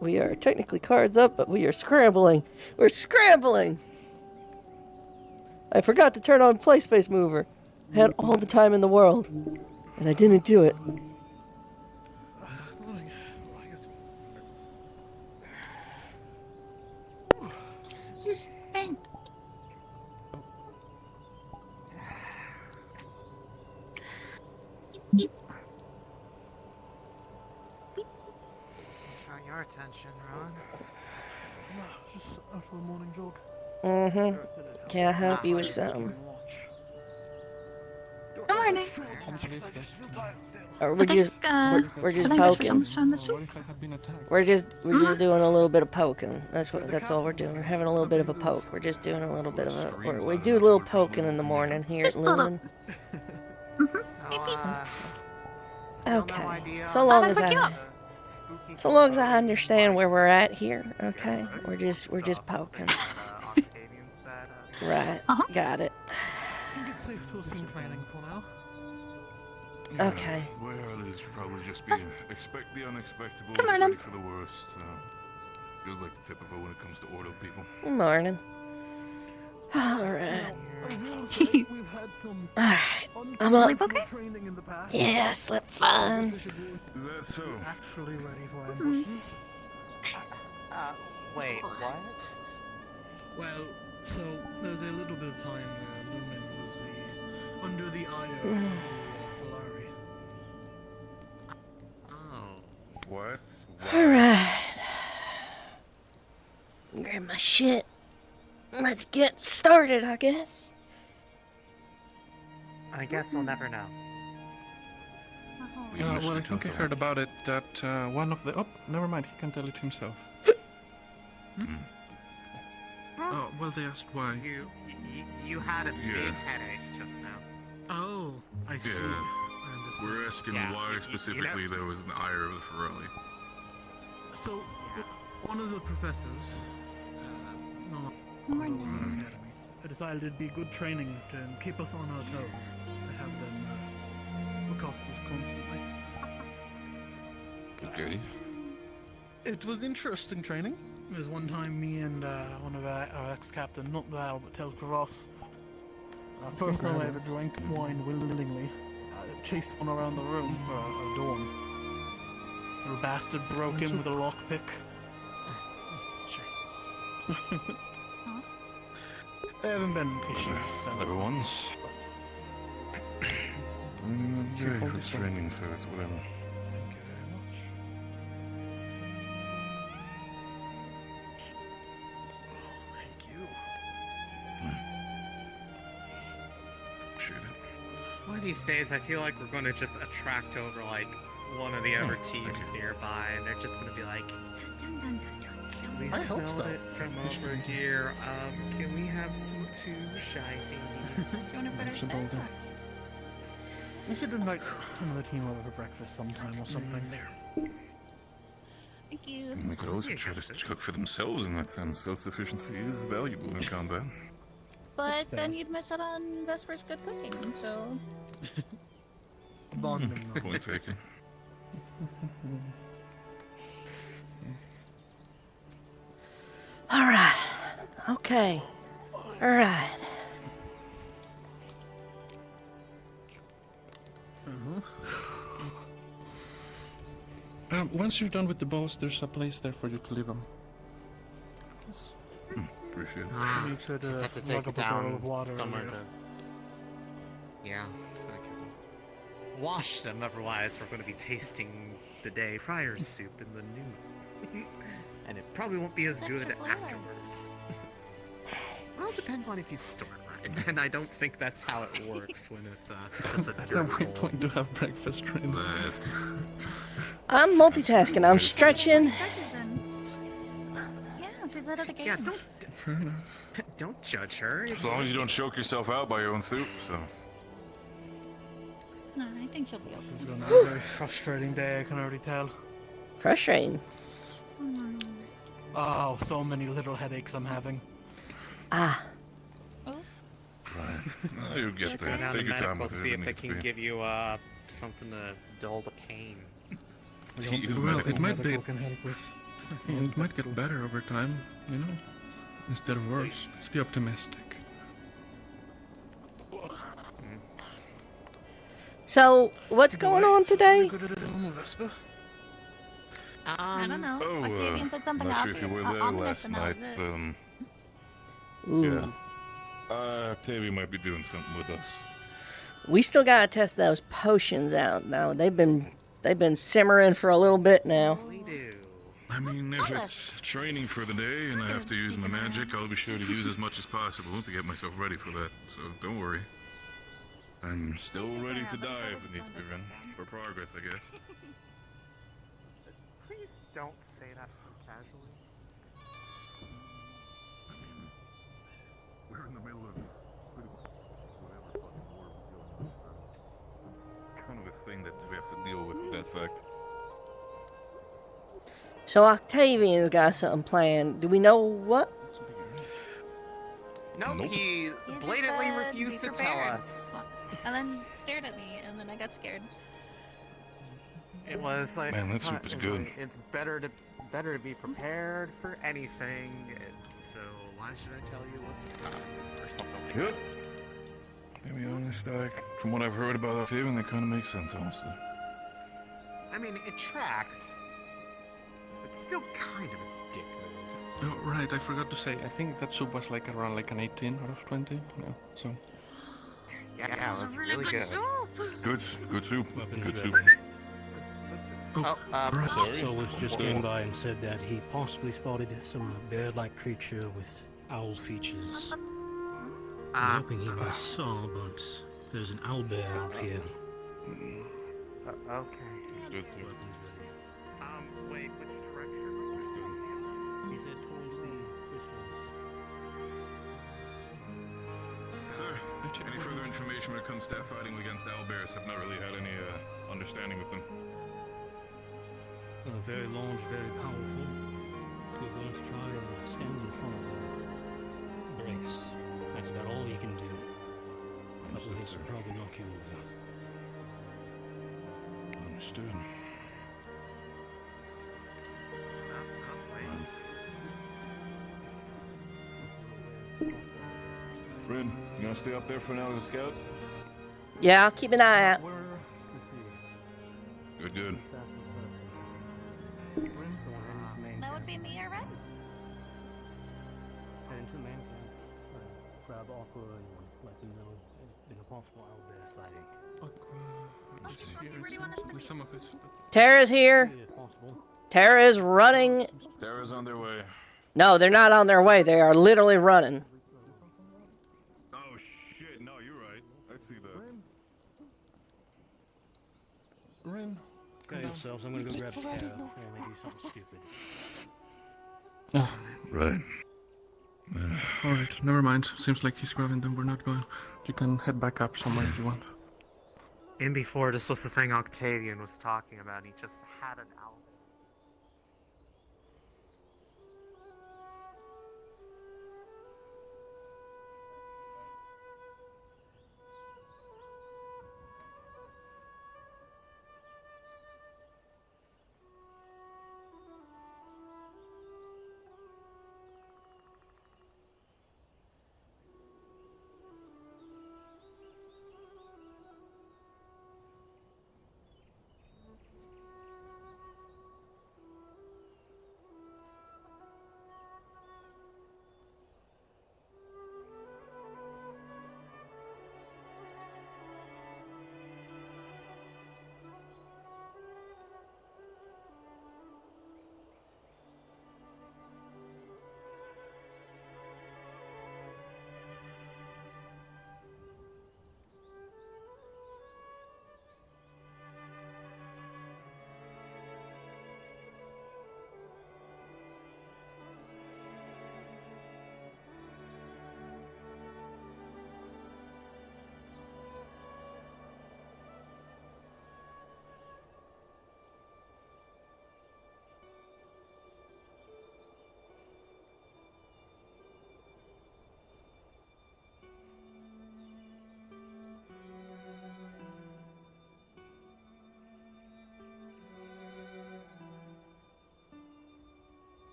We are technically cards up, but we are scrambling. We're scrambling! I forgot to turn on Play Space Mover. I had all the time in the world, and I didn't do it. Got your attention, Ron. Just after a morning jog. Mm-hmm. Can I help you with something? Good morning. Or we're just poking. We're just doing a little bit of poking. That's all we're doing. We're having a little bit of a poke. We're just doing a little bit of a we do a little poking in the morning here at Lumen. Okay. So long as I understand where we're at here, okay? We're just poking. Right. Got it. I think it's safe to assume planning for now. Okay. Well, it's probably just be expect the unexpected, Good morning. ready for the worst. Feels like the typical when it comes to ordo people. Good morning. Alright. Alright. I'm up. Sleep okay? Yeah, I slept fine. Is that so? Actually ready for ambushes. Wait, what? Well, so there's a little bit of time where Lumen was under the ire of the Valari. Oh. What? Alright. Grab my shit. Let's get started, I guess. I guess we'll never know. Well, I think I heard about it that one of the... Oh, never mind, he can tell it himself. Oh, well, they asked why. You had a big headache just now. Oh, I see. Yeah. I understand. We're asking Yeah, why specifically there was an ire of the Ferrari. So, one of the professors, no, longer with the academy, decided it'd be good training to keep us on our toes, to have them accost us constantly. Okay. It was interesting training. There's one time me and one of our ex-captain, not Val, but Tel Kravos, first time I ever drank wine willingly, chased one around the room, a dorm. Little bastard broke in with a lockpick. Sure. I haven't been patient. Never once. Okay, it's training, so it's whatever. Thank you. Appreciate it. One of these days, I feel like we're going to just attract over, like, one of the other teams nearby, and they're just going to be like, can we I hope smell so. it from over here? Can we have some too shy thingies? Do you want to put our stuff? We should invite another team over for breakfast sometime or something there. Thank you. And they could also try to cook for themselves in that sense. Self-sufficiency is valuable in combat. But then you'd miss out on Vesper's good cooking, so... Bonding. Point taken. Alright. Okay. Alright. Once you're done with the balls, there's a place there for you to leave them. Appreciate it. Make sure to Just have to lug take up it a barrel down of water somewhere over. Yeah, so I can wash them. Otherwise, we're going to be tasting the day Friar's soup in the noon. And it probably won't be as That's good for what? afterwards. Well, it depends on if you store it right. And I don't think that's how it works when it's just a That's a dirt weird hole. point to have breakfast train. That's I'm multitasking. I'm stretching. Stretches in. Yeah, she's out of the game. Yeah, don't Fair enough. don't judge her. It's as long as you don't choke yourself out by your own soup, so. No, I think she'll be This okay. is going to be a very frustrating day, I can already tell. Frustrating. Oh, so many little headaches I'm having. Ah. Oh, Right. You'll get go there. down to Take your time medical, with it. see it if they needs to can be. give you something to dull the pain. We He don't is do medical. it might be. Can help with. It might get better over time, you know? Instead of worse. Let's be optimistic. So, what's going on today? Good at it, Vesper. I don't know. Oh, Octavian said something not up sure if you were there ominous, last and that night. was it. Ooh. Yeah. Octavia might be doing something with us. We still gotta test those potions out now. They've been simmering for a little bit now. We do. I mean, if Tell it's training for the day and I have to use my magic, I'll be sure to use as much as possible to get myself ready for that. So don't worry. I'm still ready to die if it needs to be run. For progress, I guess. Please don't say that so casually. We're in the middle of whatever fucking war we're dealing with. Kind of a thing that we have to deal with that fact. So Octavian's got something planned. Do we know what? Nope, Nope. he You just blatantly said, refused "Be to tell prepared." us. And then stared at me, and then I got scared. It was like, Man, that soup is good. It's better to be prepared for anything. So why should I tell you what's coming or something like Good. To be honest, from what I've heard about Octavian, that kind of makes sense, honestly. that? I mean, it tracks. It's still kind of a dick move. Oh, right, I forgot to say. I think that soup was like around like an 18 out of 20. Yeah, so. Yeah, it was really good. Good soup. Good soup. Oh, right. Sorry. Solus just came by and said that he possibly spotted some bird-like creature with owl features. I'm hoping he saw, but there's an owl bear out here. Okay. Understood, sir. Wait, which direction? He said towards the crystals. Sir, any further information when it comes to fighting against owlbears? I've not really had any understanding with them. Very large, very powerful. We're going to try and stand in front of the breaks. That's about all he can do. Couple of hits will probably knock you over. Understood. Rin, you gonna stay up there for now as a scout? Yeah, I'll keep an eye out. Good, good. That would be me or Ren. Head into the main camp. Grab Aqua and let them know it's been a possible owl bear sighting. Where do you want us to be? Some of it. Tara's here. If possible. Tara is running. Tara's on their way. No, they're not on their way. They are literally running. Oh shit, no, you're right. I see that. Rin. Got yourselves. I'm gonna go grab Tara before they do something stupid. Right. Alright, never mind. Seems like he's grabbing them. We're not going. You can head back up somewhere if you want. In before, this was the thing Octavian was talking about. He just had an owl.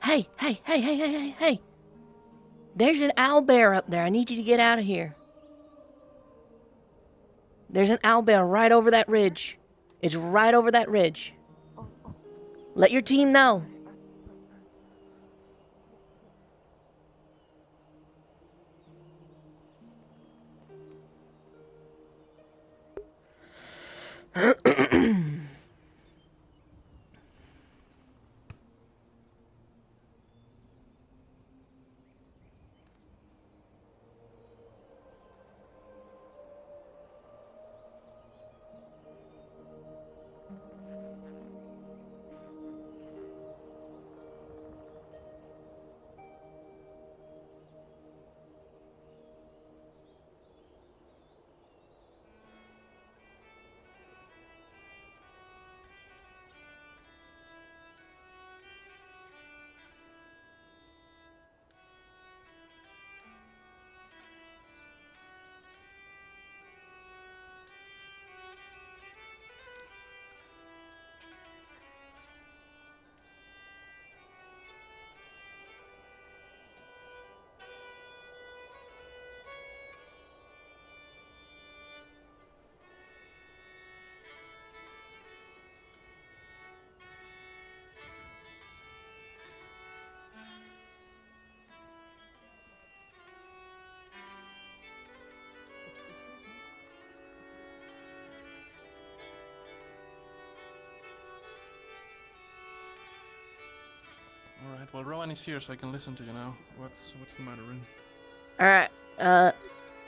Hey, hey, hey, hey, hey, hey, hey. There's an owlbear up there. I need you to get out of here. There's an owlbear right over that ridge. It's right over that ridge. Let your team know. Alright, well, Rowan is here, so I can listen to you now. What's the matter, Rin? Alright,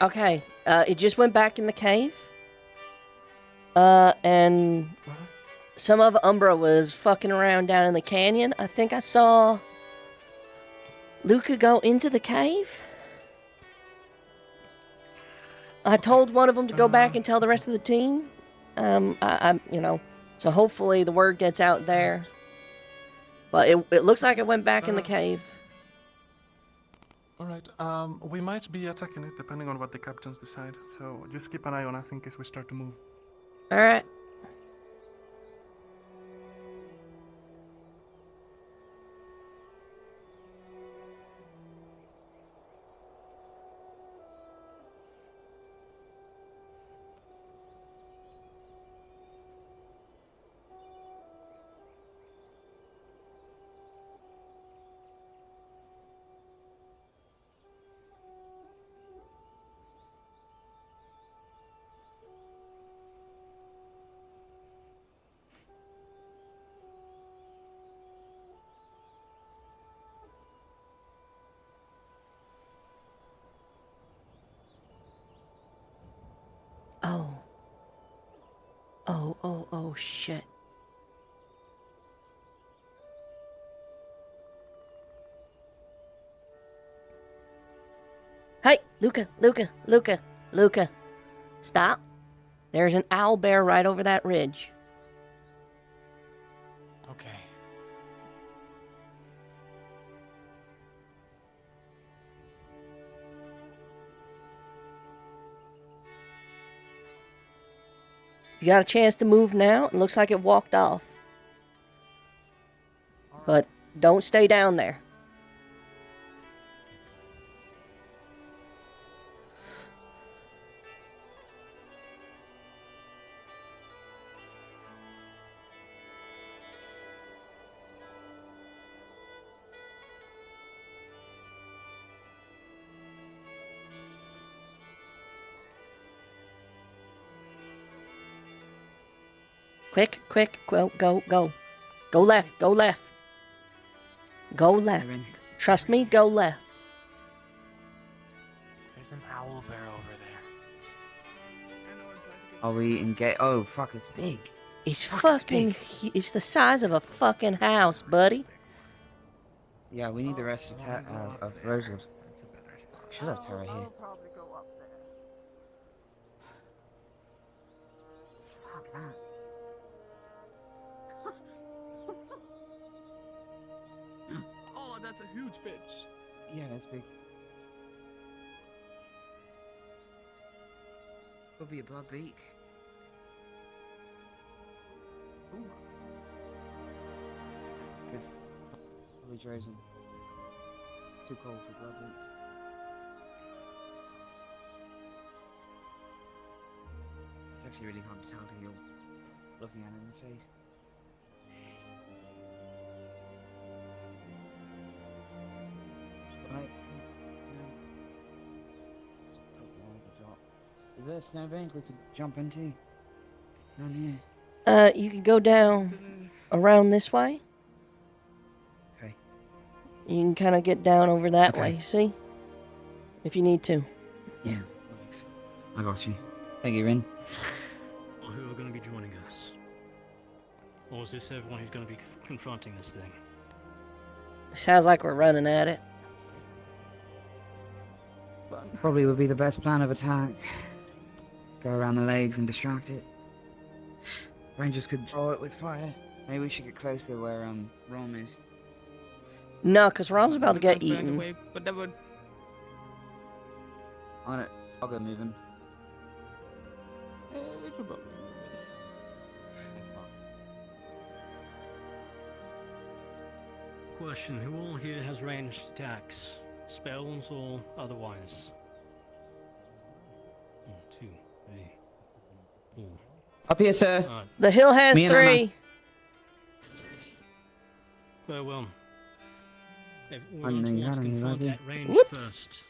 okay. It just went back in the cave. And some of Umbra was fucking around down in the canyon. I think I saw Luca go into the cave. I told one of them to go back and tell the rest of the team. So hopefully the word gets out there. But it looks like it went back in the cave. Alright, we might be attacking it depending on what the captains decide. So just keep an eye on us in case we start to move. Alright. Oh, shit. Hey, Luca. Stop. There's an owlbear right over that ridge. Okay. You got a chance to move now? It looks like it walked off. But don't stay down there. Quick, go. Go left. Go left. Trust me, go left. There's an owl bear over there. Are we engaged? Oh, fuck, it's big. It's fucking... It's the size of a fucking house, buddy. Yeah, we need the rest of Rosewood. Should have her right here. Fuck that. Oh, that's a huge bitch. Yeah, that's big. Could be a blood beak. Because Probably Drazen. It's too cold for blood leaks. It's actually really hard to tell till you're looking at it in the face. Right. Is there a snowbank we could jump into? Down here. You can go down around this way. Okay. You can kind of get down over that Okay. way, see? If you need to. Yeah, thanks. I got you. Thank you, Rin. Or who are going to be joining us? Or is this everyone who's going to be confronting this thing? Sounds like we're running at it. Probably would be the best plan of attack. Go around the legs and distract it. Rangers could throw it with fire. Maybe we should get closer where Rom is. No, because Rom's about to get eaten. But that would. I'll go move him. We should probably. Question, who all here has ranged attacks? Spells or otherwise? 1, 2, 3, 4. Up here, sir. Alright. The hill has Me and 3. Very well. We're I going know you towards had any confront idea. at range Whoops. first.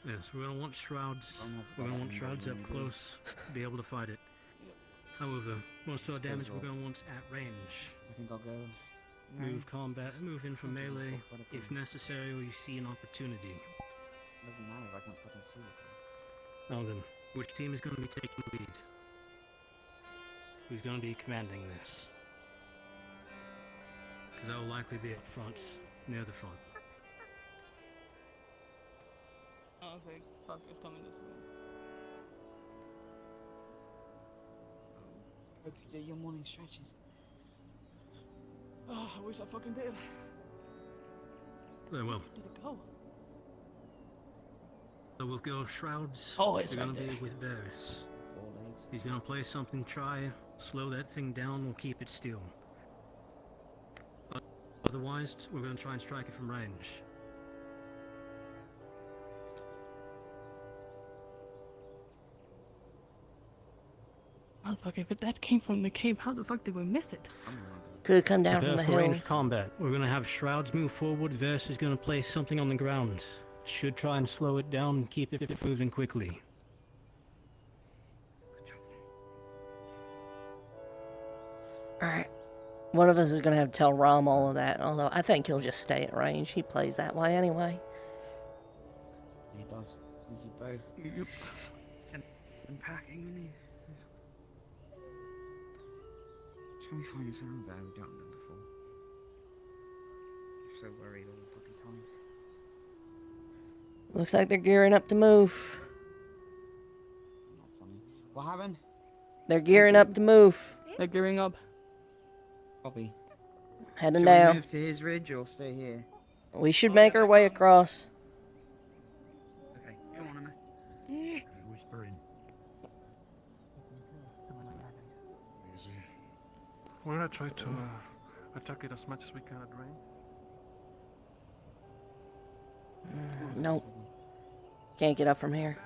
Yes, we're gonna want shrouds. We're gonna want shrouds up close to be able to fight it. However, most of our damage we're gonna want at range. I think I'll go. Move in from melee if necessary, or you see an opportunity. Doesn't matter if I can't fucking see it. Now then, which team is gonna be taking the lead? Who's gonna be commanding this? Because I will likely be up front, near the front. Okay, fuck, it's coming this way. Hope you do your morning stretches. Oh, I wish I fucking did. Very well. Did it go? So we'll go shrouds. Oh, it's They're right gonna there. be with Varys. 4 legs. He's gonna play something, try, slow that thing down, we'll keep it still. Otherwise, we're gonna try and strike it from range. Motherfucker, if that came from the cave, how the fuck did we miss it? Could come down from the Prepare for ranged hills. combat. We're gonna have shrouds move forward. Varys is gonna place something on the ground. Should try and slow it down and keep it moving quickly. Alright. One of us is going to have to tell Rom all of that, although I think he'll just stay at range. He plays that way anyway. He does. He's a bow. Yep. Unpacking, isn't he? Can we find this around there? We've done them before. You're so worried all the fucking time. Looks like they're gearing up to move. Not funny. What happened? They're gearing up to move. They're gearing up. Copy. Heading Shall down. we move to his ridge or stay here? We should make our way across. Okay, come on, Emma. Whispering. Easy. We're gonna try to attack it as much as we can at range. Nope. Can't get up from here.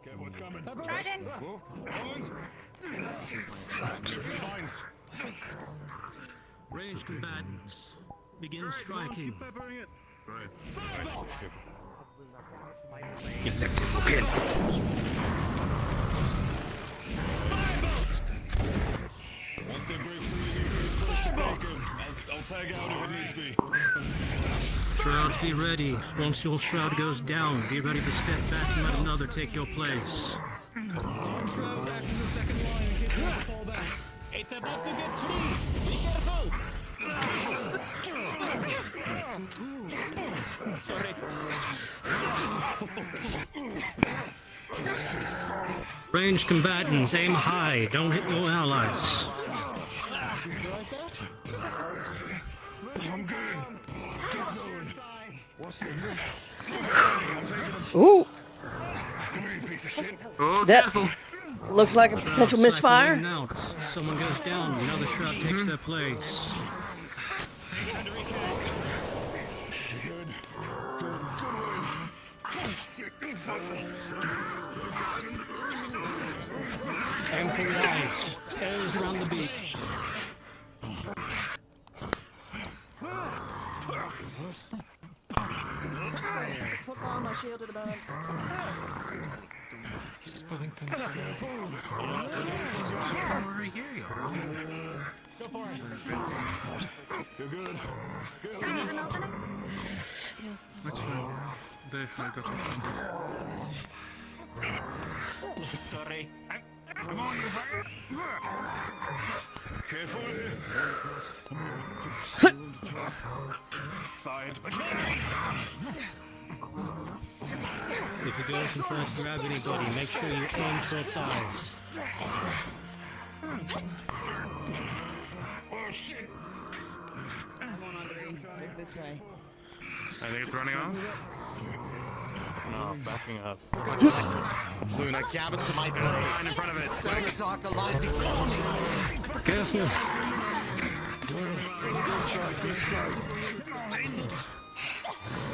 Get what's coming. Sergeant! Ranged combatants. Begin striking. Keep peppering it. Right. Let's go. Once they break through the nuclear first to take him, I'll tag out if it needs be. Shrouds, be ready. Once your shroud goes down, be ready to step back and let another take your place. Shroud back to the second line in case you want to fall back. It's about to get tricky. Be careful. Sorry. Ranged combatants, aim high. Don't hit your allies. I'm good. Keep going. Ooh! Come here, piece Oh, That careful. looks like a potential misfire. Cycling out. Someone goes down, another shroud takes their place. Aim for the eyes. Arrows around the beak. Put on my shield at the moment. Come over here, y'all. Go for it. You're good. You need an opening? That's fine. I got something. Sorry. Come on, you bugger. Careful. Side. If you go from trying to grab anybody, make sure you aim for its eyes. Oh, shit. Come on, Andre. Look this way. I think it's running off. No, backing up. Luna, gab it to my blade. In front of it. Spell the dark allies before me. Careful.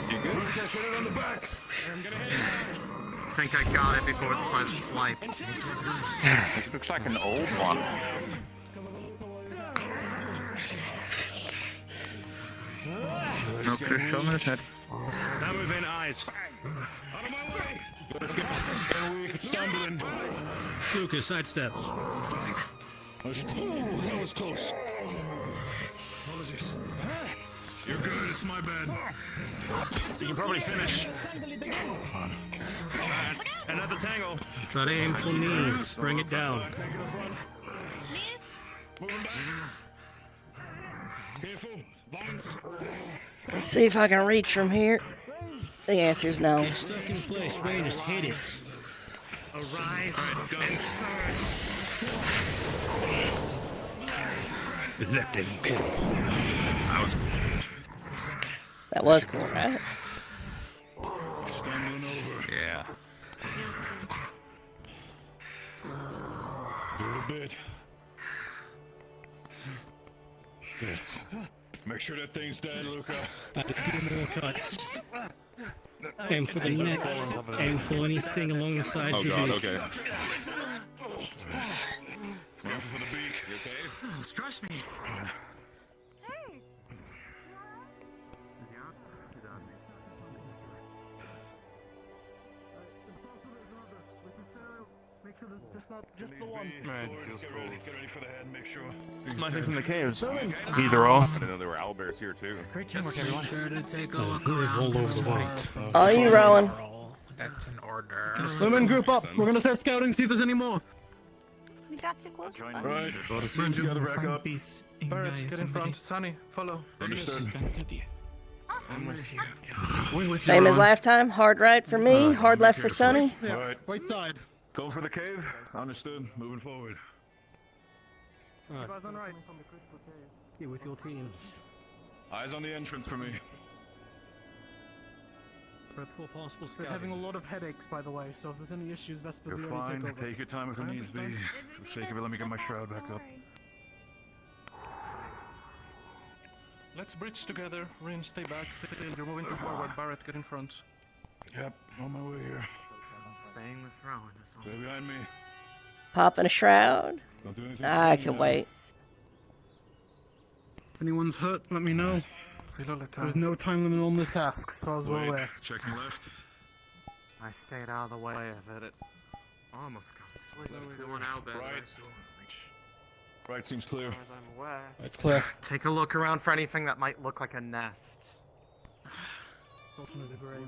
You good? Just hit it on the back. I think I got it before it started swipe. This looks like an old one. No, Chris, show me his head. Now move in eyes. Out of my way! Let's get weak, stumbling. Lucas, sidestep. That was close. Apologies. You're good, it's my bad. You can probably finish. Another tangle. Try to aim for knees. Bring it down. Moving back. Careful. Lines. Let's see if I can reach from here. The answer's no. Get stuck in place. Rangers, hit it. Arise and surge. Let them go. That was cool, right? Stumbling over. Yeah. Do it a bit. Good. Make sure that thing's dead, Luca. Add a few more cuts. Aim for the neck. Aim for anything along the sides of your beak. Okay. Careful for the beak. You okay? Oh, scratch me. Just the one. Right. Get ready for the head and make sure. Nothing from the caves. Either or. I didn't know there were owlbears here too. Great teamwork, everyone. Sure to take a Oh, look good, around all for over more white. from Are you rowing? That's an order. Women, group up. We're gonna start scouting, see if there's any more. We got too close. Right. Got to team together back up. Barrett, get in front. Sunny, follow. Understood. I'm with you. Wing with Same you, as Ron. last time. Hard right for me, hard left for Sunny. Yeah, Alright. right side. Go for the cave. Understood. Moving forward. Alright, Guys on right. get with your teams. Eyes on the entrance for me. Prep for possible They're scouting. having a lot of headaches, by the way, so if there's any issues, Vesper You're will fine. take over. Take your time if it needs be. For the sake of it, let me get my shroud back up. Let's bridge together. Rin, stay back. Sail, you're moving forward. Barrett, get in front. Yep, on my way here. I'm staying with Rowan. That's all. Stay behind me. Popping a shroud. Don't do anything. I silly can now. wait. If anyone's hurt, let me know. There's no time limit on this task, so I was well Wait, aware. checking left. I stayed out of the way of it. It almost got sweet. The one out there. Right. Right, seems clear. As I'm aware. It's clear. Take a look around for anything that might look like a nest. Fortunately, the grave.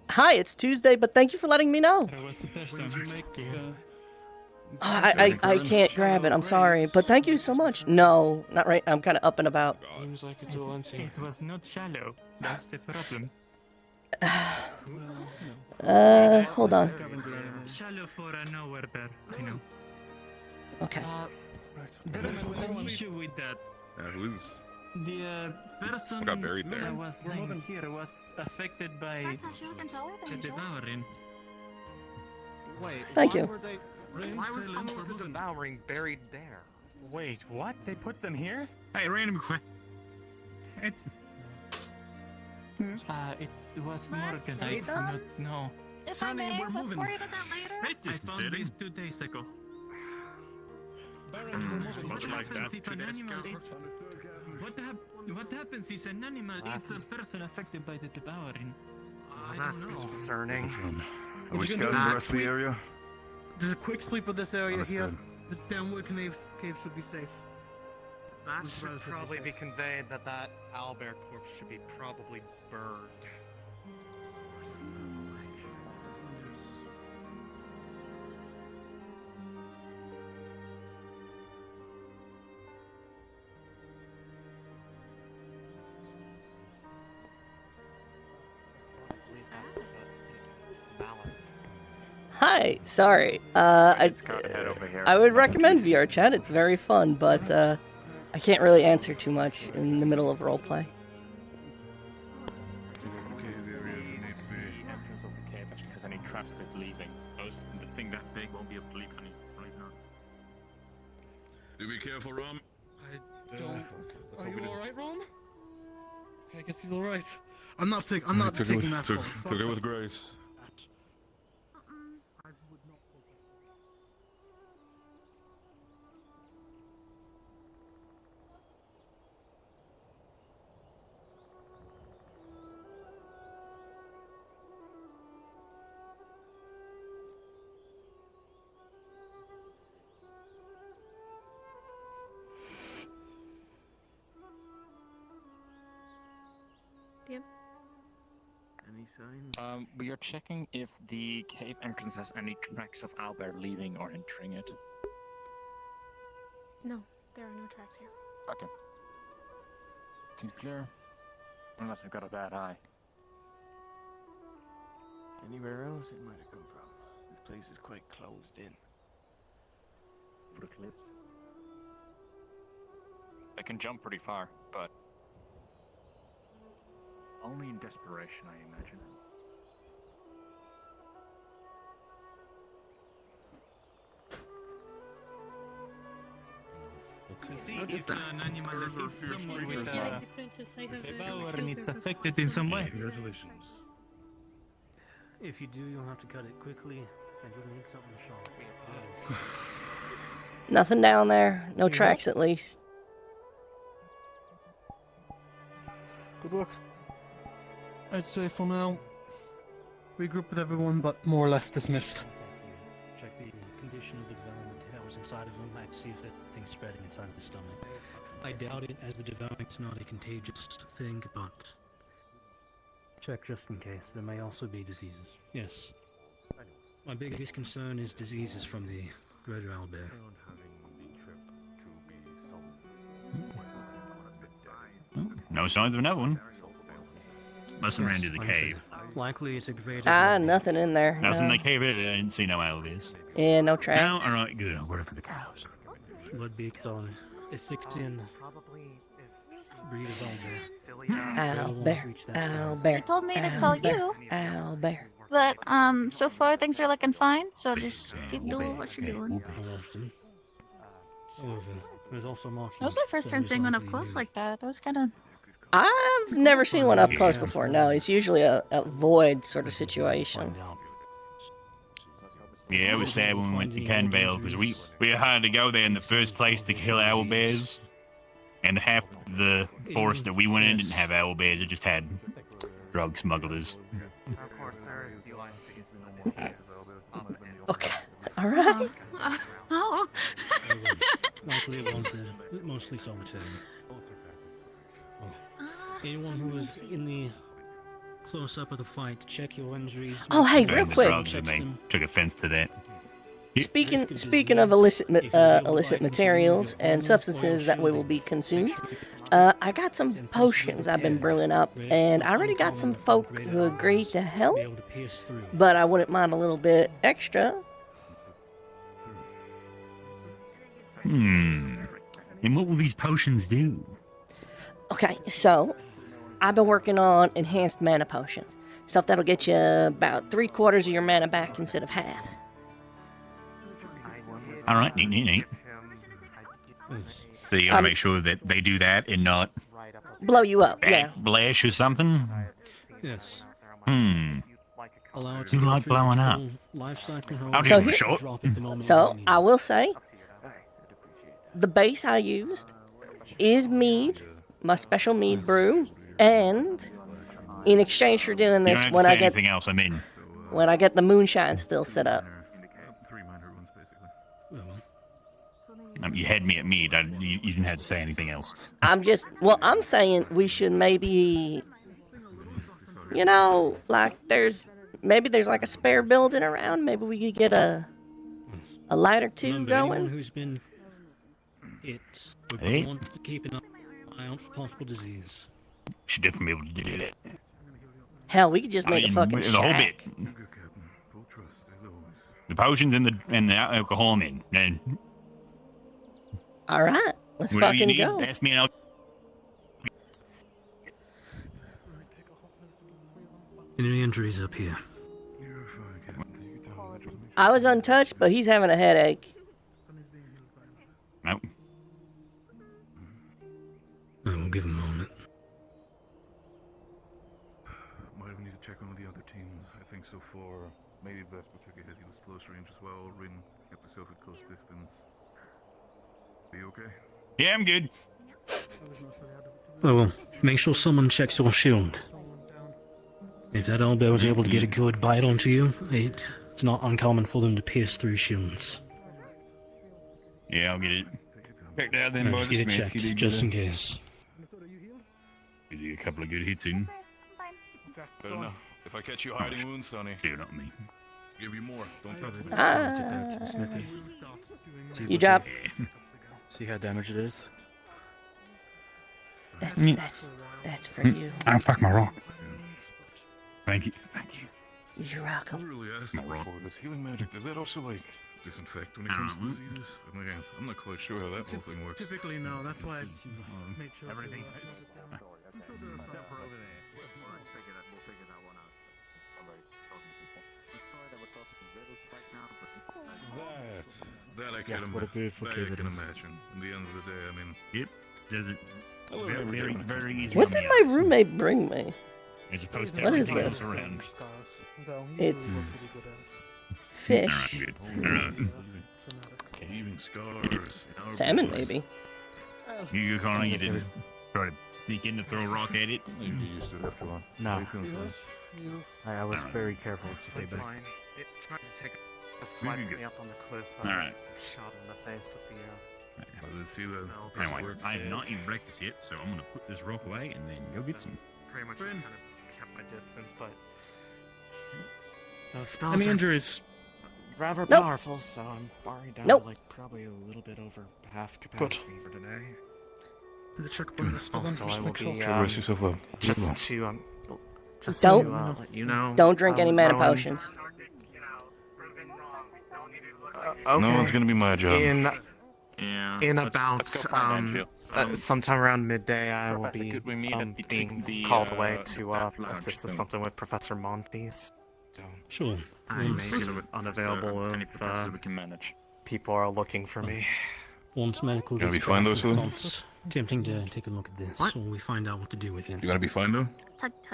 Hi, it's Tuesday, but thank you for letting me know. I can't grab it. I'm sorry, but thank you so much. No, not right. I'm kind of up and about. Seems like it's all empty. It was not shallow. That's the problem. Hold on. Shallow for a nowhere bear, you know. Okay. There's an issue with that. Who's... The person Who got buried there? that was laying here was affected by the devouring. Wait, Thank why you. were they... Why was someone with the devouring buried there? Wait, what? They put them here? Hey, random question. It was Morgan. No. If I may, we're let's moving. worry about that later. It's I just found city. these 2 days ago. Much like that. What happens if an animal eats a person affected by the devouring? Well, that's concerning. Are we Would you scouting do the rest of the area? Just a quick sweep of this area Oh, that's here. good. The downward cave should be safe. That It's should relatively probably safe. be conveyed that that owlbear corpse should be probably burned. Or something like. It's Malik. Hi, sorry. I would recommend VR chat. It's very fun, but I can't really answer too much in the middle of roleplay. Has any traffic leaving? The thing that big won't be able to leave any right now. Do be careful, Rom. I don't. Are you alright, Ron? Okay, I guess he's alright. I'm not taking that Took far. it with grace. We are checking if the cave entrance has any tracks of owlbear leaving or entering it. No, there are no tracks here. Okay. Seems clear. Unless I've got a bad eye. Anywhere else it might have come from. This place is quite closed in. For the cliff. I can jump pretty far, but only in desperation, I imagine. An animal that hits someone with a devourer and it's affected in some way. Congratulations. If you do, you'll have to cut it quickly, and you'll need something sharp. Nothing down there. No tracks, at least. Good work. I'd say for now, regroup with everyone, but more or less dismissed. Check the condition of the development that was inside of them. I'd see if that thing's spreading inside of the stomach. I doubt it, as the development's not a contagious thing, but check just in case. There may also be diseases. Yes. My biggest concern is diseases from the greater owlbear. No signs of another one. Must have ran to the I'm cave. Likely it's a greater. Nothing in there. Nothing in No. the cave. I didn't see no owlbears. Yeah, no No, tracks. alright, good. I'll work for the cows. Blood beaks on a 16 breed of owlbear. Owlbear. They Owlbear. told me to call you, Owlbear. but so far things are looking fine. So just keep doing what you're doing. However, there's also markings. That was my first time seeing one up close like that. That was kind of. I've never seen one up close before. No, it's usually a void sort of situation. Yeah, it was sad when we went to Canvale because we had to go there in the first place to kill owlbears, and half the forest that we went in didn't have owlbears; it just had drug smugglers. Of course, there is UIC's Okay. All right. Oh. Likely it was mostly solitary. Anyone who was in the close-up of the fight, check your injuries. Oh, hey, Found real the quick. drugs and they took offense to that. Speaking of illicit materials and substances that will be consumed, I got some potions I've been brewing up, and I already got some folk who agreed to help, but I wouldn't mind a little bit extra. And what will these potions do? Okay, so I've been working on enhanced mana potions. Stuff that'll get you about 3/4 of your mana back instead of half. All right, neat. So you gotta make sure that they do that and not blow you up. Yeah. Blash or something. Yes. Allow it to you like blowing up. Life cycle. I'll So give it a shot. So I will say, the base I used is mead, my special mead brew, and in exchange for doing this, when I get anything else, I mean, when I get the moonshine still set up. You had me at mead. You didn't have to say anything else. I'm saying we should maybe, like there's like a spare building around. Maybe we could get a light or two going. Anyone who's been hit would want to keep an eye out for possible disease. Should definitely be able to do that. Hell, we could just make a fucking the whole bit. shack. The potions and the alcohol, man. All right, let's Whatever fucking you need, go. ask me and I'll. Any injuries up here? I was untouched, but he's having a headache. Nope. We'll give him a moment. Might have need to check on the other teams. I think so far. Maybe Vesper took a hit. He was close range as well. Rin kept himself at close distance. Are you okay? Yeah, I'm good. Oh well, make sure someone checks your shield. If that elbow was able to get a good bite onto you, it's not uncommon for them to pierce through shields. Yeah, I'll get it checked out then, boys. Just get it checked, just in case. Give you a couple of good hits in. Better know. If I catch you hiding wounds, Sonny. Dude, not me. Give you more. Don't touch it. Ah. Smithy. You drop. See how damaged it is? That's for you. Oh, fuck my rock. Thank you. You're welcome. I really asked for this healing magic. Does that also disinfect when it comes to diseases? I'm not quite sure how that whole thing works. Typically, no. That's why I made sure. Everything. That I can Yes, what a beautiful that cave I it can is. imagine. In the end of the day, I mean, Yep. Desert. Very easy. What on did the my eyes. roommate bring me? As opposed to What is everything this? else around. It's fish. Alright, good. caving scars. Salmon, maybe. You go, Connor, you didn't try to sneak in to throw a rock at it? Maybe you used to it after one. No. How you feeling, son? I was Alright. very careful to stay back. Fine. It tried to take a swipe can me up on the cliff. Alright. Shot in the face with the Let's see that. smell. Anyway, worked I have it. not even breakfast yet, so I'm gonna put this rock away and then go get some. Pretty much just kind of kept my distance, but those spells Any are injuries? rather Nope. powerful, so I'm already down Nope. to like probably a little bit over half capacity for today. The check on this, but Also, then I just will make sure. be Rest yourself well. just to Don't- let you know. Don't drink any mana Rowan, potions. Okay. No, it's gonna be my job. In about sometime around midday, I will be being called away to assist with something with Professor Montes. So Sure. I may be unavailable if people are looking for me. Once medical Gonna be gets fine, back, though, soon? it's tempting to take a look at this, What? so we find out what to do with it. You gonna be fine though?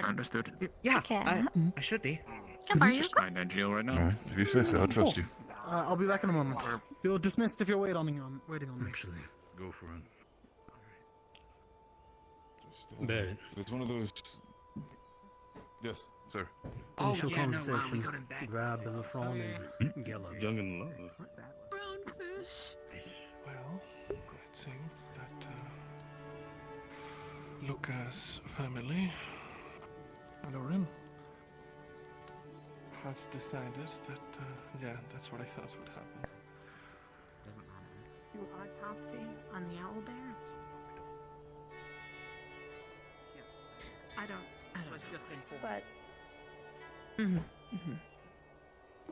Understood. Yeah, I should be. Alright, if you say so, I'll trust you. I'll be back in a moment. You're dismissed if you're waiting on me. Actually, Go for it. Barrett. It's one of those. Yes, sir. Oh, Initial yeah, no, conversation, we got him back. grab the Lafron and Gello. Young and love. Well, it seems that Lucas' family, Alorin, has decided that, yeah, that's what I thought would happen. Do autopsy on the owl bear? I don't. But. Do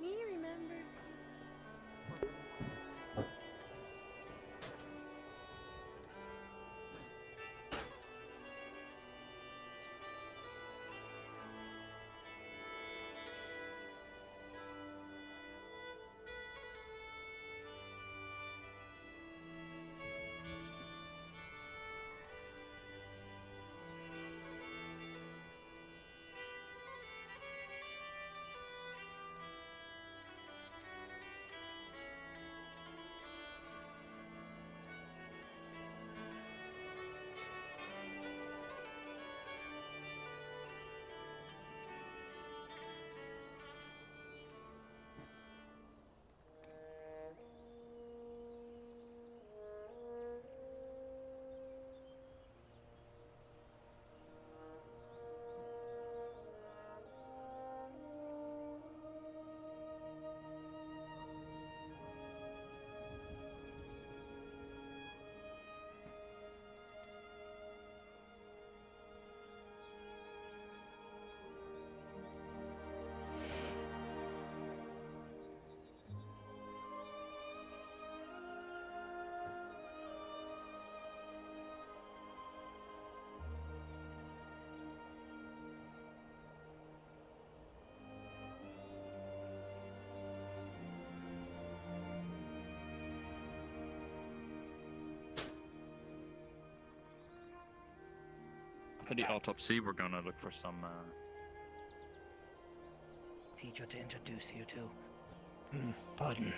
you remember? For the autopsy, we're gonna look for some. Teacher to introduce you to. Pardon.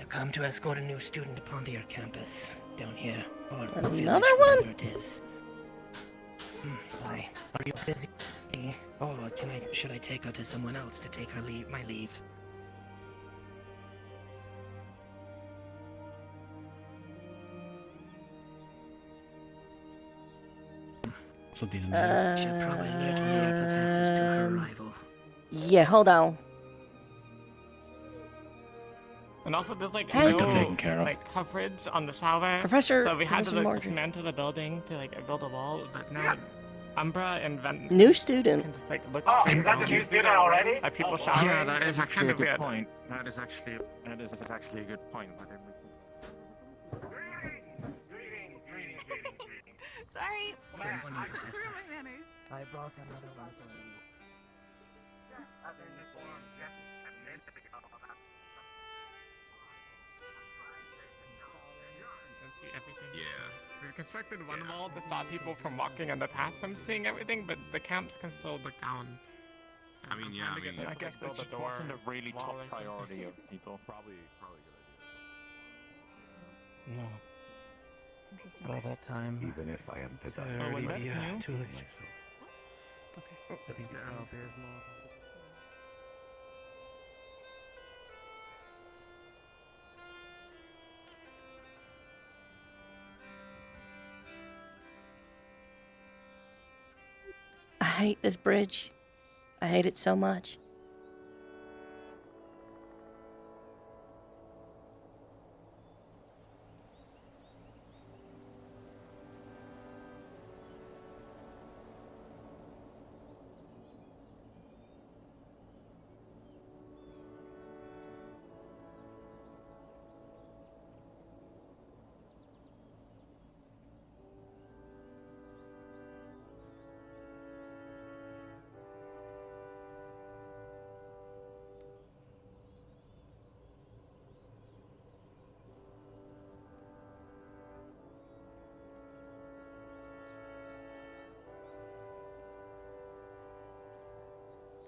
I've come to escort a new student upon your campus down here. Or Another village, one? whatever it is. Why? Are you busy? Or should I take her to someone else to take her my leave? Something in Should probably alert later professors to her arrival. Yeah, hold on. And also, there's like Hey. no Taken care of. like coverage on the shower. Professor- So we had to Professor like Morgan. dismantle the building to like build a wall, but now Umbra and Ven New student. can just like look. Oh, straight is that the down new student already? At people showering. Yeah, that is It's actually kind a of good weird. point. That is actually a good point. But Sorry. Good morning, Professor. My manners. I brought another one for you. Yeah. We constructed one wall to stop people from walking in the path from seeing everything, but the camps can still look down. I mean, yeah, I guess build that a door wasn't a really wall top or something. priority of people. Probably a good idea. No. By that time, Even if I am to die. already that be new? too late. Okay. I think it's I hate this bridge. I hate it so much.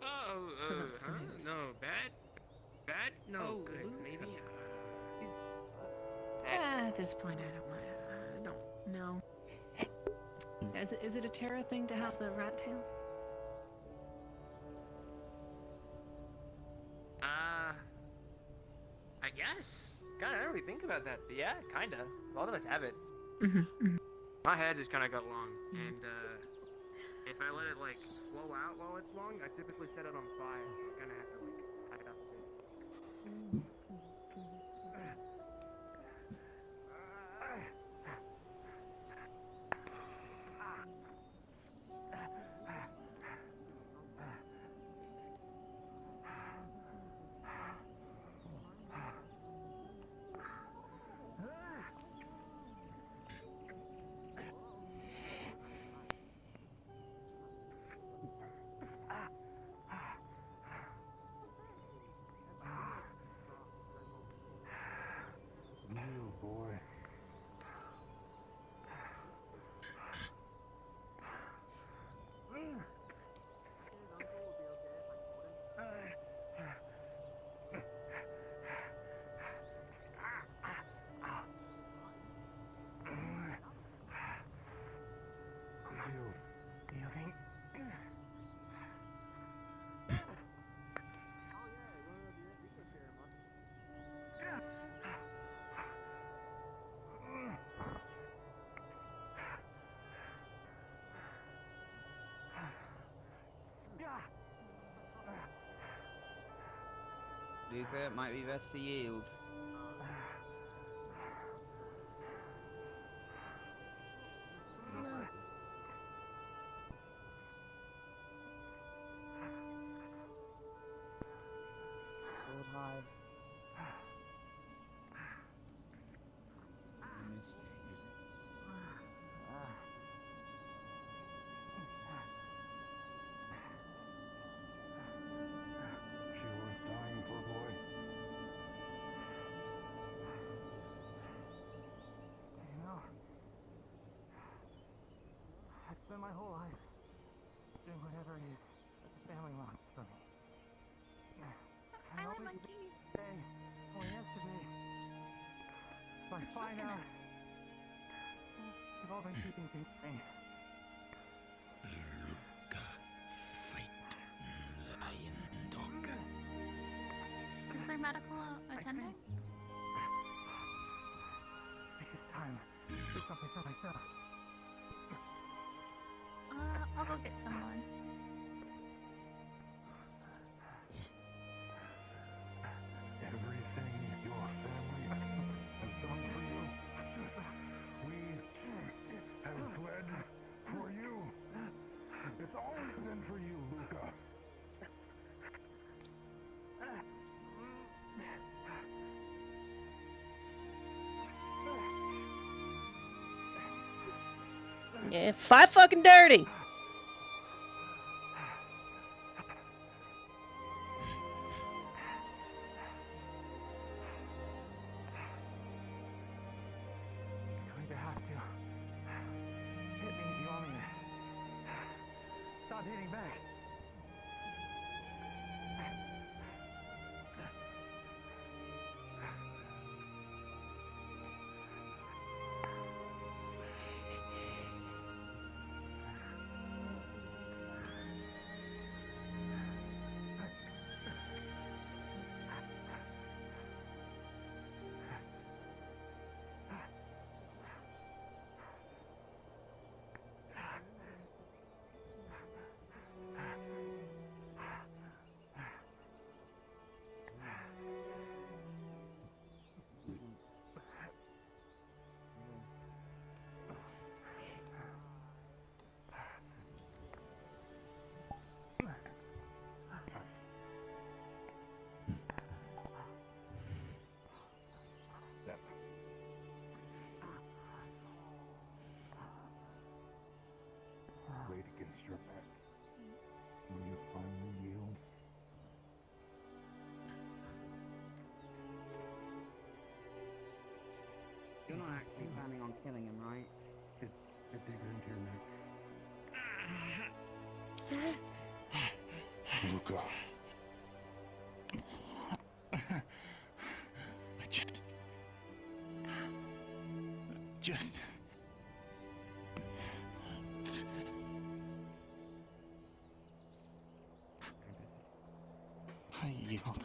Oh, So that's the news. no, bad? Bad? No, good. Maybe, At this point, I don't know. Is it a Terra thing to have the rat tails? I guess. Kinda, I didn't really think about that, but yeah, kinda. A lot of us have it. Mm-hmm. My head just kinda got long, and, if I let it, like, blow out while it's long, I typically set it on fire, so I kinda have to, like, tie it up a bit. You boy. You think? Luther, it might be best to yield. Sword hide. Missed you. She worth dying for, boy. my whole life doing whatever it is that the family wants from me. I only did it today, only yesterday. So I find out they've all been keeping things from me. Is there medical attending? I think it's time to do something for myself. I'll go get someone. Everything your family has done for you, we have bled for you. It's always been for you, Luca. Yeah, fight fucking dirty. You're going to have to hit me if you want me to stop hitting back. Weight against your back. Will you finally yield? You're not actually planning on killing him, right? It digs into your neck. Luca. Just. I yield.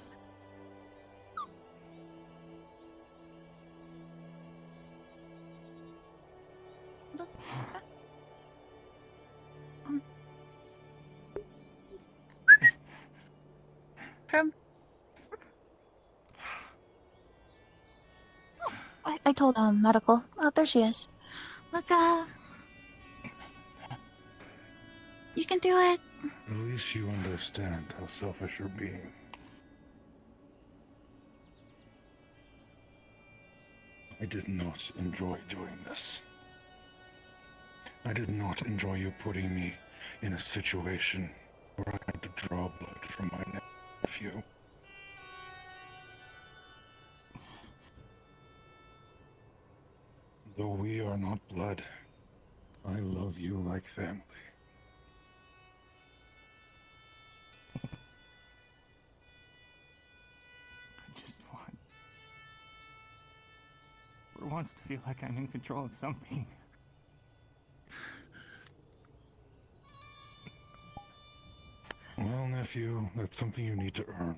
Prim. I told medical. Oh, there she is. Look, you can do it. At least you understand how selfish you're being. I did not enjoy doing this. I did not enjoy you putting me in a situation where I had to draw blood from my nephew. Though we are not blood, I love you like family. I just want. For once to feel like I'm in control of something. Well, nephew, that's something you need to earn.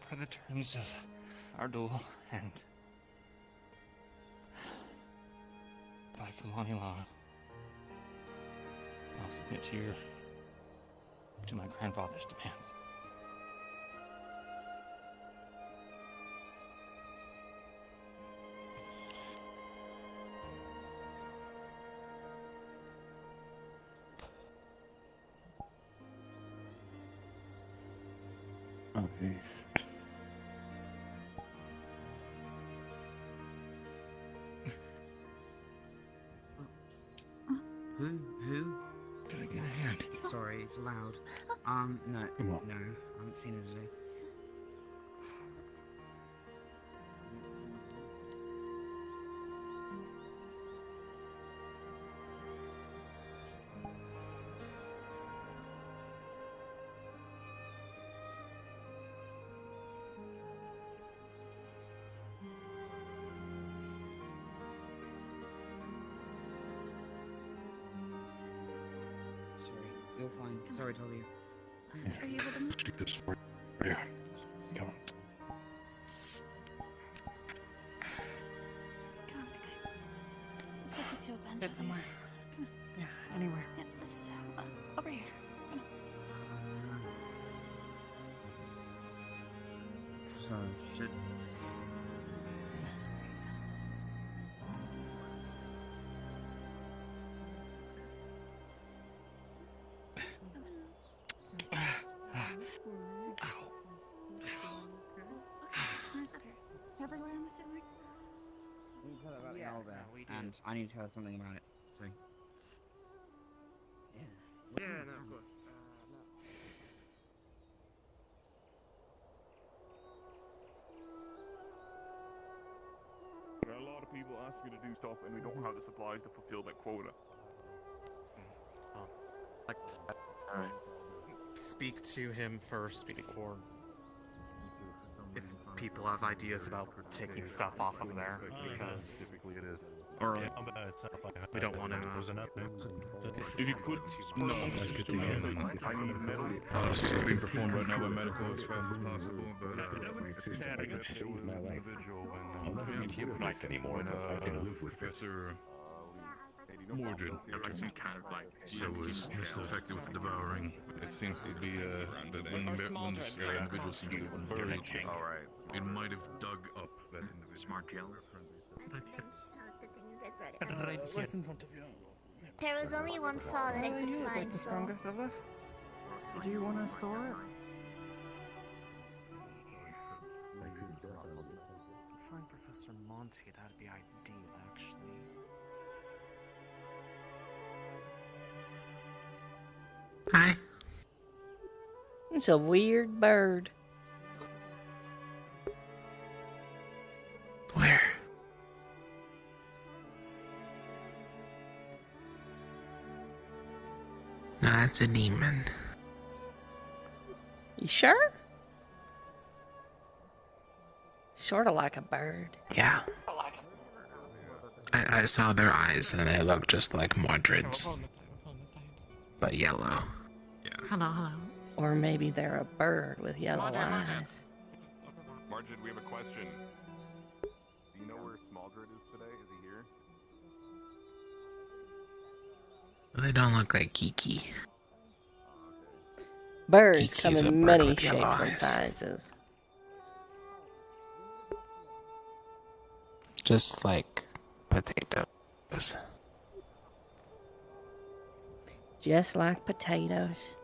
By the terms of our duel and by Kumani law, I'll submit to my grandfather's demands. Who? Can I get a hand? Sorry, it's loud. No. Come on. No, I haven't seen her today. You're fine. Sorry, Talia. Are you with him? Stick this for you. Come on. Come on, let's go to a bench. Get somewhere. Yeah, anywhere. Yeah, let's, over here. Come on. So, shit. Everywhere in the city? You can tell her about the owl bear, and I need to tell her something about it, so... Yeah, no, of course. There are a lot of people asking you to do stuff, and we don't have the supplies to fulfill that quota. Like, speak to him first before. If people have ideas about taking stuff off of there, because we don't want to. If you could, no, that's good to hear. I need metal. This is being performed right now by medical as fast as possible, but Professor Mordred. That was most effective with devouring. It seems to be that when this individual seems to have been buried, it might have dug up that individual. Smart Jill. Right in front of you. There was only one saw that I could find, the so... strongest of us. Do you want to saw it? Find Professor Monty, that'd be ideal, actually. Hi. It's a weird bird. Where? No, that's a demon. You sure? Sort of like a bird. Yeah. I saw their eyes and they look just like Mordred's. But yellow. Hello. Or maybe they're a bird with yellow eyes. Margin, we have a question. Do you know where Smaldred is today? Is he here? They don't look like Kiki. Birds Kiki's come a in bird many with yellow shapes and eyes. sizes. Just like potatoes. Just like potatoes.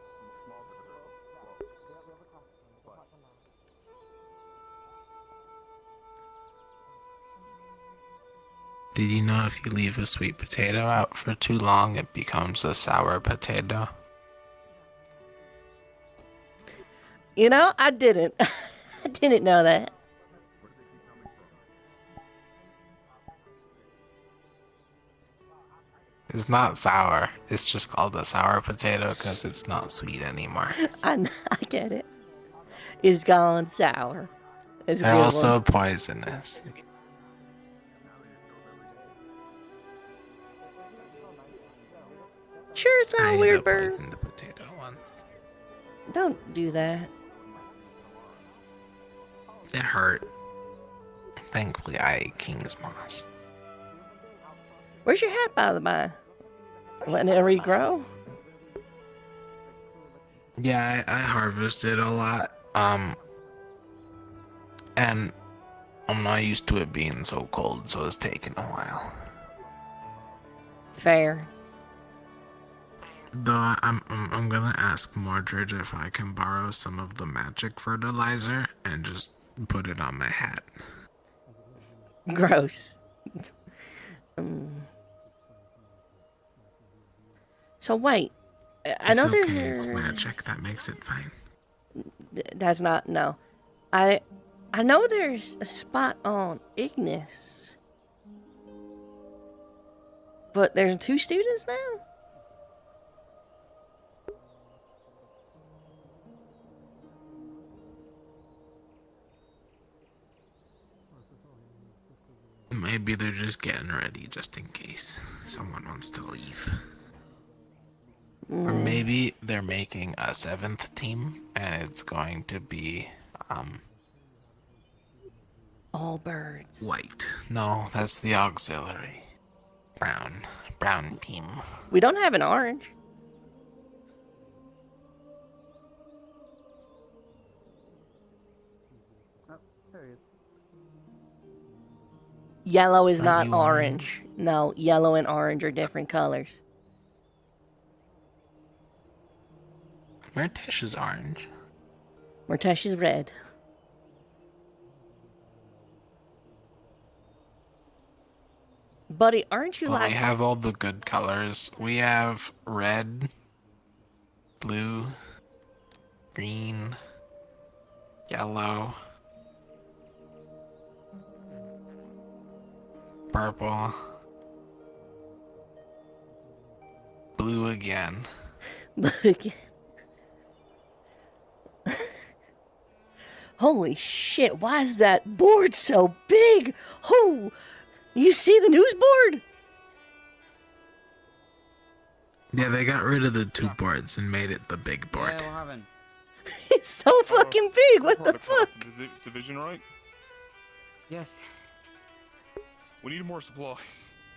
Did you know if you leave a sweet potato out for too long, it becomes a sour potato? You know, I didn't. I didn't know that. It's not sour. It's just called a sour potato because it's not sweet anymore. I get it. It's gone sour. It's a They're good also one. poisonous. Sure, it's not I a ate weird a bird. poisoned potato once. Don't do that. It hurt. Thankfully, I ate King's Moss. Where's your hat, by the by? Letting it regrow? Yeah, I harvested a lot. And I'm not used to it being so cold, so it's taking a while. Fair. Though I'm gonna ask Mordred if I can borrow some of the magic fertilizer and just put it on my hat. Gross. So wait, I It's know okay, there's it's magic. That makes it fine. That's not no. I know there's a spot on Ignis, but there's 2 students now. Maybe they're just getting ready just in case someone wants to leave. Or maybe they're making a 7th team and it's going to be all birds. White. No, that's the auxiliary. Brown team. We don't have an orange. Yellow is not you orange. No, yellow and orange are different colors. Mirtesh is orange. Mirtesh is red. Buddy, aren't you Well, like... we have all the good colors. We have red, blue, green, yellow, purple, blue again. Blue again. Holy shit, why is that board so big? Oh, you see the news board? Yeah, they got rid of the 2 boards and made it the big board. Yeah, what happened? It's so fucking big, what the fuck? Division, right? Yes. We need more supplies.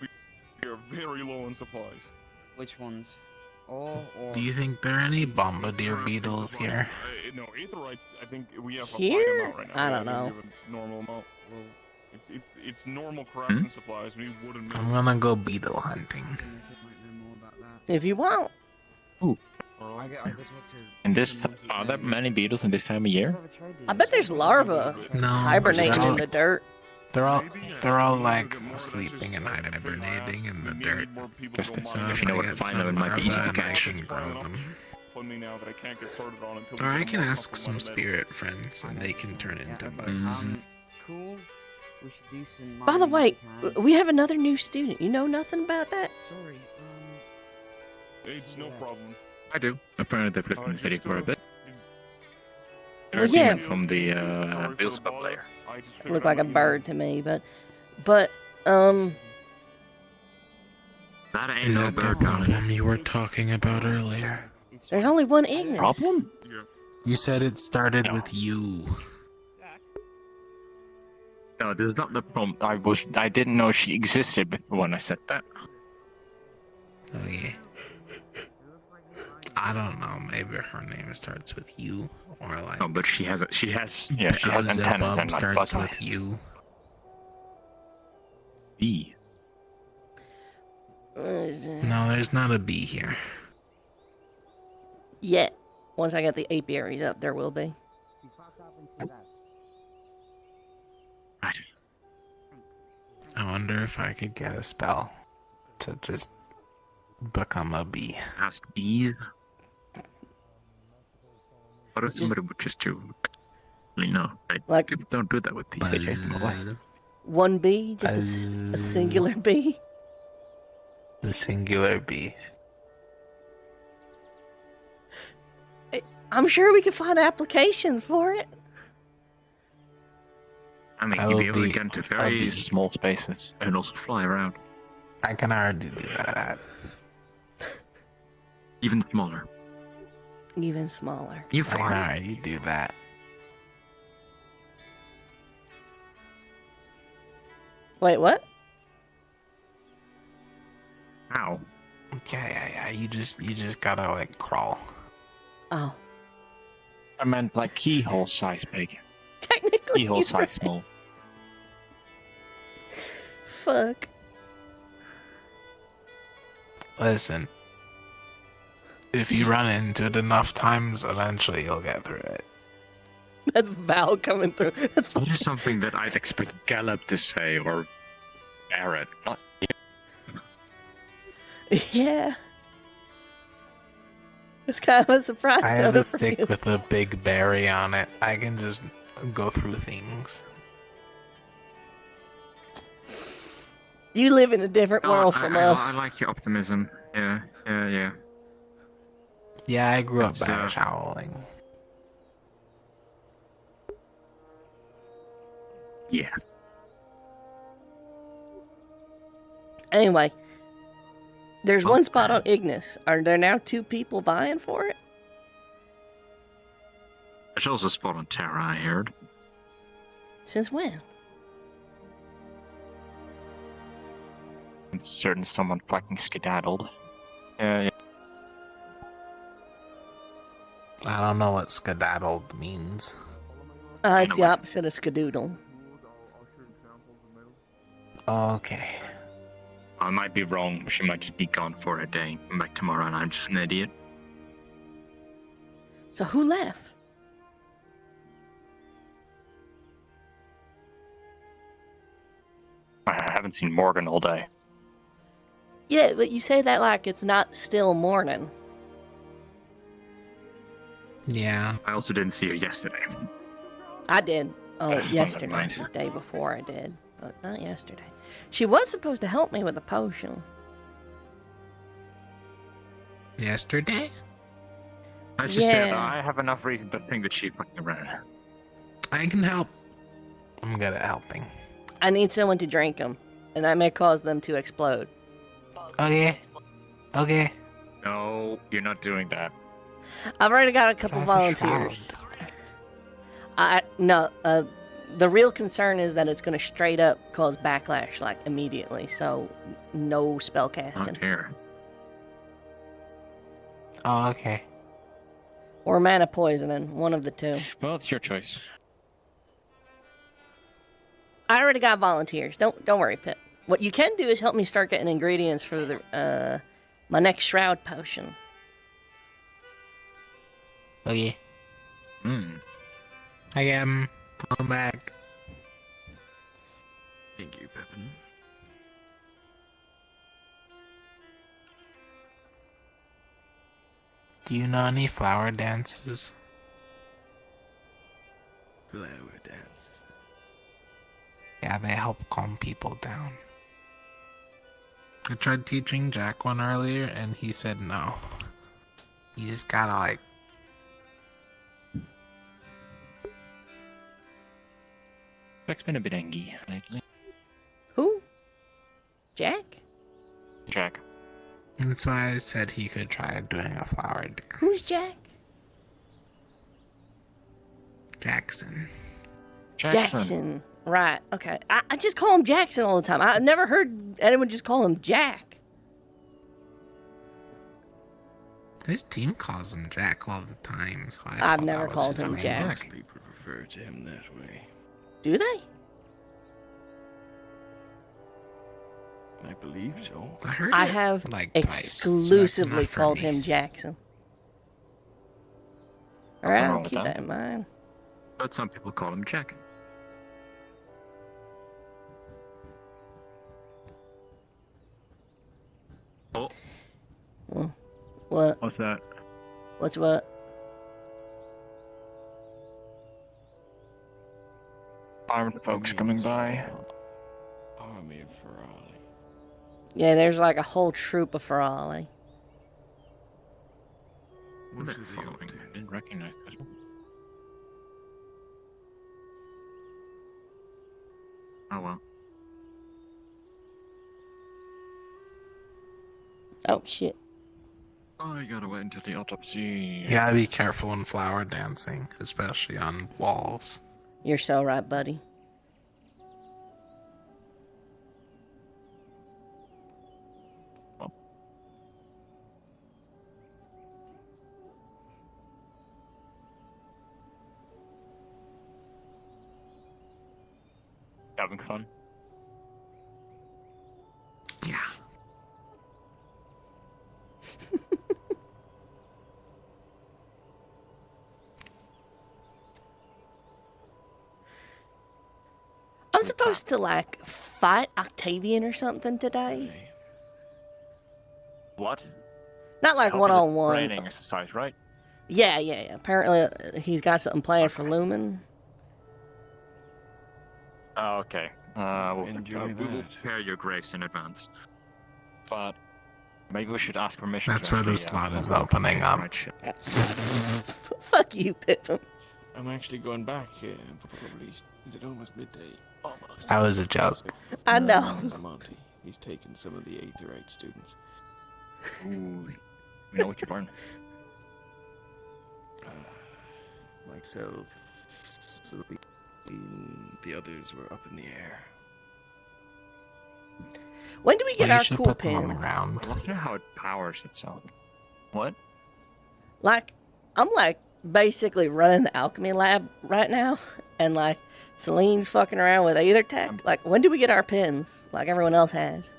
We are very low on supplies. Which ones? All or... Do you think there are any bombardier beetles here? No, aetherites. I think we have a Here? fine amount right now. I don't know. We have a normal amount. Well, it's normal crafting supplies. We need wood and I'm gonna go beetle hunting. If you want. Ooh. And this, are there many beetles in this time of year? I bet there's larvae hibernating in the dirt. They're all like sleeping and hibernating in the dirt. Just So if you know where to find them, it might be easy to catch. I can grow them. Or I can ask some spirit friends and they can turn into bugs. Cool. We should do some By the mining way, if we can. we have another new student. You know nothing about that? Sorry, It's no problem. I do. Apparently they've lived in the city for a bit. Well, yeah. From the Beelzebub layer. Look like a bird to me, but That ain't Is no that the bird, Johnny. problem you were talking about earlier? there's only one Ignis. Problem? You said it started with you. No, this is not the problem. I didn't know she existed before when I said that. Okay. I don't know. Maybe her name starts with you, or like. No, but she has antennas and like starts butt with you. B. No, there's not a B here. Yet. Once I get the apiaries up, there will be. I wonder if I could get a spell to just become a bee. Ask bees. What if somebody would just do? Like people don't do that with bees. They chase them away. One bee, just a singular bee. The singular bee. I'm sure we can find applications for it. I mean, I you'd will be able to be get into a very bee. small spaces and also fly around. I can already do that. Even smaller. Even smaller. You I can fly. already do that. Wait, what? How? Yeah. You just gotta like crawl. Oh. I meant like keyhole size big. Technically. Keyhole size small. Fuck. Listen. If you run into it enough times, eventually you'll get through it. That's Val coming through. That's That is something that I'd expect Gallup to say or Barrett. Not yeah. It's kind of a surprise. I have coming a from stick you. with a big berry on it. I can just go through things. You live in a different world I, from I, us. I like your optimism. Yeah. Yeah, I grew up It's, by howling. Yeah. Anyway, there's one spot on Ignis. Are there now 2 people vying for it? There's also a spot on Terra, I heard. Since when? Certain someone fucking skedaddled. Yeah. I don't know what skedaddled means. It's the opposite of skadoodle. Okay. I might be wrong. She might just be gone for a day. Come back tomorrow and I'm just an idiot. So who left? I haven't seen Morgan all day. Yeah, but you say that like it's not still morning. Yeah. I also didn't see her yesterday. I did. Oh, Never yesterday. mind. The day before I did. But not yesterday. She was supposed to help me with a potion. Yesterday? As you said, Yeah. I have enough reason to think that she fucking around. I can help. I'm good at helping. I need someone to drink them, and that may cause them to explode. Okay. Okay. No, you're not doing that. I've already got a couple volunteers. The real concern is that it's going to straight up cause backlash, like, immediately, so no spell casting. Not here. Oh, okay. Or mana poisoning, one of the two. Well, it's your choice. I already got volunteers. Don't worry, Pip. What you can do is help me start getting ingredients for the my next shroud potion. Okay. I am. Come back. Thank you, Pepin. Do you know any flower dances? Flower dances. Yeah, they help calm people down. I tried teaching Jack one earlier, and he said no. You just gotta, like... Jack's been a bit angry lately. Who? Jack? Jack. That's why I said he could try doing a flower dance. Who's Jack? Jackson. Jackson. Right, okay. I just call him Jackson all the time. I've never heard anyone just call him Jack. His team calls him Jack all the time, so I've thought never that was called his him name. Jack. People refer to him that way. Do they? I believe so. I heard I it, have like, twice, so that's exclusively enough for called me. him Jackson. Nothing Alright, wrong I'll with keep that. that in mind. But some people call him Jack. Oh. What? What's that? What's what? Armed folks coming by. Army of Ferrari. Yeah, there's like a whole troop of Ferrari. What are they following? I didn't recognize this one. Oh well. Oh shit. I gotta wait until the autopsy. You gotta be careful when flower dancing, especially on walls. You're so right, buddy. Having fun? Yeah. I'm supposed to like fight Octavian or something today. What? Not like Hope it's a one-on-one. training exercise, right? Yeah. Apparently, he's got something planned for Lumen. Oh, okay. Enjoy We will that. prepare your graves in advance. But maybe we should ask permission. That's to where the actually, slot is opening up. Fuck you, Pippin. I'm actually going back, probably. Is it almost midday? Almost. That was a joke. I know. Monty. He's taken some of the Aetherite students. Ooh, we know what you learned. Myself, Celine, the others were up in the air. When do we get Well, you our should cool put them on the pins? ground. Look at how it powers itself. What? Like, I'm like basically running the alchemy lab right now, and like Celine's fucking around with Aether Tech. Like, when do we get our pins? Like everyone else has.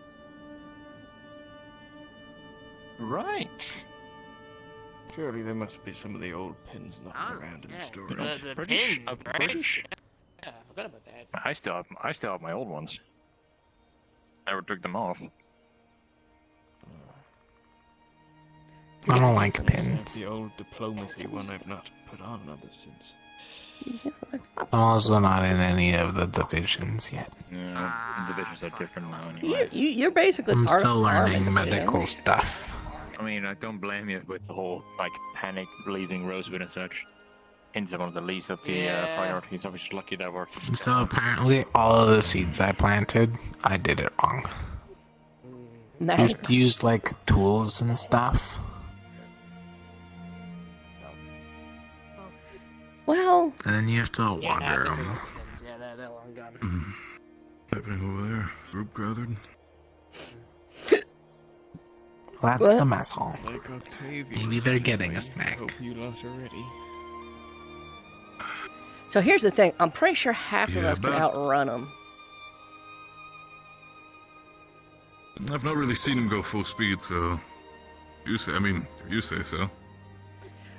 Right. Surely there must be some of the old pins knocking around in the storage. The British, pin, right? British. Yeah, I forgot about that. I still have my old ones. Never took them off. I don't like Have pins. the old diplomacy one I've not put on ever since. I'm also not in any of the divisions yet. Yeah, the divisions are different now anyway. You're basically I'm part still of the learning army, medical man. stuff. I mean, I don't blame you with the whole like panic leaving Rosewood and such. Hints one of the least of the priorities. I was just lucky that worked. So apparently all of the seeds I planted, I did it wrong. Nice. You used like tools and stuff. Well, And then you have to water them. Yeah, they're long gone. Happening over there. Group gathered. That's What? the mess hall. Like Octavius, Maybe they're getting anyway. a snack. Hope you lot are ready. so here's the thing. I'm pretty sure half of Yeah, us can but- outrun them. I've not really seen him go full speed, so you say. I mean, if you say so.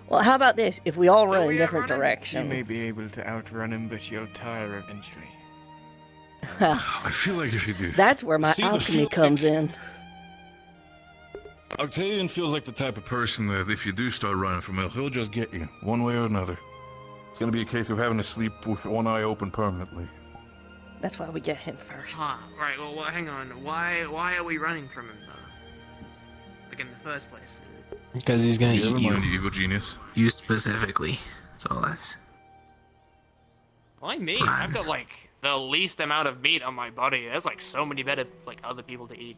Well, how about this? If we all run in we different outrun him? directions. You may be able to outrun him, but you'll tire eventually. I feel like if you do. That's where my See, the alchemy feel comes like- in. Octavian feels like the type of person that if you do start running from him, he'll just get you, one way or another. It's gonna be a case of having to sleep with one eye open permanently. That's why we get him first. Huh. Right. Well, hang on. Why are we running from him though? Like in the first place. Because he's gonna Yeah, eat never mind, you. you evil genius. You specifically. So that's... Why me? Run. I've got like the least amount of meat on my body. There's like so many better like other people to eat.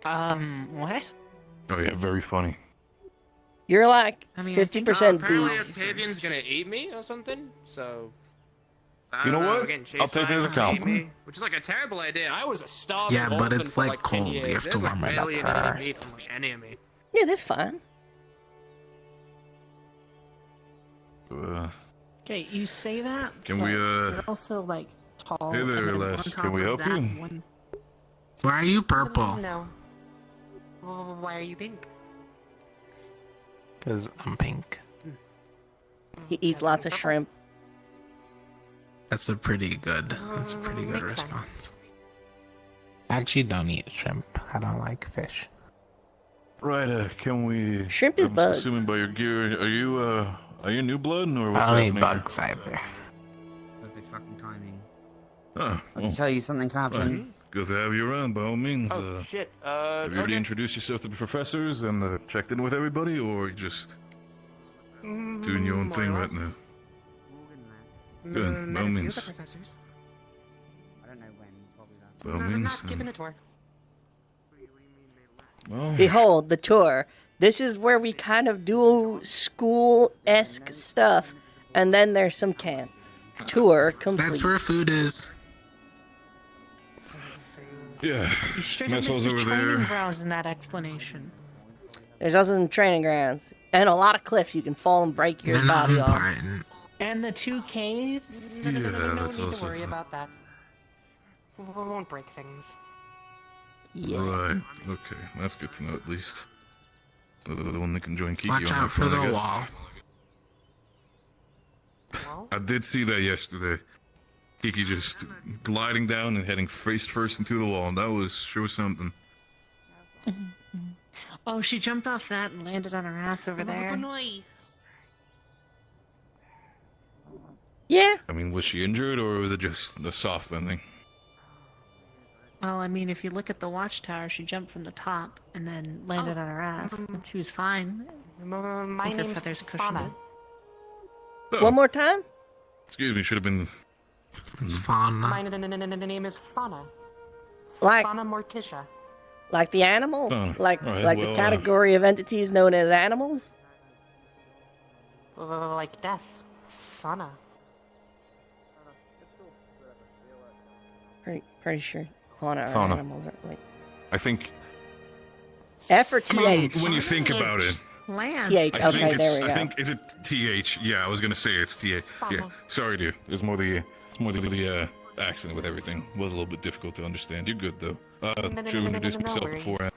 What? Oh yeah, very funny. You're like I mean, 50% apparently beef. Octavian's gonna eat me or something. So. I You don't know what? we're getting chased I'll take by it as a him, he's gonna eat compliment. me, which is like a terrible idea. I was a starving Yeah, but orphan it's, for like, like 10 cold. You years. have to There's, like, warm it up barely any first. meat on like any of me. Yeah, that's fine. Okay, you say that. Can but we, You're also like tall. Hey there, and then on lass. top Can we of help that, you? one- Why are you purple? No. Well, why are you pink? Because I'm pink. He eats lots of shrimp. That's a pretty good Makes sense. response. I actually don't eat shrimp. I don't like fish. Right, can we... Shrimp is I'm bugs. assuming by your gear, are you new blood, or what's I don't happening eat here? bugs either. Perfect fucking timing. Oh, I'll well, tell you something, Captain. fine. Good to have you around, by all means. Oh shit. Have you already Okay. introduced yourself to the professors and checked in with everybody, or you just doing your own More thing or right less. now? Good, by all Met a few of the means. professors. I don't know when, probably that. By all Not means, given then. a tour. Well, Behold, the tour. This is where we kind of do school-esque stuff. And then there's some camps. Tour complete. That's where food is. yeah. You should have Mess missed halls the over training there. grounds in that explanation. There's also some training grounds. And a lot of cliffs you can fall and break your They're not body off. important. And the 2 caves. Yeah, No that's need to also... worry about that. We won't break things. Yeah. Right, okay. That's good to know, at least. The one that can join Kiki Watch on that out for front, I the guess. wall. I did see that yesterday. Kiki just gliding down and heading face first into the wall, and that was sure something. Oh, she jumped off that and landed on her ass over there. Yeah. I mean, was she injured or was it just a soft landing? Well, I mean, if you look at the watchtower, she jumped from the top and then landed on her ass. She was fine. My think her name's feathers cushioned Fauna. it. Oh, One more time? excuse me, should have been. It's Fauna. My name is Fauna. Like, Fauna Morticia. like the animal? Fauna. Like, All right, like well, the category of entities known as animals? Like death. Fauna. Pretty sure fauna are Fauna. animals, aren't like I think. F or TH? When you think about it. Lance. TH. I think Okay, it's, there we go. I think is it TH? Yeah, I was gonna say it's TH. Yeah, sorry, dude. It's more the accent with everything. Was a little bit difficult to understand. You're good though. Should have introduced myself before.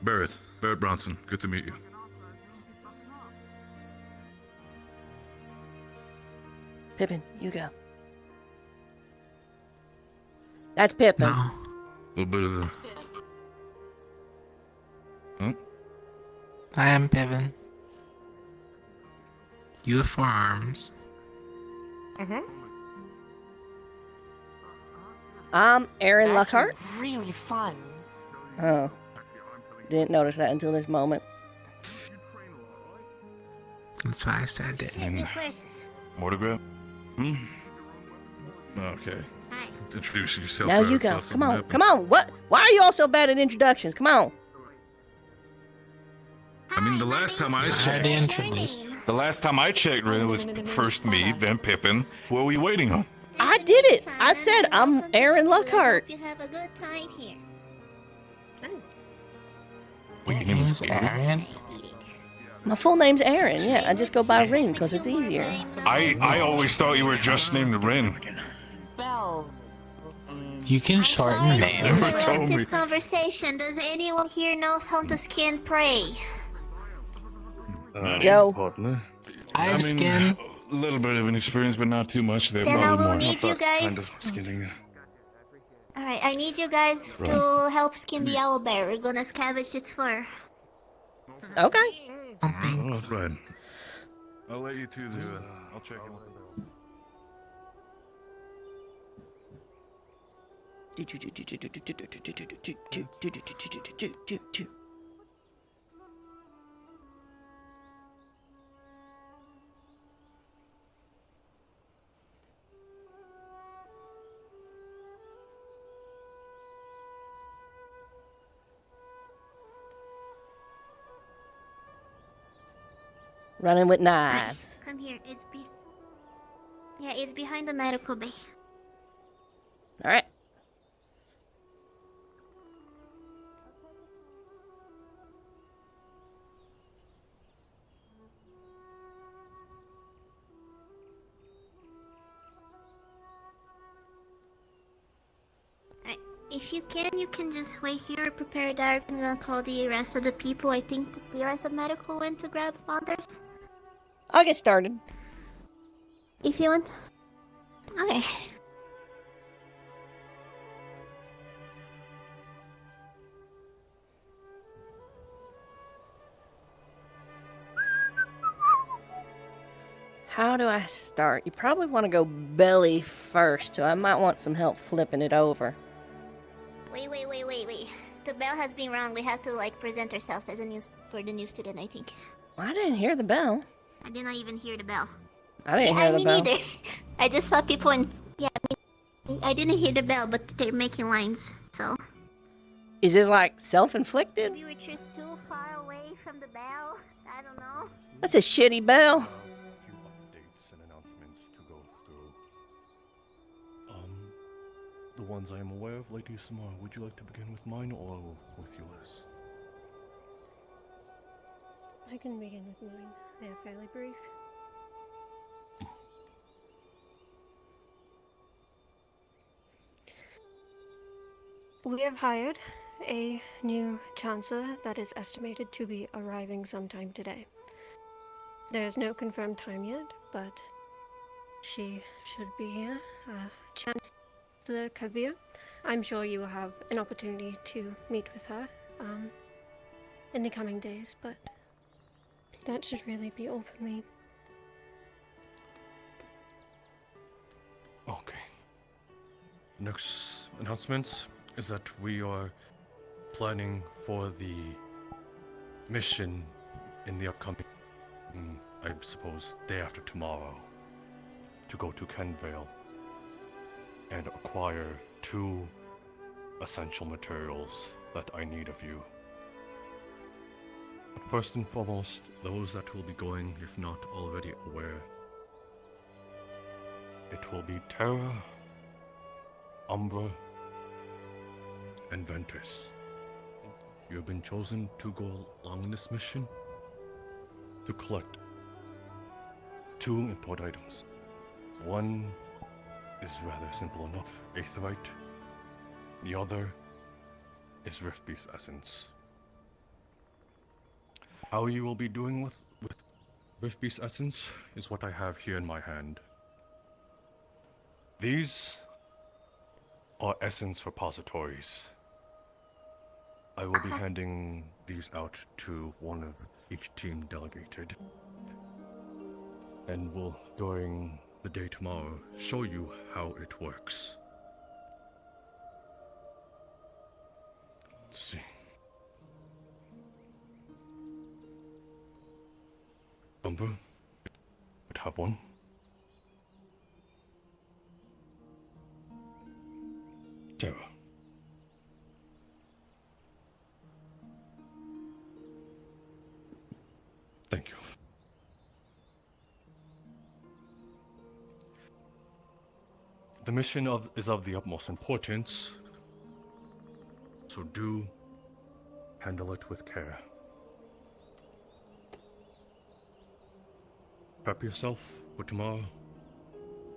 Barrett Bronson. Good to meet you. Pippin, you go. That's Pippin. No. A little bit of the. Huh? I am Pippin. You have 4 arms. I'm Aaron Lockhart. Really fun. Oh. Didn't notice that until this moment. That's why I said it. More to grab? Okay. Just introduce yourself. Now you go. Come on. Come on. What? Why are you all so bad at introductions? Come on. I mean, the last time I checked. The last time I checked, really, was first me, then Pippin. What were you waiting on? I did it. I said I'm Aaron Lockhart. You have a good time here. Wait, your name was Aaron? My full name's Aaron. Yeah, I just go by Ring because it's easier. I always thought you were just named Rin. Bell. You can shorten names. Never told me. This conversation. Does anyone here know how to skin prey? Yo. Partner. I have skin. A little bit of an experience, but not too much. There, Then I probably will more. need you guys. Kind of skinning. Alright, I need you guys to help skin the owl bear. We're gonna scavenge its fur. Okay. That's fine. I'll let you two do it. I'll check it. Running with knives. Come here. It's behind the medical bay. All right. If you can just wait here, prepare dark, and then call the rest of the people. I think that the rest of medical went to grab others. I'll get started. If you want. Okay. How do I start? You probably want to go belly first, so I might want some help flipping it over. Wait. The bell has been rung. We have to present ourselves as for the new student, I think. I didn't hear the bell. I did not even hear the bell. I didn't hear the bell. Me neither. I just saw people I didn't hear the bell, but they're making lines, so. Is this self-inflicted? Maybe we're just too far away from the bell. I don't know. That's a shitty bell. The ones I am aware of, Lady Samara. Would you like to begin with mine or with yours? I can begin with mine. They are fairly brief. We have hired a new Chancellor that is estimated to be arriving sometime today. There is no confirmed time yet, but she should be here. Chancellor Kavir I'm sure you will have an opportunity to meet with her in the coming days, but that should really be all for me. Okay. Next announcement is that we are planning for the mission in the upcoming, I suppose, day after tomorrow, to go to Kenvale and acquire 2 essential materials that I need of you. But first and foremost, those that will be going, if not already aware, it will be Terra, Umbra, and Ventus. You have been chosen to go along in this mission to collect 2 important items. One is rather simple enough, Aetherite. The other is Rift Beast Essence. How you will be doing with Rift Beast Essence is what I have here in my hand. These are essence repositories. I will be handing these out to one of each team delegated, and will, during the day tomorrow, show you how it works. Let's see. Umbra would have one. Terra. Thank you. The mission is of the utmost importance, so do handle it with care. Prep yourself for tomorrow,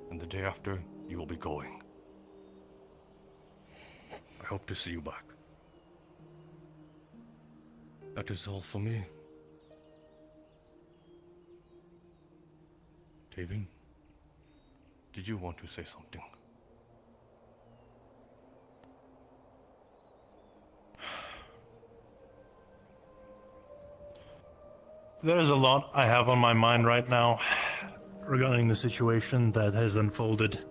and the day after, you will be going. I hope to see you back. That is all for me. Taven, did you want to say something? There's a lot I have on my mind right now regarding the situation that has unfolded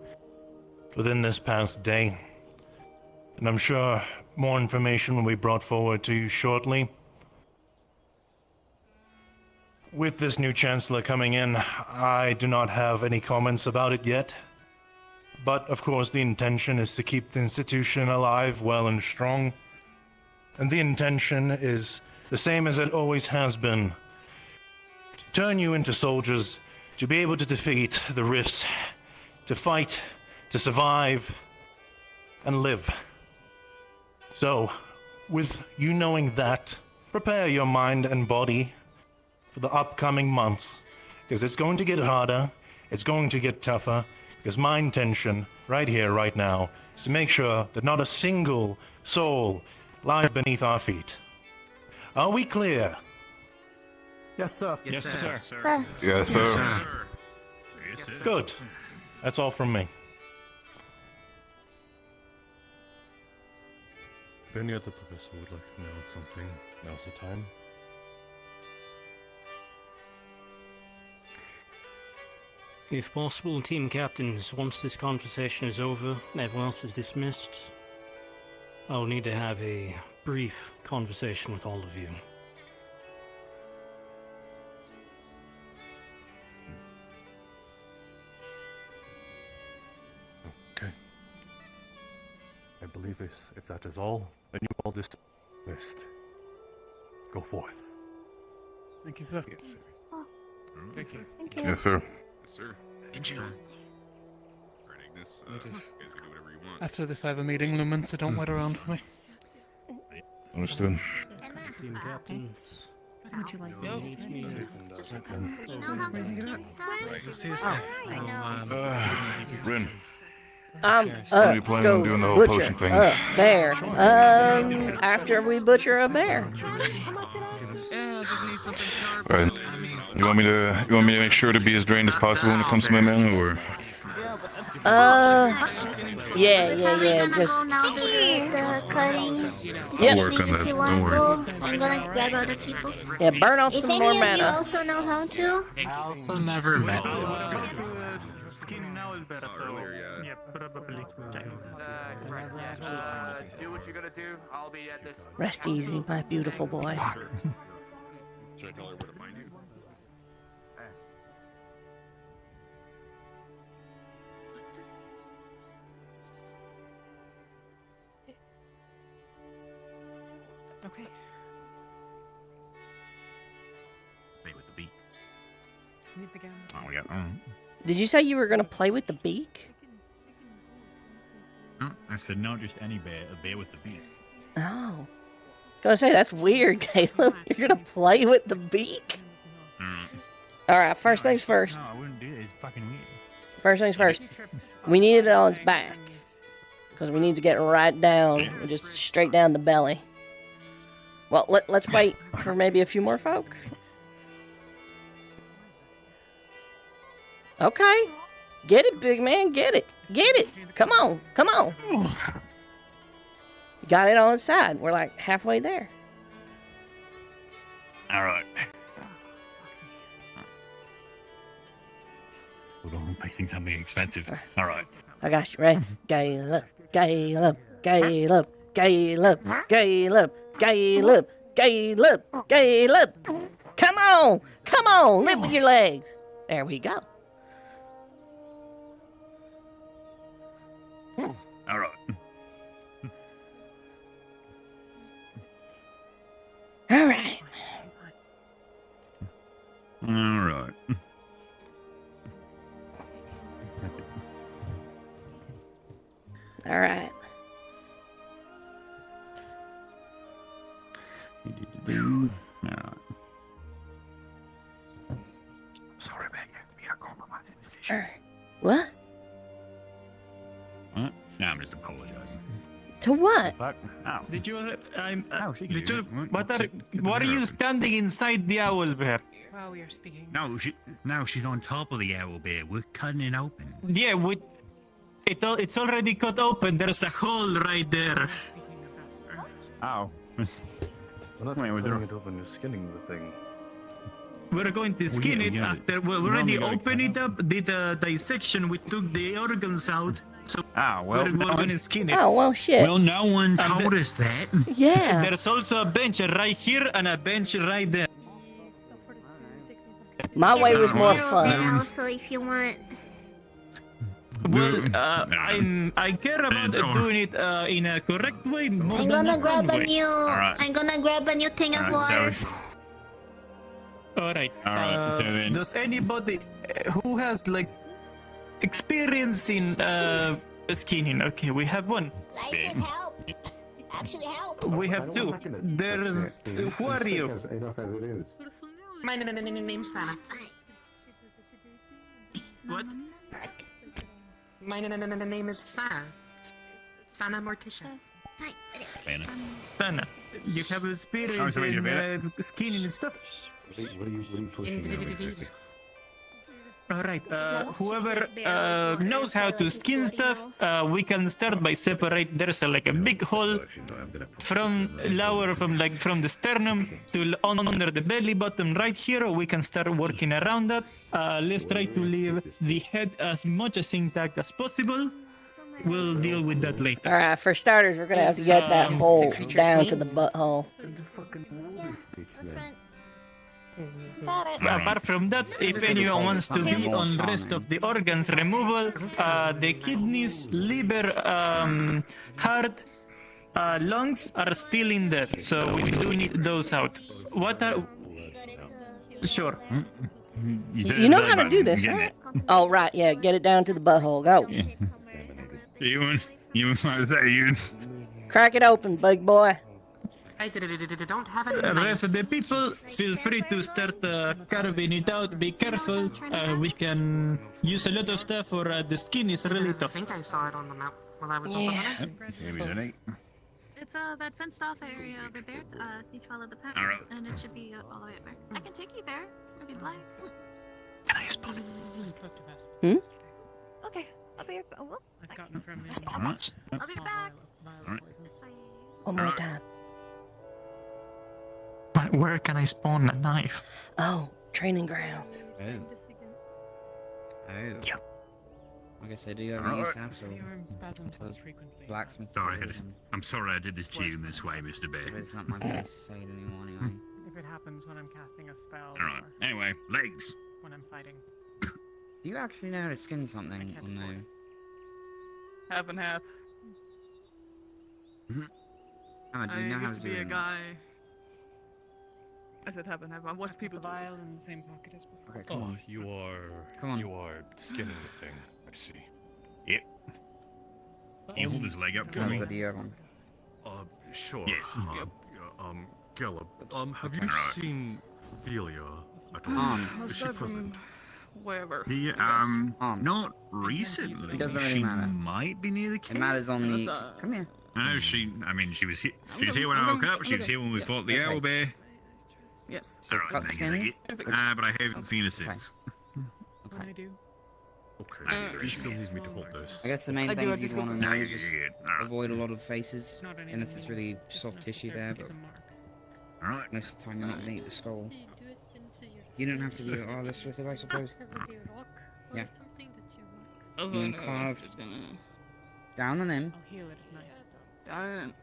within this past day. And I'm sure more information will be brought forward to you shortly. With this new Chancellor coming in, I do not have any comments about it yet. But of course the intention is to keep the institution alive, well and strong. And the intention is the same as it always has been. To turn you into soldiers, to be able to defeat the rifts, to fight, to survive, and live. So, with you knowing that, prepare your mind and body for the upcoming months, because it's going to get harder, it's going to get tougher, because my intention, right here, right now, is to make sure that not a single soul lies beneath our feet. Are we clear? Yes, sir. Yes, sir. Sir. Yes, sir. Yes, sir. Good. That's all from me. If any other professor would like to know something, now's the time. If possible, team captains, once this conversation is over, everyone else is dismissed, I'll need to have a brief conversation with all of you. Okay. I believe if that is all, then you all dismissed. Go forth. Thank you, sir. Yes, sir. Oh, Thank you. thank you. Yes, sir. Yes, sir. Enjoy. Right, Agnes, you guys can do whatever you want. After this, I have a meeting, Lumen, so don't wait around for me. Understood. Team captains. Would you like Yes. me to? You know how this gets done? Right. See you soon. I know. Rin, I'm what are you planning on doing the whole butcher potion thing? a bear. After we butcher a bear. Right. You want me to make sure to be as drained as possible when it comes to my men, or? Probably gonna Just go now to the cutting. I'll work on that. Don't worry. I'm gonna grab other people. yeah, burn off If some any more of you mana. also know how to, I also never met you. Skin now is better. Earlier, yeah. Probably. Do what you're gonna do. I'll be at this. Rest easy, my beautiful boy. Should I tell her where to find you? Okay. Play with the beak. Need the gun. Oh, we got. Did you say you were gonna play with the beak? No, I said not just any bear, a bear with the beak. Oh. I was gonna say, that's weird, Caleb. You're gonna play with the beak? Alright, first things first. No, I wouldn't do it. It's fucking weird. First things first. We need it on its back. Because we need to get it right down, just straight down the belly. Well, let's wait for maybe a few more folk. Okay. Get it, big man, get it. Get it. Come on, come on. Got it on its side. We're like halfway there. All right. Hold on, facing something expensive. All right. I got you, right? Caleb, Caleb, Caleb, Caleb, Caleb, Caleb, Caleb, Caleb. Come on, come on, live with your legs. There we go. All right. All right. All right. All right. Sorry, man. You made a compromising decision. What? What? No, I'm just apologizing. To what? Did you? Did you? What are you standing inside the owl bear? Well, we are speaking. No, she's on top of the owl bear. We're cutting it open. Yeah, it's already cut open. There's a hole right there. Oh. We're not cutting it open, you're skinning the thing. We're going to skin it after we already opened it up, did a dissection, we took the organs out. So we're going to skin it. Oh, well, shit. Well, no one told us that. Yeah. There's also a bench right here and a bench right there. My way was more there fun. also if you want. Well, I care about doing it in a correct way. More I'm than gonna a grab fun a way. new. I'm gonna grab a new thing of water. All right. so then- Does anybody who has like experience in skinning? Okay, we have one. License help. Actually help. We have two. There's who are you? Enough as it is. My name's Thana. What? My name is Thana. Thana Morticia. Thana, you have experience in skinning and stuff. What are you pushing now exactly? All right. Whoever knows how to skin stuff, we can start by separate. There's like a big hole from the sternum to under the belly button right here. We can start working around that. Let's try to leave the head as much as intact as possible. We'll deal with that later. All right, for starters, we're gonna have to get that hole down to the butthole. Apart from that, if anyone wants to be on rest of the organs removal, the kidneys, liver, heart, lungs are still in there, so we do need those out. What are? Sure. You know how to do this, right? Oh, right, yeah. Get it down to the butthole. Go. Ewan, Ewan. Crack it open, big boy. I don't have a The knife. rest of the people, feel free to start carving it out. Be careful. We can use a lot of stuff, or the skin is really I tough. think I saw it on the map while I was on the hunt. Maybe it's an 8. It's that fenced off area over there. You follow the path, Alright. and it should be all the way over. I can take you there if you'd like. Can I spawn? Hmm? Okay. I'll be. Oh, I've gotten from him. Alright. I'll be back. Alright. One more time. But where can I spawn a knife? Oh, training grounds. Oh. Yeah. I guess they do have a use apps or blacksmith. Sorry, I'm sorry I did this to you in this way, Mr. Bear. But it's not my place to say it anymore anyway. If it happens when I'm casting a spell. Alright, or anyway, legs. when I'm fighting. Do you actually know how to skin something or no? Half and half. Emma, do you know I how used to to do be a it? guy. I said half and half. I watched people do it. Vial in the same pocket as before. Okay, come on. You are. Come on. You are skinning the thing. I see. Yep. Can you hold his leg up for me? But the other one. Sure. Yes. Gellub, have you Right. seen Philia at all? Is she present? Wherever. He, not recently. It doesn't really she matter. might be near the cave. It matters on the. Come here. I know she was here. She was here when I woke up. She was here when we fought the owl bear. Yes. Alright, got the thank you, skin? but I haven't seen her since. When I do. Okay. You still need me to hold this. I guess the main I do things have you'd to want to go- know No, is you're just good. Alright. avoid a lot of faces, Not any unless it's really just soft enough tissue there there, is but a mark. Alright. most of the time you're not going to eat the skull. You don't have to be an artist with it, I suppose. Yeah. Oh, You no, carve it's gonna- down the limb, I'll heal it. Nice. Down.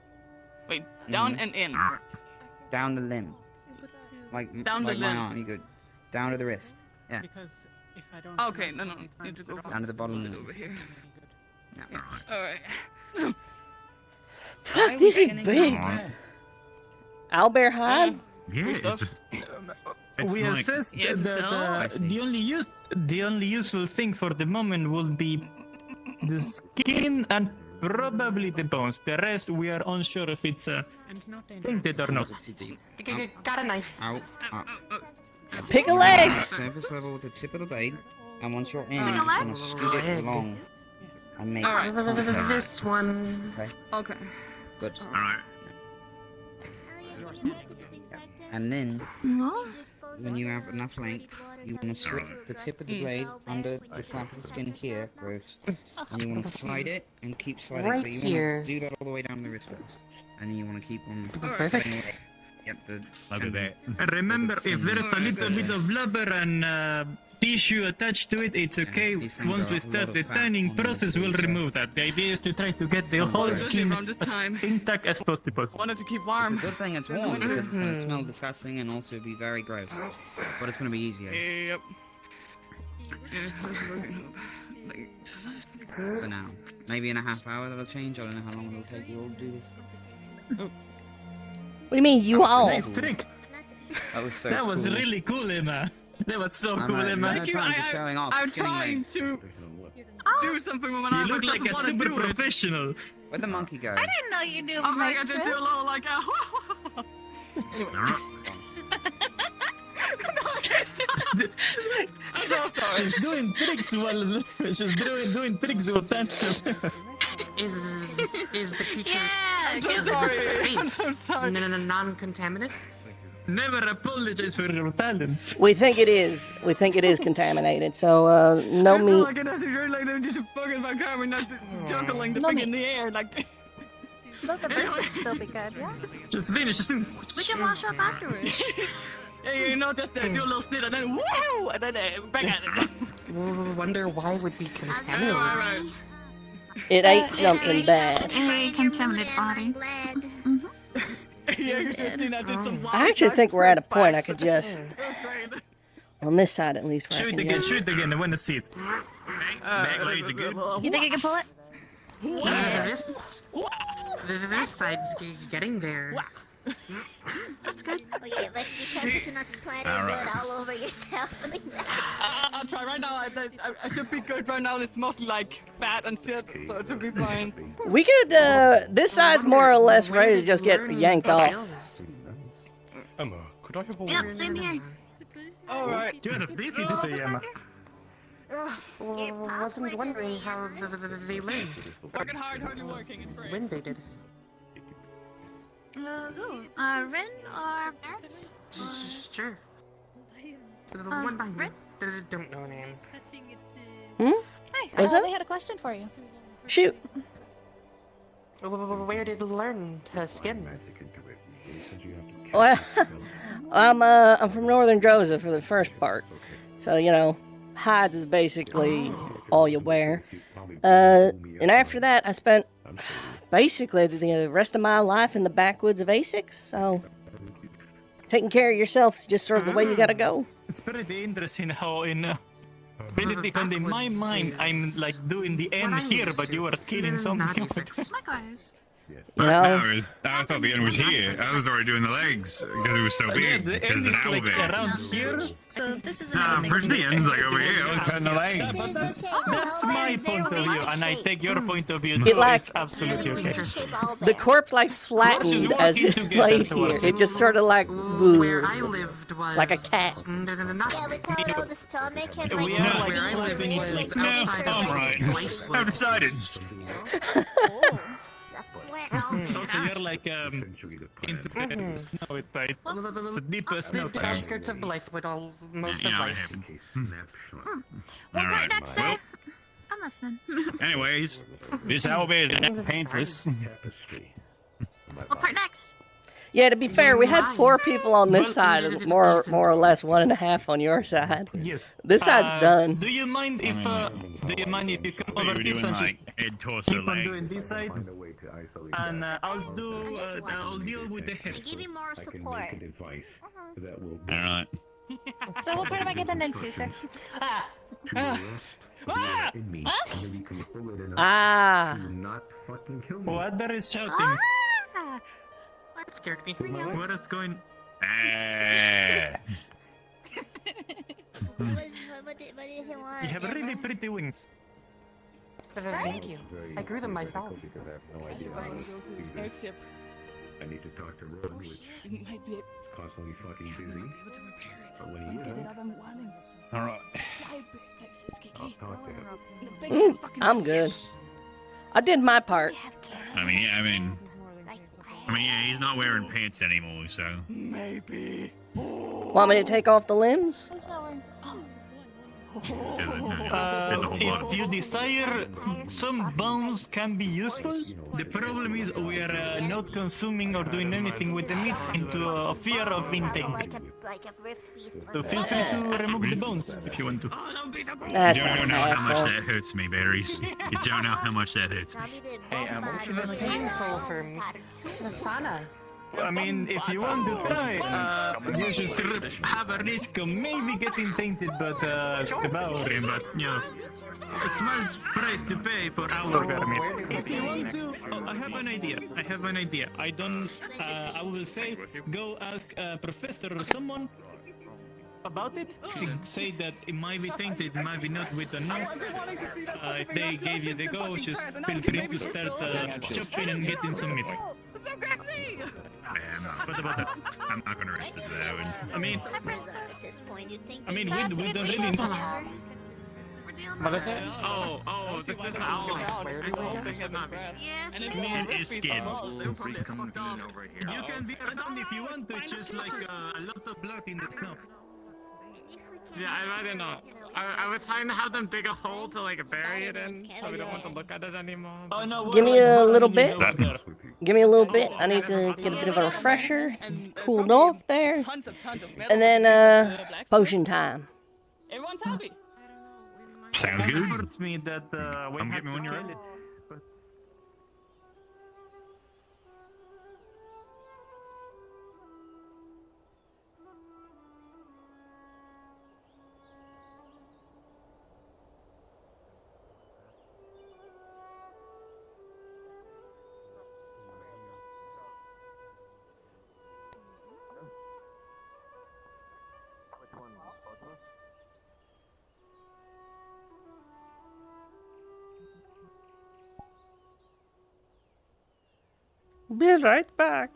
Wait, down Mhm. and in. down the limb. Down the like my limb. arm, you go down to the wrist. Yeah. Because if I don't. Okay, have no, no, any you time need to go draw, Down to the bottom hold of it the over limb. here. Yeah. Alright. Fuck, this is Skinning big. down. Owlbear hide? Yeah, it's We like- assessed Yes, that so? I see. the only useful thing for the moment will be the skin and probably the bones. The rest we are unsure if it's and not tainted or not. Got a knife. Out, up. Just pick a leg. Surface level with the tip of the blade, and once you're in, Pick a you're leg? gonna scoot it along and make. Alright. This one. Okay, Okay. good. Alright. And then, when you have enough length, you want to slip the tip of the blade under the flap of the skin here, gross. And you want to slide it and keep sliding. Right but you here. want to do that all the way down the wrist first. And then you want to keep on. Perfect. sliding it. Get the. Look at tendon. that. Remember, if there's a little bit of blubber and tissue attached to it, it's okay. these things Once are we a lot start of the fat tanning on them process, too, we'll so- remove that. The idea is to try to get the whole Especially skin around this as time. intact as possible. Wanted to keep It's warm. a good thing it's warm because it's going to smell disgusting and also be very gross. But it's going to be easier Yep. Like, for now. Maybe in a half hour that'll change. I don't know how long it'll take you all to do this. What do you mean, you all? Nice trick. That was so That was cool. really cool, Emma. That was so I'm cool, not- Emma. I'm Thank you. trying to showing off. I'm It's getting trying late. to do something when You I look like a want to super do it. professional. Where'd the monkey go? I didn't know you knew. I'm like, I mic just do a tricks. little like, Alright. I'm so sorry. She's doing tricks while she's doing tricks with that. Is the creature I'm so is sorry. safe? I'm so sorry. Non-contaminated? Never apologize for your talents. We think it is. We think it is contaminated. So no I feel meat. like it has to be like they're just fucking my car and not juggling the No thing meat. in the air like. Look, the bird would still be good, yeah? Just finish. Just finish. We can wash up afterwards. Yeah, you know, just do a little snit and then woo, and then back at it. Wonder why it would be contaminated. Alright. It ate something bad. A contaminated body. Yeah, you should have seen I did some I actually think we're at a point I could just, That's great. on this side at least, where I Shoot can again. just... Shoot again. I want to see it. Back legs are good. You think you can pull it? This side's getting there. That's good. Okay, let's because you're not splattering blood all over yourself. I'll try right now. I should be good right now. It's mostly like fat and shit, so it should be fine. We could, this side's more or less ready to just get yanked off. Emma, could I have a Yep, same here. Alright. You had a busy day, Emma. Wasn't wondering how they live. Working hard, hardly working. It's great. When they did. Who? Rin or Barrett? Sure. The one behind me. Don't know name. Hmm? I Hi. What's up? They had a question for you. Shoot. Where did you learn to skin? Well, I'm from Northern Georgia for the first part, so you know, hides is basically all you wear. And after that, I spent basically the rest of my life in the backwoods of Essex. So taking care of yourself is just sort of the way you gotta go. It's pretty interesting how because in my mind I'm like doing the end here, but you are skinning something. Likewise. You know? I thought the end was here. I was already doing the legs because it was so big. Yeah, the Because end the is owl like bit. around here. So this is First the end's like over here. I was cutting the legs. That's my point of view, and I take your point of view. It Too. like- It's absolutely okay. The corpse like flattened as it laid here. It just sort of like Where I lived was like a cat. not the stomach and We are like where I lived was outside of right. Rosewood. I've decided. Also, you're like into the snow. It's like it's the deepest snow. The outskirts of Blythewood all most You of know, it life. happens. All right. Next, Well, I'm listening. anyways, this owlbear is pantsless. What part next? Yeah, to be fair, we had 4 people on this side, and more or less 1.5 on your side. Yes. This side's done. Do you mind if you come What are over you this doing, and just like head, torso, keep on doing legs? this side, and I'll deal with the head. Give you more support. All right. So what part am I getting into, sir? Ah. What there is shouting? Ah! That scared me. What is going? Ah. What did he want? You have really pretty wings. Thank you. I grew them myself. Starship. I need to talk to Rogue, which He might be constantly fucking busy. But when he get it isn't, out of warning. All right. I'll talk to him. I'm good. I did my part. I mean, yeah, he's not wearing pants anymore, so. Maybe. Want me to take off the limbs? If you desire, some bones can be useful. The problem is we are not consuming or doing anything with the meat into a fear of being tainted. So feel free to remove the bones if you want to. That's you don't an know how much asshole. that hurts me, Berries. You don't know how much that hurts me. Hey, I'm actually painful for me. The fauna. I mean, if you want to try, you should have a risk of maybe getting tainted, but devouring. But you know, a small price to pay for our meat. If you want to, I have an idea. I don't. I will say, go ask a professor or someone about it. Say that it might be tainted, it might be not. We don't know. If they gave you the go, just feel free to start chopping and getting some meat. What about that? I'm not gonna risk it though. I mean, we don't really know. What is it? Oh, this is owl. They should not be. Yes, It is skinned. You can be around if you want to, just like a lot of blood in the snow. Yeah, I'd rather not. I was trying to have them dig a hole to like bury it in, so we don't want to look at it anymore. Oh no! Give me a little bit. That- Give me a little bit. I need to get a bit of a refresher. Cooled off there. Tons of And then, potion time. Everyone's happy. Sounds good. Hurts me that Come get me when you're ready. Be right back.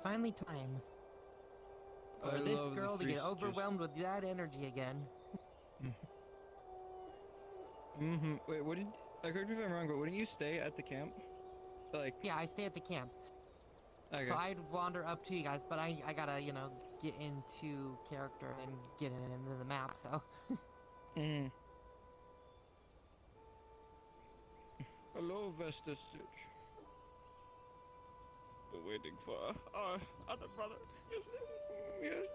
finally time. For this girl to get overwhelmed with that energy again. Wait, what did... correct me if I'm wrong, but wouldn't you stay at the camp? Like... Yeah, I stay at the camp. Okay. So I'd wander up to you guys, but I gotta, you know, get into character and get into the map, so... Hello, Vestus Such. We're waiting for our other brother. Yes.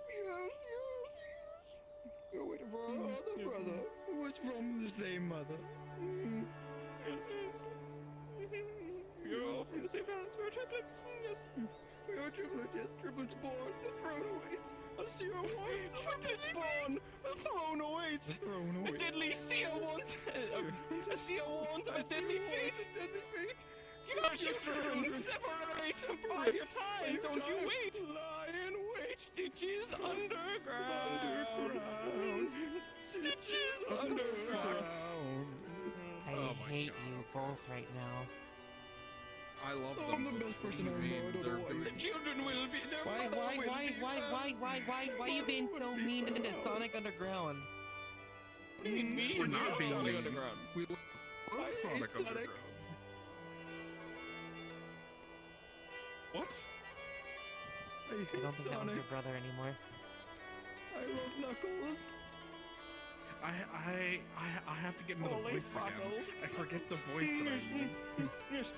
We're waiting for our other brother, who is from the same mother. Yes. You're all from the same parents. We're triplets. Yes. We are triplets, yes. Triplets born. The throne awaits. A seer wants. Triplets born. The throne awaits. A deadly seer wants. A seer wants. A deadly fate. Your children separate and bide your time. Don't you wait. Lie and wait. Stitches underground. Stitches underground. I hate you both right now. I love them. I'm the best person I know. The children will be there. Why are you being so mean to Sonic Underground? What do you mean We're not being Sonic mean. Underground? We love Sonic Underground. What? I don't think that one's your brother anymore. I love Knuckles. I have to get into the voice again. I forget the voice that I use. Yes.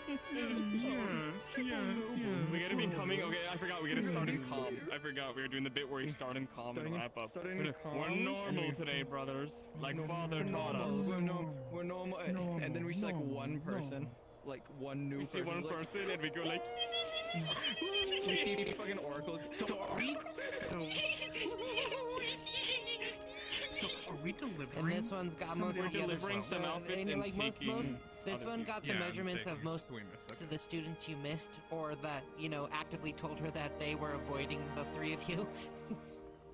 We gotta be coming. Okay, I forgot. We gotta start in calm. I forgot. We were doing the bit where you start in calm and wrap up. We're normal today, brothers. Like Father taught us. We're normal. And then we see like one person. Like one new person. We see one person and we go like... we see fucking oracles. So are we... So are we delivering? And this one's got most of the delivering some outfits and like most this one got the measurements of most of the students you missed, or that, you know, actively told her that they were avoiding the three of you.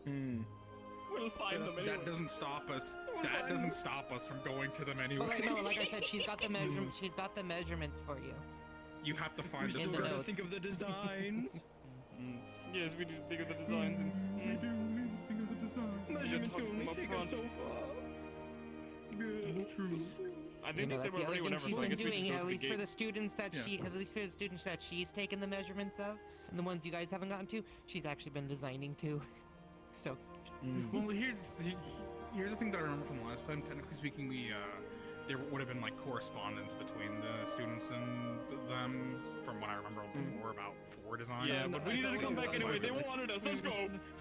We'll find them anyway. That doesn't stop us. That doesn't stop us from going to them anyway. Well, like I said, she's got the measurements for you. You have to find We us gotta first. think of the designs. Yes, we need to think of the designs. And We do need to think of the design. measurements can only take us so far. True. I You think know, they said that's the we're ready other thing whenever, she's so I been guess we doing, just go at to least the for gate. the students that she's taken the measurements of, and the ones you guys haven't gotten to, she's actually been designing too. So. Well, here's the thing that I remember from last time. Technically speaking, there would have been like correspondence between the students and them from what I remember before about floor design. Yeah, but we needed to come back anyway. They wanted us. Let's go.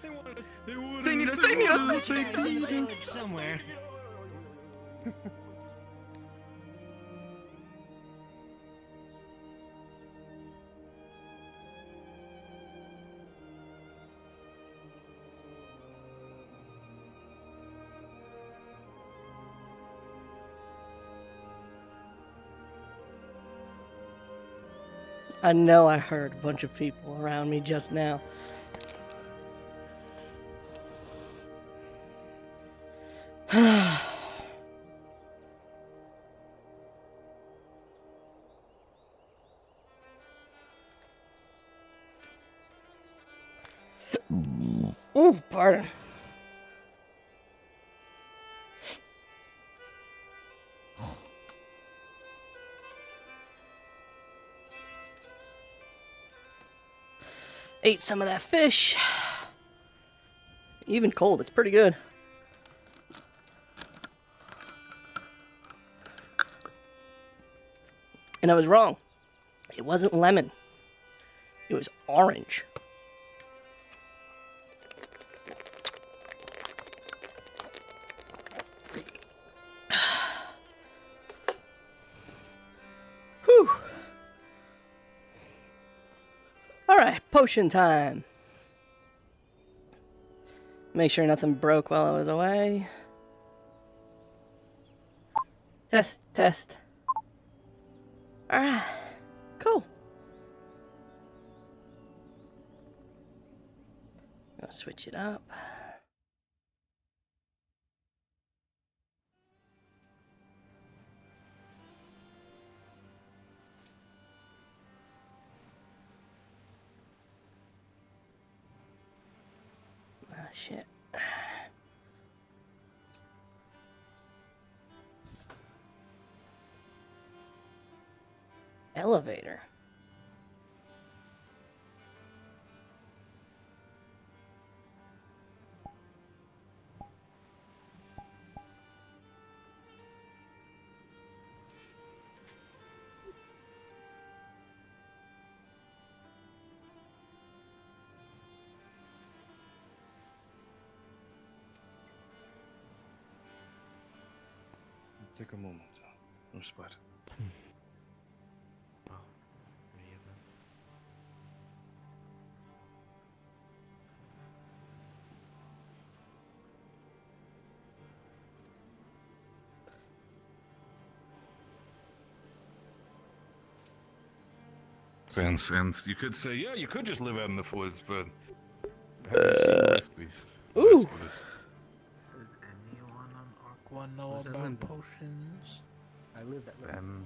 They wanted us. They need us. They need us. They need us in the village somewhere. I know I heard a bunch of people around me just now. Oh, pardon. Ate some of that fish. Even cold, it's pretty good. And I was wrong. It wasn't lemon. It was orange. Whew. Alright, potion time. Make sure nothing broke while I was away. Test. Alright, cool. I'll switch it up. shit. Elevator. Take a moment. No sweat. And you could say, yeah, you could just live out in the woods, but have you seen this beast? Ooh. This. Does anyone on Aqua know about potions? I live at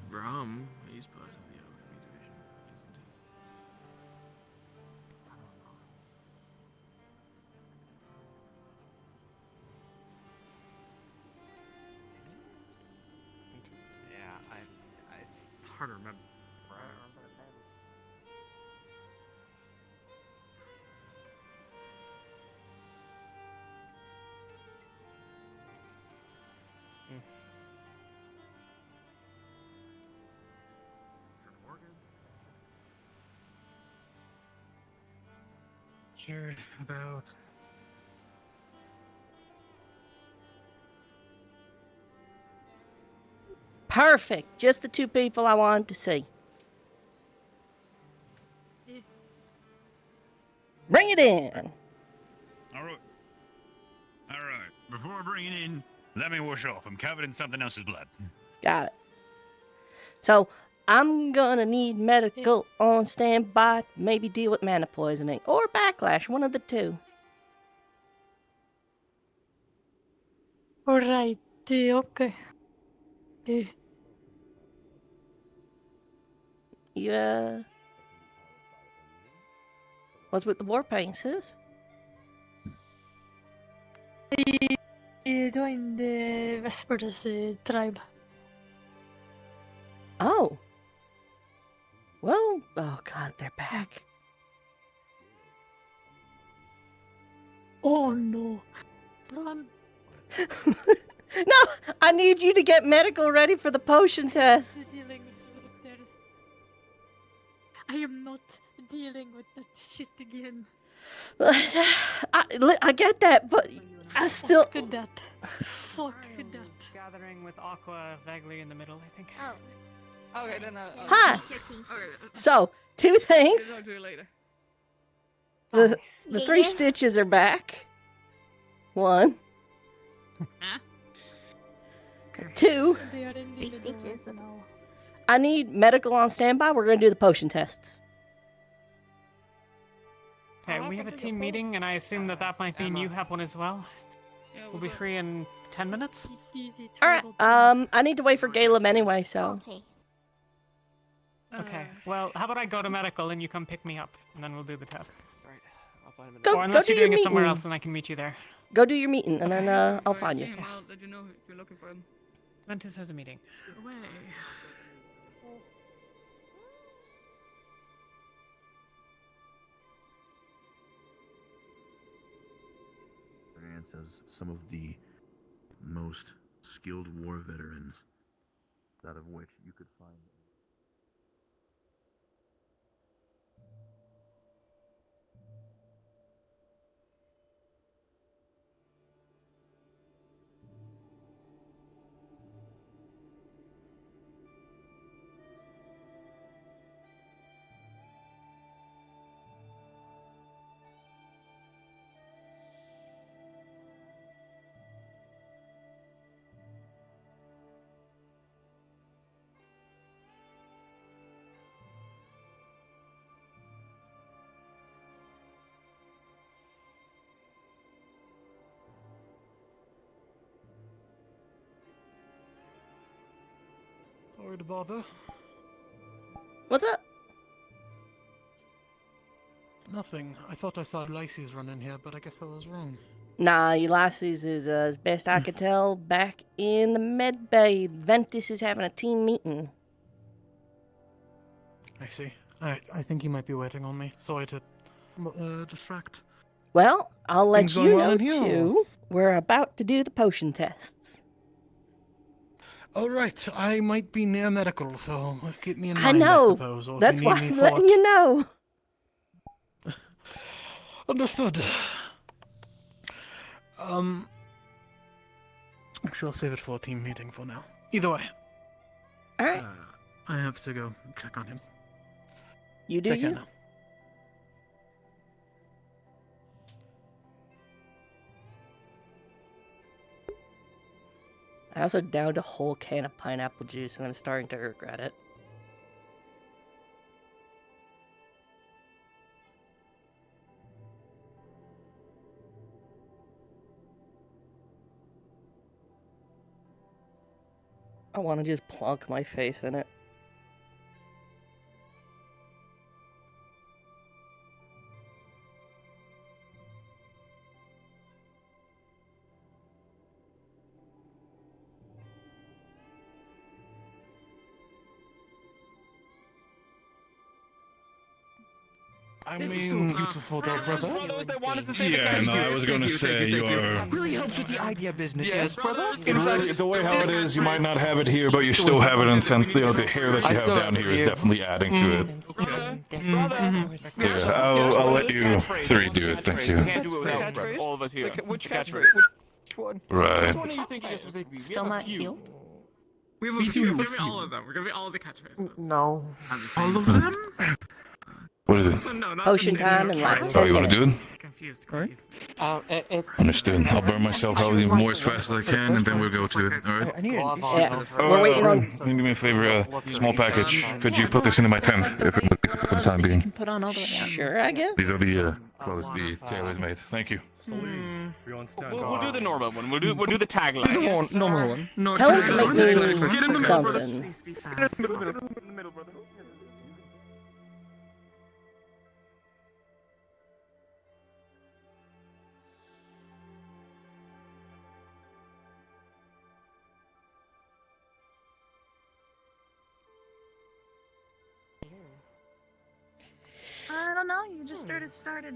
Brum, he's part of the alchemy division, isn't he? Yeah, it's hard to remember. Sure, about. Perfect. Just the two people I wanted to see. Bring it in. All right. Before I bring it in, let me wash off. I'm covered in something else's blood. Got it. So, I'm gonna need medical on standby to maybe deal with mana poisoning or backlash, one of the two. Alright, okay. Yeah. What's with the war paint, sis? I joined the Vespers tribe. Oh. Well, oh god, they're back. Oh no. Run. No, I need you to get medical ready for the potion test. I am not dealing with that shit again. I get that, but I still. Fuck that. Fuck that. Gathering with Aqua vaguely in the middle, I think. Oh. Okay, then Huh. Okay. So, two things. I'll do it later. The three stitches are back. One. Two. They are in the stitches now. I need medical on standby. We're going to do the potion tests. Okay, we have a team meeting, and I assume that might mean you have one as well. We'll be free in 10 minutes. All right. I need to wait for Caleb anyway, so. Okay. Well, how about I go to medical and you come pick me up, and then we'll do the test. Right. I'll find him. Go Or unless do you're your doing it somewhere meeting. else, and I can meet you there. Go do your meeting, and then I'll find you. I'll let you know if you're looking for him. Ventus has a meeting. Away. As some of the most skilled war veterans, that of which you could find. Sorry to bother. What's up? Nothing. I thought I saw Lacey's run in here, but I guess I was wrong. Nah, Ulysses is, as best I could tell, back in the med bay. Ventus is having a team meeting. I see. I think he might be waiting on me. Sorry to distract. Well, I'll let Things going you well know, in here, or- too. We're about to do the potion tests. All right, I might be near medical, so keep me in I mind, know. I suppose. Or That's if you why need I'm me letting for you know. Understood. Actually, I'll save it for a team meeting for now. Either way. Alright. I have to go check on him. You do Take care you. now. I also downed a whole can of pineapple juice, and I'm starting to regret it. I want to just plonk my face in it. I mean, beautiful though, brother. Yeah, no, I was gonna say you are. Really helps with the idea business, yes, brother. Really, the way how it is, you might not have it here, but you still have it in sense. You know, the hair that you have down here is definitely adding to it. Yeah, I'll let you three do it. Thank you. Can't do it without all of us here. Which catchphrase? Which one? Right. Which one are you thinking of specifically? We have a few. We have a few. It's gonna be all of them. We're gonna be all of the catchphrases. No. All of them? What is it? No, not Potion the same. time in like 10 Oh, you want to do it? Confused. It's. Understood. I'll burn myself out even more as fast as I can, and then we'll go to it. All right? Yeah. We're waiting on. Can you do me a favor? Small package. Could you put this into my tent for the time being? Put on all the way down. Sure, I guess. These are the clothes the tailor's made. Thank you. We'll do the normal one. We'll do the tagline. Normal one. No, Tell him to make Get in the me middle, brother. something. Please be In the middle, brother. I don't know. You just started staring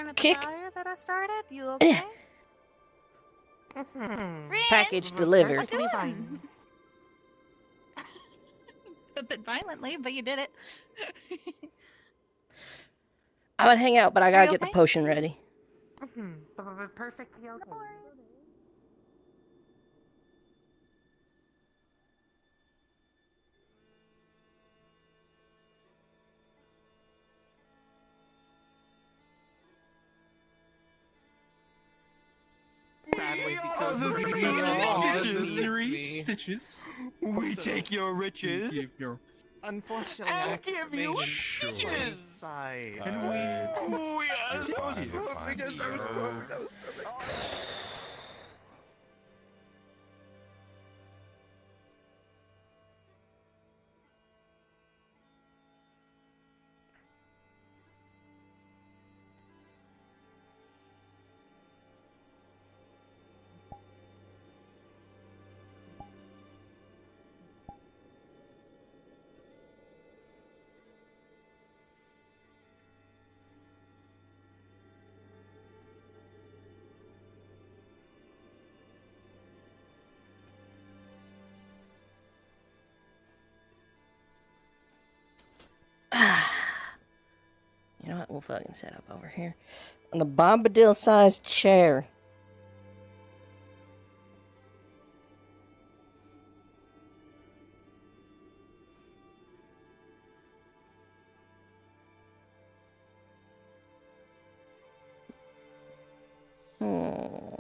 at the Kick. fire that I started. You okay? Package delivered. What are you doing? A bit violently, but you did it. I'm gonna hang out, but I gotta you get the okay? potion ready. Perfectly okay. Sadly, because of Stitches. We take your riches. Unfortunately, And give you stitches. And we are You know what? We'll fucking set up over here on the Bombadil-sized chair. Hmm.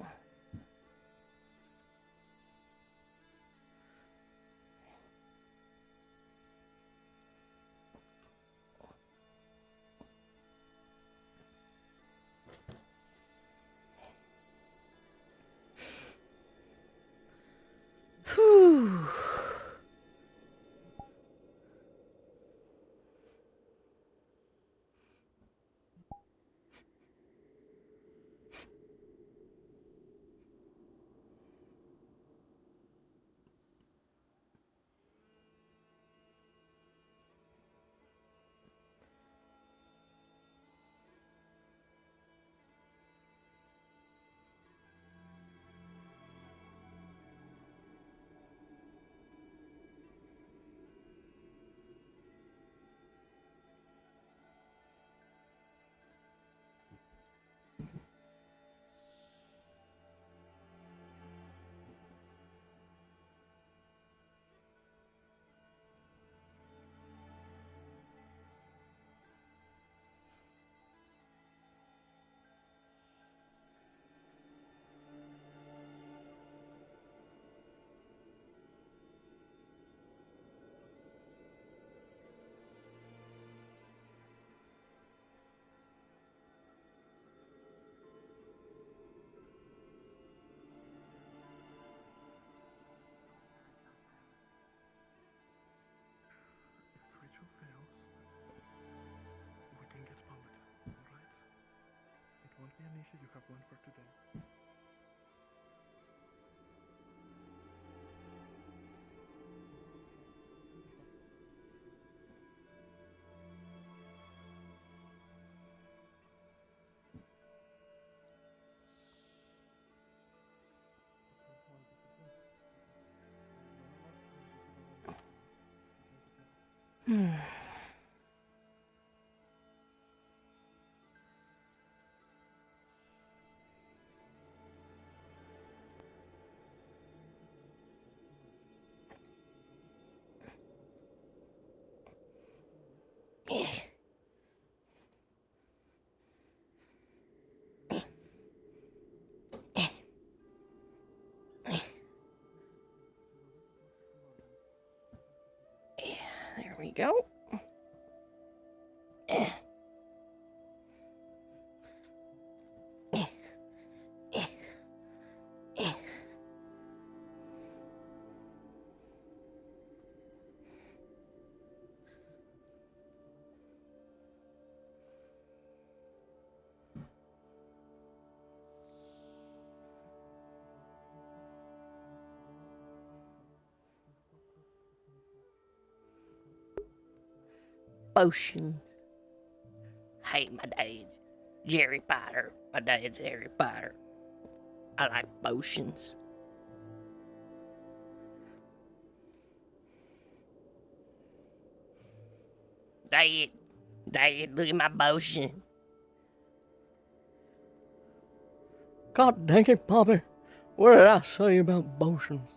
There we go. Potions. Hey, my dad's Jerry Potter. My dad's Harry Potter. I like potions. Dad, look at my potion. God dang it, Bobby. What did I say about potions?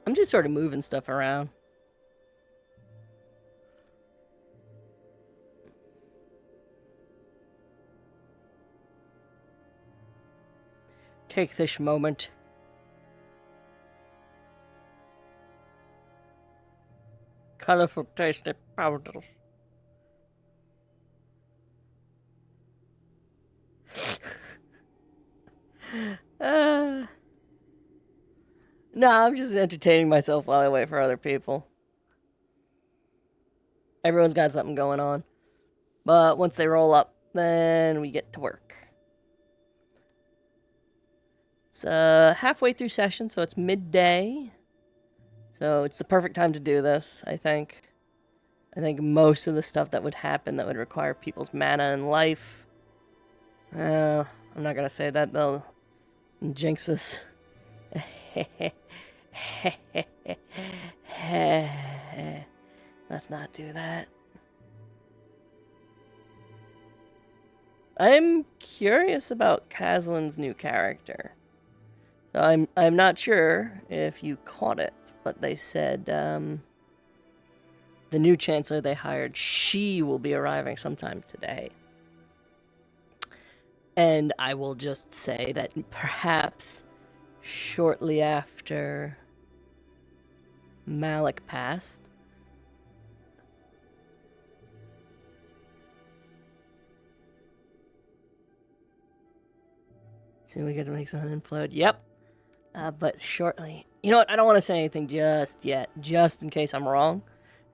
I'm just sort of moving stuff around. Take this moment. Colorful, tasty powders. No, I'm just entertaining myself while I wait for other people. Everyone's got something going on. But once they roll up, then we get to work. It's halfway through session, so it's midday. So it's the perfect time to do this, I think. I think most of the stuff that would happen that would require people's mana and life. I'm not gonna say that, they'll jinx us. Let's not do that. I'm curious about Kaslin's new character. So I'm not sure if you caught it, but they said the new chancellor they hired, she will be arriving sometime today. And I will just say that perhaps shortly after Malik passed, so we get to make something implode. Yep. But shortly. You know what? I don't want to say anything just yet, just in case I'm wrong,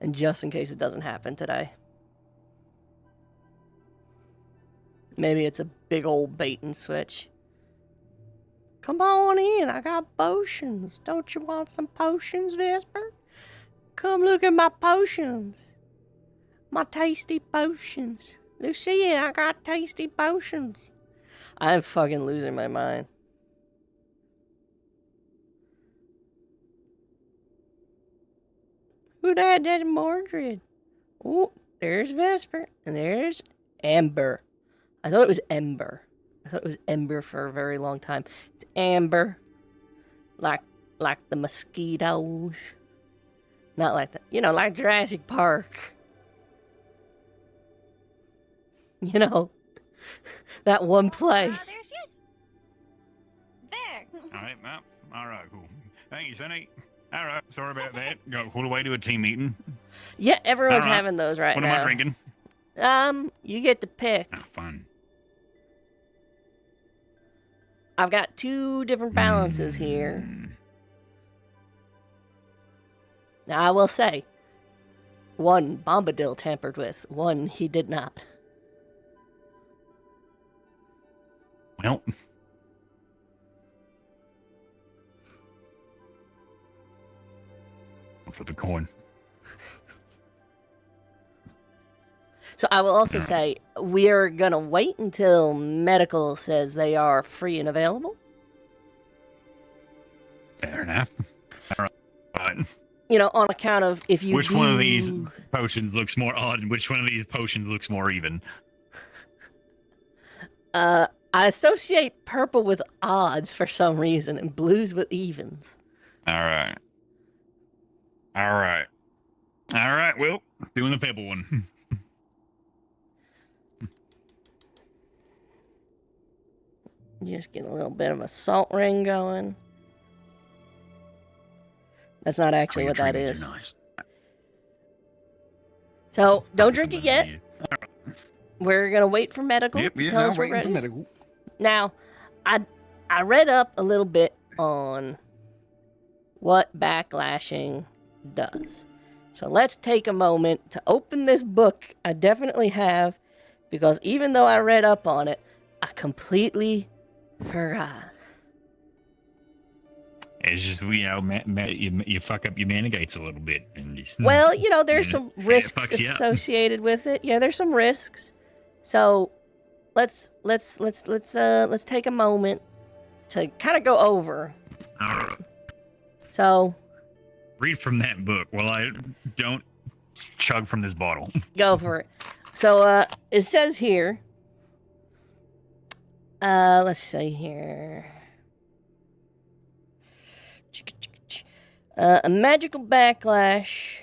and just in case it doesn't happen today. Maybe it's a big old bait and switch. Come on in, I got potions. Don't you want some potions, Vesper? Come look at my potions. My tasty potions. Lucia, I got tasty potions. I'm fucking losing my mind. Who that? That's Mordred. Oh, there's Vesper. And there's Amber. I thought it was Ember. I thought it was Ember for a very long time. It's Amber. Like the mosquitoes. Not like that. You know, like Jurassic Park. You know, that one play. All right, well, all right, cool. Thank you, Sonny. All right, sorry about that. Got pulled away to a team meeting. Yeah, everyone's All right. having those right what now. What am I drinking? You get to pick. Oh, fun. I've got 2 different balances here. Now, I will say, one Bombadil tampered with, one he did not. Well. For the coin. So I will also say, we are going to wait until medical says they are free and available. Fair enough. All right. You know, on account of if you Which one of these potions looks more odd and which one of these potions looks more even? I associate purple with odds for some reason and blues with evens. All right. Well, doing the purple one. Just get a little bit of a salt ring going. That's not actually what that is. Nice. So don't drink it yet. We're gonna wait for medical Yep, to tell us we're waiting ready. for medical. Now, I read up a little bit on what backlashing does. So let's take a moment to open this book. I definitely have, because even though I read up on it, I completely forgot. It's just, you know, you fuck up your mana gates a little bit. And just, Well, you know, there's some it risks fucks you up. associated with it. Yeah, there's some risks. So let's take a moment to kind of go over. All right. So Read from that book while I don't chug from this bottle. go for it. So it says here. Let's see here. A magical backlash.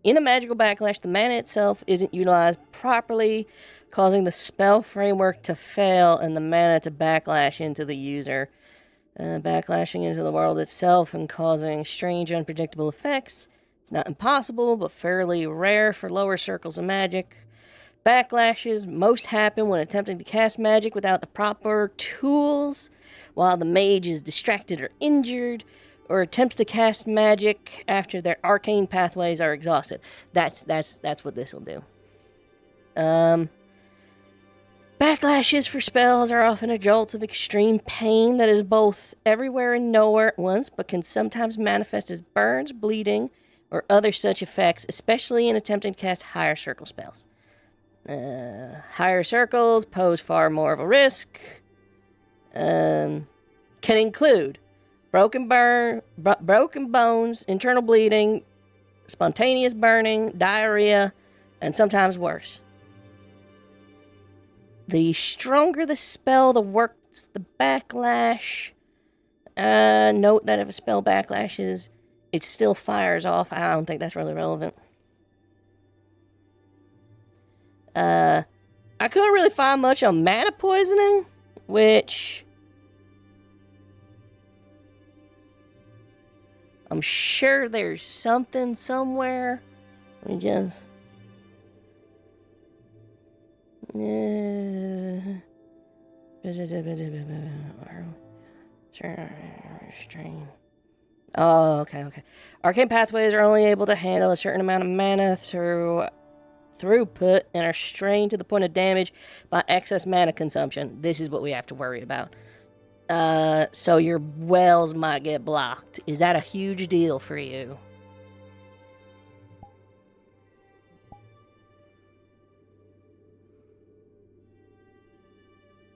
In a magical backlash, the mana itself isn't utilized properly, causing the spell framework to fail and the mana to backlash into the user. Backlashing into the world itself and causing strange, unpredictable effects. It's not impossible, but fairly rare for lower circles of magic. Backlashes most happen when attempting to cast magic without the proper tools, while the mage is distracted or injured, or attempts to cast magic after their arcane pathways are exhausted. That's what this will do. Backlashes for spells are often a jolt of extreme pain that is both everywhere and nowhere at once, but can sometimes manifest as burns, bleeding, or other such effects, especially in attempting to cast higher circle spells. Higher circles pose far more of a risk. Can include broken bones, internal bleeding, spontaneous burning, diarrhea, and sometimes worse. The stronger the spell, the worse the backlash. Note that if a spell backlashes, it still fires off. I don't think that's really relevant. I couldn't really find much on mana poisoning, which I'm sure there's something somewhere. Let me just... Strain. Oh, okay. Arcane pathways are only able to handle a certain amount of mana throughput and are strained to the point of damage by excess mana consumption. This is what we have to worry about. So your wells might get blocked. Is that a huge deal for you?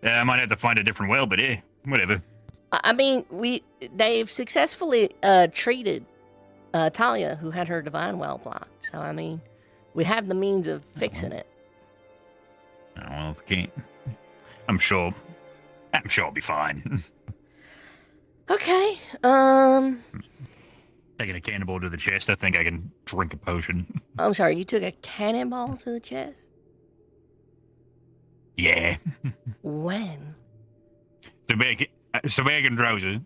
I might have to find a different well, but whatever. I mean, they've successfully treated Talia, who had her divine well blocked. So, I mean, we have the means of fixing it. Oh, well, if we can't, I'm sure I'll be fine. Okay. Taking a cannonball to the chest, I think I can drink a potion. I'm sorry, you took a cannonball to the chest? Yeah. When? So back in Droser,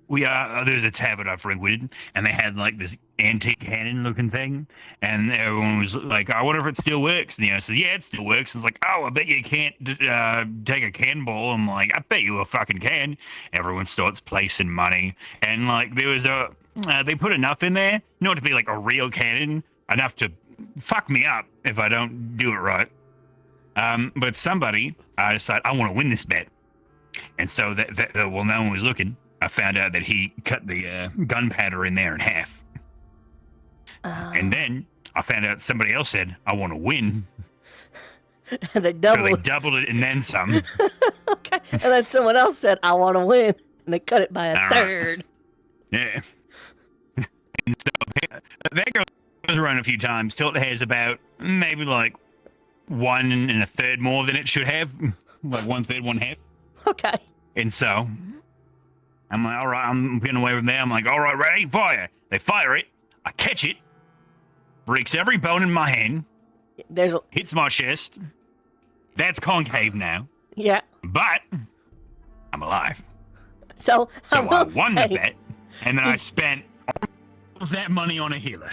we there's a tavern I frequented, and they had like this antique cannon-looking thing, and everyone was like, "I wonder if it still works." And I said, "Yeah, it still works." And it's like, "Oh, I bet you can't take a cannonball." I'm like, "I bet you a fucking can." Everyone starts placing money, and like there was they put enough in there, not to be like a real cannon, enough to fuck me up if I don't do it right. But somebody decided I want to win this bet, and so while no one was looking, I found out that he cut the gunpowder in there in half. And then I found out somebody else said, "I want to win." And they doubled. So they doubled it and then some. Okay. And then someone else said, "I want to win," and they cut it by a All right. third. Yeah. And so that goes around a few times till it has about maybe like 1 1/3 more than it should have, like 1/3, 1/2. Okay. And so I'm like, all right, I'm getting away from there. I'm like, all right, ready, fire. They fire it. I catch it. Breaks every bone in my hand. Hits my chest. That's concave now. Yeah. But I'm alive. So I will won say, the bet, and then I spent all of that money on a healer.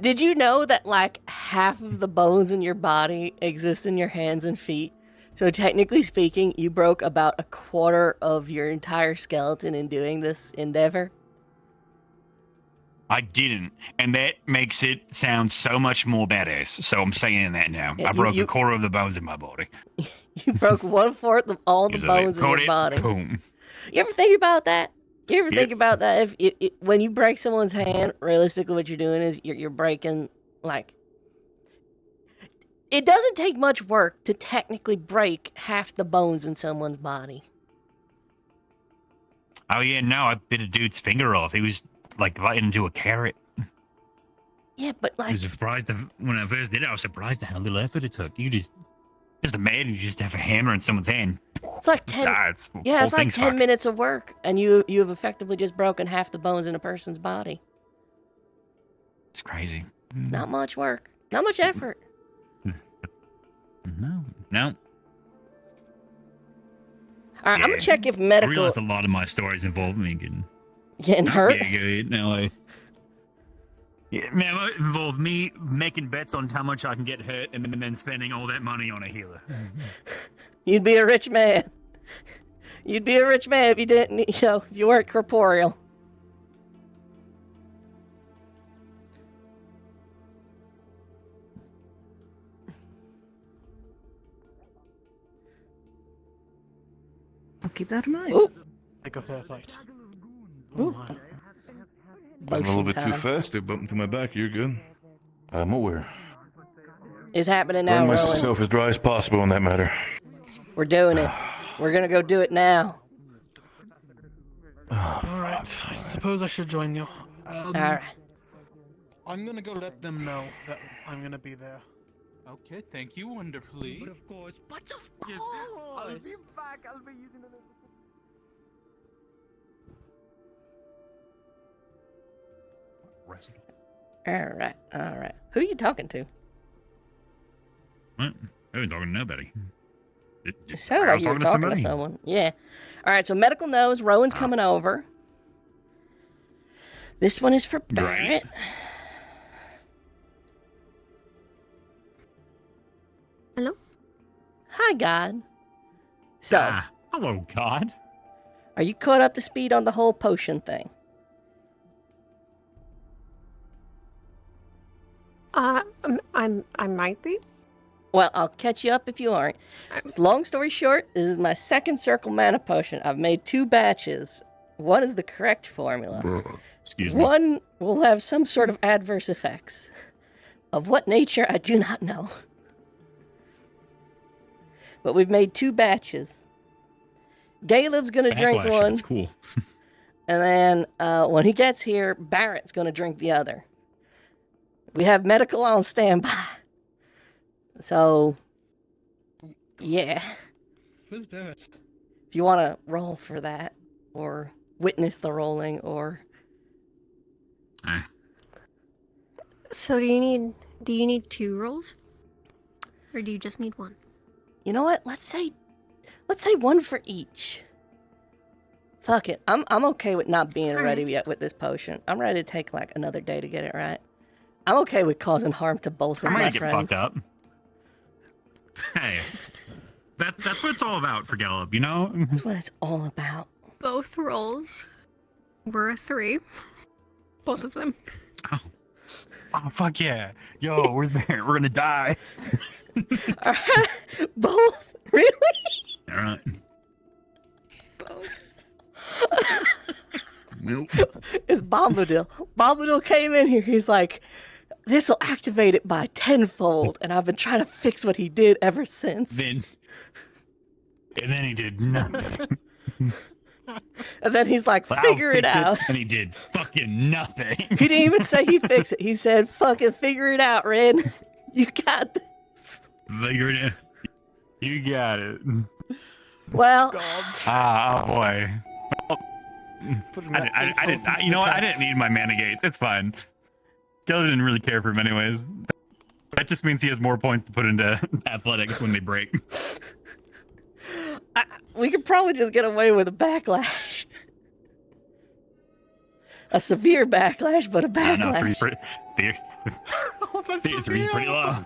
Did you know that like half of the bones in your body exist in your hands and feet? So technically speaking, you broke about a quarter of your entire skeleton in doing this endeavor? I didn't, and that makes it sound so much more badass. So I'm saying that now. Yeah, I broke a quarter of the bones in my body. You broke 1/4 of all the Usually bones in caught your it, body. Boom. You ever think about that? You ever Yep. think about that? If when you break someone's hand, realistically, what you're doing is you're breaking like. It doesn't take much work to technically break half the bones in someone's body. Oh yeah, no, I bit a dude's finger off. He was like biting into a carrot. Yeah, but I like, was surprised when I first did it. I was surprised at how little effort it took. You just imagine you just have a hammer in someone's hand. it's like 10. It's Yeah, whole it's like thing's 10 fucked. minutes of work, and you've effectively just broken half the bones in a person's body. It's crazy. Not much work, not much effort. No. All right, I'm gonna check if medical. I realize a lot of my stories involve me Getting hurt? Yeah, good. No, man, it involved me making bets on how much I can get hurt, and then spending all that money on a healer. You'd be a rich man. You'd be a rich man if you didn't, if you weren't corporeal. I'll keep that in mind. Ooh. Take a fair fight. Ooh. I'm a little bit too fast. They bumped into my back. You're good. I'm aware. It's happening now, Run Rowan. myself as dry as possible on that matter. We're doing it. We're gonna go do it now. Alright, I suppose I should join you. Alright. I'm gonna go let them know that I'm gonna be there. Okay, thank you wonderfully. But of course. But of Yes, I'll be back. I'll be using the. Alright. Who are you talking to? What? I wasn't talking to nobody. It sounded like you were talking to someone. Yeah. Alright, so medical knows Rowan's coming over. This one is for Barrett. Hello? Hi, God. So, hello, God. Are you caught up to speed on the whole potion thing? I might be. Well, I'll catch you up if you aren't. Long story short, this is my second circle mana potion. I've made 2 batches. One is the correct formula. Excuse me. One will have some sort of adverse effects. Of what nature, I do not know. But we've made 2 batches. Caleb's gonna drink Backlash, one. That's cool. And then when he gets here, Barrett's gonna drink the other. We have medical on standby. So, yeah. Who's Barrett? If you want to roll for that, or witness the rolling, or... So do you need 2 rolls? Or do you just need 1? You know what? Let's say 1 for each. Fuck it. I'm okay with not being ready yet with this potion. I'm ready to take like another day to get it right. I'm okay with causing harm to both of my friends. Fucked up. Hey, that's what it's all about for Gallup, you know? That's what it's all about. Both rolls were a 3. Both of them. Oh, fuck yeah. Yo, where's Barrett? We're gonna die. Both? Really? Alright. Both. It's Bombadil. Bombadil came in here. He's like, this will activate it by tenfold. And I've been trying to fix what he did ever since. And then he did nothing. And then he's like, figure it out. And he did fucking nothing. He didn't even say he fixed it. He said, fucking figure it out, Ren. You got this. Figure it out. You got it. Well. Oh boy. I didn't. You know what? I didn't need my mana gates. It's fine. Gil didn't really care for him anyways. That just means he has more points to put into athletics when they break. We could probably just get away with a backlash. A severe backlash, but a backlash. No, three's pretty low.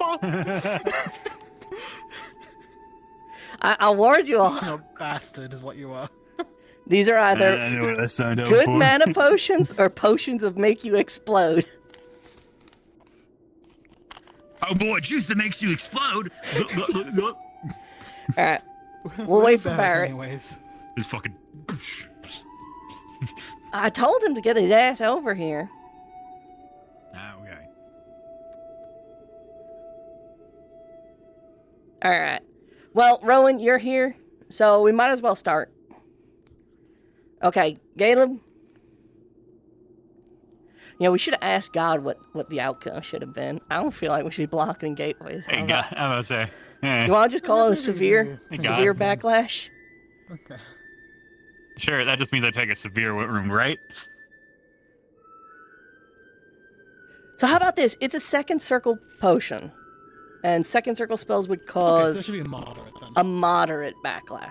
I warned you all. No bastard is what you are. These are either I know what I signed up good for. mana potions or potions of make you explode. Oh boy, juice that makes you explode. Alright. We'll wait for Barrett. Anyways. This fucking. I told him to get his ass over here. Okay. Alright. Well, Rowan, you're here, so we might as well start. Okay, Caleb. Yeah, we should have asked God what the outcome should have been. I don't feel like we should be blocking gateways. Hey, God, I'm about to say. You want to just call it a severe God. backlash? Okay. Sure, that just means I take a severe room, right? So how about this? It's a second circle potion. And second circle spells would cause Okay, so it should be a moderate then. a moderate backlash.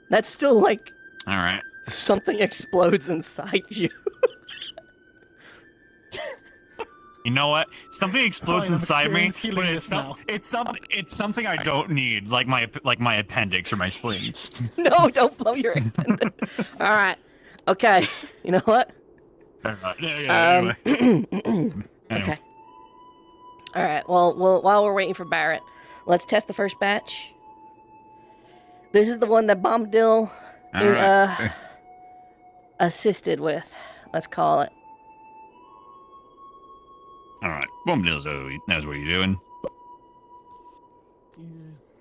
That's still like All right. something explodes inside you. You know what? Something explodes Fine, I'm inside me, experienced healing but this now. it's something I don't need, like my appendix or my spleen. No, don't blow your appendix. All right. Okay. You know what? Anyway. Okay. All right. Well, while we're waiting for Barrett, let's test the first batch. This is the one that Bombadil assisted with. Let's call it. All right. Bombadil knows what he's doing.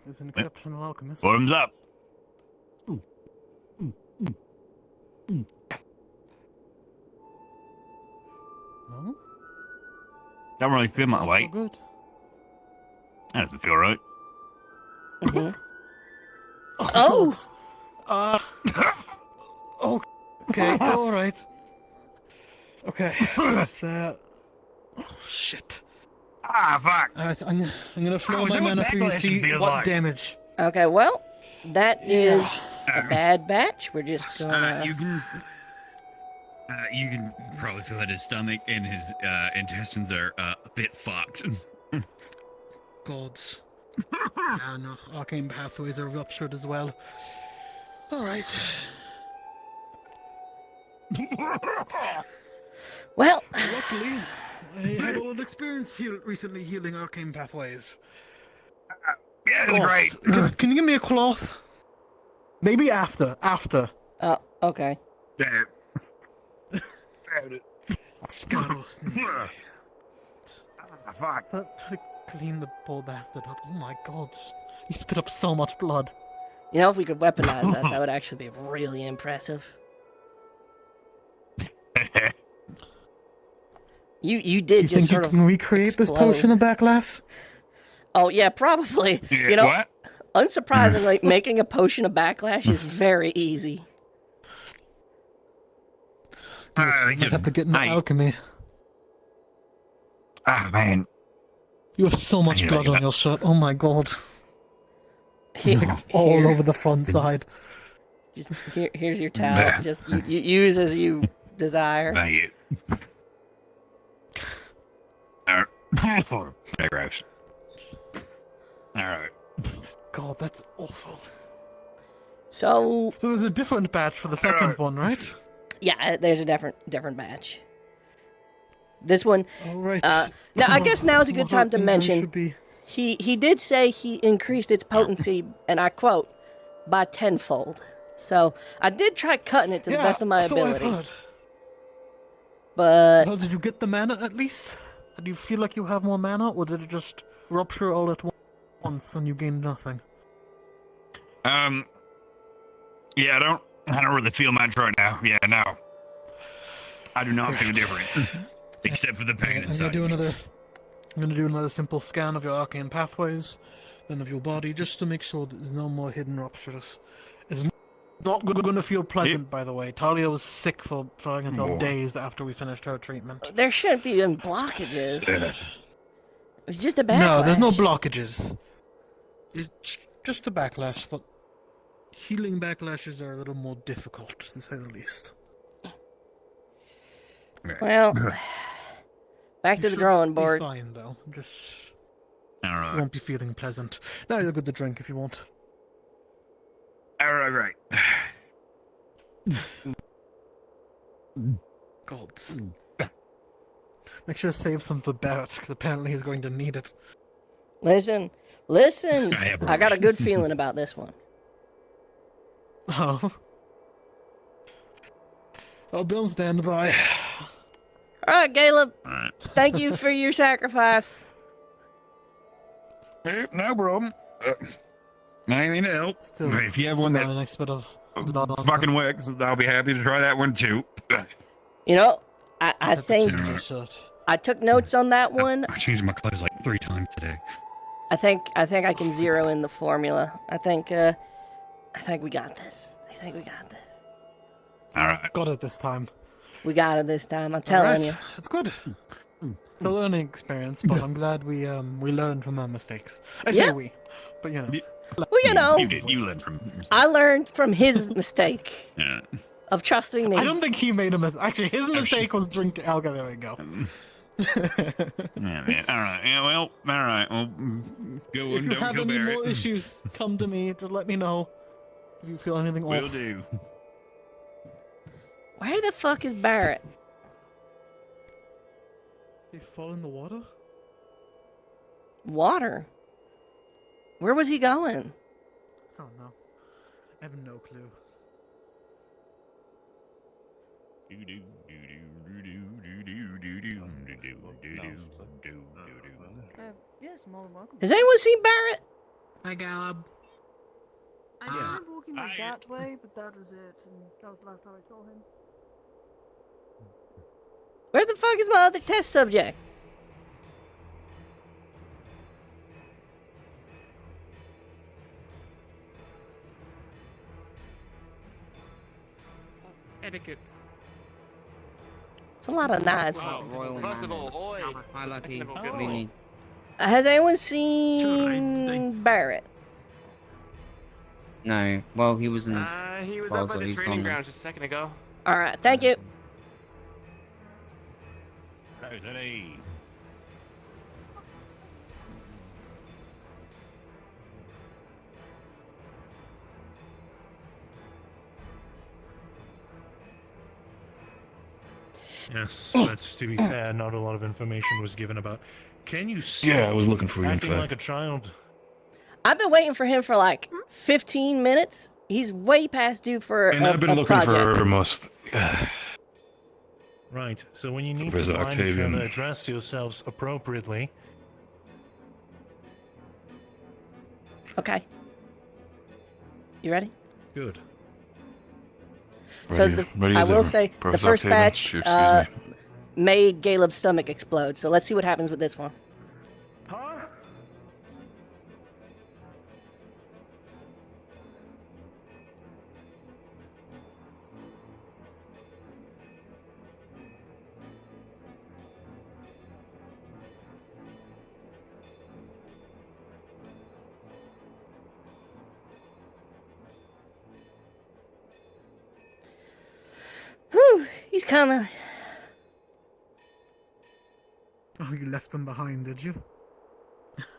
He's an exceptional alchemist. Bottoms up. Oh? Don't really feel my So weight. good. That doesn't feel right. Mm-hmm. Oh. Okay. All right. Okay. That's that. Oh shit. Ah, fuck. Alright, I'm gonna flow is my that what mana through your backlash feet. feels What like? damage? Okay. Well, that is a bad batch. We're just gonna. You can probably feel that his stomach and his intestines are a bit fucked. Gods. Ah no, arcane pathways are ruptured as well. Alright. Well, luckily, I had a lot of experience recently healing arcane pathways. Yeah, Cloth. great. Can you give me a cloth? Maybe after. Oh, okay. There. Scaros. Fuck. Try to clean the poor bastard up. Oh my god. He spit up so much blood. You know, if we could weaponize that, that would actually be really impressive. You did Do just you think sort you of can recreate this explode. potion of backlash? Oh yeah, probably. Yeah, You know, what? unsurprisingly, making a potion of backlash is very easy. I have to get into alchemy. Ah, man. You have so much You know, blood you on got- your shirt. Oh my god. Here- It's like all here. over the front side. Just here's your towel. Just you use as you desire. Not yet. Paragraphs. Alright. God, that's awful. So there's a different batch for the second one, right? Yeah, there's a different batch. This one. All right. Now I guess now is a good What our time to injury mention. should be. He did say he increased its potency, and I quote, by tenfold. So I did try cutting it to the best of my so I've ability. heard. But Well, did you get the mana at least? Do you feel like you have more mana, or did it just rupture all at once and you gained nothing? Yeah, I don't really feel much right now. Yeah, no. I do not feel different. Except for the pain I'm inside. gonna do another simple scan of your arcane pathways, then of your body, just to make sure that there's no more hidden ruptures. It's not going to feel pleasant, by the way. Talia was sick for until days after we finished her treatment. there shouldn't be any blockages. It's just a backlash. No, there's no blockages. It's just a backlash, but healing backlashes are a little more difficult, to say the least. Well, back to You the should drawing be board. Fine though, just All you right. won't be feeling pleasant. Now you're good to drink if you want. All right. Gods. Make sure to save some for Barrett, because apparently he's going to need it. Listen. I got a good feeling about this one. Oh. I'll be on standby. All right, Caleb. Thank you for your sacrifice. Hey, no problem. Anything to help. Still, If you have one that a nice bit of fucking works, I'll be happy to try that one too. You know, I think shirt. I took notes on that one. I changed my clothes like 3 times today. I think I can zero in the formula. I think we got this. I think we got this. All right. Got it this time. We got it this time. I'm telling you. It's good. It's a learning experience, but I'm glad we learned from our mistakes. I say Yeah. we, but you know. Well, you know, You did. You learned from. I learned from his mistake Yeah. of trusting me. I don't think he made a mistake. Actually, his mistake was drink alcohol. There we go. Yeah, man. All right. Yeah. Well. All right. Well. Go If and you don't have kill any Barrett. more issues, come to me. Just let me know if you feel anything Will off. do. Where the fuck is Barrett? They fall in the water? Water. Where was he going? I don't know. I have no clue. Yes, more than welcome. Has anyone seen Barrett? Hi, Galab. I saw him walking like that way, but that was it, and that was the last time I saw him. Where the fuck is my other test subject? Etiquette. It's a lot of knives. Royal First of all, Hi, Lucky. Technical What do you need? Has anyone seen Barrett? No. Well, he was in. he was Plaza, up at the he's training gone now. grounds just a second ago. All right, thank you. Rosalie. Yes, that's to be fair. Not a lot of information was given about. Can you? Yeah, I was looking for you, in acting fact. like a child. I've been waiting for him for like 15 minutes. He's way past due for And a, I've been a looking project. for most. Right. So when you need Professor to find each Octavian. other, address yourselves appropriately. Okay. You ready? Good. So Ready- ready I as will ever. say the Professor first Octavian. batch Excuse me. made Caleb's stomach explode. So let's see what happens with this one. coming. Oh, you left them behind, did you?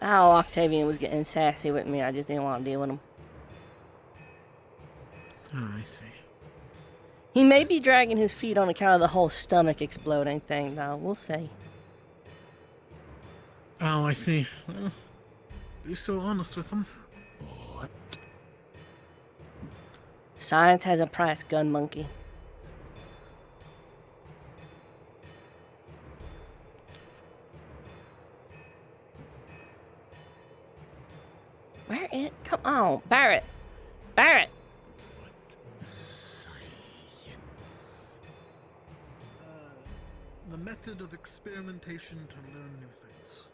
Oh, Octavian was getting sassy with me. I just didn't want to deal with him. Oh, I see. He may be dragging his feet on account of the whole stomach exploding thing, though. We'll see. Oh, I see. Well, be so honest with them. What? Science has a price, gun monkey. Where it? Come on, Barrett. Barrett. The method of experimentation to learn new things.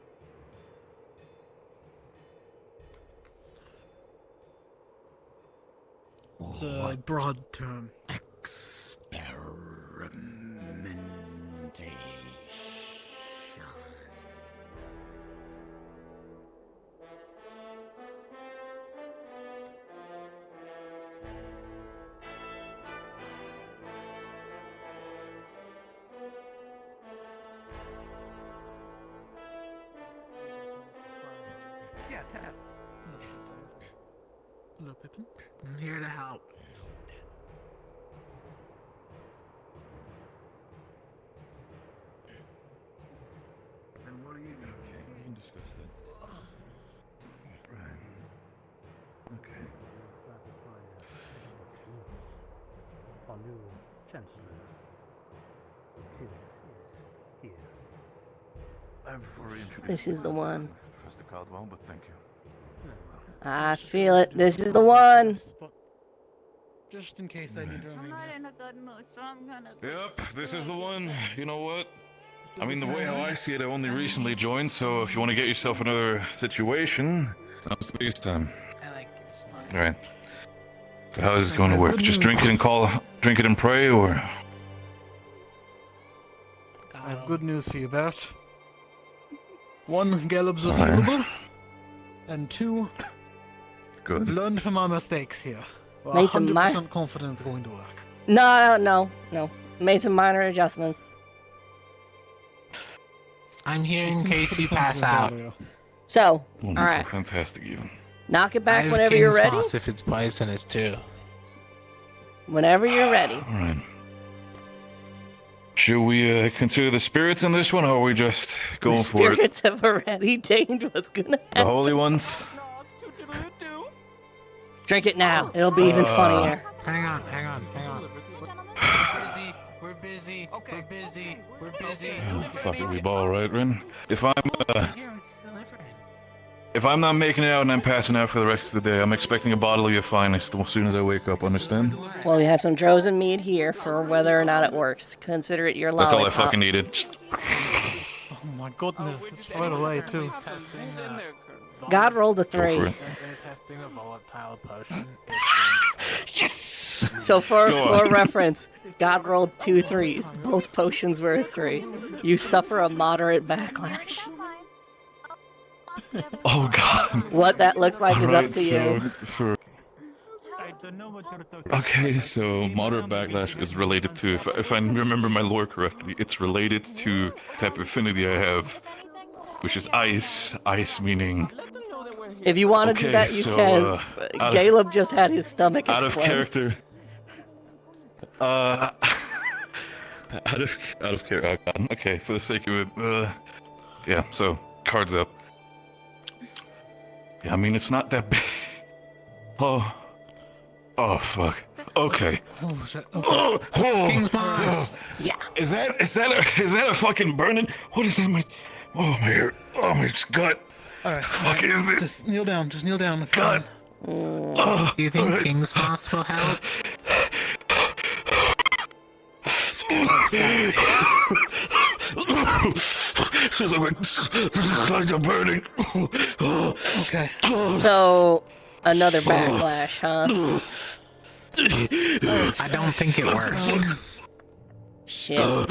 It's a broad term. Experimentation. Yeah, test. Hello, Pippin. I'm here to help. And what are you doing? Okay, we can discuss this. Right. Okay. Our new Chancellor is here. Before we introduce This is the one. Professor Caldwell, but thank you. I feel it. This is the one. Just in case I need to. I'm not in a good mood, so I'm gonna. Yep, this is the one. You know what? I mean, the way how I see it, I only recently joined, so if you want to get yourself another situation, now's the biggest time. I like your smile. Alright. So how is this going to work? Just drink it and drink it and pray, or? I have good news for you, Bert. One, Gallops was Alright. healable, and two, Good. learned from our mistakes here. We're Made some 100% confident it's going to work. No. Made some minor adjustments. I'm here in case you pass out. So, Wonderful, alright. fantastic even. Knock it I back have whenever you're King's ready. Moss if it's poisonous too. Whenever you're ready. Alright. Should we consider the spirits in this one, or are we just going The for it? spirits have already tamed what's gonna The happen. holy ones? Drink it now. It'll be even funnier. Hang on. We're busy. We're busy. Oh, fucking we ball, right, Rin? If I'm not making it out and I'm passing out for the rest of the day, I'm expecting a bottle of your finest as soon as I wake up, understand? Well, we have some Drozen mead here for whether or not it works. Consider it your That's lollipop. all I fucking needed. Oh my goodness, it's right away too. God rolled a 3. Go for it. Testing a volatile potion. Yes! So for reference, God rolled 2 3s. Both potions were a 3. You suffer a moderate backlash. Oh god. What that looks like is up Alright, to you. Okay, so moderate backlash is related to, if I remember my lore correctly, it's related to type of affinity I have, which is ice. Ice meaning... If you want to do that, you can. Caleb just had his stomach Out of explode. character. Out of character. Oh god. Okay, for the sake of it. Yeah. So cards up. Yeah, I mean it's not that big. Oh fuck. Okay. Oh shit. Oh, King's Moss. Yeah. Is that a fucking burning? What is that? My ear. Oh my gut. Alright, Fuck is this? just kneel down. God. Do you think King's Moss will help? Says I'm burning. Okay. Oh, So, another backlash, huh? I don't think it worked. Shit. Yeah,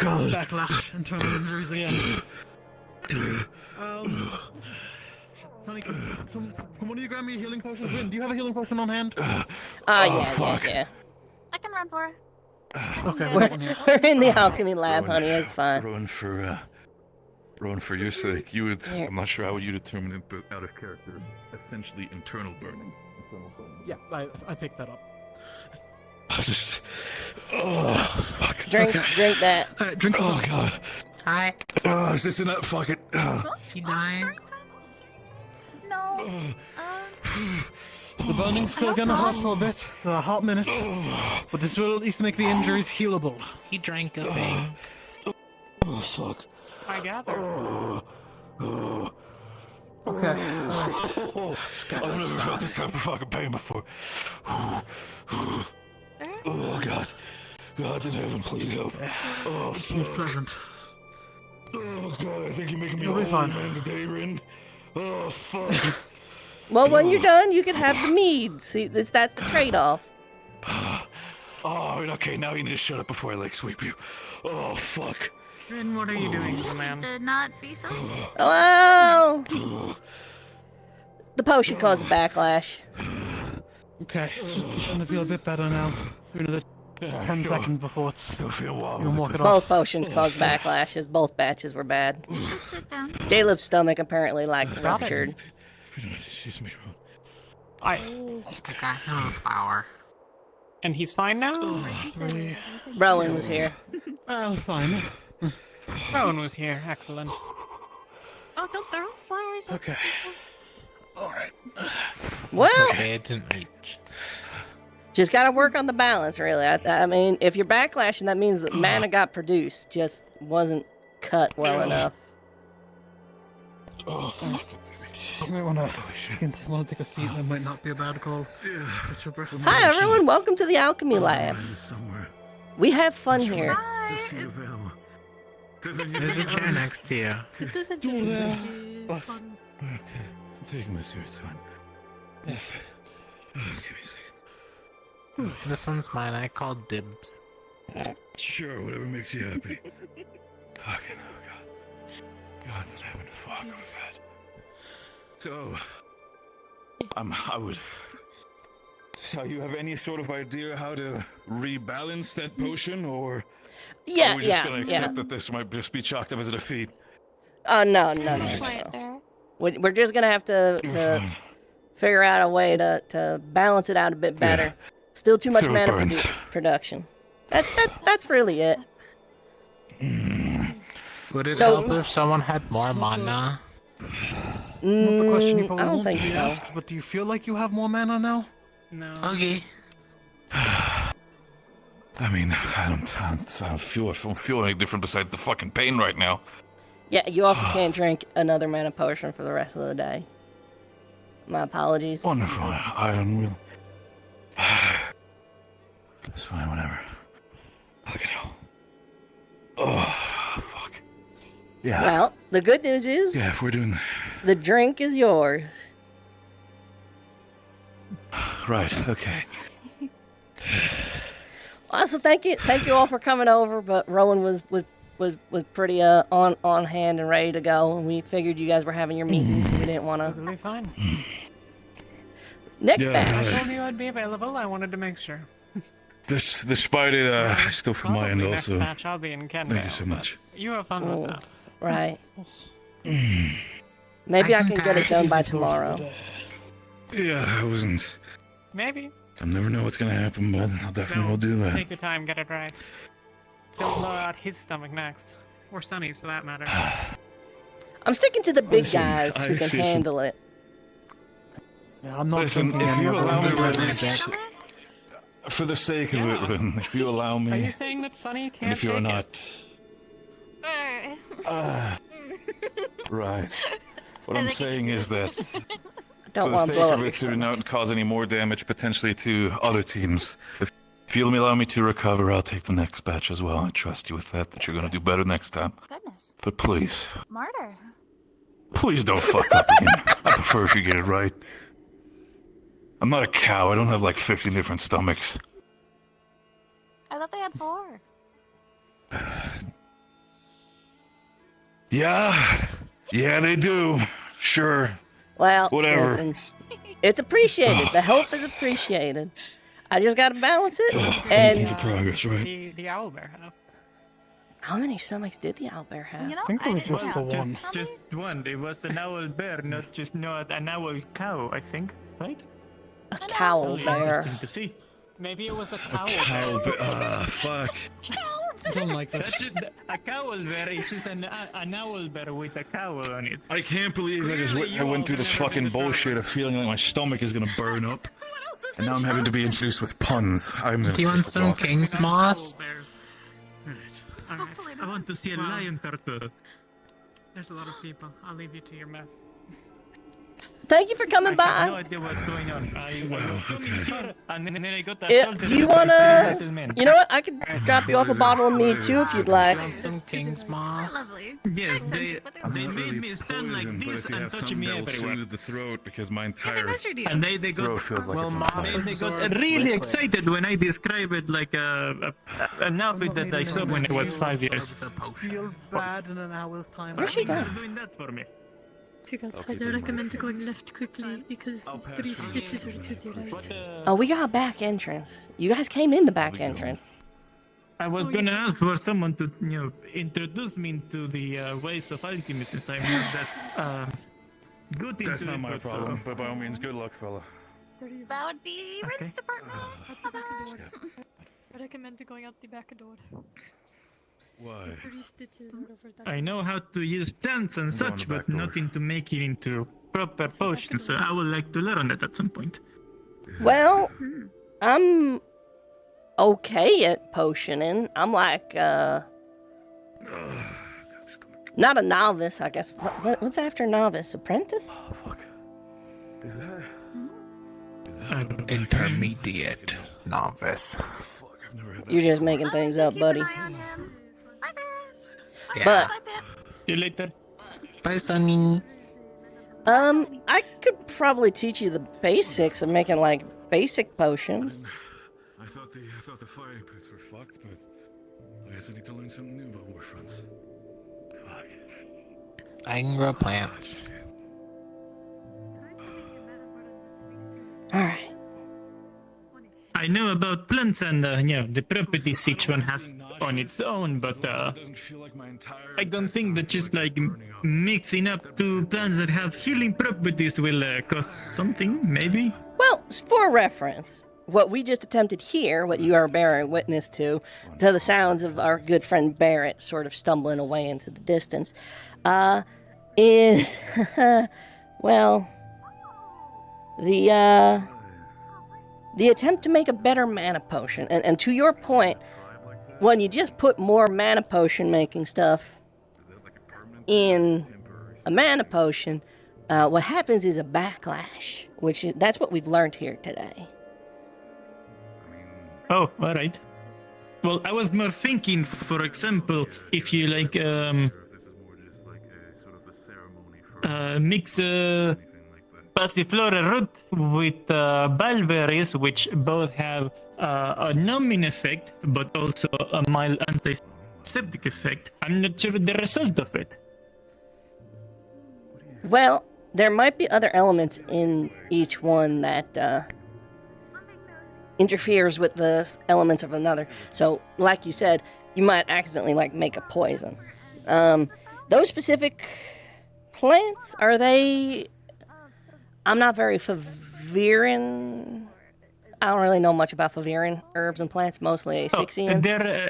backlash, internal injuries again. Sonny, can one of you grab me a healing potion? Rin, do you have a healing potion on hand? Yeah. I can run for it. Okay, We're in the alchemy lab, honey. It's fine. Rowan, for your sake, you would. Here. I'm not sure how you determine it, but out of character, essentially internal burning. Yeah, I picked that up. Just. Oh, fuck. Drink that. Drink. Oh god. Hi. Oh, is this enough? Fuck it. Is he dying? No. The burning's still gonna hurt for a bit, a hot minute, but this will at least make the injuries healable. He drank a thing. Oh fuck. I gather. Okay. I've never felt this type of fucking pain before. Oh god. God's in heaven, please help. Oh, It seems pleasant. Oh god, I think you're making me You'll all be fine. man today, Rin. Oh fuck. Well, when you're done, you can have the mead. See, that's the trade-off. Oh, okay, now you need to shut up before I leg sweep you. Oh fuck. Rin, what are you doing, little man? Did not be so stupid. Oh! The potion caused a backlash. Okay, starting to feel a bit better now. Another 10 seconds before it's you can walk it off. Both potions caused backlashes. Both batches were bad. You should sit down. Caleb's stomach apparently ruptured. Excuse me. I got him a flower. And he's fine now? Rowan was here. Well, fine. Rowan was here. Excellent. Oh, don't throw flowers. Okay. Alright. Well, It's okay, it didn't reach. just gotta work on the balance, really. I mean, if you're backlashing, that means that mana got produced, just wasn't cut well enough. You might wanna take a seat. That might not be a bad call. Catch your breath. Hi, everyone. Welcome to the Alchemy Lab. We have fun here. There's a chair next to you. Taking this here, it's fine. This one's mine. I called dibs. Sure, whatever makes you happy. Fucking oh god. God's in heaven, fuck, oh god. So, I would. So you have any sort of idea how to rebalance that potion, or Yeah, are we just gonna accept that this might just be chalked up as a defeat? Oh, no. We're just gonna have to figure out a way to balance it out a bit better. Yeah. Still too much Through it mana burns. production. That's really it. Would it So- help if someone had more mana? Not the question you I probably don't won't think be so. asked, but do you feel like you have more mana now? No. Okay. I mean, I don't feel any different besides the fucking pain right now. Yeah, you also can't drink another mana potion for the rest of the day. My apologies. Wonderful. I don't really. It's fine, whatever. Look at hell. Oh, fuck. Yeah. Well, the good news is Yeah, if we're doing. the drink is yours. Right, okay. Also, thank you all for coming over. But Rowan was pretty on hand and ready to go, and we figured you guys were having your meetings. We didn't want to. Totally fine. Next Yeah, batch. I told you I'd be available. I wanted to make sure. Despite it, still from my end Probably next also. match I'll be in Kenvale. Thank you so much. You have fun with that. Right. Maybe I can get it done by tomorrow. Yeah, I wasn't. Maybe. I'll never know what's gonna happen, but I'll definitely will do that. Take your time, get it right. Don't blow out his stomach next. Or Sonny's, for that matter. I'm sticking to the big Listen, guys who I can see- handle it. Yeah, I'm not Listen, drinking if you anymore. allow me, Ren, for the sake of it, Ren, if you allow Are me, you saying that Sonny can't and if you're take not, right. What I'm saying is that, Don't for the want to sake blow of up it, your to not cause any more damage potentially to other teams, if you'll allow me to recover, I'll take the next batch as well. I trust you with that you're gonna do better next time. Goodness. But please, Martyr. please don't fuck up again. I prefer if you get it right. I'm not a cow. I don't have like 50 different stomachs. I thought they had 4. Yeah, they do. Sure. Well, Whatever. listen, it's appreciated. The help is appreciated. I just gotta balance it. Anything And for progress, right? The owlbear have. how many stomachs did the owlbear have? You know, I think it was just yeah. the one. Just one. It was an owl bear, not an owl cow, I think, right? A cowl Only bear. interesting to see. Maybe it was a cow. Fuck. I don't like That's this. just, a cowl bear is just an owl bear with a cowl on it. I can't believe I just Clearly I you went all through this have never fucking been to bullshit of feeling like my stomach is gonna burn up. And now I'm having to be introduced with puns. I'm gonna Do you take want a some walk. king's moss? Alright, I want to see a lion turtle. There's a lot of people. I'll leave you to your mess. Thank you for coming I have no by. idea what's going on. I was coming here, and then I got Yeah, assaulted do you by wanna? three little men. You know what? I could drop you off a bottle of mead too if you'd like. Want some king's moss? Lovely. Yes, they I'm made not really me stand like poisoned, but this if you and have touching something me that'll everywhere. soothe the throat because my They entire measured you. And they got throat feels like Well, it's on moss fire. they got absorbs really liquid. excited when I described it like an outfit that I saw when I was 5 years. Feel bad in an hour's time. Where's she You're going? doing that for me. If you got Okay, outside, I then recommend going left quickly because I'll pass 3 from stitches are to the right. What, Oh, we got a back entrance. You guys came in the back entrance. I was gonna ask for someone to, introduce me to the ways of alchemy since I'm not that good into That's not it, my but, problem, but by all means, good luck, fella. That would be Okay. Rin's department. I recommend going out the back door. Why? 3 stitches over that. I know how to use plants and Go on such, the but back door. not into making into proper potions, so I would like to learn that at some point. Well, I'm okay at potioning. I'm like, not a novice, I guess. What's after novice? Apprentice? Oh, fuck. Is that? Intermediate novice. Fuck, I've never had that. You're just making things up, buddy. Keep an eye on him. Bye, guys. Yeah. But Bye, Pip. See you later. Bye, Sunny. I could probably teach you the basics of making like basic potions. I thought the fighting pits were fucked, but I guess I need to learn something new about war fronts. Fuck. I can grow plants. All right. I know about plants and the properties each one has on its own, but It doesn't feel like my entire I don't think that just like mixing up two plants that have healing properties will cost something, maybe. Well, for reference, what we just attempted here, what you are bearing witness to the sounds of our good friend Barrett sort of stumbling away into the distance, is, well, the attempt to make a better mana potion. And to your point, when you just put more mana potion making stuff in a mana potion, what happens is a backlash, that's what we've learned here today. Oh, all right. Well, I was more thinking, for example, if you like mix passiflora root with balberries, which both have a numbing effect, but also a mild antiseptic effect. I'm not sure the result of it. Well, there might be other elements in each one that interferes with the elements of another. So, like you said, you might accidentally make a poison. Those specific plants, are they? I'm not very Faviran. I don't really know much about Faviran herbs and plants, mostly Asixian. They're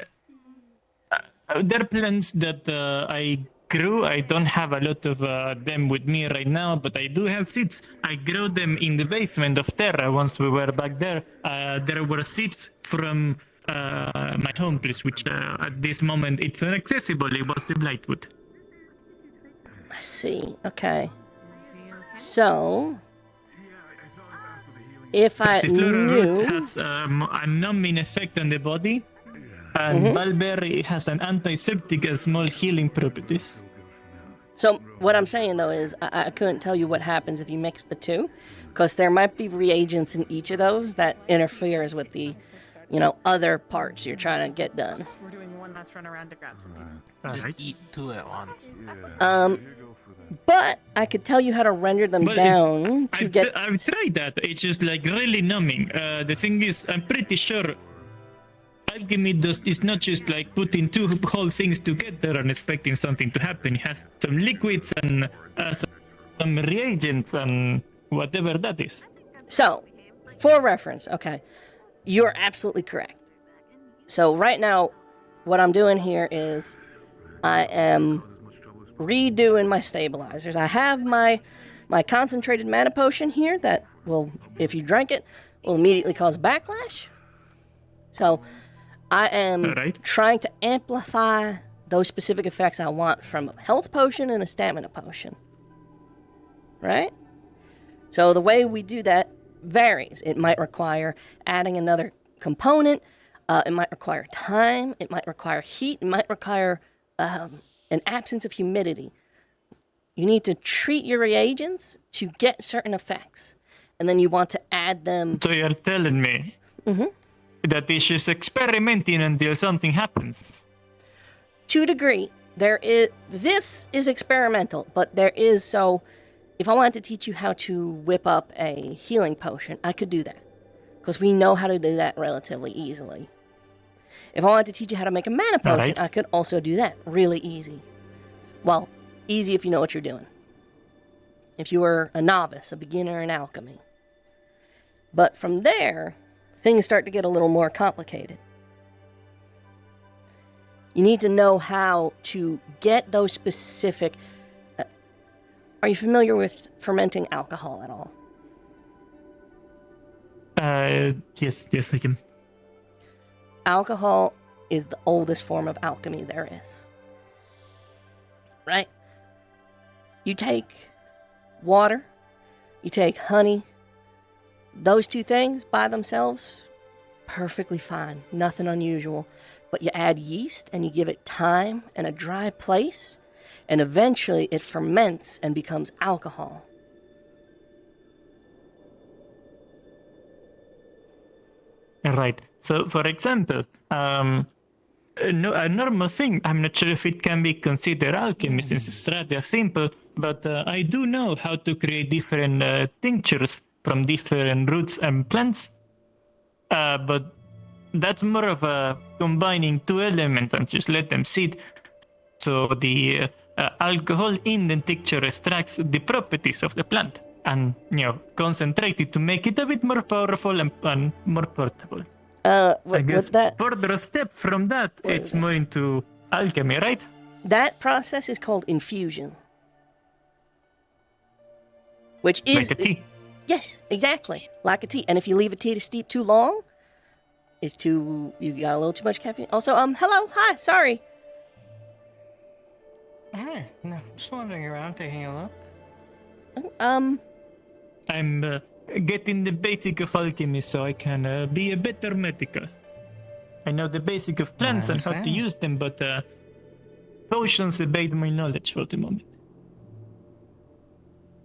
plants that I grew. I don't have a lot of them with me right now, but I do have seeds. I grew them in the basement of Terra once we were back there. There were seeds from my home place, which at this moment it's inaccessible. It was in Lightwood. I see. Okay. So, if I Passiflora root knew... has a numbing effect on the body, and Balberry has an antiseptic and small healing properties. So, what I'm saying, though, is I couldn't tell you what happens if you mix the two, because there might be reagents in each of those that interferes with the, other parts you're trying to get done. We're doing one last run around to grab some people. Just eat two at once. But I could tell you how to render them Well, down to get. I've tried that. It's just like really numbing. The thing is, I'm pretty sure alchemy is not just like putting two whole things together and expecting something to happen. It has some liquids and some reagents and whatever that is. So, for reference, okay, you're absolutely correct. So right now, what I'm doing here is I am redoing my stabilizers. I have my concentrated mana potion here that will, if you drink it, will immediately cause backlash. So I am trying to amplify those specific effects I want from a health potion and a stamina potion. Right? So the way we do that varies. It might require adding another component. It might require time. It might require heat. It might require an absence of humidity. You need to treat your reagents to get certain effects. And then you want to add them. So you're telling me that it's just experimenting until something happens? To a degree. This is experimental, but there is so... If I wanted to teach you how to whip up a healing potion, I could do that. Because we know how to do that relatively easily. If I wanted to teach you how to make a mana potion, I could also do that really easy. Well, easy if you know what you're doing. If you were a novice, a beginner in alchemy. But from there, things start to get a little more complicated. You need to know how to get those specific... Are you familiar with fermenting alcohol at all? Yes, I can. Alcohol is the oldest form of alchemy there is. Right? You take water, you take honey, those two things by themselves, perfectly fine, nothing unusual. But you add yeast and you give it time and a dry place, and eventually it ferments and becomes alcohol. Right. So, for example, a normal thing, I'm not sure if it can be considered alchemy since it's rather simple, but I do know how to create different tinctures from different roots and plants. But that's more of a combining two elements and just let them sit. So the alcohol in the tincture extracts the properties of the plant and, concentrate it to make it a bit more powerful and more portable. I guess further step from that, it's more into alchemy, right? That process is called infusion. Which is... Like a tea? Yes, exactly. Like a tea. And if you leave a tea to steep too long, you got a little too much caffeine. Also, hello, hi, sorry. Hi, no, just wandering around, taking a look. I'm getting the basic of alchemy so I can be a better medical. I know the basic of plants and how to use them, but potions evade my knowledge for the moment.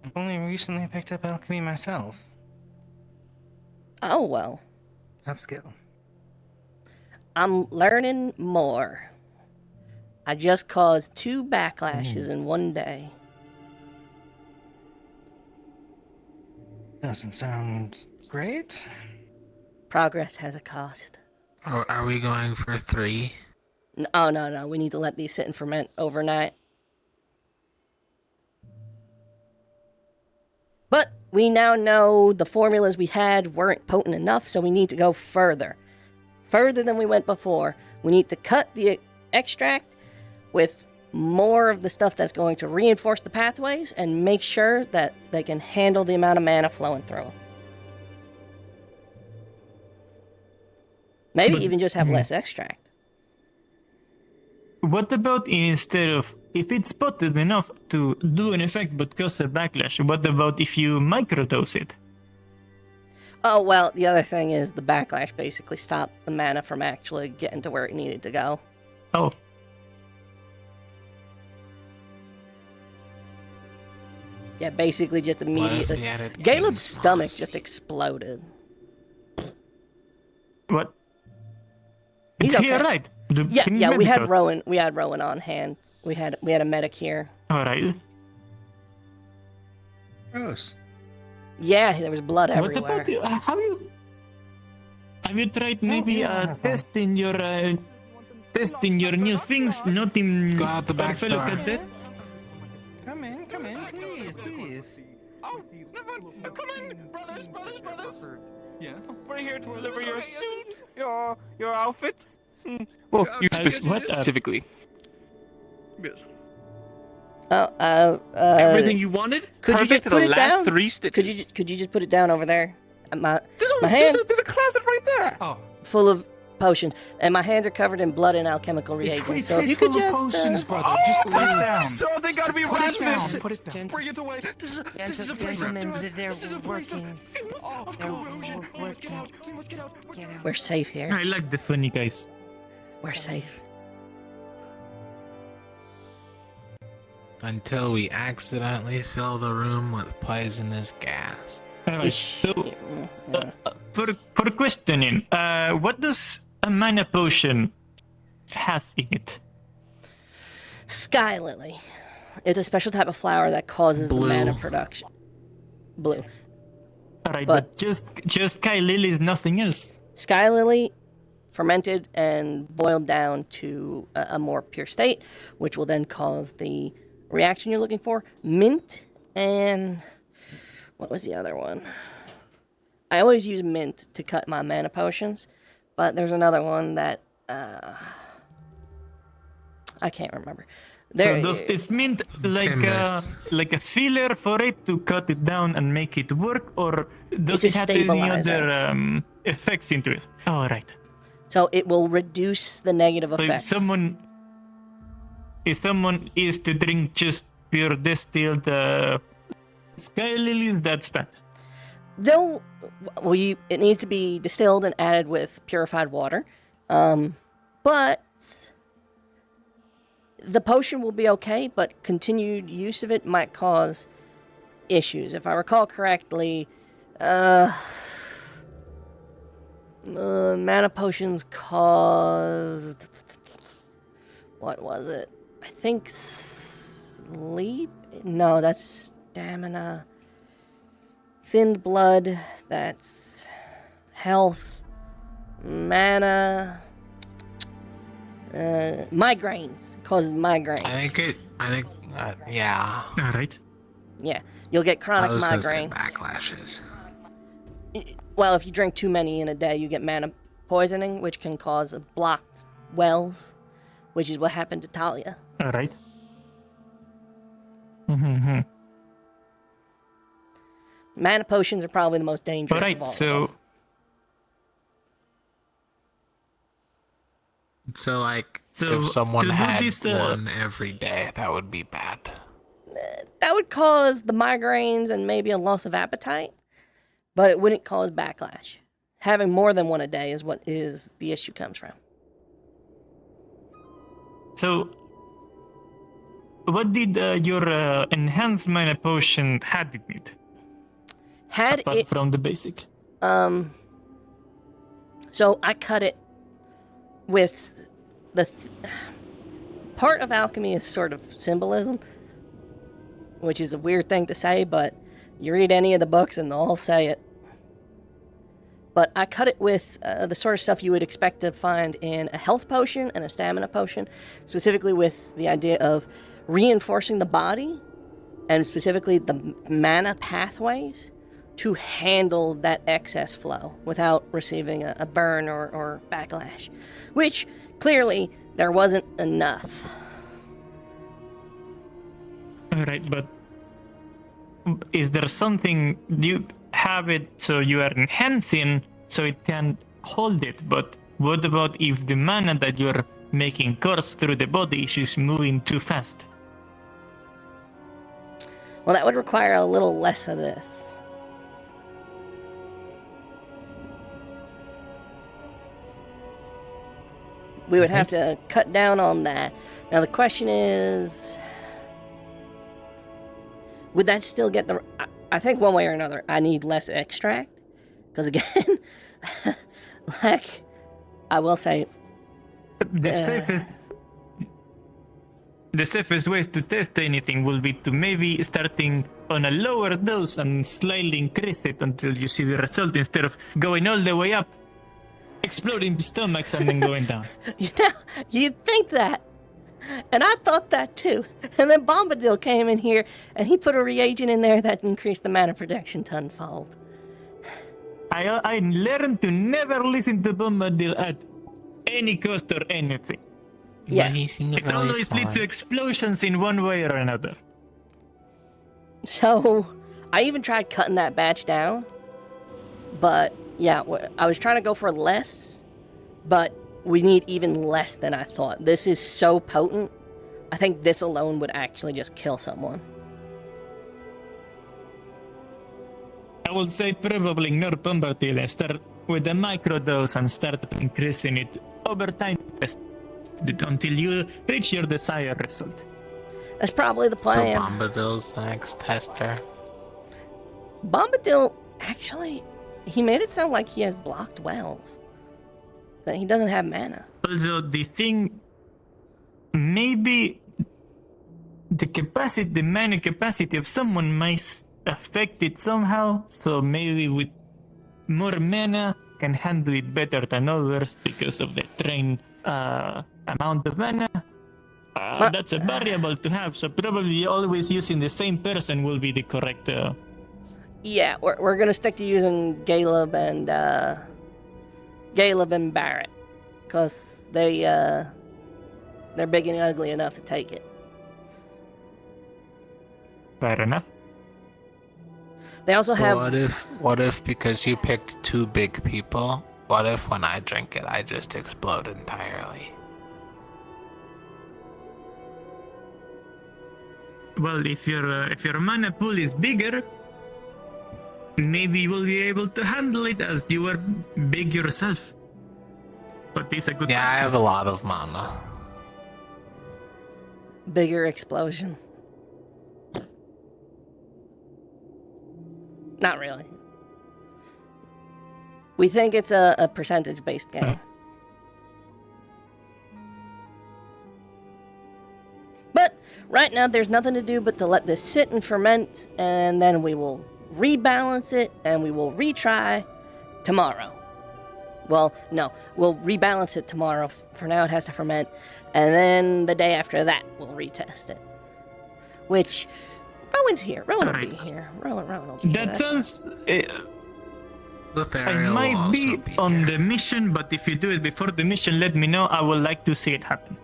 I've only recently picked up alchemy myself. Oh, well. Tough skill. I'm learning more. I just caused 2 backlashes in one day. Doesn't sound great. Progress has a cost. Are we going for 3? No. We need to let these sit and ferment overnight. But we now know the formulas we had weren't potent enough, so we need to go further. Further than we went before. We need to cut the extract with more of the stuff that's going to reinforce the pathways and make sure that they can handle the amount of mana flowing through. Maybe even just have less extract. What about instead of, if it's potent enough to do an effect but cause a backlash, what about if you microdose it? Oh, well, the other thing is the backlash basically stopped the mana from actually getting to where it needed to go. Oh. Yeah, basically just immediately. Caleb's stomach just exploded. What? He's okay. Yeah, right. Yeah, we had Rowan on hand. We had a medic here. All right. Gross. Yeah, there was blood What everywhere. about you? Have you tried maybe testing your new things, not in Go out the our back fellow door. cadets? Come in, please, please. Oh, come in, brothers. Yes. We're here to deliver your suit, your outfits. Oh, you what? specifically? Everything you wanted? Could you just Perfect to put the it last down? 3 stitches. Could you just put it down over there? My There's hands a closet right there. Oh. full of potions, and my hands are covered in blood and alchemical reagents. So if you could just potions, brother. Just put it down. So they gotta be Put it wrapped down. this. Put it down. Bring it away. This is a place Gentlemen, to us. they're This is a place of. working. Oh, corrosion. We must get out. We must get out. we're safe here. I like the funny guys. We're safe. Until we accidentally fill the room with poisonous gas. Alright, so for questioning, what does a mana potion has in it? Sky lily. It's a special type of flower that causes Blue. the mana production. Blue. Alright, but just Sky Lily is nothing else. Sky lily, fermented and boiled down to a more pure state, which will then cause the reaction you're looking for. Mint and what was the other one? I always use mint to cut my mana potions, but there's another one that I can't remember. It's mint like a filler for it to cut it down and make it work, or does It's a it have any stabilizer. other effects into it? All right. So it will reduce the negative So effects. if someone is to drink just pure distilled Sky Lilies, that's bad. It needs to be distilled and added with purified water, but the potion will be okay, but continued use of it might cause issues. If I recall correctly, mana potions caused, what was it? I think sleep? No, that's stamina. Thinned blood, that's health. Mana. Migraines. Causes migraines. Yeah. All right. Yeah, you'll get chronic Those get migraine. backlashes. Well, if you drink too many in a day, you get mana poisoning, which can cause blocked wells, which is what happened to Talia. All right. Mm-hmm. Mana potions are probably the most dangerous All right, of all. so So, like, So, if someone to do had this, one every day, that would be bad. That would cause the migraines and maybe a loss of appetite, but it wouldn't cause backlash. Having more than one a day is what is the issue comes from. So, what did your enhanced mana potion had in it? Apart from the basic. So I cut it with part of alchemy is sort of symbolism, which is a weird thing to say, but you read any of the books and they'll all say it. But I cut it with the sort of stuff you would expect to find in a health potion and a stamina potion, specifically with the idea of reinforcing the body and specifically the mana pathways to handle that excess flow without receiving a burn or backlash, which clearly there wasn't enough. All right, but is there something you have it so you are enhancing so it can hold it? But what about if the mana that you're making course through the body is just moving too fast? Well, that would require a little less of this. We would have to cut down on that. Now the question is, would that still get the... I think one way or another, I need less extract. Because again, like, I will say... The safest way to test anything will be to maybe starting on a lower dose and slightly increase it until you see the result instead of going all the way up, exploding stomachs and then going down. You know, you'd think that. And I thought that too. And then Bombadil came in here and he put a reagent in there that increased the mana protection tenfold. I learned to never listen to Bombadil at any cost or anything. Yeah. He seems It really always leads to smart. explosions in one way or another. So, I even tried cutting that batch down. But, yeah, I was trying to go for less. But we need even less than I thought. This is so potent. I think this alone would actually just kill someone. I would say probably ignore Bombadil and start with a microdose and start increasing it over time until you reach your desired result. That's probably the So plan. Bombadil's the next tester. Bombadil, actually, he made it sound like he has blocked wells. That he doesn't have mana. Also, the thing, maybe the mana capacity of someone might affect it somehow, so maybe with more mana can handle it better than others because of the train amount of mana. That's a variable to have, so probably always using the same person will be the correct. Yeah, we're gonna stick to using Galeb and Barrett, cause they're big and ugly enough to take it. Fair enough. They also have. What if because you picked two big people, what if when I drink it I just explode entirely? Well, if your mana pool is bigger, maybe you will be able to handle it as you are big yourself. But it's a good Yeah, question. I have a lot of mana. Bigger explosion. Not really. We think it's a percentage-based game. But right now there's nothing to do but to let this sit and ferment, and then we will rebalance it and we will retry tomorrow. Well, no, we'll rebalance it tomorrow. For now it has to ferment, and then the day after that we'll retest it. Which Rowan's here. Rowan will be here. Rowan will be here. That sounds. I will might also be be on here. the mission, but if you do it before the mission, let me know. I would like to see it happen.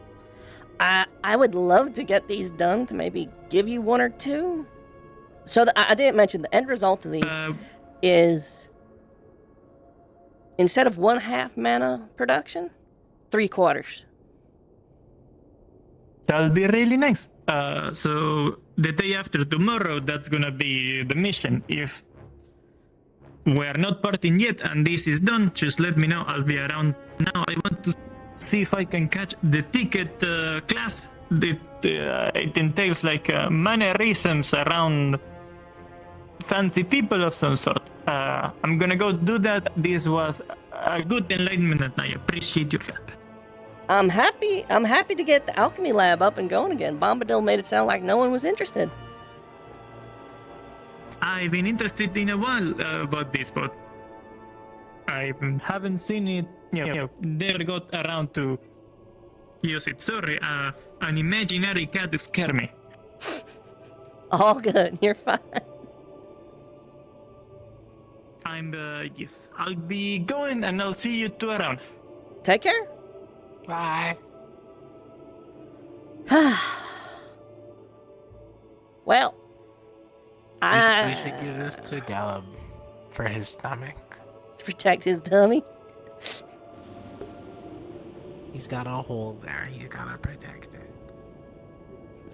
I would love to get these done to maybe give you one or two. So I didn't mention the end result of these is instead of 1/2 mana production, 3/4. That'll be really nice. So the day after tomorrow, that's gonna be the mission. If we're not partying yet and this is done, just let me know. I'll be around. Now I want to see if I can catch the ticket class. It entails like mannerisms around fancy people of some sort. I'm gonna go do that. This was a good enlightenment and I appreciate your help. I'm happy to get the alchemy lab up and going again. Bombadil made it sound like no one was interested. I've been interested in a while about this, but I haven't seen it. Never got around to use it. Sorry, an imaginary cat scared me. All good. You're fine. Yes. I'll be going, and I'll see you two around. Take care. Bye. Well, we should give this to Galeb for his stomach. To protect his tummy. He's got a hole there. He's gotta protect it.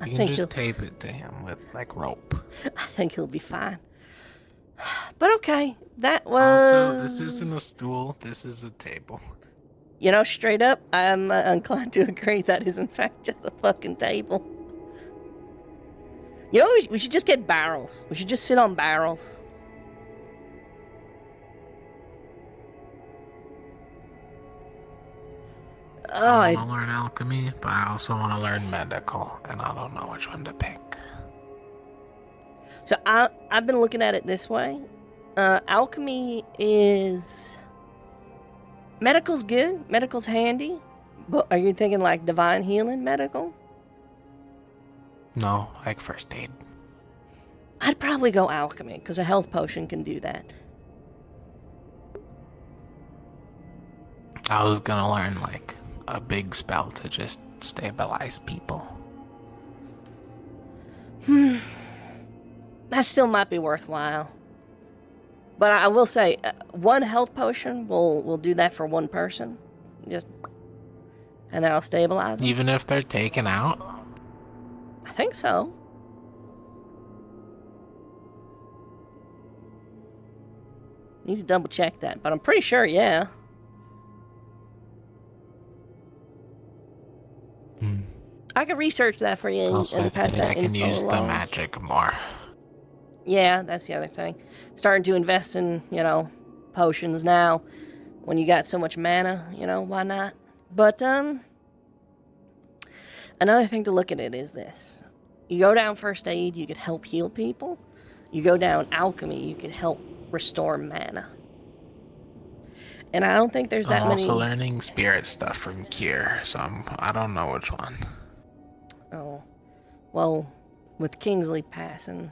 I You can think he'll- just tape it to him with like rope. I think he'll be fine. But okay, that was. Also, this isn't a stool. This is a table. You know, straight up, I'm inclined to agree that is in fact just a fucking table. You know, we should just get barrels. We should just sit on barrels. I want to learn alchemy, but I also want to learn medical, and I don't know which one to pick. So I've been looking at it this way. Alchemy is... Medical's good. Medical's handy. But are you thinking like divine healing medical? No, like first aid. I'd probably go alchemy, because a health potion can do that. I was gonna learn like a big spell to just stabilize people. That still might be worthwhile. But I will say, one health potion will do that for one person. Just, and that'll stabilize them. Even if they're taken out? I think so. Need to double check that, but I'm pretty sure, yeah. I could research that for you Also, and pass that I can info use the along. magic more. Yeah, that's the other thing. Starting to invest in, potions now. When you got so much mana, why not? But, another thing to look at it is this. You go down first aid, you could help heal people. You go down alchemy, you could help restore mana. And I don't think there's that I'm many... also learning spirit stuff from Cure, so I don't know which one. Oh. Well, with Kingsley passing,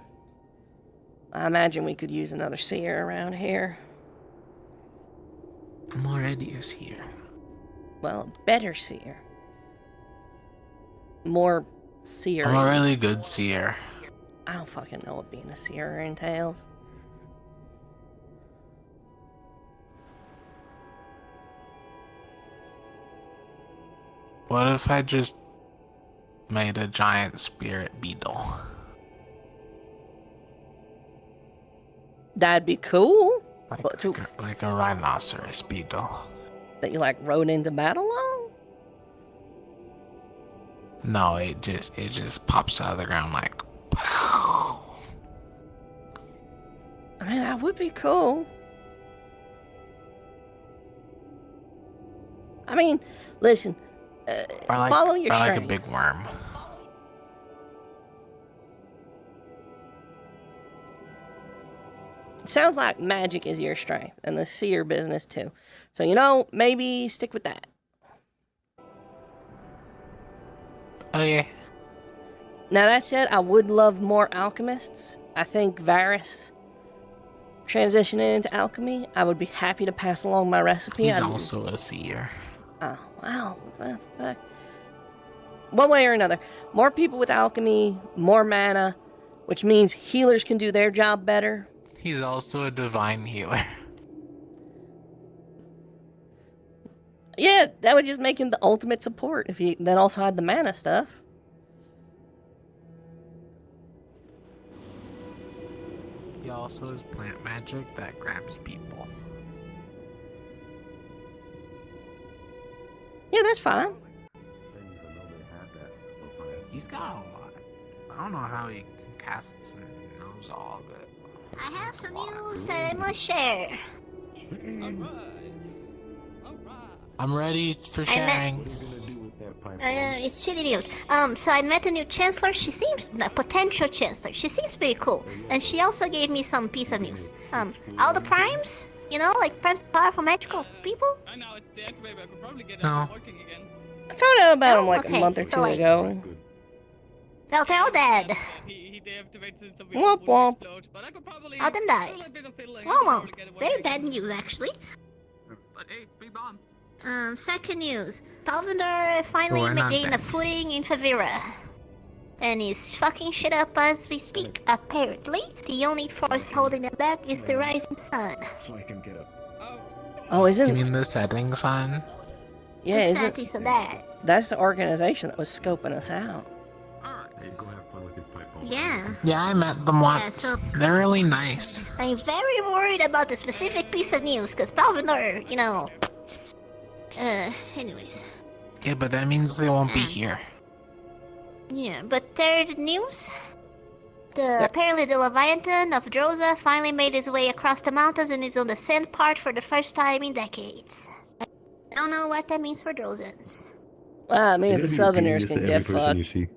I imagine we could use another seer around here. I'm already a seer. Well, better seer. More seer. I'm a really good seer. I don't fucking know what being a seer entails. What if I just made a giant spirit beetle? That'd be cool. Like a rhinoceros beetle. That you rode into battle on? No, it just pops out of the ground like. I mean, that would be cool. I mean, listen. Follow your strengths. Like a big worm. Sounds like magic is your strength, and the seer business too. So, maybe stick with that. Oh, yeah. Now, that said, I would love more alchemists. I think Varys transitioning into alchemy, I would be happy to pass along my recipe. He's also a seer. Oh, wow. Fuck. One way or another. More people with alchemy, more mana, which means healers can do their job better. He's also a divine healer. Yeah, that would just make him the ultimate support if he then also had the mana stuff. He also has plant magic that grabs people. Yeah, that's fine. He's got a lot. I don't know how he casts and knows all of it. I have some news that I must share. I'm ready for sharing. It's shitty news. So I met a new chancellor. She seems a potential chancellor. She seems pretty cool, and she also gave me some piece of news. All the primes, like powerful magical people. I know it's deactivated. I could probably get No. it working again. I found out about him okay. a month or two So, ago. Well, they're all dead. He deactivated so we Womp womp. explode, but I could probably All them died. do a bit of fiddling. Well, very bad news actually. But hey, free bomb. Second news. Palvendor finally We're not gained a dead. footing in Favira. And he's fucking shit up as we speak. Apparently, the only force holding them back is the rising sun. So I can get up. Oh, You isn't... mean the setting sun? Yeah, The isn't... Satis of that. That's the organization that was scoping us out. Hey, go have fun with your pipe bomb. Yeah. Yeah, I met them once. so- They're really nice. I'm very worried about the specific piece of news, because Palvendor, anyways. Yeah, but that means they won't be here. Yeah, but third news. Apparently the Leviathan of Droza finally made his way across the mountains and is on the sand part for the first time in decades. I don't know what that means for Drozans. Well, it means You're the gonna be Southerners repeating can this to get every person fucked. you see.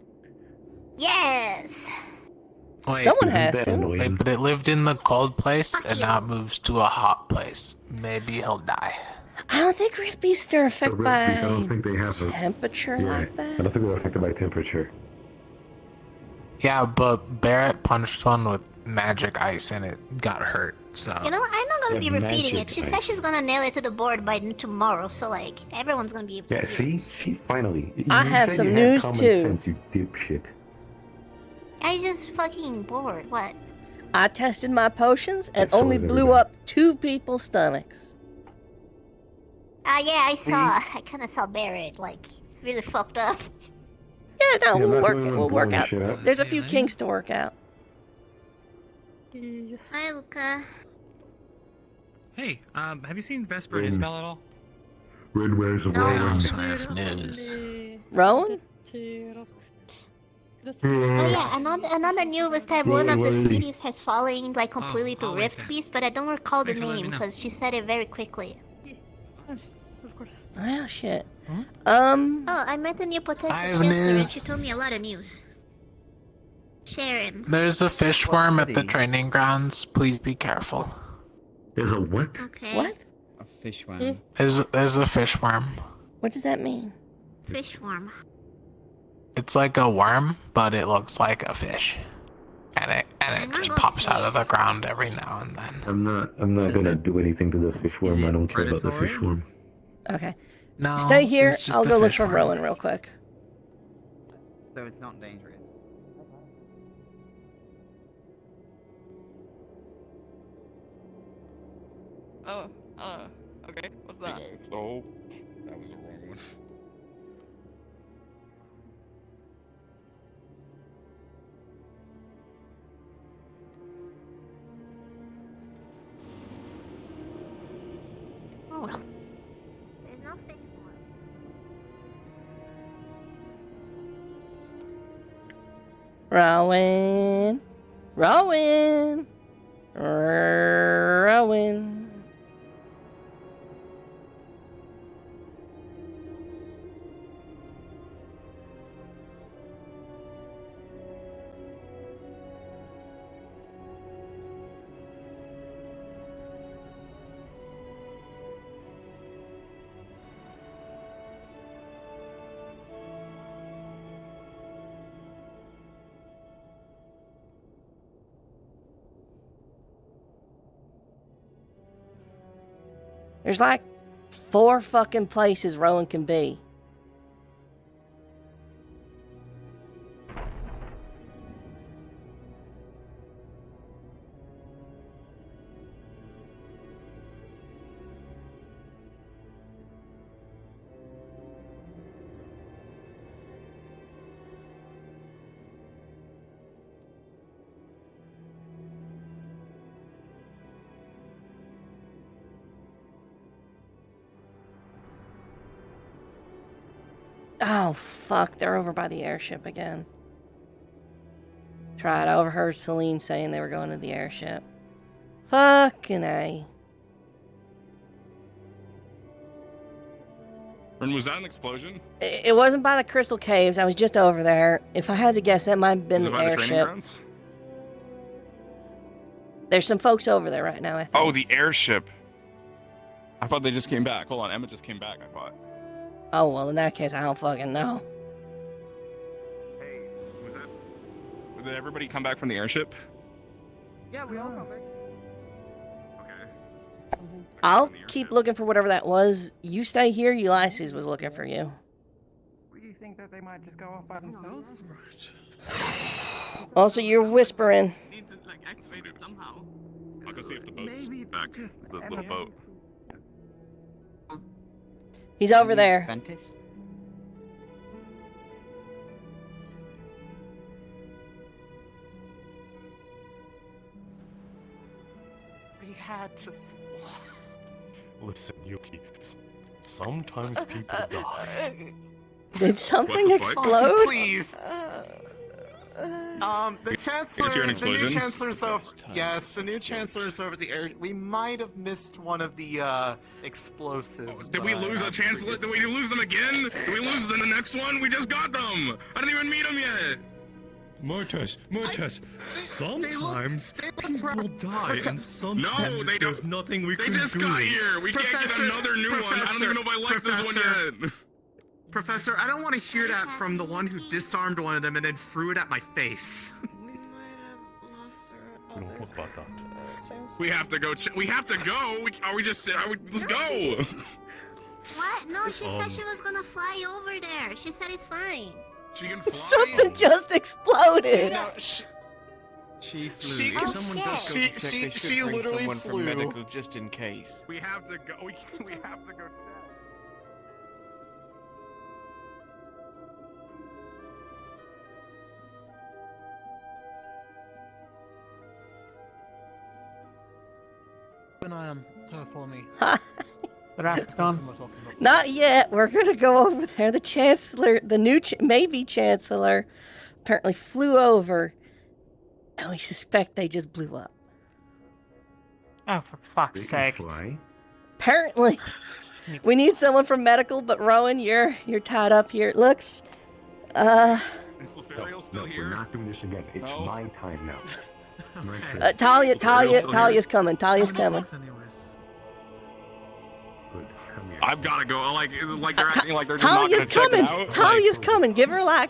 Yes! Wait, Someone has to. Wait, but it lived in the cold place, and now it moves to a hot place. Maybe he'll die. I don't think reef beasts are affected Rift by beasts, I don't think they have temperature like that. I don't think they're affected by temperature. Yeah, but Barrett punched one with magic ice, and it got hurt. So You know what? I'm not gonna Yeah, be repeating it. magic She ice. said she's gonna nail it to the board by tomorrow, so like everyone's gonna be able to Yeah, see it. see, finally. I You have said some you had news, common too. Sense, you dipshit. I just fucking bored. What? I tested my potions and so only is blew everybody. up 2 people's stomachs. Yeah, I saw. I kind of saw Barrett like really fucked up. Yeah, no, Yeah, we'll that's work. when we We'll went work blowing out. shit up. There's a few kinks to work out. Hi, Luca. Hey, have you seen Vesper and Isabel at all? Red wares of I Rowan. also have news. Rowan? Oh yeah, another news was that one of the Where is he? cities has fallen like completely to I'll wait Rift there. Beast, but I don't recall the Thanks for letting name me know. because she said it very quickly. Of course. Oh shit. Oh, I met a new potential I have chancellor and news. she told me a lot of news. Share him. There's a fish worm at the city? training grounds. Please be careful. There's a what? Okay. What? A fish worm. There's a fish worm. What does that mean? Fish worm. It's like a worm, but it looks like a fish, and it I'm just gonna go pops see out it. of the ground every now and then. I'm not gonna do anything to the fish worm. it I don't care about the predatory? fish worm. Okay. No, Stay here. it's just I'll a go look fish for worm. Rowan real quick. So it's not dangerous. Oh, okay. What's that? Okay, so that was the wrong one. Oh well. There's no fish worm. Rowan. Rowan. Rowan. There's like 4 fucking places Rowan can be. Oh, fuck. They're over by the airship again. Tried. I overheard Celine saying they were going to the airship. Fucking A. And was that an explosion? It wasn't by the Crystal Caves. I was just over there. If I had to guess, that might have been Was it the by the training airship. grounds? There's some folks over there right now, I think. Oh, the airship. I thought they just came back. Hold on, Emma just came back, I thought. Oh, well, in that case, I don't fucking know. Hey, did everybody come back from the airship? Yeah, we all come back. Okay. I'll keep looking for whatever that was. You stay here. Ulysses was looking for you. Do you think that they might just go off by themselves? Also, you're whispering. Need to like activate it somehow. I'll go see if the boat's back. The little boat. He's over there. Ventus? We had to. Listen, Yuki. Sometimes people die. Did something explode? Please. The chancellor. Is here an The explosion? new chancellor's over. Yes, the new chancellor's over the air. We might have missed one of the explosives. Did we lose a chancellor? Did we lose them again? Did we lose them the next one? We just got them! I didn't even meet them yet! Mortis, sometimes people die, and sometimes there's nothing we can do. They just got here. We can't get another new one. I don't even know if I like this one yet. Professor, I don't want to hear that from the one who disarmed one of them and then threw it at my face. We don't talk about that. We have to go. We have to go. Let's go. What? No, she said she was gonna fly over there. She said it's fine. She can fly. Something just exploded. No, she flew. She- If someone does go to check, they should bring literally someone flew. from medical just in case. We have to go. We have to go. When I am for me. The raft's gone. Not yet. We're gonna go over there. The chancellor, the new maybe chancellor, apparently flew over, and we suspect they just blew up. Oh, for fuck's sake! Apparently, we need someone from medical. But Rowan, you're tied up here. It looks. Is Lothario still No, here? we're not doing this again. It's No. my time now. Talia's coming. Talia's coming. I've got to go. Like they're acting like they're just not Talia's gonna check coming. it out. Talia's coming. Give her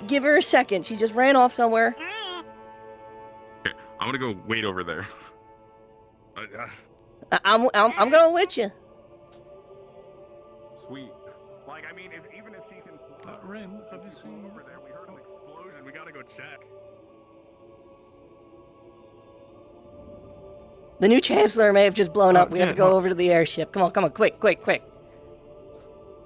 give her a second. She just ran off somewhere. Okay, I'm gonna go wait over there. I'm going with you. Sweet. Like I mean, even if she can fly Rin, have you seen over there? We heard an explosion. We gotta go check. The new chancellor may have just blown up. We have yeah, to go no. over to the airship. Come on, quick.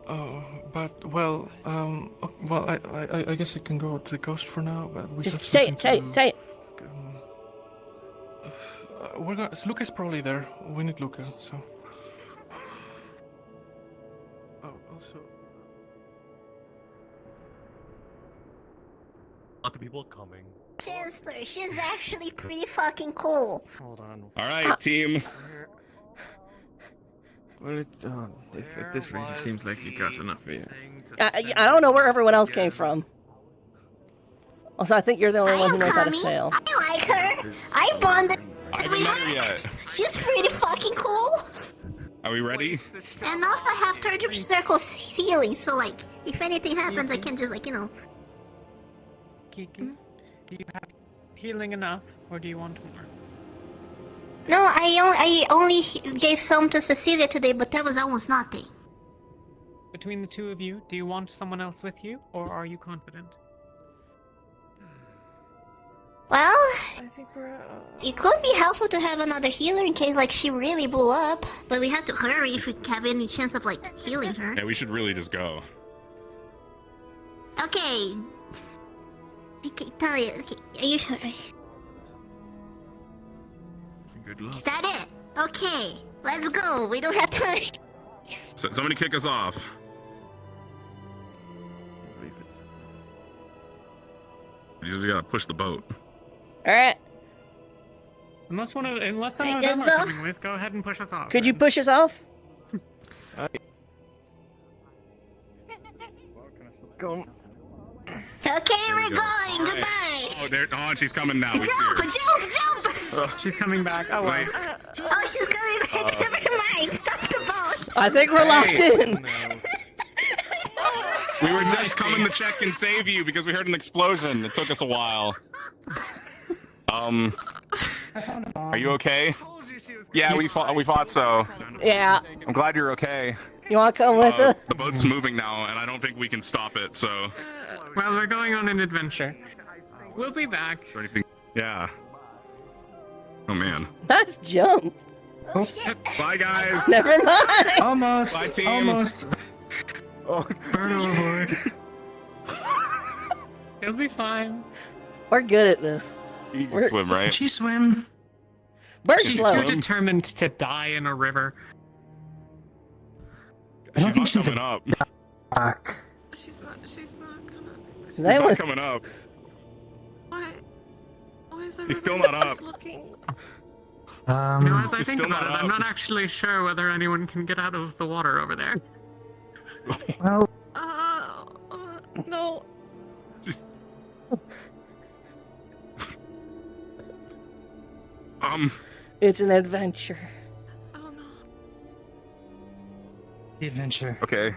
Oh, but well, I guess I can go to the coast for now. But we Just have say something it. to Say it. We're gonna. Luca's probably there. We need Luca. So. Oh, also. A lot of people coming. Chancellor, she's actually pretty fucking cool. Hold on. All right, team. Well, if at this rate, it seems like you got enough of it. I don't know where everyone else came from. Also, I think you're the only one who knows how to sail. I like her. I bonded I haven't met her yet. She's pretty fucking cool. Are we ready? And also have third circle healing, so like, if anything happens, I can just like, Keegan, do you have healing enough, or do you want more? No, I only gave some to Cecilia today, but that was almost nothing. Between the two of you, do you want someone else with you, or are you confident? Well, I think we're. it could be helpful to have another healer in case like she really blew up, but we have to hurry if we have any chance of like healing her. Yeah, we should really just go. Okay. Okay, Talia, okay, are you sure? Good luck. Is that it? Okay, let's go. We don't have time. So, somebody kick us off. We gotta push the boat. All right. Unless some of them let's are go. coming with, go ahead and push us off. Could you push us off? Go. Okay, we're go. going. All right. Goodbye. Oh, she's coming now. We see her. Jump! She's coming back. Oh, well. Wait. Oh, she's coming back. Never mind. Stop the boat. I think we're locked in. We were just coming to check and save you because we heard an explosion. It took us a while. Are you okay? Yeah, we thought so. Yeah. I'm glad you're okay. You want to come with us? The boat's moving now, and I don't think we can stop it. So. Well, we're going on an adventure. We'll be back. Or anything? Yeah. Oh man. Nice jump. Bye guys. Never mind. Almost. Bye team. Almost. Oh, Burn overboard. It'll be fine. We're good at this. You can swim, right? She swim. Bird She's float. too determined to die in a river. She's not coming up. Back. She's not gonna. She's not coming up. Why is She's still not up. looking? As I She's think still about not it, I'm up. not actually sure whether anyone can get out of the water over there. Well. No. Just. It's an adventure. The adventure. Okay.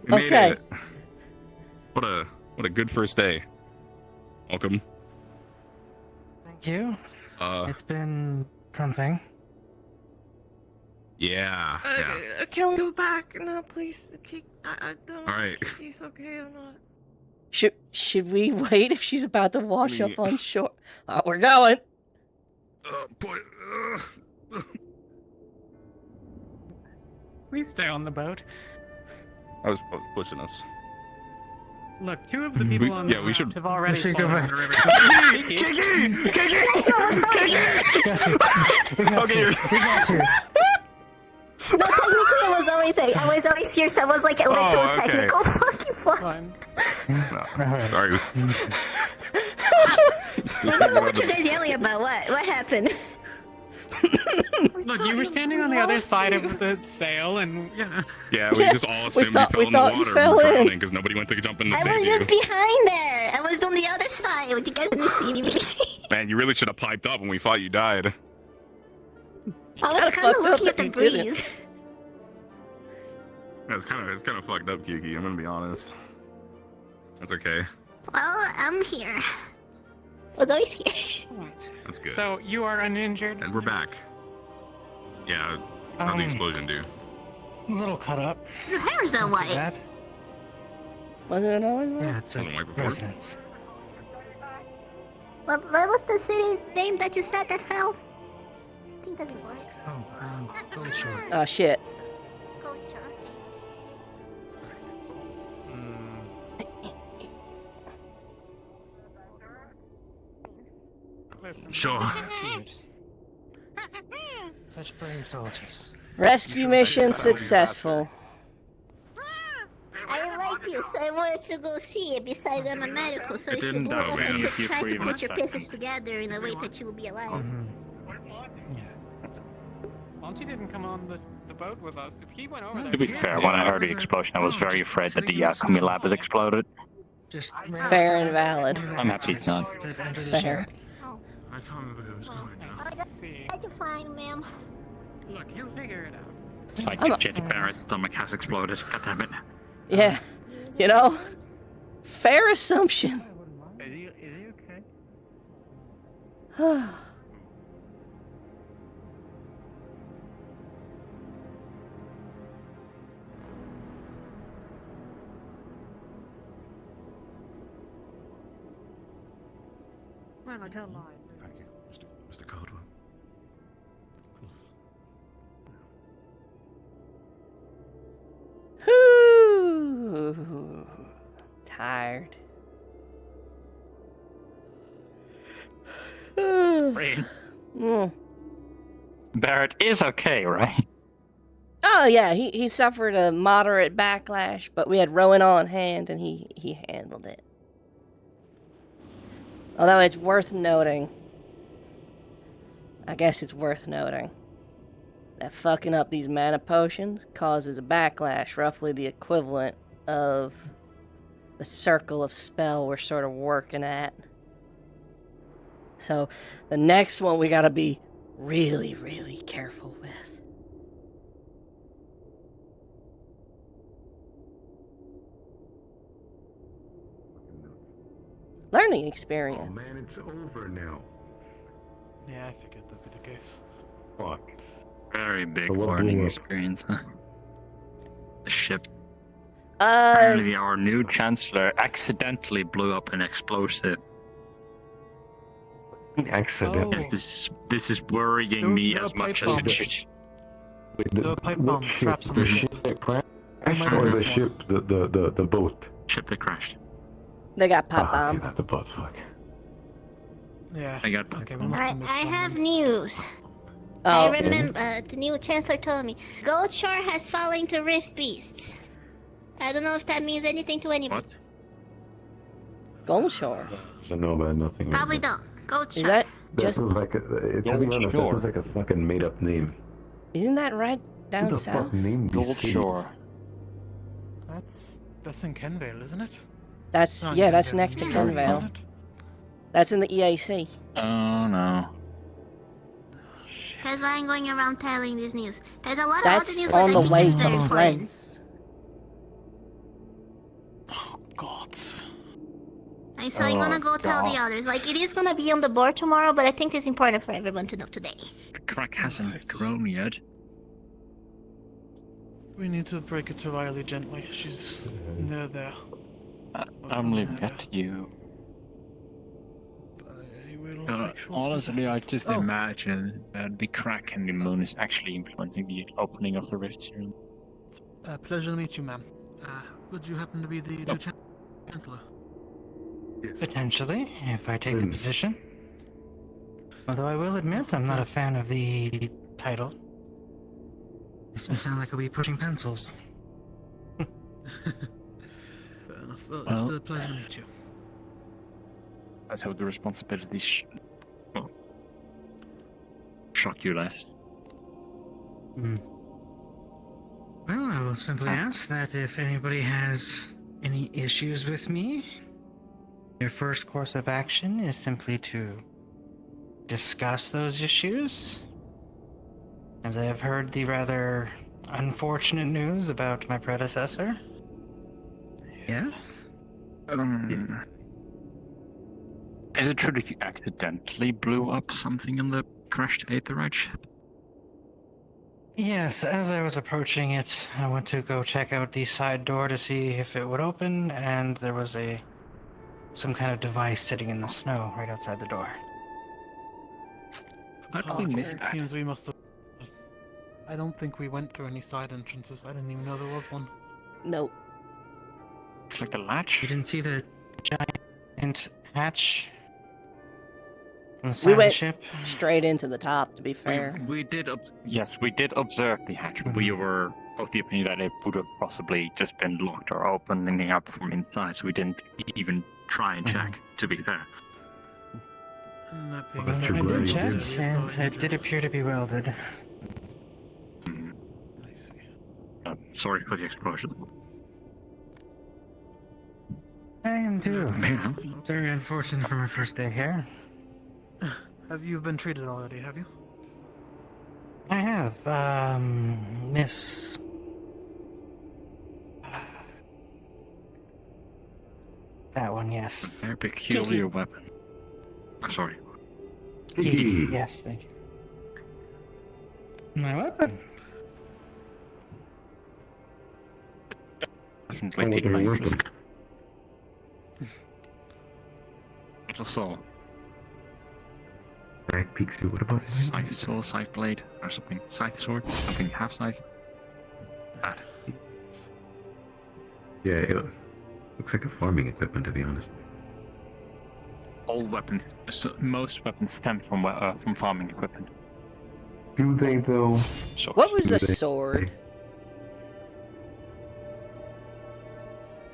We made Okay. it. What a good first day. Welcome. Thank you. It's been something. Yeah. Yeah. Can we go back? No, please. I don't. All right. He's okay or not. Should we wait if she's about to wash up on shore? We're going. Boy. Please stay on the boat. I was pushing us. Look, two of the people on the we boat should. have already we should go fallen back. in the river. No, technically I was always here, so I was like a literal okay. technical fucking fuck. No, sorry. What you guys yelling about? What happened? Look, you were standing on the other side of the sail, and yeah. Yeah, we just all assumed you fell in the water and were drowning because nobody went to jump in to I save was you. just behind there. I was on the other side. You guys didn't see me. Man, you really should have piped up when we thought you died. I was kind of looking at the breeze. Yeah, it's kind of fucked up, Kiki. I'm gonna be honest. That's okay. Well, I'm here. I was always here. That's good. So you are uninjured. And we're back. Yeah, how'd the explosion do? A little cut up. Your hair's not white. Bad. Wasn't it always white? Yeah, it's Wasn't white before. residence. What was the city name that you said that fell? I think doesn't work. Oh, Gold Shore. Oh shit. Gold Shore. Sure. Such brave soldiers. Rescue mission successful. I liked you, so I wanted to go see it. Besides, I'm a medical, so It if you didn't go die, up man. and If you try to breathe put in your a pieces together in a way that you will be alive. Monty didn't come on the boat with us. If he went over there. To be fair, when I heard the explosion, I was very afraid that the alchemy lab has exploded. Just Fair and valid. I'm happy it's not. Fair. I can't remember who was going now. You're fine, ma'am. Look, he'll figure it out. It's like JJ Barrett's stomach has exploded. God damn it. Yeah. You know, fair assumption. Is he okay? Well, I tell lie. Thank you, Mr. Caldwell. Whew. Tired. Rain. Barrett is okay, right? Oh yeah, he suffered a moderate backlash, but we had Rowan on hand and he handled it. Although it's worth noting, I guess it's worth noting, that fucking up these mana potions causes a backlash, roughly the equivalent of the circle of spell we're sort of working at. So the next one we gotta be really, really careful with. Learning experience. Oh man, it's over now. Yeah, I figured that'd be the case. Fuck. Very big So what learning blew up? experience, huh? The ship. Apparently, Uh, our new chancellor accidentally blew up an explosive. Accident. Yes, this is worrying me as much as it should. Wait, The pipe bomb what ship? traps on The the ship that crashed, might or have the missed ship, the boat? Ship that crashed. they got pop Ah, bomb. okay, not the boat. Fuck. Yeah. I got. Okay, we I, must have missed I one have then. news. Oh, I remember the new chancellor told me Gold Shore has fallen to Rift Beasts. I don't know if that means anything to anyone. Gold Shore. I know about nothing. Probably don't. Gold Shore. Is that That just? feels like a, to be honest, that feels like a fucking made-up name. Isn't that right down Who the south? fuck named these Gold cities? Shore. That's in Kenvale, isn't it? That's Not yeah, that's Kenvale, next to Kenvale, Kenvale. isn't it? That's in the EAC. Oh no. That's why I'm going around telling this news. There's a lot of That's other news, on but the I think way this is to very important. Flint's. God. So I'm gonna go tell the others. Like, it is gonna be on the board tomorrow, but I think it's important for everyone to know today. The crack hasn't grown yet. We need to break it to Riley gently. She's near there. I'm leaving that to you. Honestly, I just imagine that the crack in the moon is actually influencing the opening of the rifts here. Pleasure to meet you, ma'am. Would you happen to be the new chancellor? Yes. Potentially, if I take the position. Although I will admit, I'm not a fan of the title. This may sound like I'll be pushing pencils. Fair enough. It's a pleasure to meet you. Let's hope the responsibilities shock you less. Well, I will simply ask that if anybody has any issues with me, your first course of action is simply to discuss those issues. As I have heard the rather unfortunate news about my predecessor. Yes? Is it true that you accidentally blew up something in the crashed Aetherite ship? Yes, as I was approaching it, I went to go check out the side door to see if it would open, and there was some kind of device sitting in the snow right outside the door. How did we miss that? Seems we must have. I don't think we went through any side entrances. I didn't even know there was one. Nope. It's like a latch. You didn't see the giant hatch on the side We of the went ship? straight into the top, to be fair. We did observe the hatch. We were of the opinion that it would have possibly just been locked or opening up from inside, so we didn't even try and check, to be fair. That being That's said, your I did grave, check, yes. and it did appear to be welded. Sorry for the explosion. I am too. Yeah. Very unfortunate for my first day here. Have you been treated already, have you? I have, Miss... That one, yes. A very peculiar weapon. I'm sorry. Kiki. Yes, thank you. My weapon. Definitely Oh, piqued my their interest. weapon. It's a saw. Back peeks you. What about Scythe saw, scythe blade, or something. Scythe sword, something half scythe. Bad. Yeah, it looks like a farming equipment, to be honest. All weapons, most weapons stem from farming equipment. Do they though? So What was the sword?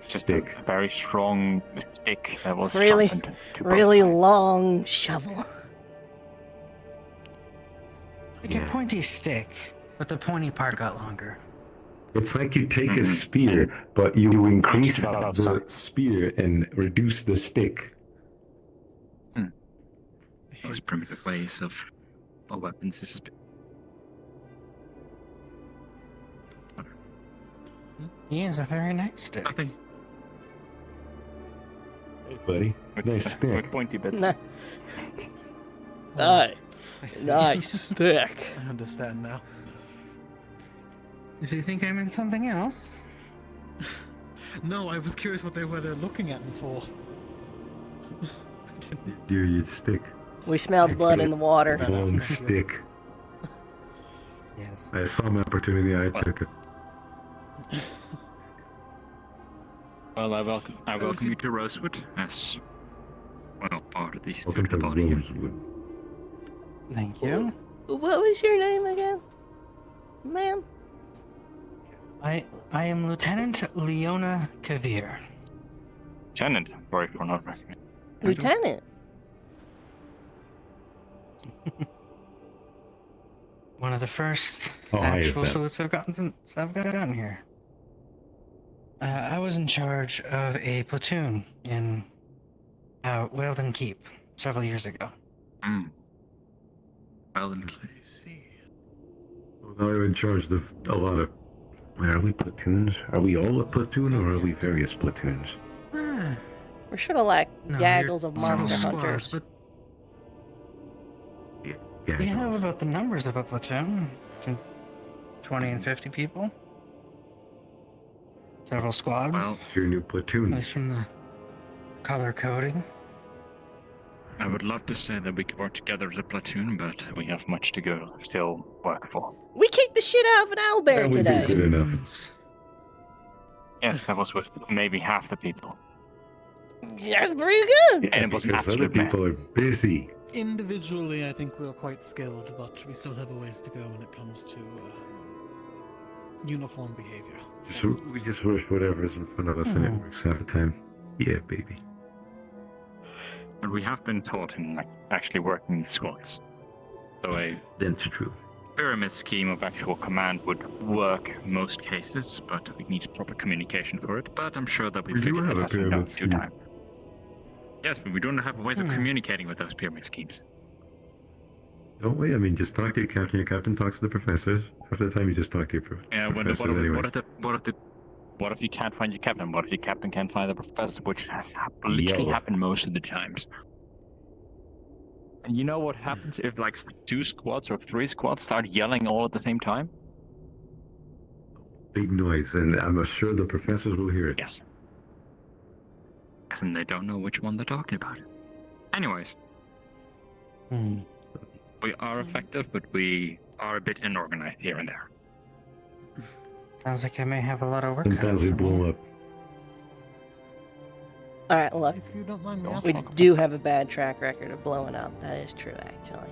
just a very strong stick that was Really, sharpened to both really sides. long shovel. Like a pointy stick, but the pointy part got longer. It's like you take a spear, but you increase the spear and reduce the stick. Those primitive ways of weapons is He is a very nice stick. nothing. Hey, buddy. Nice stick. With pointy bits. Nice. Nice stick. I understand now. Did you think I meant something else? No, I was curious what they were looking at me for. Dear, you stick. We smelled blood in the water. Long stick. Yes. I saw my opportunity. I took it. Well, I welcome you to Rosewood as well part of the Welcome student to body. Rosewood. Thank you. What was your name again, ma'am? I am Lieutenant Leona Kavir. Lieutenant, sorry for not recognizing. Lieutenant. One of the first Oh, hi, actual Ben. salutes I've gotten since I've gotten here. I was in charge of a platoon in Weldon Keep several years ago. Violently. Well, now I'm in charge of a lot of... Are we platoons? Are we all a platoon, or are we various platoons? We're sort of like gaggles of monster hunters. But Yeah, we have about the numbers of a platoon. Between 20 and 50 people. Several squads. Well, your new platoon. At least from the color coding. I would love to say that we could work together as a platoon, but we have much to go still work for. We kicked the shit out of an owlbear today. Good enough. Yes, that was with maybe half the people. That's pretty good. And it was an Because other absolute mess. people are busy. Individually, I think we're quite skilled, but we still have a ways to go when it comes to uniform behavior. We just rush whatever's in front of us and it works half the time. Yeah, baby. And we have been taught in actually working squads. So that's true. Pyramid scheme of actual command would work most cases, but we need proper communication for it. But I'm sure that we We do figured have a that out in pyramid due scheme. time. Yes, but we don't have ways of communicating with those pyramid schemes. Don't wait, I mean, just talk to your captain. Your captain talks to the professors. Half the time you just talk to your Yeah, professors what if you can't find your captain? What if your captain can't find the professor? Which has literally happened most of the times. And you know what happens if like 2 squads or 3 squads start yelling all at the same time? Big noise, and I'm sure the professors will hear it. Yes. And they don't know which one they're talking about. Anyways. We are effective, but we are a bit unorganized here and there. Sounds like I may have a lot of work. Sometimes we blow up. All right, look. If you don't mind me We asking. do have a bad track record of blowing up. That is true, actually.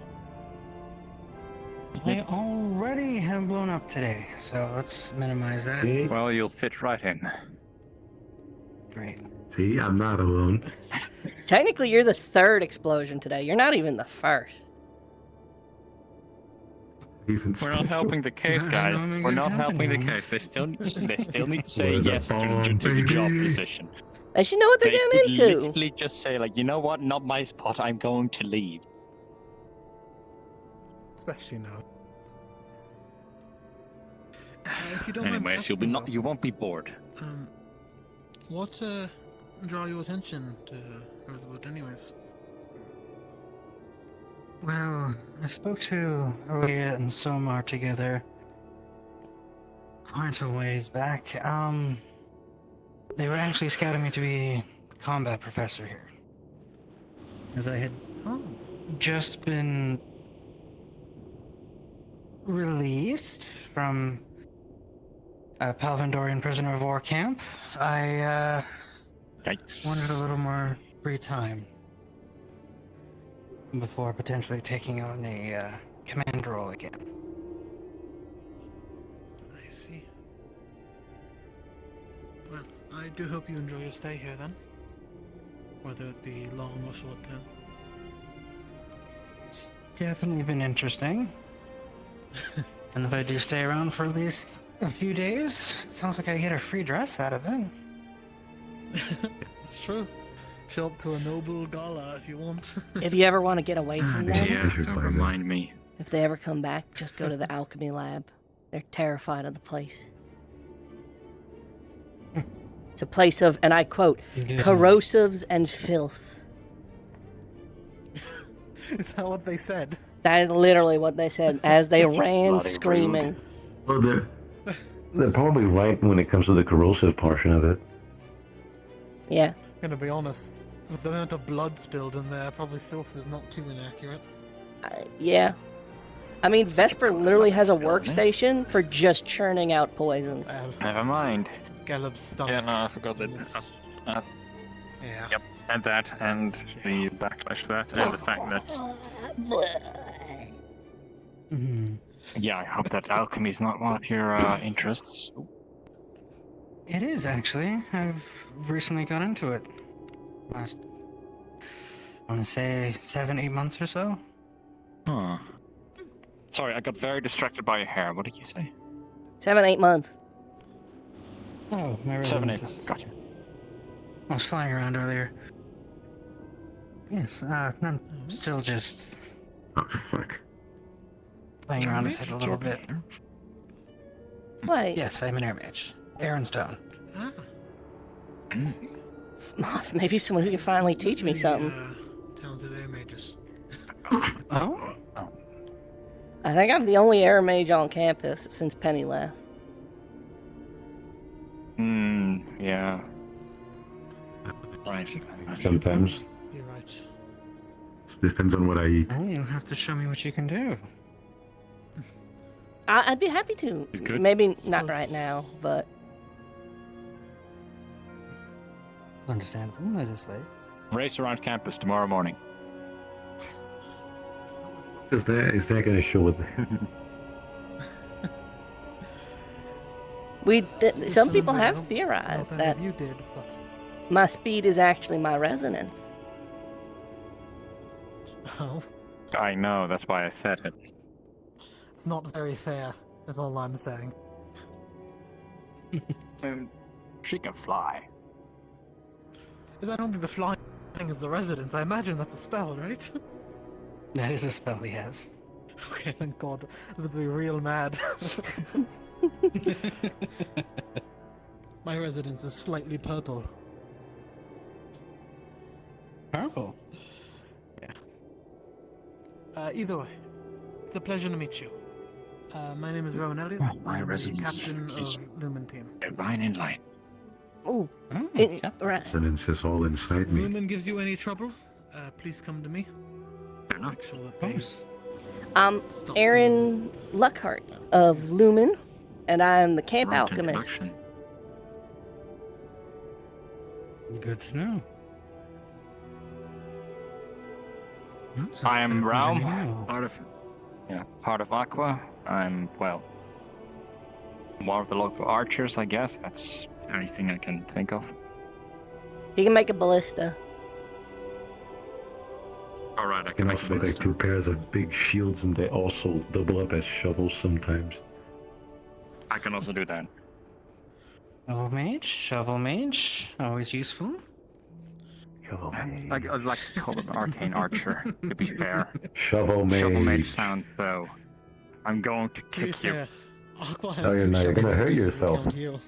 I already have blown up today, so let's minimize that. Well, you'll fit right in. Great. See, I'm not alone. Technically, you're the 3rd explosion today. You're not even the 1st. We're not helping the case, guys. We're not helping the case. They still need to say yes to the job position. They should know what they're getting could into. literally just say, like, you know what? Not my spot. I'm going to leave. Especially now. If you don't mind me Anyways, asking, you won't be bored. What draw your attention to Rosewood, anyways? Well, I spoke to Aurelia and Somar together quite a ways back. They were actually scouting me to be combat professor here. As I had just been released from a Palvandorian prisoner of war camp, I wanted a little more free time before potentially taking on a command role again. I see. Well, I do hope you enjoy your stay here then. Whether it be long or short term. It's definitely been interesting. And if I do stay around for at least a few days, it sounds like I get a free dress out of it. It's true. Show up to a noble gala if you want. If you ever want to get away from them, Don't remind me. if they ever come back, just go to the alchemy lab. They're terrified of the place. It's a place of, and I quote, corrosives and filth. Is that what they said? That is literally what they said as they ran screaming. Well, they're probably right when it comes to the corrosive portion of it. Yeah. I'm gonna be honest, with the amount of blood spilled in there, probably filth is not too inaccurate. Yeah. I mean, Vesper literally has a workstation for just churning out poisons. Never mind. Galeb's stomach. Yeah, no, I forgot that. Yeah. Yep, and that, and the backlash to that, and the fact that. Yeah, I hope that alchemy is not one of your interests. It is, actually. I've recently got into it. Last, I want to say 7-8 months or so. Huh. Sorry, I got very distracted by your hair. What did you say? 7-8 months. Oh, my 7-8 residence months. is... Gotcha. I was flying around earlier. Yes, I'm still just... Oh, fuck. playing around his head a little bit. Wait. Yes, I'm an air mage. Aaron Stone. Maybe someone who can finally teach me something. Talented air mages. Oh? I think I'm the only air mage on campus since Penny left. Yeah. Right. Sometimes. You're right. It depends on what I eat. Oh, you'll have to show me what you can do. I'd be happy to. good. Maybe not right now, but Understandable, let us say. Race around campus tomorrow morning. Is that going to show it? some people have theorized that You did, but my speed is actually my resonance. oh, I know, that's why I said it. it's not very fair. That's all I'm saying. She can fly. I don't think the flying is the residence. I imagine that's a spell, right? That is a spell he has. Okay, thank God. I was about to be real mad. My residence is slightly purple. Purple? Yeah. Either way, it's a pleasure to meet you. My name is Rowan Elliott. My I'm the residence captain is of Lumen Team. divine in light. Ooh. yeah. Right. Resonance is all inside me. Lumen gives you any trouble? Please come to me. Fair enough. Make sure that they I'm Aaron Luckhart of Lumen, and I'm the camp Right alchemist. introduction. Good to know. I am Raum, Realm. part of Aqua. I'm, well, one of the local archers, I guess. That's anything I can think of. He can make a ballista. Alright, I You can can make also a make like ballista. 2 pairs of big shields, and they also double up as shovels sometimes. I can also do that. Shovel mage, always useful. Shovel mage. I'd like to call it arcane archer, to be fair. Shovel mage. Shovel mage sound though. I'm going to To be kick you. fair, Aqua has No, you're two not. You're gonna shovel hurt mages who yourself. can't heal.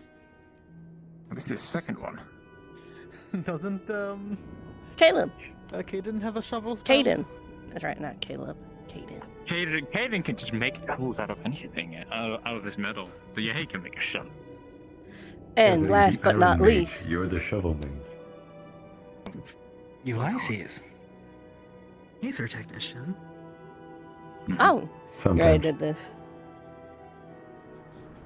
What's the second one? Doesn't Caleb. Caden have a shovel? spell? Caden. That's right, not Caleb. Caden. Caden can just make tools out of anything, out of his metal. But yeah, he can make a shovel. And He's last the but not Iron Mage. least, You're the shovel mage. Ulysses. Ether technician. oh, you already Sometimes. did this.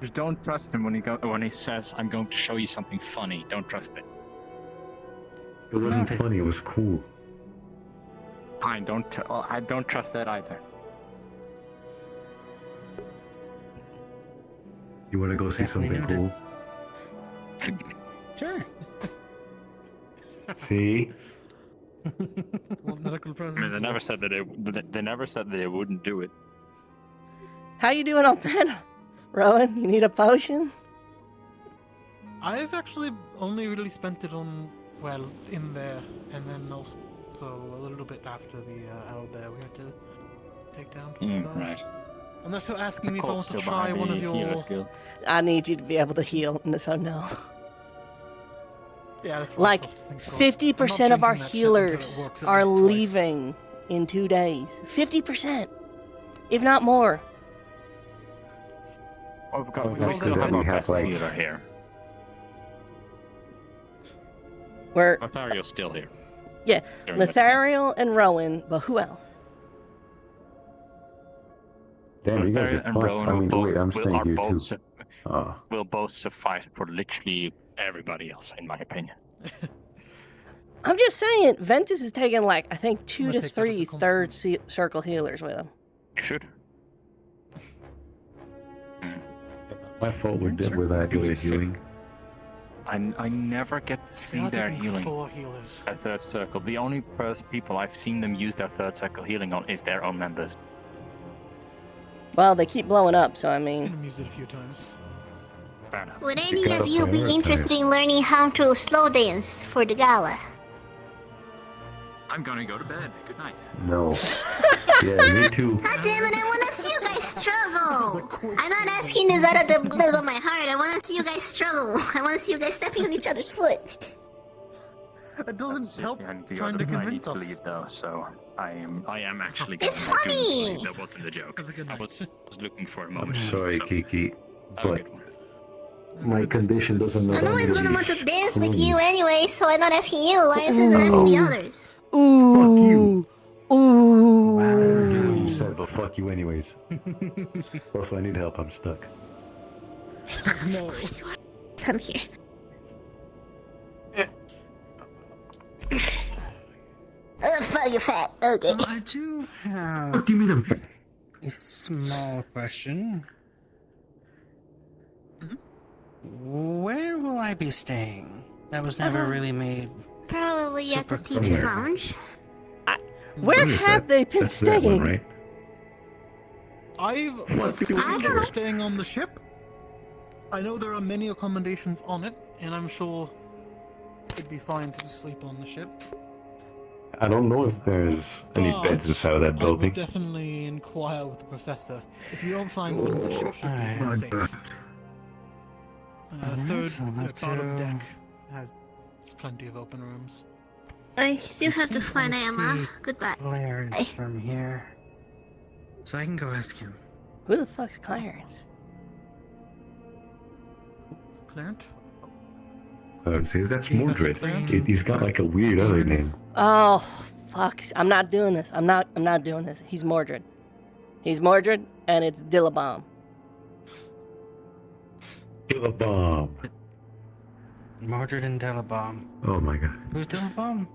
Just don't trust him when he says, "I'm going to show you something funny." Don't trust it. It wasn't funny. It was cool. Fine, I don't trust that either. You want to go see Definitely something noted. cool? Sure. See? Want medical I present? mean, they never said that they never said they wouldn't do it. How you doing on mana? Rowan, you need a potion? I've actually only really spent it on, well, in there, and then also a little bit after the owl bear we had to take down. Right. Unless you're asking me if I want to Still try behind one the of your... healer skill. I need you to be able to heal, so no. Yeah, that's what Like, I thought to think of. 50% I'm of not our changing that shit until it healers works at are least twice. leaving in 2 days. 50%, if not more. Oh, we've got, Oh, we that's still good have that our we have, best like- healer here. We're, Lothario's still here. yeah, During the- Lethariel and Rowan, but who else? Damn, you guys Lothario are and fucked. Rowan I mean, wait, I'm are staying here too. both Oh. will both suffice for literally everybody else, in my opinion. I'm just saying, Ventus is taking like, I think 2 I'm to gonna take that as a 3 third circle healers with him. You should. My fault we're dead with that good at healing. I never get to see They are their taking healing. 4 healers. Their third circle. The only people I've seen them use their third circle healing on is their own members. Well, they keep blowing up, so I I've seen mean, them use it a few times. Fair enough. Would You any gotta of you be prioritize. interested in learning how to slow dance for the gala? I'm gonna go to bed. Good night. No. Yeah, me too. God damn it, I wanna see you guys struggle! I'm not asking this out of the goodness of my heart, I wanna see you guys struggle. I wanna see you guys stepping on each other's foot. It doesn't help I need to trying to I need convince to us. leave though, so I am actually. It's going to funny! leave. That wasn't a joke. I was looking for a moment. I'm sorry, so- Kiki, Have a but good one. my condition doesn't I'm allow always me gonna to want to be dance with screwed. you anyway, so I'm not asking you, Elias isn't asking the others. Ooh. Ooh. You said, but fuck you anyways. Also, I need help. I'm stuck. No. Come here. Oh, fuck, you're fat. Okay. I do have What do you mean I'm fat? a small question. Where will I be staying? That was never really made. Probably at the super teacher's clear. lounge. Where What is have that? they been That's that one, staying? right? I've assumed they're staying on the ship. I know there are many accommodations on it, and I'm sure it'd be fine to sleep on the ship. I don't know if there's any beds inside of that I would building. definitely inquire with the professor. If you don't find one, the ship should be my safe. God. Third, I'll have bottom to- deck has plenty of open rooms. I still have to think find I Emma. see Goodbye. Clarence from here. So I can go ask him. Who the fuck's Clarence? Clarence? See, that's Professor Mordred. Clarence? He's got like a weird other name. Oh, fuck. I'm not doing this. I'm not doing this. He's Mordred. He's Mordred, and it's Dillabomb. Dillabomb. Mordred and Dillabomb. Oh my god. Who's Dillabomb?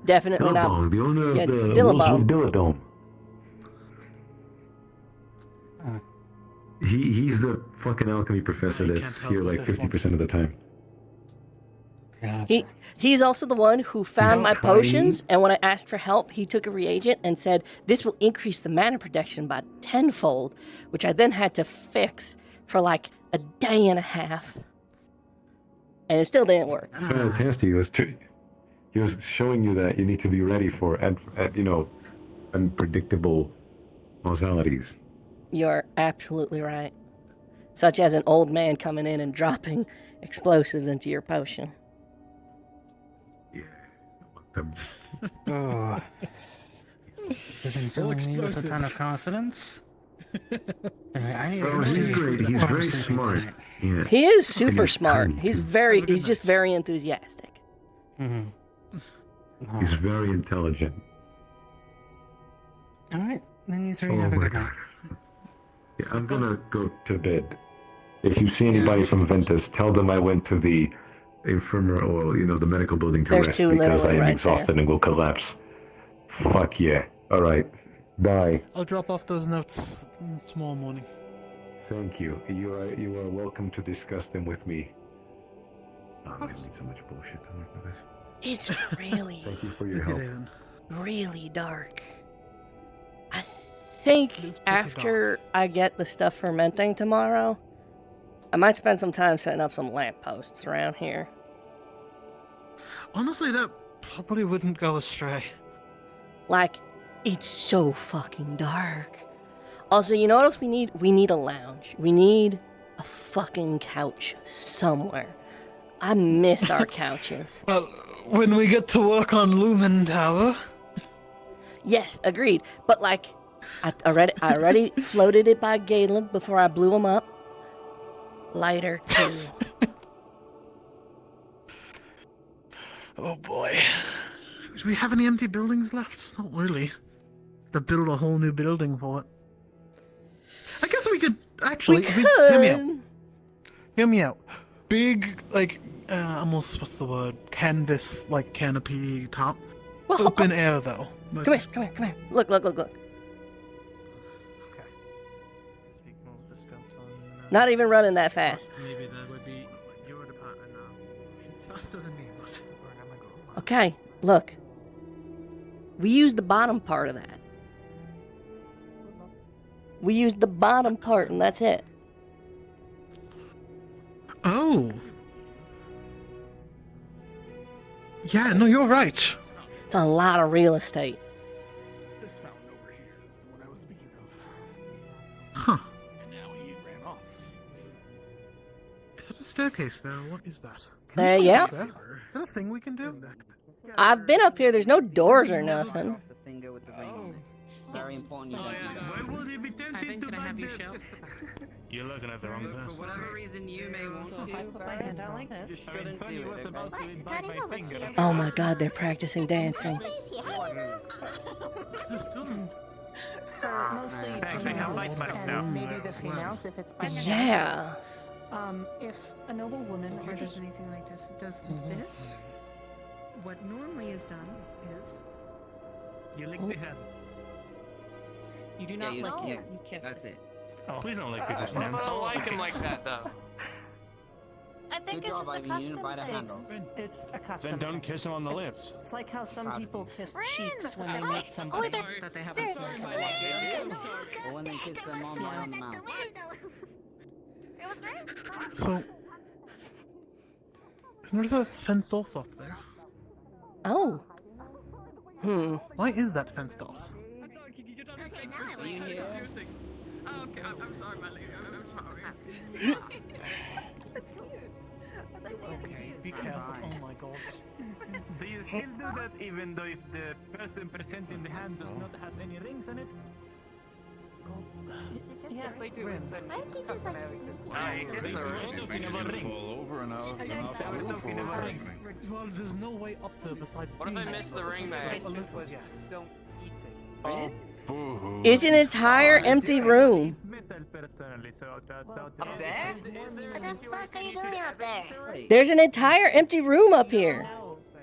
Definitely Dillabomb, not. the owner of Yeah, the Dillabomb. Rosewood Dilladome. He's the fucking alchemy professor that's help here with like this one. 50% of the time. He's also the one who found my potions, and when I asked for help, he took a reagent and said, this will increase the mana protection by tenfold, which I then had to fix for like a day and a half. And it still didn't work. Trying to test you. He was showing you that you need to be ready for, unpredictable causalities. You're absolutely right. Such as an old man coming in and dropping explosives into your potion. Oh. Isn't filling me with a ton of confidence. Anyway, Oh, he's great. He's very smart. Yeah. He is And super he's smart. tiny, He's too. he's just very enthusiastic. He's very intelligent. Alright, then you three Oh have a my good god. night. Yeah, I'm gonna go to bed. If you see anybody from Ventus, tell them I went to the infirmary or, the medical building to There's rest two because literally I am right exhausted and will collapse. Fuck yeah. Alright. Bye. I'll drop off those notes tomorrow morning. Thank you. You are welcome to discuss them with me. Oh, I'm gonna need so much bullshit to work with this. It's really, Thank you for your Busy help. day then. really dark. I think after I get the stuff fermenting tomorrow, I might spend some time setting up some lampposts around here. Honestly, that probably wouldn't go astray. Like, it's so fucking dark. Also, you know what else we need? We need a lounge. We need a fucking couch somewhere. I miss our couches. Well, when we get to work on Lumen Tower. Yes, agreed. But like, I already floated it by Galen before I blew him up. Lighter too. Oh boy. Do we have any empty buildings left? Not really. To build a whole new building for it. I guess we could actually. We Hear me out. could. Hear me out. Big, almost what's the word? Canvas, canopy top. Well, Open air though. Come here. Look. Not even running that fast. Maybe that would be your department now. It's faster than me, but Okay, look. We use the bottom part of that. We use the bottom part, and that's it. Oh. Yeah, no, you're right. It's a lot of real estate. This fountain over here is the one I was speaking of. Huh. And now he ran off. Is that a staircase there? What is that? Yeah. Is that a thing we can do? I've been up here. There's no doors or nothing. The finger with the ring on it. It's very important you don't do that. Why would he be tempted to buy this? You're looking at the wrong person. For whatever reason you may want So if I put my hand out like this, just shouldn't do it, okay? Oh my god, they're practicing dancing. Is this still... So mostly Thanks, I have light marks now. and maybe the females if it's by chance. Yeah. If a noble woman or does anything like this does this, what normally is done is You lick the hand. You do not lick it, you kiss That's it. Oh, Please don't like people's I hands. don't like him like that though. I think Good it's job, just a Ivy. You didn't custom bite a thing. handle. It's a custom Then don't thing. kiss him on the lips. It's like how some people kiss cheeks when they Oh, meet somebody they're- that they they're- haven't met. Or when they kiss their mom right on the mouth. So... Notice that's fenced off up there. Oh. Why is that fenced off? Oh, okay, I'm sorry, my lady. I'm sorry. Okay, be careful. Oh my god. Do you still do that even though if the person presenting the hand does not has any rings on it? Yes, they do. It's customary. Kiss the ring. Talking about rings. Fall over and I'll We're talking about rings. Well, there's no way up there besides... What if I miss the ring bag? Yes. Don't eat it. Boo-hoo. It's an entire empty room. Metal personally, so Up there? What the fuck are you doing out there? There's an entire empty room up here.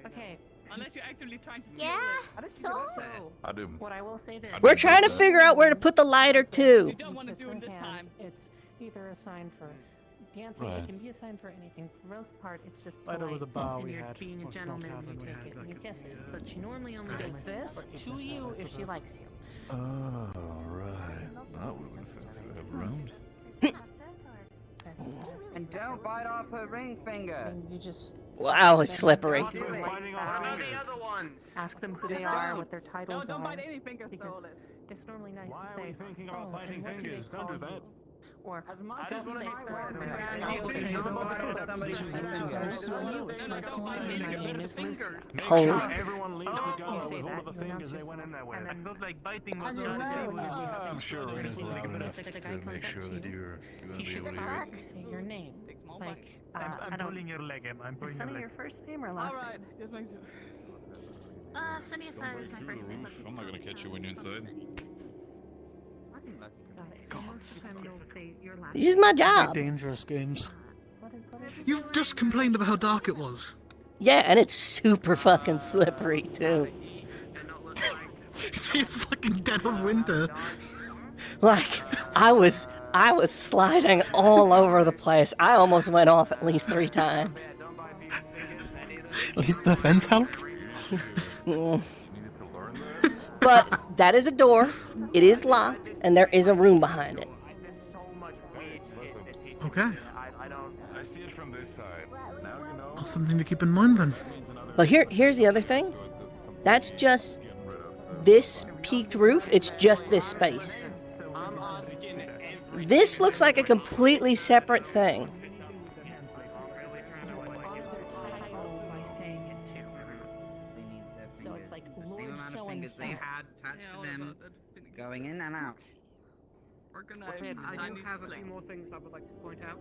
Okay. Unless you're actively trying to Yeah? So? I do. What I will say this. We're trying to figure out where to put the lighter too. don't want to do it this time. It's either a sign for dancing, Right. it can be a sign for anything. For the most part, it's just There was a polite, bar and we you're had. being a Well, it's not gentleman, tavern, and we you had, take it and you like, kiss it. a, But she normally only does this to you if she likes you. Oh, right. That would have been fun to have around. And don't bite off her ring finger. And you just Wow, it's slippery. Do it. How the other ones? ask them who they Just are, don't. what their titles Don't are. bite any fingers, Because Stolen. it's normally nice Why to are say, we thinking about "Oh, biting and what do they fingers? Don't call do that." you?" Or I don't don't say like for that. It's nice to meet you. My name is Lucy. Make Hold. sure everyone leaves the You gala say with all that, of the you fingers announce they went in there with. yourself, I felt like biting I was don't not know. the I'm sure Rena's loud enough If the to guy comes make up sure to that you, you're gonna you be should able to hear it. say your name. Like, I I'm don't. pulling your leg, Em. I'm Is pulling your Sunny leg. your first name or last Alright, name? just make sure. Don't Sunnifa is break my through first the name, roof. but I'm not gonna catch you when you're inside. Most of the time they'll say your last This is my job. Dangerous games. What is You've just complained about how dark it was. Yeah, and it's super fucking slippery too. See, it's fucking dead of winter. Like I was sliding all over the place. I almost went off at least 3 times. At least the fence helped. Mm. But that is a door. It is locked, and there is a room behind it. Okay. I see it from this side. Now you know. Well, something to keep in mind then. But here's the other thing. That's just this peaked roof. It's just this space. This looks like a completely separate thing. So it's like The Lord amount of so and fingers so. they had attached to them, going in and out. Organized. I do have a few more things I would like to point out.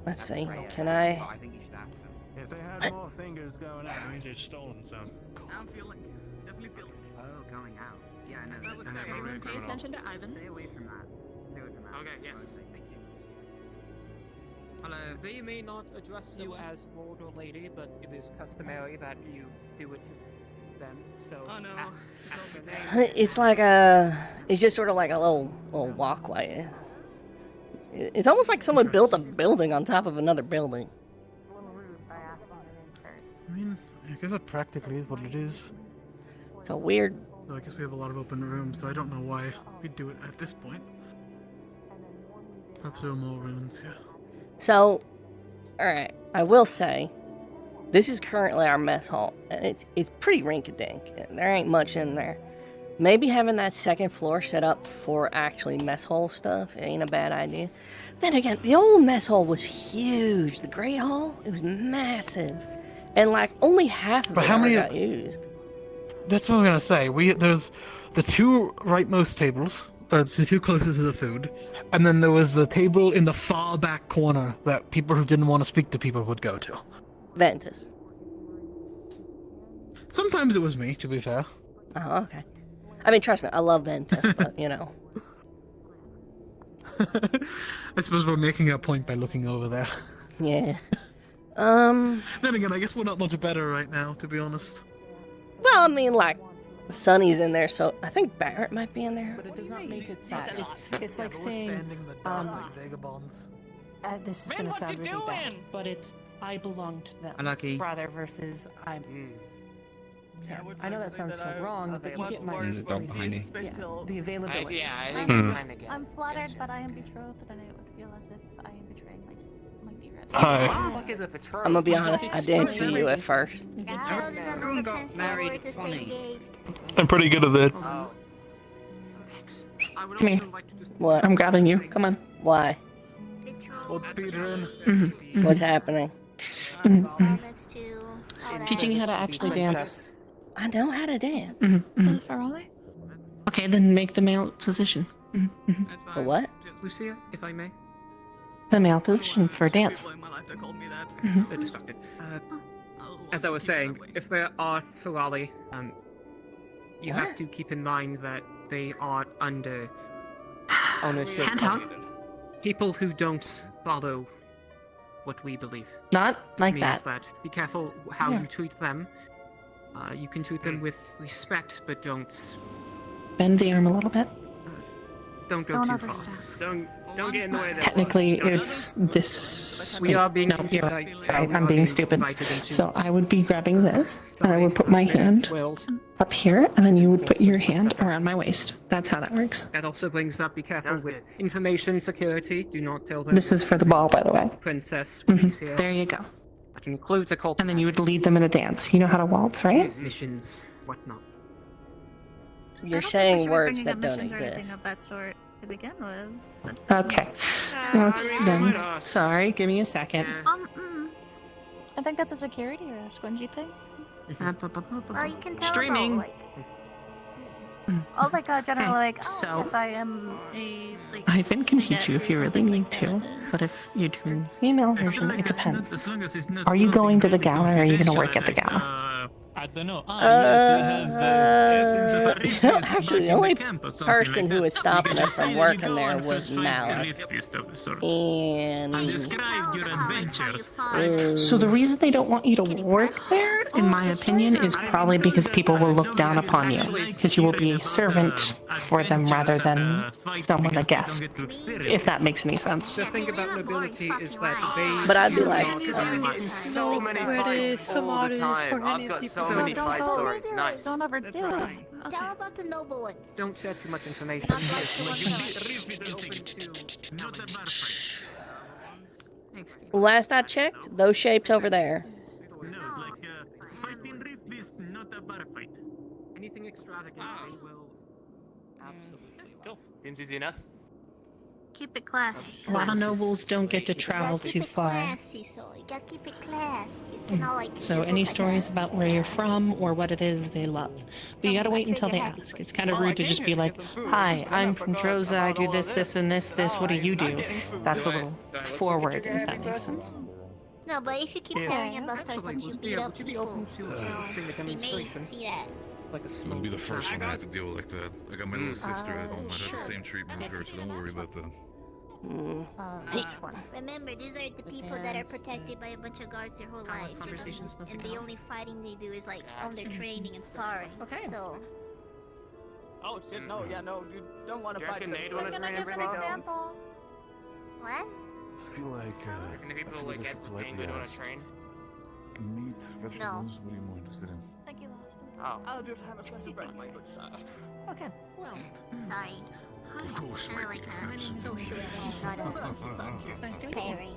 Let's see. Right, Can yeah. I? Oh, I think you should ask them. If they had more fingers going out, it means they've stolen some. I'm feeling it. Definitely feeling it. Oh, going out. Yeah, I know. That was I know, saying, probably everyone a pay criminal. attention to Ivan. Stay away from that. Stay away from that. Okay, yes. Thank you. Hello. They may not address you as lord or lady, but it is customary that you do it to them. So Oh, no. ask their name. It's like it's just sort of like a little walkway. It's almost like someone built a building on top of another building. I mean, I guess that practically is what it is. It's a weird. Though I guess we have a lot of open rooms, so I don't know why we do it at this point. Perhaps there are more rooms here. So, all right. I will say, This is currently our mess hall, and it's pretty rinky-dink. There ain't much in there. Maybe having that second floor set up for actually mess hall stuff ain't a bad idea. Then again, the old mess hall was huge. The Great Hall, it was massive, and like only half of it ever got used. That's what I was gonna say. There's the two rightmost tables, or the two closest to the food, and then there was the table in the far back corner that people who didn't want to speak to people would go to. Ventus. Sometimes it was me, to be fair. Oh, okay. I mean, trust me, I love Ventus, but you know. I suppose we're making a point by looking over there. Yeah. Then again, I guess we're not much better right now, to be honest. Well, I mean, like, Sonny's in there, so I think Barrett might be in there. But it does not make it that. It's like saying, vagabonds. This is gonna sound really bad, but it's I belong to them. Unlucky. Rather versus I'm. Yeah, I know that sounds so wrong, but you get my There's a dog behind you. yeah, the availability. I'm flattered, but I am betrothed, and it would feel as if I am betraying my dearest. Hi. I'm gonna be honest, I didn't see you at first. Everyone got married at 20. I'm pretty good at that. Come here. What? I'm grabbing you. Come on. Why? What's Peter What's happening? Teaching you how to actually dance. I know how to dance. Okay, then make the male position. The what? Lucia, if I may. The male position for dance. They're distracted. As I was saying, if there are Ferrari, you have to keep in mind that they are under ownership. Handheld? People who don't follow what we believe. Not like Means that. Be careful how Yeah. you treat them. You can treat them with respect, but don't Bend the arm a little bit. go too far. Don't get in the way of that. Technically, it's this. We are being. No, you're right. I'm being stupid. So I would be grabbing this, and I would put my hand up here, and then you would put your hand around my waist. That's how that works. That also brings up, be careful with information security. Do not tell them. This is for the ball, by the way. Princess. There you go. That includes a cult. And then you would lead them in a dance. You know how to waltz, right? Missions, whatnot. You're saying words that don't exist. Of that sort to begin with. Okay. Well, then, sorry, give me a second. I think that's a security risk, wouldn't you think? Well, you can tell Streaming. About, generally, like, so- yes, I am a, like... Ivan can teach you if you really need to, but if you're doing the female version, it depends. Are you going to the gala, or are you going to work at the gala? I don't know. Actually, the only person who was stopping us from working there was Malik. And So the reason they don't want you to work there, in my opinion, is probably because people will look down upon you, because you will be a servant for them rather than someone, a guest, if that makes any sense. The thing about nobility is that they. But I'd be like, So many fights all the time. I've got so many fight stories. Nice. Don't ever do it. Tell about the noble ones. Don't share too much information. last I checked, those shapes over there. Anything extravagant, they will absolutely. Cool. Seems easy enough. Keep it classy. A lot of nobles don't get to travel too far. Classy, so you gotta keep it classy. You can all like. So any stories about where you're from or what it is they love. But you gotta wait until they ask. It's kind of rude to just be like, hi, I'm from Droza, I do this, this, and this, what do you do? That's a little forward, if that makes sense. No, but if you keep telling about stuff and you beat up people, they may see that. Like a You wouldn't be the first one I had to deal with like that. I got my little sister at home. I'd have the same treatment with her, so don't worry about that. Remember, these are the people that are protected by a bunch of guards their whole life. And the only fighting they do is like on their training and sparring. Okay. So. Oh shit! No, yeah, no, you don't want to fight. Can I give an example? What? I feel like Can people like get paid on a train? meat, vegetables. What are you more interested in? Thank you, Oh. I'll just have a special break, my good sir. Okay. Well. Sorry. Of course, I like that. So sure. Not a pairing.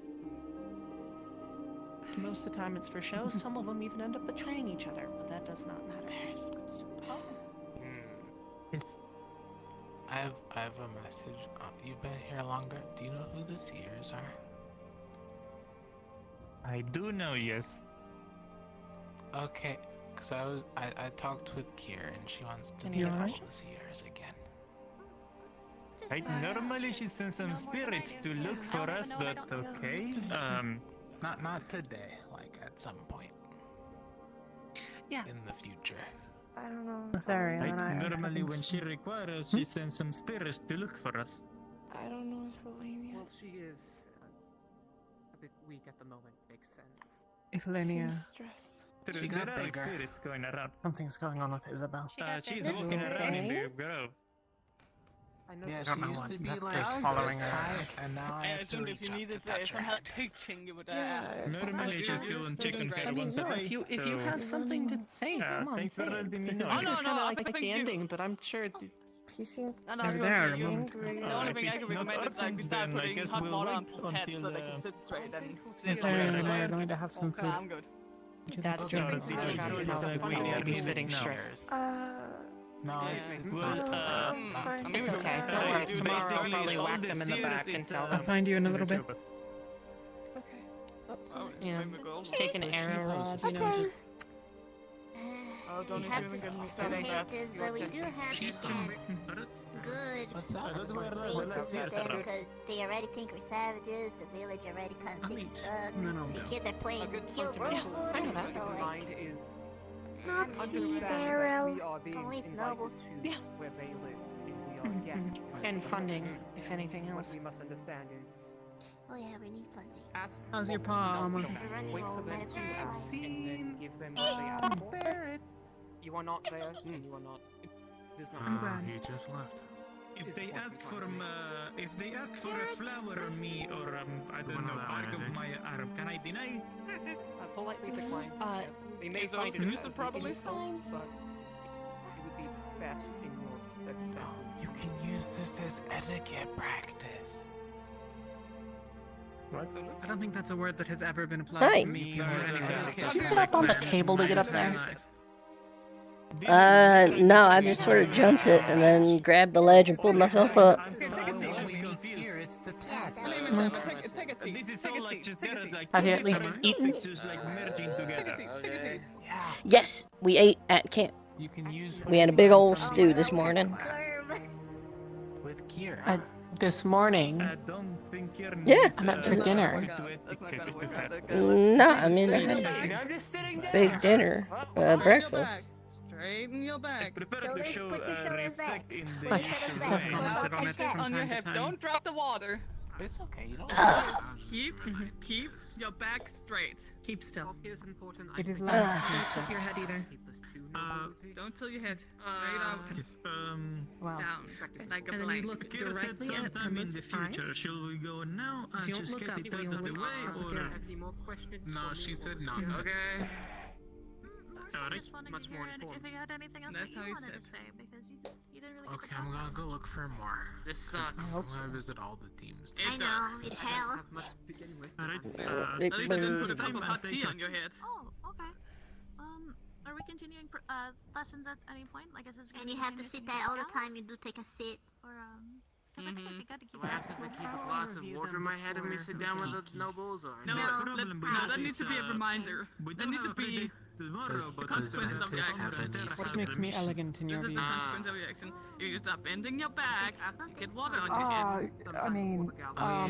Most of the time it's for show. Some of them even end up betraying each other, but that does not matter. It's. I I have a message. You've been here longer. Do you know who the Seers are? I do know, yes. Okay, because I talked with Kier and she wants to You meet all alright? the Seers again. Normally she sends some spirits to look for us, but okay. Not today. Like at some point. Yeah. In the future. I don't know. Normally when she requires, she sends some spirits to look for us. I don't know if Elenia. Well, she is a bit weak at the moment. Makes sense. Iflenia. There got are bigger. spirits going around. Something's going on with Isabel. She's walking around in the grove. I know Yeah, that- she used to be That's like Chris following this her. high, and now I I have to assumed if reach you out needed to touch if I her had head. teaching, you would ask. Normally she's doing chicken I hair mean, once no, a day. if you have something to say, come on, thanks say for it. letting me Because know. this Oh, is no, kind of I like think the you- ending, but I'm sure He seemed No, no, Maybe you- there, you- moment. The only thing I can recommend is like we start then I putting guess hot we'll water on wait people's heads so until, they can sit straight and If sleep. they're going to have some Okay, food. I'm good. That's Sorry, true. did you That's show how us it's that we supposed to be need sitting now? straight. No, Yeah. it's Well, I mean, It's we okay. can Don't worry. do Tomorrow this. I'll probably all whack the them in the seers, back and it's, tell I'll them. find you in a little bit. Okay. Oh, You know, maybe go. just take an arrow rod, you know, Okay. just Oh, don't We even have get me to started on that. inheritors, but we do have to get good What's up? places with them because they already think we're savages. The village already kind of thinks we suck. The kids are playing kill Yeah, I know that. So like, Mind is not understand that Barrow. we are being Police invited nobles. to Yeah. where they live, and we are guests. And funding, if anything What else. we must understand is Oh yeah, we need funding. ask. How's your what paw, we don't Alma? know. We're running Wait low for on them medical to ask, supplies. and then give them what they ask for. You are not there, and you are not. It does not. He just left. If they ask for a flower on me or I don't know, bark of my arm, can I deny? Politely decline. Uh, They may Is find those it used as probably? insult, but it would be best in your circumstances. You can use this as etiquette practice. What? I don't think that's a word that has ever been applied Hi. to me or Sorry, anyone sorry. else. Did you get up on the table to get up there? No, I just sort of jumped it and then grabbed the ledge and pulled myself up. We need here. It's the test. Take a seat. This is Take all a like seat. just Take a get seat. like Have you at least eaten? It's just like merging Take a together. seat. Take a seat. Yes, we ate at camp. You can use. We had a big old stew this morning. With Kier. This morning. I don't think you're Yeah. I meant for dinner. No, I mean I had I'm just sitting down. big dinner, breakfast. Straighten your back. Prepare to show put your shoulders back. respect in the Put usual your way. shoulders back. Commented on it Put from on your time to hip. time. Don't drop the water. It's okay. You don't. Keep your back straight. Keep still. Talk is important. It is I last. think Don't tip your head either. keep this to Don't tilt your head. Straight out. Yes, Wow. Down. Like a And then you blank. look Kira said directly at sometime in Emma's the future. eyes. Shall we go now and Don't just look get up, it but out you'll of the look way, up with or your eyes. Any more questions? No, for she me said or no. was it- Okay. Much more important. If you had anything else That's that you how he wanted said. to say, because you didn't really. Okay, I'm gonna go look for more. This sucks. I'm gonna visit all the teams. I know it's hell. Have much to begin with. Alright, It At least I didn't put a burns. cup of hot tea on your head. Oh, okay. Are we continuing lessons at any point? Like, is this? And you have to sit there all the time. You do take a sit, or because I think it'd be good to keep. Do I have to keep a glass of water in my head and we sit down with the nobles, or No, No. that needs to be a reminder. That needs to be. Does consequences of your Ventus have action. any What makes me elegant in This your is view? the consequence of your action. If you stop bending your back, get water on your head. I mean,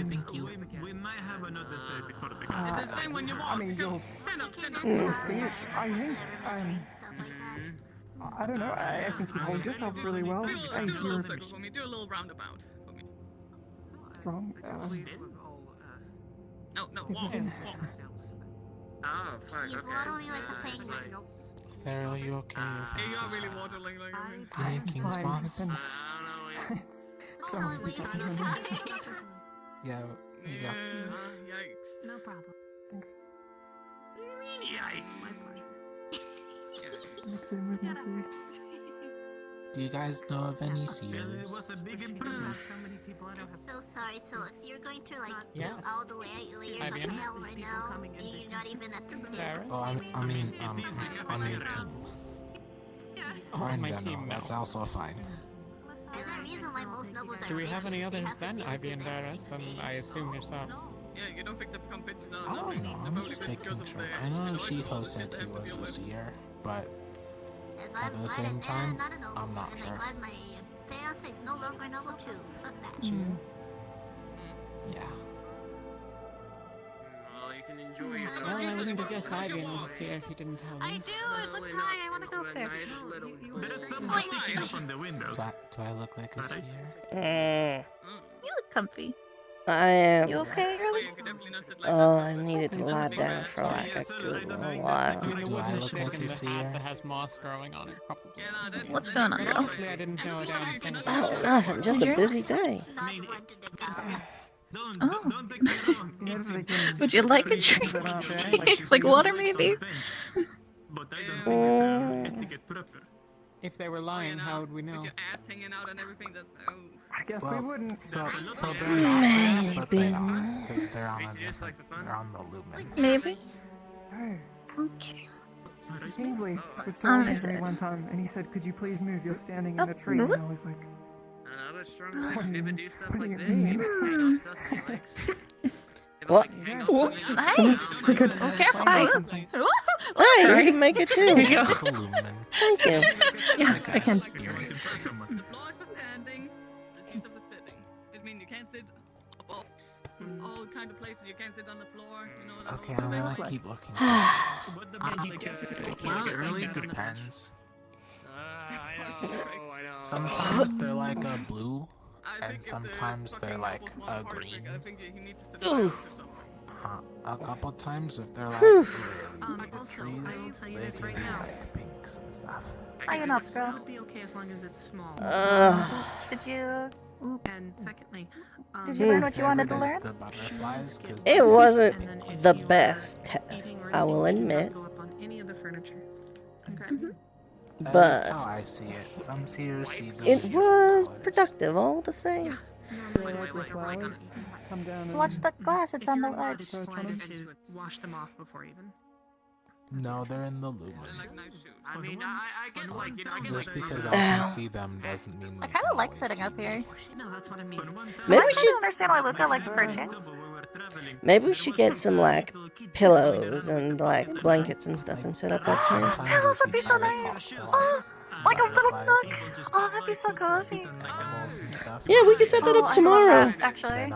thank you. we might have another day before the It's the same when you walk. I mean, you'll Stand up, stand up. speech. I think, I don't know. I think you hold yourself really well. Do a little You're circle for me. Do a little roundabout for me. strong. No, walk. oh fuck, He's okay. waddling like a penguin. Sarah, you okay? Hey, you are really waddling like a Hey, King's Fine, boss. it's been- Oh, wait, because sorry. Yeah, you go. Yikes. No problem. Thanks. Yikes. Mix it with my food. Do you guys know of any It seers? was a big improvement. I'm so sorry. So you're going through like Yes. all the layers Have of you? hell right now, and you're not even at the tip. Oh, I mean, on your team. Oh, Or in my general, team, that's no. also fine. There's a reason why most nobles are Do we have rich, any is they others have to then? be Ivy and represented Varus, and decently. I assume yourself. Yeah, you don't think they become bitches out I of don't nothing. know, I'm just making sure. I know Shiho said he was a seer, but at the same time, I'm not And sure. I'm glad my fiance is no longer a noble too. Fuck that. Yeah. Well, you can enjoy yourself. Well, I wouldn't have guessed Ivy was a seer if you didn't tell me. I do. It looks high. I want to go up there. There's something sticking up on the windows. Do I look like a seer? You look comfy. I am. You okay, girly? Oh, I needed to lie down for like a good little while. You know, Do what's I the look stick like in a the hat seer? that has moss growing on it? Probably. What's going on, But girl? honestly, I didn't know a damn thing about Oh, it. nothing. Just a busy day. Oh. Would you like a drink? Like water, maybe? If they were lying, how would we know? Ass hanging out and everything. That's I guess Well, we wouldn't. So they're not there, but they are, because they're on a different, they're on the lumen. Maybe. Okay. Kingsley was talking to me one time, and he said, "Could you please move? You're standing in a tree." And I was like, Another strong sex never do stuff like this. mean? Maybe hang off stuff he likes. What? Nice. Careful. Hey, you can make it too. There you go. It's the lumen. Thank you. Yeah, I can. The floor is for standing. The seats are for sitting. It means you can't sit up all kind of places. You can't sit on the floor. You know what Okay, I'm gonna keep looking. Well, it really depends. I know. Sometimes they're like a blue, and sometimes they're like a green. A couple times, if they're like really trees, they can be like pinks and stuff. Lighten up, girl. Would be okay as long as it's small. Did you? And secondly, Did you learn what you wanted to learn? The butterflies, 'cause It wasn't the best test, I will admit. go up on any of the furniture. Okay. That's But how I see it. Some seers see them. it was productive all the same. "Come down and Watch the glass. It's on the edge. To wash them off before even. No, they're in the lumen. I mean, I get like, you know, I get Just like. because I can see them doesn't mean I they kind can of like always sitting see up me. here. No, that's what I mean. Maybe I we still should. don't understand why Luca likes perching. Maybe we should get some like pillows and like blankets and stuff and set up up here. Pillows would be so nice. Oh, like a little nook. Oh, that'd be so cozy. Yeah, we can set that Oh, up I love tomorrow. that, actually.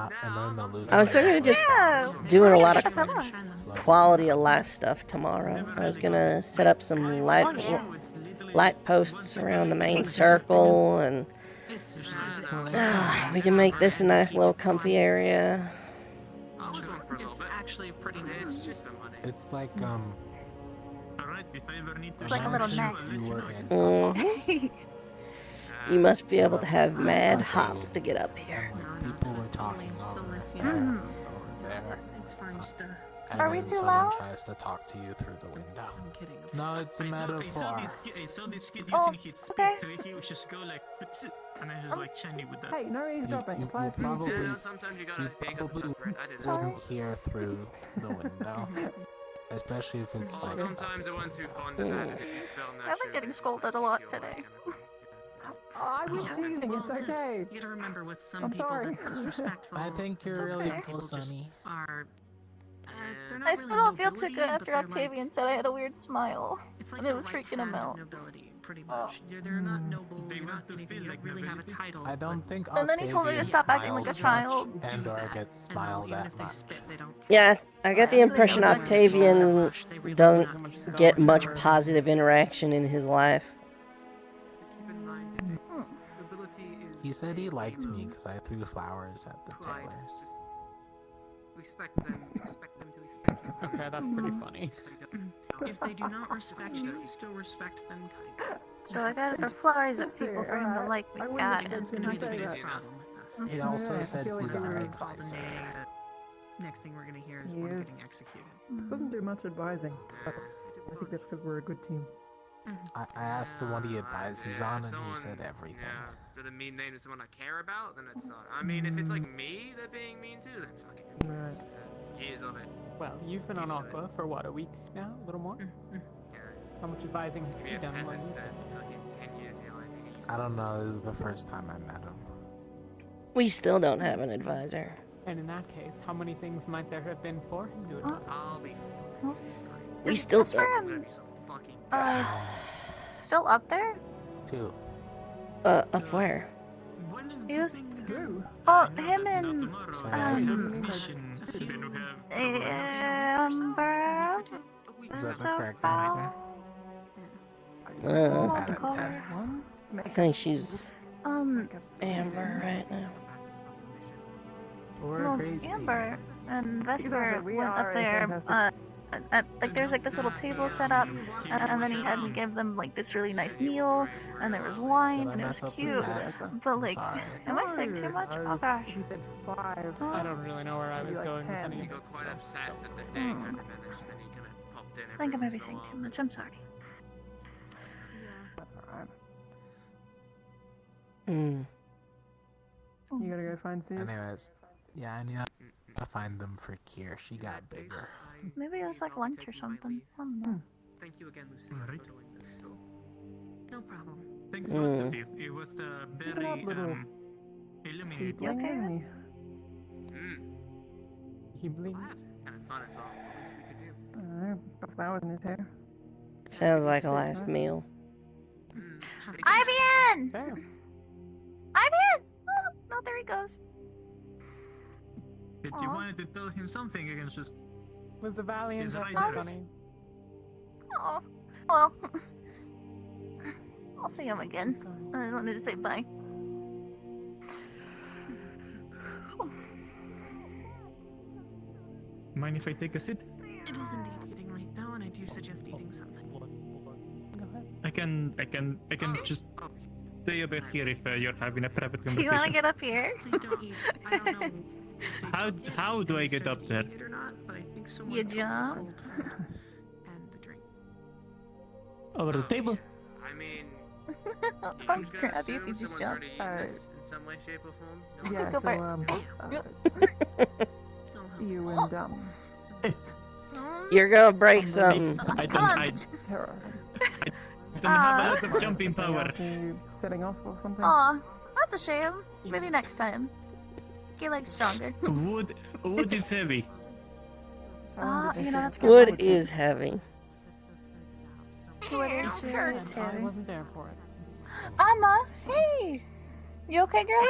I was thinking of just Yeah. doing a lot of Pillows. quality of life stuff tomorrow. I was gonna set up some light posts around the main circle, and we can make this a nice little comfy area. It's actually pretty nice. It's like It's like a little neck. Mhm. You must be able to have mad hops to get up here. People were talking over there, Mhm. over there. It's fine, just And Are we then too someone loud? tries to talk to you through the window. I'm kidding. No, it's a metaphor. Oh, okay. He would just go like, and then just like shiny with that. Hey, no eavesdropping. You Applies to you probably, too. Sometimes you you gotta hang up the probably stuff for it. I did it. wouldn't hear through the window. Especially if it's like a Sometimes it went too far into that, and if you spell in that I've been getting scolded a lot today. I was teasing. It's okay. You gotta remember with some I'm people sorry. that disrespectful. I think you're really cool, Sonny. Are they're not I really still don't feel too nobility, good but after they're like- Octavian said I had a weird smile. It's like And it the was right freaking him hand of out. nobility, pretty much. They're not noble. You're not anything. You don't really have a title. I don't think And then he told me to Octavian stop acting like a smiles child. much and or gets smiled even at if they much. spit, they don't. Yeah, I got the impression Octavian doesn't get much positive interaction in his life. He said he liked me because I threw flowers at the tailors. Respect them to respect you. Okay, that's pretty funny. If they do not respect you, still respect them kind of. So I gotta throw flowers at people for him to like me. I wouldn't Got expect it. him to say that. Problem with us. He also Yeah, I said feel like he's you're our really advisor. Next thing we're gonna hear is He one is. getting executed. Doesn't do much advising. But I think that's because we're a good team. I asked him what he advises on, and he said everything. Yeah, so the mean name to someone I care about, then it's not. I mean, if it's like me that being mean to, then fucking Right. years of it. Well, you've been on Aqua for what, a week now? A little more? How much advising has he Yeah, done while peasant you've then been? fucking 10 years, you know, I think I don't know. This is the first time I met him. We still don't have an advisor. And in that case, how many things might there have been for him to advise? I'll be. We still That's where don't. I'm, still up there? Two. Up where? He was, oh, him and, Amber. Is that the correct answer? Uh, Bad at tests. I think she's Amber right now. Well, Amber and Vesper Exactly, we went are up a there, fantastic- like there's like this little table set up, and then he had me give them like this really nice meal, and there was wine, and it was cute. But like, am I saying too much? Oh gosh. He said 5. I don't really know where I was Maybe like going with 10. any of Got it. quite upset that the day kind of vanished and he kind of popped in. I think I might be saying too much. I'm sorry. That's alright. Hmm. You gotta go find Steve. Anyways, yeah, I need to find them for Kier. She got bigger. Maybe it was like lunch or something. I don't know. Thank you again, Lucy, for doing this too. No problem. Thanks Mm. both of you. It was He's very not little illuminating. seedling, okay, isn't he? He blinked. Kind of fun as well. What else we could do? I don't know. Got flowers in his hair. Sounds like a last meal. Ivan! There. Ivan! Oh, no, there he goes. If you wanted to tell him something, you can just. Was a valiant He's effort, right there. Sonny. Oh, well, I'll see him again. I just wanted to say bye. Mind if I take a sit? It is indeed getting late now, and I do suggest eating something. I can just stay a bit here if you're having a private Do conversation. you want to get up here? Please don't eat. I don't know. How do I get up there? It or not, but I think someone You else jump. told her. And the drink. Over the table? I mean, I'll grab you if you just jump. in some way, shape, or form. No? Yeah, Go for so, it. you and You're gonna break something. I Come on. Terra. don't have a lot of jumping power. Are you setting off or something? Aw, that's a shame. Maybe next time. Get like stronger. Wood is heavy. You know, that's good. Wood is heavy. Wood is I heavy. wasn't there for it. Amma, hey! You okay, girl?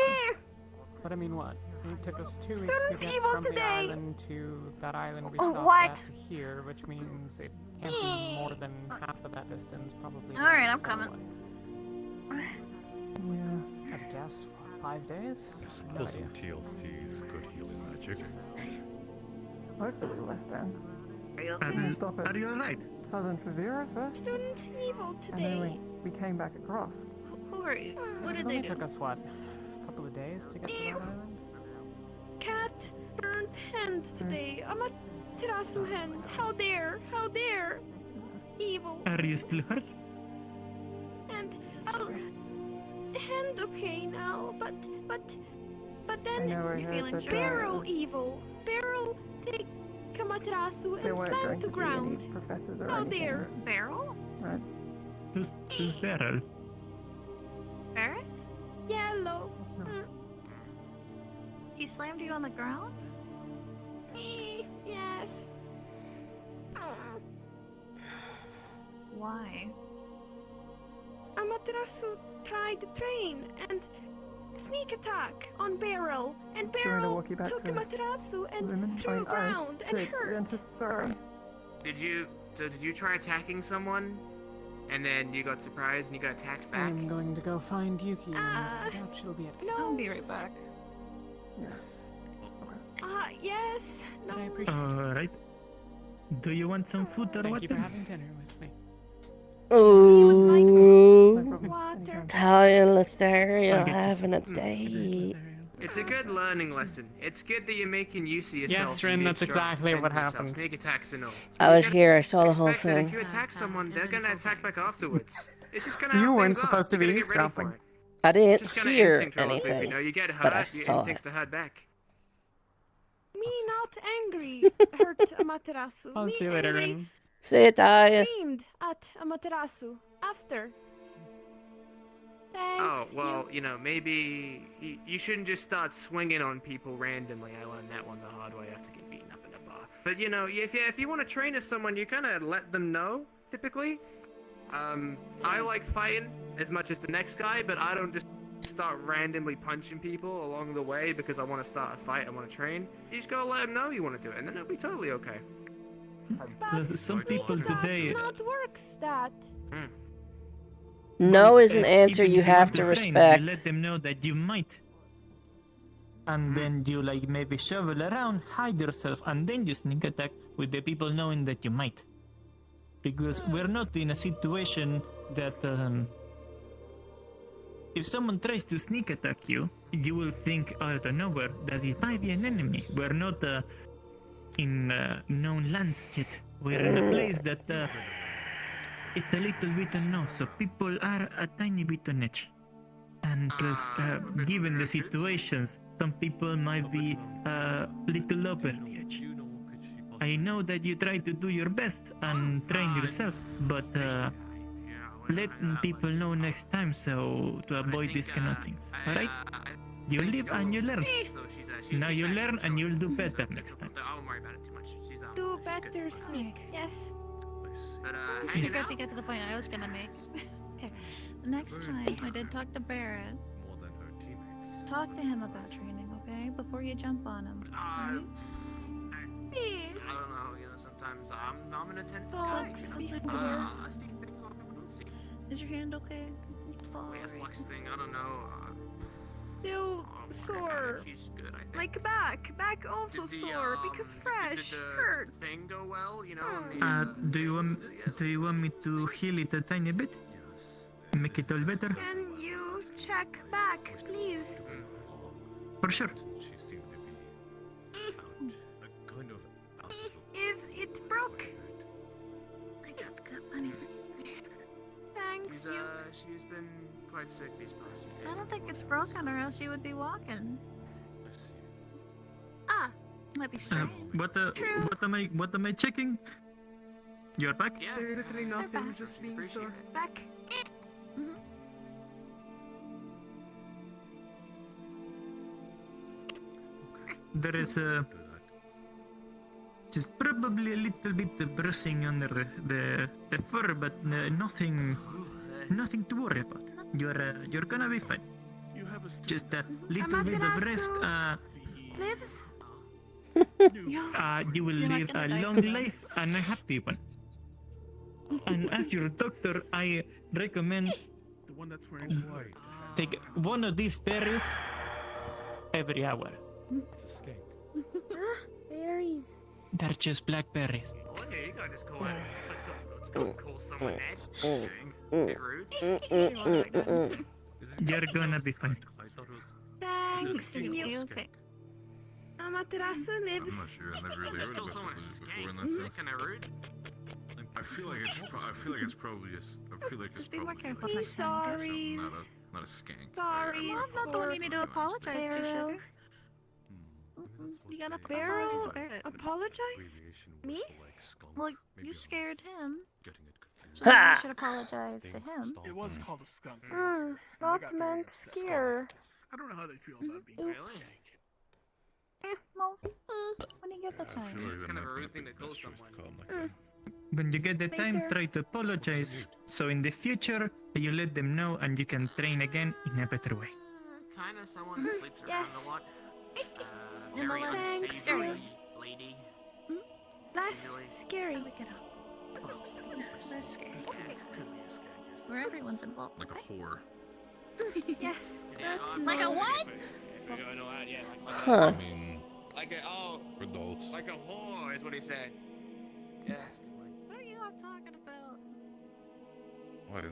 But I mean, what? It took us 2 weeks to Students get evil from the today. island to that island we Oh, stopped what? at to here, which means it can't be more than half of that distance, probably. Alright, I'm less, so, coming. like, Yeah. I'd guess 5 days? I suppose some TLC's good healing magic. Hopefully less than. Are you Stop it. Are you alright? Southern Favira first, Students evil and then we came back across. Who are you? What It did they only do? took us, what, a couple of days to get to that island? Cat burnt hand today. Amaterasu hand. How dare? How dare? Evil. Are you still hurt? And hand okay now, but I then know I heard that barrel evil. Barrel take Amaterasu they and weren't slam going to to ground. be any professors or How anything. dare? Barrel? Right. Who's Daryl? Barrett? Yellow. He slammed you on the ground? Yes. Why? Amaterasu tried to train and sneak attack on Barrel, and Do you want me to Barrel walk you back took to Amaterasu and Women? threw ground and hurt. I'm just sorry. Did you try attacking someone, and then you got surprised and you got attacked back? I'm going to go find Yuki, and I doubt she'll be at I'll be right back. Yeah. Yes. No. I appreciate it. Alright. Do you want some food or Thank what? you for having dinner with me. Ooh. Water. Talia and Lothario having a date. It's a good learning lesson. It's good that you're making use of yourself. Yes, to Rin, be that's strong, exactly defend what yourself, happened. Sneak attacks and all. I was here. I saw the whole Expect that thing. if you attack someone, they're gonna attack back afterwards. It's just gonna. You how weren't things are. supposed to You be gotta get ready for eavesdropping. it. I didn't It's just kinda hear instinct roll up, anything, you know, you get hurt, but I your saw instincts it. to hurt back. Me not angry hurt Amaterasu. I'll Me see you later, angry Rin. See you, Talia. screamed at Amaterasu after. Oh, well, you know, maybe you shouldn't just start swinging on people randomly. I learned that one the hard way after getting beaten up in a bar. But, you know, if you want to train as someone, you kind of let them know, typically. I like fighting as much as the next guy, but I don't just start randomly punching people along the way because I want to start a fight, I want to train. You just gotta let them know you want to do it, and then it'll be totally okay. Because some people today. Not works that. No is an If answer even you if have want to train, respect. You let them know that you might. And then you like maybe shovel around, hide yourself, and then you sneak attack with the people knowing that you might. Because we're not in a situation that if someone tries to sneak attack you, you will think out of nowhere that it might be an enemy. We're not in known lands yet. We're in a place that it's a little bit unknown, so people are a tiny bit on edge. And plus, given the situations, some people might be a little over the edge. I know that you try to do your best and train yourself, but let people know next time so to avoid these kind of things. Alright? You live and you learn. Now you learn and you'll do better next time. I won't worry about it too much. She's Do better, Snake. Yes. But I guess you get to the point I was gonna make. Okay. The next time I did talk to Barrett. Talk to him about training, okay? Before you jump on him. Right? I don't know, you know, sometimes I'm an attentive guy. Flex, You what's know? up here? I sneak things on people don't see. Is your hand okay? Yeah, flex thing, I don't know. Still sore. She's good, I think. Like back also sore because fresh Did the hurt. thing go well, you know? Do you want me to heal it a tiny bit? Make it all better? Can you check back, please? For sure. Is it broke? I got money. Thanks, you. She's been quite sick these past few days. I don't think it's broken or else you would be walking. Ah. Might be strained. What am I checking? You're back? Yeah. They're literally nothing, just being Appreciate sore. it. Back. There is just probably a little bit of bruising under the fur, but nothing to worry about. You're gonna be fine. Just a little bit of rest. Lives? You will live a long life and a happy one. And as your doctor, I recommend The one that's wearing white. take one of these berries every hour. It's a skink. Berries. They're just blackberries. Okay, you gotta just call it. Let's go call someone that. Bit rude. You're gonna be fine. Thanks, you. Okay. Amaterasu I'm lives. not sure. I never really heard Kill about someone this with before in skank. that sense. Kinda rude. I feel like it's probably just. I feel like it's Just be more probably careful like next time. Sorries. not a skank. Sorry. Well, I'm not the one you need to apologize to, Barrel. sugar. You gotta Barrel apologize to Barrett. apologize? Me? Well, you scared him. So Ha! maybe you should apologize to him. It was called a skunk. Not meant scare. I don't know how they feel about being Oops. Well, when you get the time. It's kind of a rude thing to call someone. When you get the time, Later. try to apologize. So in the future, you let them know and you can train again in a better way. Kinda someone that sleeps around Yes. a lot. And the Very less Thanks, scary. unsavory lady. Less scary. Look it up. Less scary. Where everyone's involved. Like a okay? whore. Yes. Yeah, That's Like a nice. what? Huh. I mean, Like a for adults. like a whore is what he said. Yeah. What are you all talking about? What?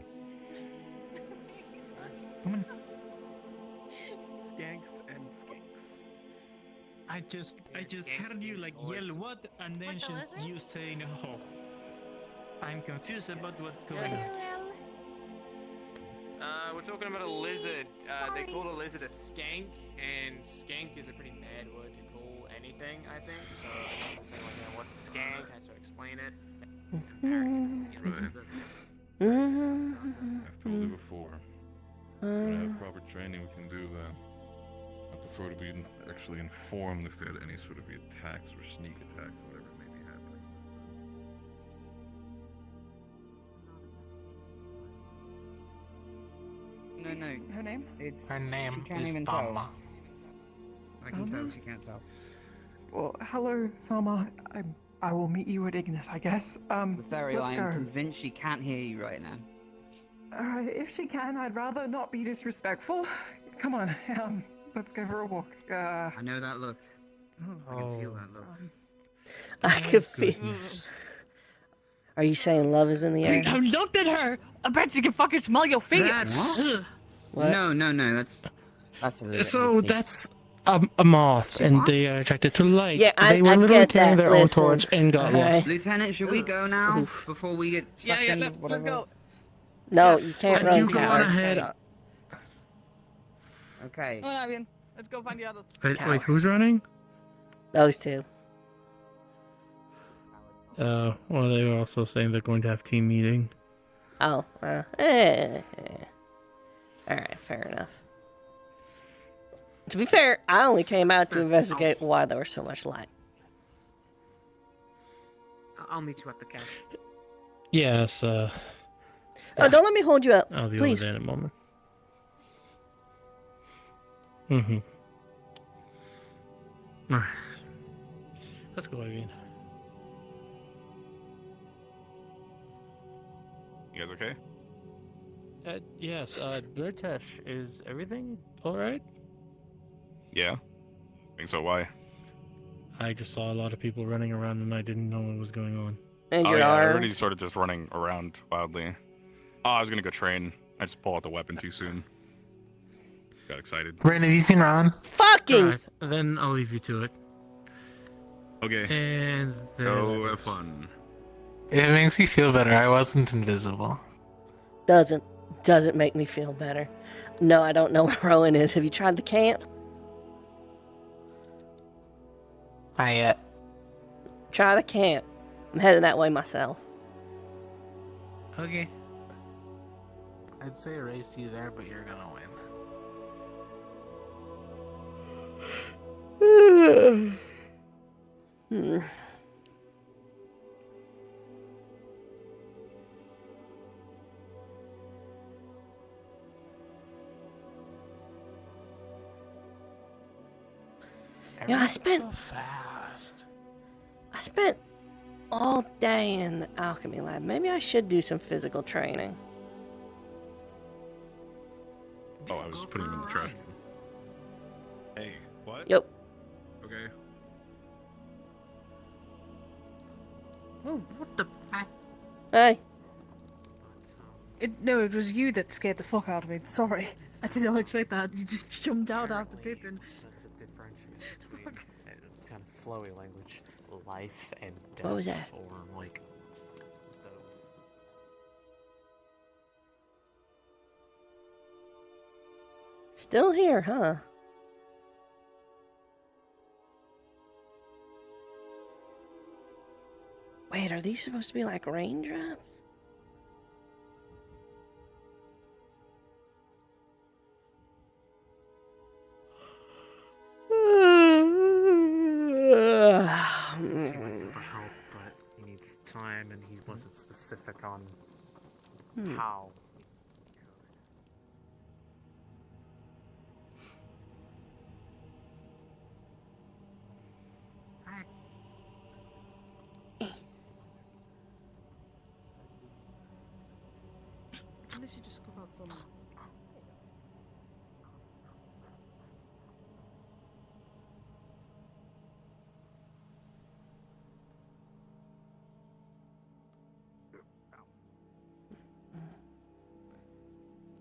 Come on. Skanks and skinks. I just skanks, heard you skinks, like whores. yell what, and then Like a just lizard? you say no. I'm confused about what's going on. We're talking about a lizard. They call a lizard a skank, and skank is a pretty bad word to call anything, I think. So I don't know like, what's a skank? I have to explain it. Right. I've told you before. When I have proper training, we can do that. I prefer to be actually informed if there are any sort of attacks or sneak attacks, whatever may be happening. No. Her name? It's Her name she can't is even Tama. tell. I can tell Tama? she can't tell. Well, hello, Sama. I will meet you at Ignis, I guess. Theriel, Let's I go. am convinced she can't hear you right now. If she can, I'd rather not be disrespectful. Come on, let's go for a walk. I know that look. I can feel that look. I could feel. Are you saying love is in the air? I looked at her. I bet you can fucking smell your feet. What? No, that's a So that's a moth, and they are attracted to light. Yeah, they were literally get carrying that. their Listen, own torch and got lost. Lieutenant, should we go now before we get sucked Yeah, into let's whatever? go. No, you can't run. You go on coward. ahead. Okay. Come on, Avian. Let's go find the others. Wait, who's running? Those two. Well, they were also saying they're going to have team meeting. Oh, Alright, fair enough. To be fair, I only came out to investigate why there was so much light. I'll meet you at the camp. Yes, Oh, don't let me hold you up, I'll be please. over there in a moment. Mm-hmm. Alright. Let's go, Avian. You guys okay? Yes, Blurtesh, is everything alright? Yeah. Think so? Why? I just saw a lot of people running around and I didn't know what was going on. And Oh your yeah, arm. everybody's sort of just running around wildly. Oh, I was gonna go train. I just pulled out the weapon too soon. Got excited. Ren, have you seen Ron? Fucking! Alright, then I'll leave you to it. Okay. And Go have fun. It makes you feel better. I wasn't invisible. Doesn't make me feel better. No, I don't know where Rowan is. Have you tried the camp? Not yet. Try the camp. I'm heading that way myself. Okay. I'd say race you there, but you're gonna win. Hmm. Yeah, I spent all day in the alchemy lab. Maybe I should do some physical training. Oh, I was just putting him in the trash can. Hey, what? Yep. Okay. Oh, what the? Hey. No, it was you that scared the fuck out of me. Sorry. I did not expect that. You just jumped out after Pippin. To differentiate between it's kind of flowy language, life and death, What was that? or like Still here, huh? Wait, are these supposed to be like raindrops? He might be able to help, but he needs time, and he wasn't specific on how. Unless you just go out some.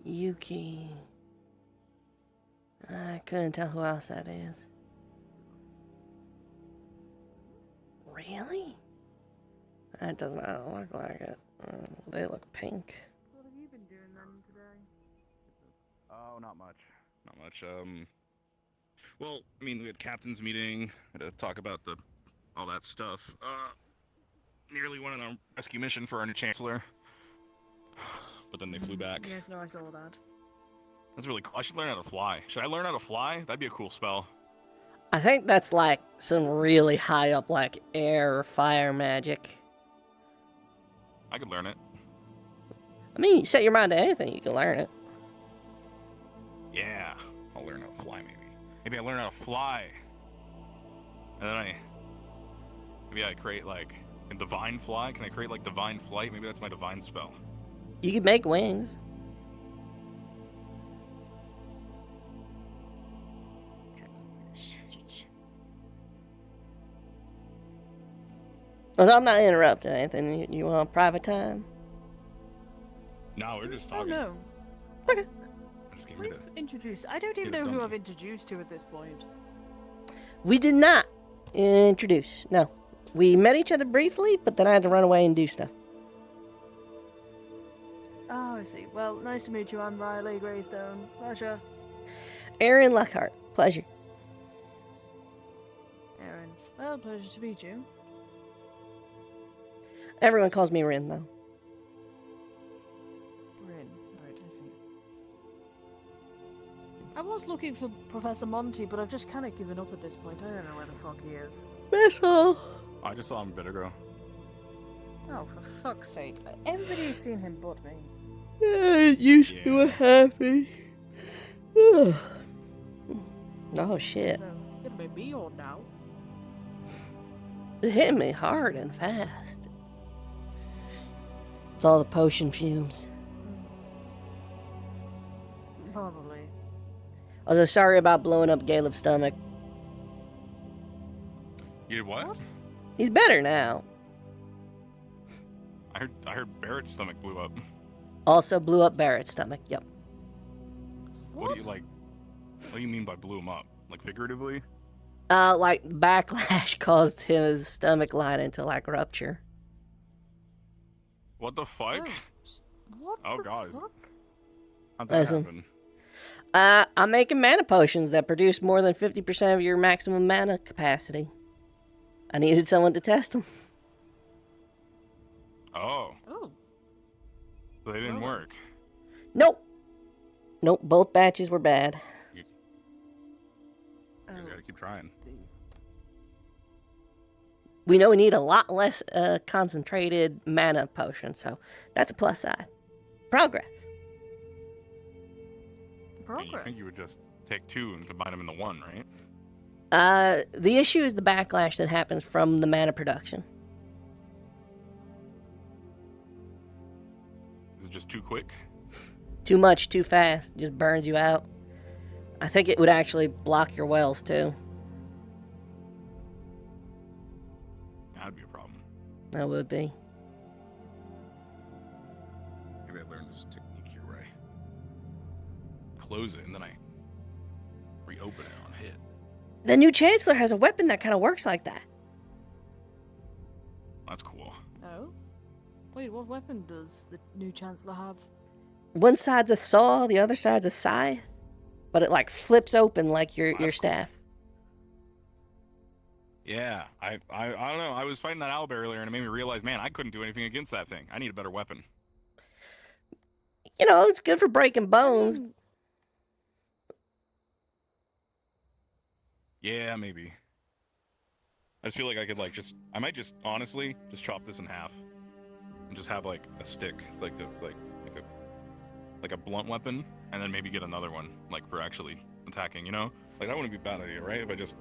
Yuki. I couldn't tell who else that is. Really? That does not look like it. They look pink. What have you been doing then today? Oh, not much. Not much. Well, I mean, we had captain's meeting. Had to talk about all that stuff. Nearly went on a rescue mission for our new chancellor, but then they flew back. Yes, no, I saw that. That's really cool. I should learn how to fly. Should I learn how to fly? That'd be a cool spell. I think that's like some really high up, like air or fire magic. I could learn it. I mean, you set your mind to anything, you can learn it. Yeah, I'll learn how to fly. Maybe I learn how to fly, and then maybe I create like a divine fly. Can I create like divine flight? Maybe that's my divine spell. You could make wings. Well, I'm not interrupting anything. You want private time? No, we're just Oh talking. no. Okay. I just came We've here to introduced. I don't even get it know who done. I've introduced to at this point. We did not introduce. No. We met each other briefly, but then I had to run away and do stuff. Oh, I see. Well, nice to meet you. I'm Riley Greystone. Pleasure. Aaron Lockhart. Pleasure. Aaron. Well, pleasure to meet you. Everyone calls me Rin, though. Rin. Right, I see. I was looking for Professor Monty, but I've just kind of given up at this point. I don't know where the fuck he is. Missile. I just saw him a bit ago. Oh, for fuck's sake. Everybody's seen him but me. You were happy. Oh, shit. So, it'll be me or now. It hit me hard and fast. It's all the potion fumes. Probably. Also, sorry about blowing up Caleb's stomach. You did what? He's better now. I heard Barrett's stomach blew up. Also blew up Barrett's stomach, yep. What do you like? What do you mean by blew him up? Like figuratively? Like backlash caused his stomach lining to like rupture. What the fuck? What Oh god. How'd that Listen. happen? I'm making mana potions that produce more than 50% of your maximum mana capacity. I needed someone to test them. Oh. Oh. So they didn't work. Nope. Nope, both batches were bad. You guys gotta keep trying. We know we need a lot less concentrated mana potion, so that's a plus side. Progress. And you think you would just take two and combine them into one, right? The issue is the backlash that happens from the mana production. Is it just too quick? Too much, too fast, just burns you out. I think it would actually block your wells too. That'd be a problem. That would be. Maybe I learned this technique here where I close it and then I reopen it on hit. The new Chancellor has a weapon that kind of works like that. That's cool. Oh? Wait, what weapon does the new Chancellor have? One side's a saw, the other side's a scythe, but it like flips open like your staff. Yeah, I don't know. I was fighting that owlbear earlier and it made me realize, man, I couldn't do anything against that thing. I need a better weapon. You know, it's good for breaking bones. Yeah, maybe. I just feel like I could I might just honestly just chop this in half and just have like a stick, like a blunt weapon, and then maybe get another one like for actually attacking. You know, like that wouldn't be a bad idea, right? If I just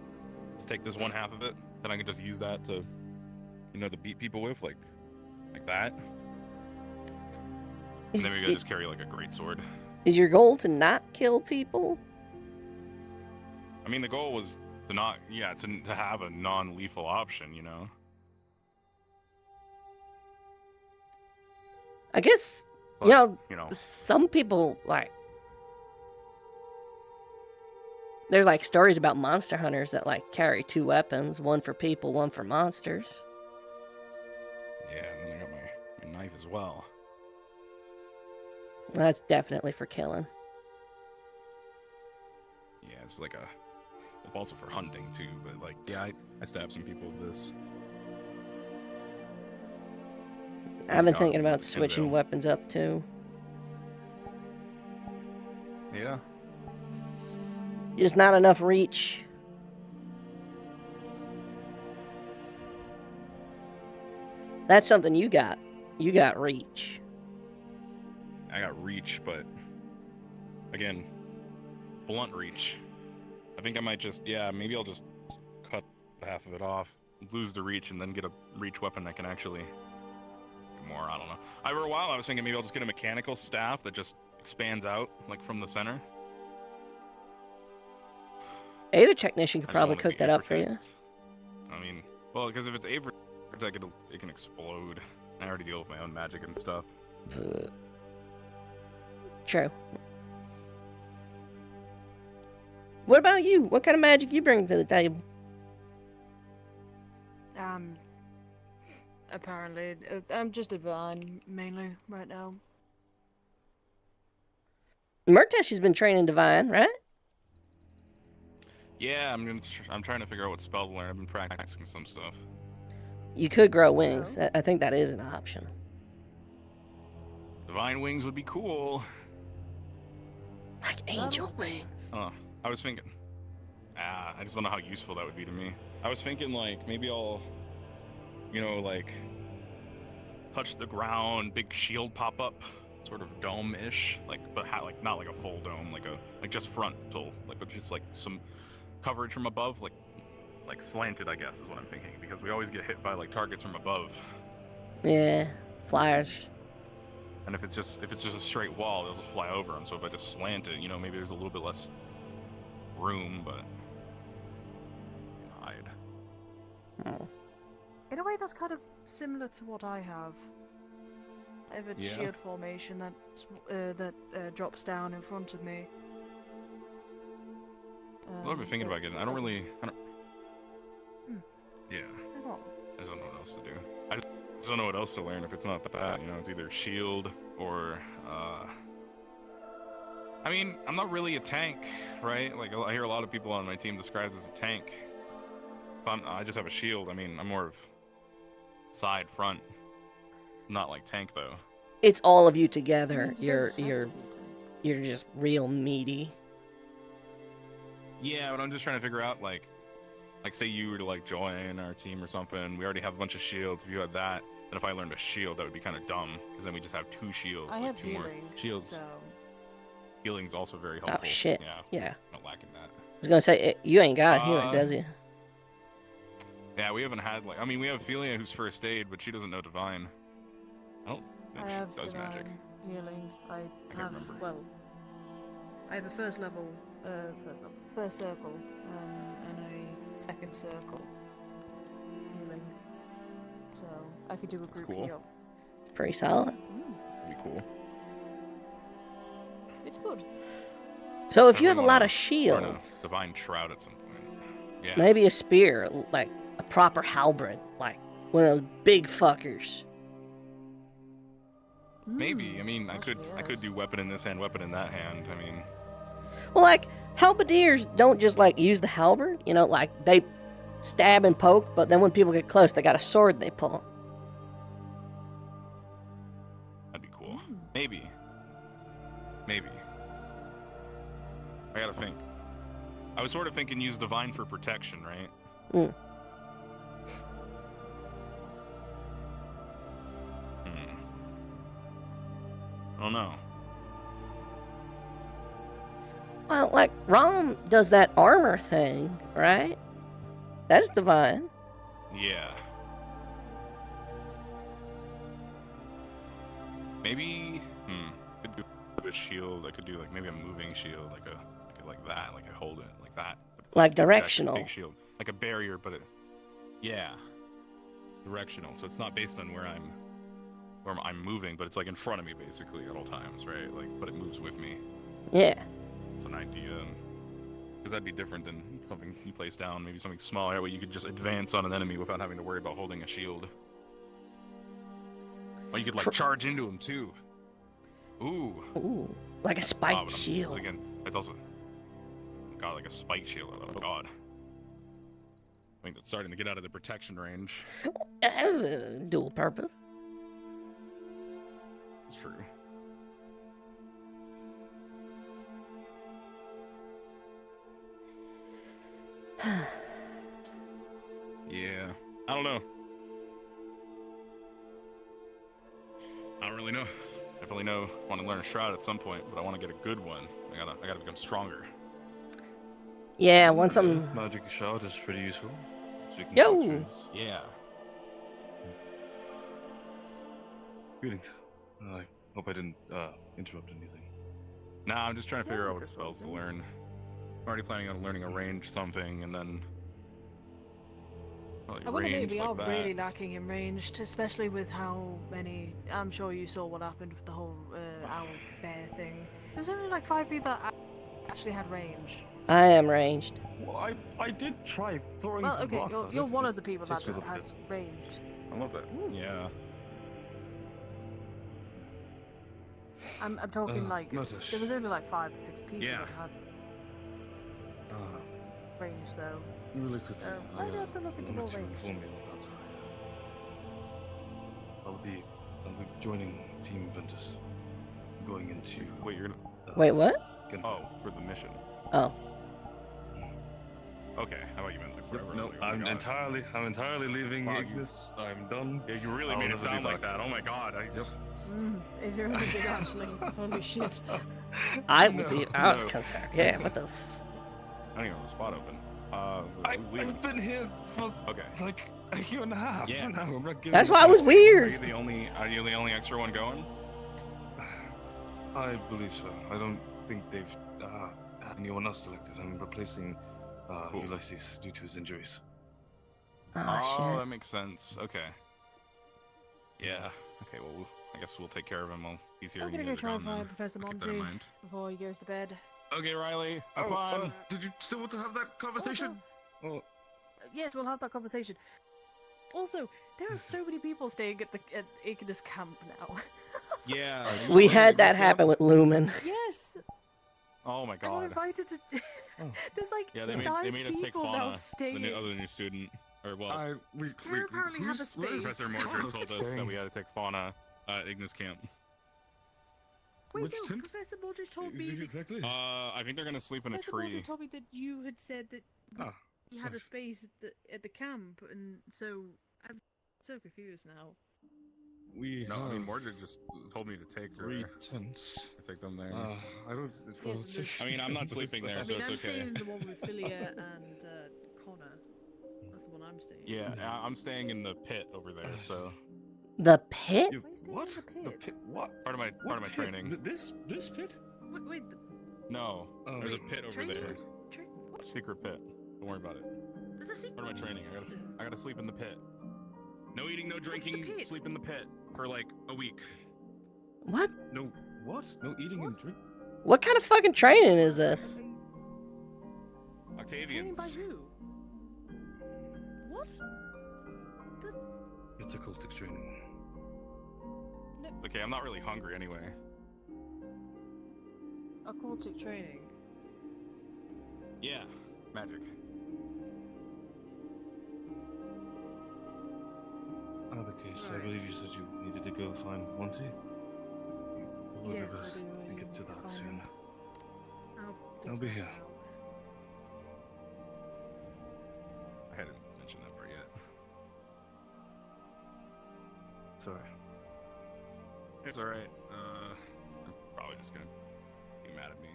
take this one half of it, then I can just use that to, to beat people with, like that. And then maybe I just carry like a great sword. Is your goal to not kill people? I mean, the goal was to not, to have a non-lethal option, you know? I guess, But, some people, there's, stories about monster hunters that, carry two weapons, one for people, one for monsters. Yeah, and then I got my knife as well. That's definitely for killing. Yeah, it's also for hunting, too, but, I stabbed some people with this. I've been thinking about switching weapons up, too. Yeah, Just not enough reach. That's something you got. You got reach. I got reach, but again, blunt reach. I think I might just, maybe I'll just cut half of it off, lose the reach, and then get a reach weapon that can actually do more. I don't know. For a while, I was thinking maybe I'll just get a mechanical staff that just expands out, like from the center. Either technician could probably cook that up for you. I mean, well, because if it's Avery, it can explode. I already deal with my own magic and stuff. True. What about you? What kind of magic you bring to the table? Apparently, I'm just divine mainly right now. Murtesh has been training divine, right? Yeah, I'm trying to figure out what spell to learn. I've been practicing some stuff. You could grow wings. I think that is an option. Divine wings would be cool. Like angel wings. Oh, I was thinking. I just don't know how useful that would be to me. I was thinking like maybe I'll, like touch the ground, big shield pop up, sort of dome-ish, but not like a full dome, like just frontal, but just like some coverage from above, like slanted, I guess is what I'm thinking, because we always get hit by like targets from above. Yeah, flyers. And if it's just a straight wall, they'll just fly over them. So if I just slant it, maybe there's a little bit less room, but hide. Oh. In a way, that's kind of similar to what I have. I have a shield formation that drops down in front of me. I've been thinking about getting. I don't. Yeah. I just don't know what else to do. I just don't know what else to learn if it's not that. It's either shield or. I mean, I'm not really a tank, right? Like I hear a lot of people on my team described as a tank. I just have a shield. I mean, I'm more of side front, not like tank though. It's all of you together. You're just real meaty. Yeah, but I'm just trying to figure out like say you were to like join our team or something. We already have a bunch of shields. If you had that, then if I learned a shield, that would be kind of dumb because then we just have 2 shields. I like have two more healing, shields. so... Healing's also very helpful. Oh shit! Yeah. Yeah. Not lacking that. I was gonna say you ain't got healing, does he? Yeah, we haven't had like. I mean, we have Ophelia who's first aid, but she doesn't know divine. I don't think she does magic. Healing. I can't remember. Well, I have a first circle, and a second circle healing. So I could do a group heal. Pretty solid. Be cool. It's good. So if you have a lot of shields, divine shroud at some point. Yeah. Maybe a spear, like a proper halberd, like one of those big fuckers. Maybe. I mean, I could do weapon in this hand, weapon in that hand. I mean. Well, like halberdiers don't just like use the halberd, like they stab and poke, but then when people get close, they got a sword they pull. That'd be cool. Maybe. I gotta think. I was sort of thinking use divine for protection, right? I don't know. Well, like Rom does that armor thing, right? That's divine. Yeah. Maybe. Could do a shield. I could do like maybe a moving shield, like that, like I hold it like that. Like directional. Big shield, like a barrier, but directional. So it's not based on where I'm moving, but it's like in front of me basically at all times, right? Like, but it moves with me. Yeah. It's an idea, because that'd be different than something you place down, maybe something smaller, where you could just advance on an enemy without having to worry about holding a shield. Or you could like charge into him too. Ooh, like a spiked shield. Again, it's also like a spike shield. Oh god. I think that's starting to get out of the protection range. Dual purpose. It's true. Yeah, I don't know. I don't really know. Definitely know. I want to learn a shroud at some point, but I want to get a good one. I gotta become stronger. Yeah, once I'm. This magic shroud is pretty useful. Yo. Yeah. Greetings. I hope I didn't interrupt anything. Nah, I'm just trying to figure out what spells to learn. I'm already planning on learning a range something, and then. I will admit we are like really lacking in ranged, especially with how many. I'm sure you saw what happened with the whole owl bear thing. There's only like 5 people that actually had range. I am ranged. Well, I did try throwing Well, some okay, rocks. you're one of the people that had bit. ranged. I love that. Yeah. I'm talking like notice. there was only like 5 or 6 people Yeah. that had range though. Really quickly, Why do you have to look into more wanted to range? inform you that I'll be joining Team Ventus, going into. Wait, you're gonna. Wait, what? Oh, for the mission. Oh. Okay, how about you meant like forever? No, Like, oh my I'm God. entirely leaving Wow, Ignis. I'm done. Yeah, you really I'll made it never be sound like back. that. Oh my God. It really did actually. Holy shit. I was No, out no. of concern. Yeah, what the. I don't even have a spot open. I've been here for like a year and a half. Yeah. Now. I'm not giving That's it why it was back. weird. Are you the only extra one going? I believe so. I don't think they've had anyone else selected. I'm replacing Ulysses due to his injuries. Oh, that makes sense. Okay. Yeah. Okay. Well, I guess we'll take care of him while he's here. I'm and gonna you go guys are try and gone find then. Professor I'll keep that in Monty mind. before he goes to bed. Okay, Riley. Oh, Fine. did you still want to have that conversation? Oh, Yes, we'll have that conversation. Also, there are so many people staying at Ignis camp now. Yeah. We had that happen with Lumen. Yes. Oh my I got God. invited to. There's like Yeah, they 9 made us take people now Fauna, staying. the new student, or well, Tara apparently had the space. Professor Mordred told us that we had to take Fauna at Ignis camp. Wait, Which no, tent? Professor Mordred told me. That, exactly? I think they're gonna sleep in a Professor tree. Mordred told me that you had said that Ah, you had a right. space at the camp, and so I'm so confused now. We No, I mean have Mordred just told me to take her 3 there. tents. I take them there. I don't. Yes, I mean, I'm not sleeping there, I so mean, it's I'm okay. staying in the one with Philia and Connor. That's the one I'm staying. Yeah, I'm staying in the pit over there. So The pit? What? The pit? What? part of my pit? training. This pit? Wait, No, Oh. there's a pit over training? there. What? Secret pit. Don't worry about it. There's a secret. Part of my training. I gotta sleep in the pit. No eating, no drinking. pit? Sleep in the pit for like a week. What? No. What? No eating and drink. What kind of fucking training is this? Training Octavians. by who? What? It's a cultic training. Okay, I'm not really hungry anyway. Occultic training. Yeah, magic. Other case, I believe you said you needed to go find Monty. We'll Yes, give us I do. and get to that Find soon. him. I'll be here. I hadn't mentioned that part yet. Sorry. It's alright. I'm probably just gonna be mad at me.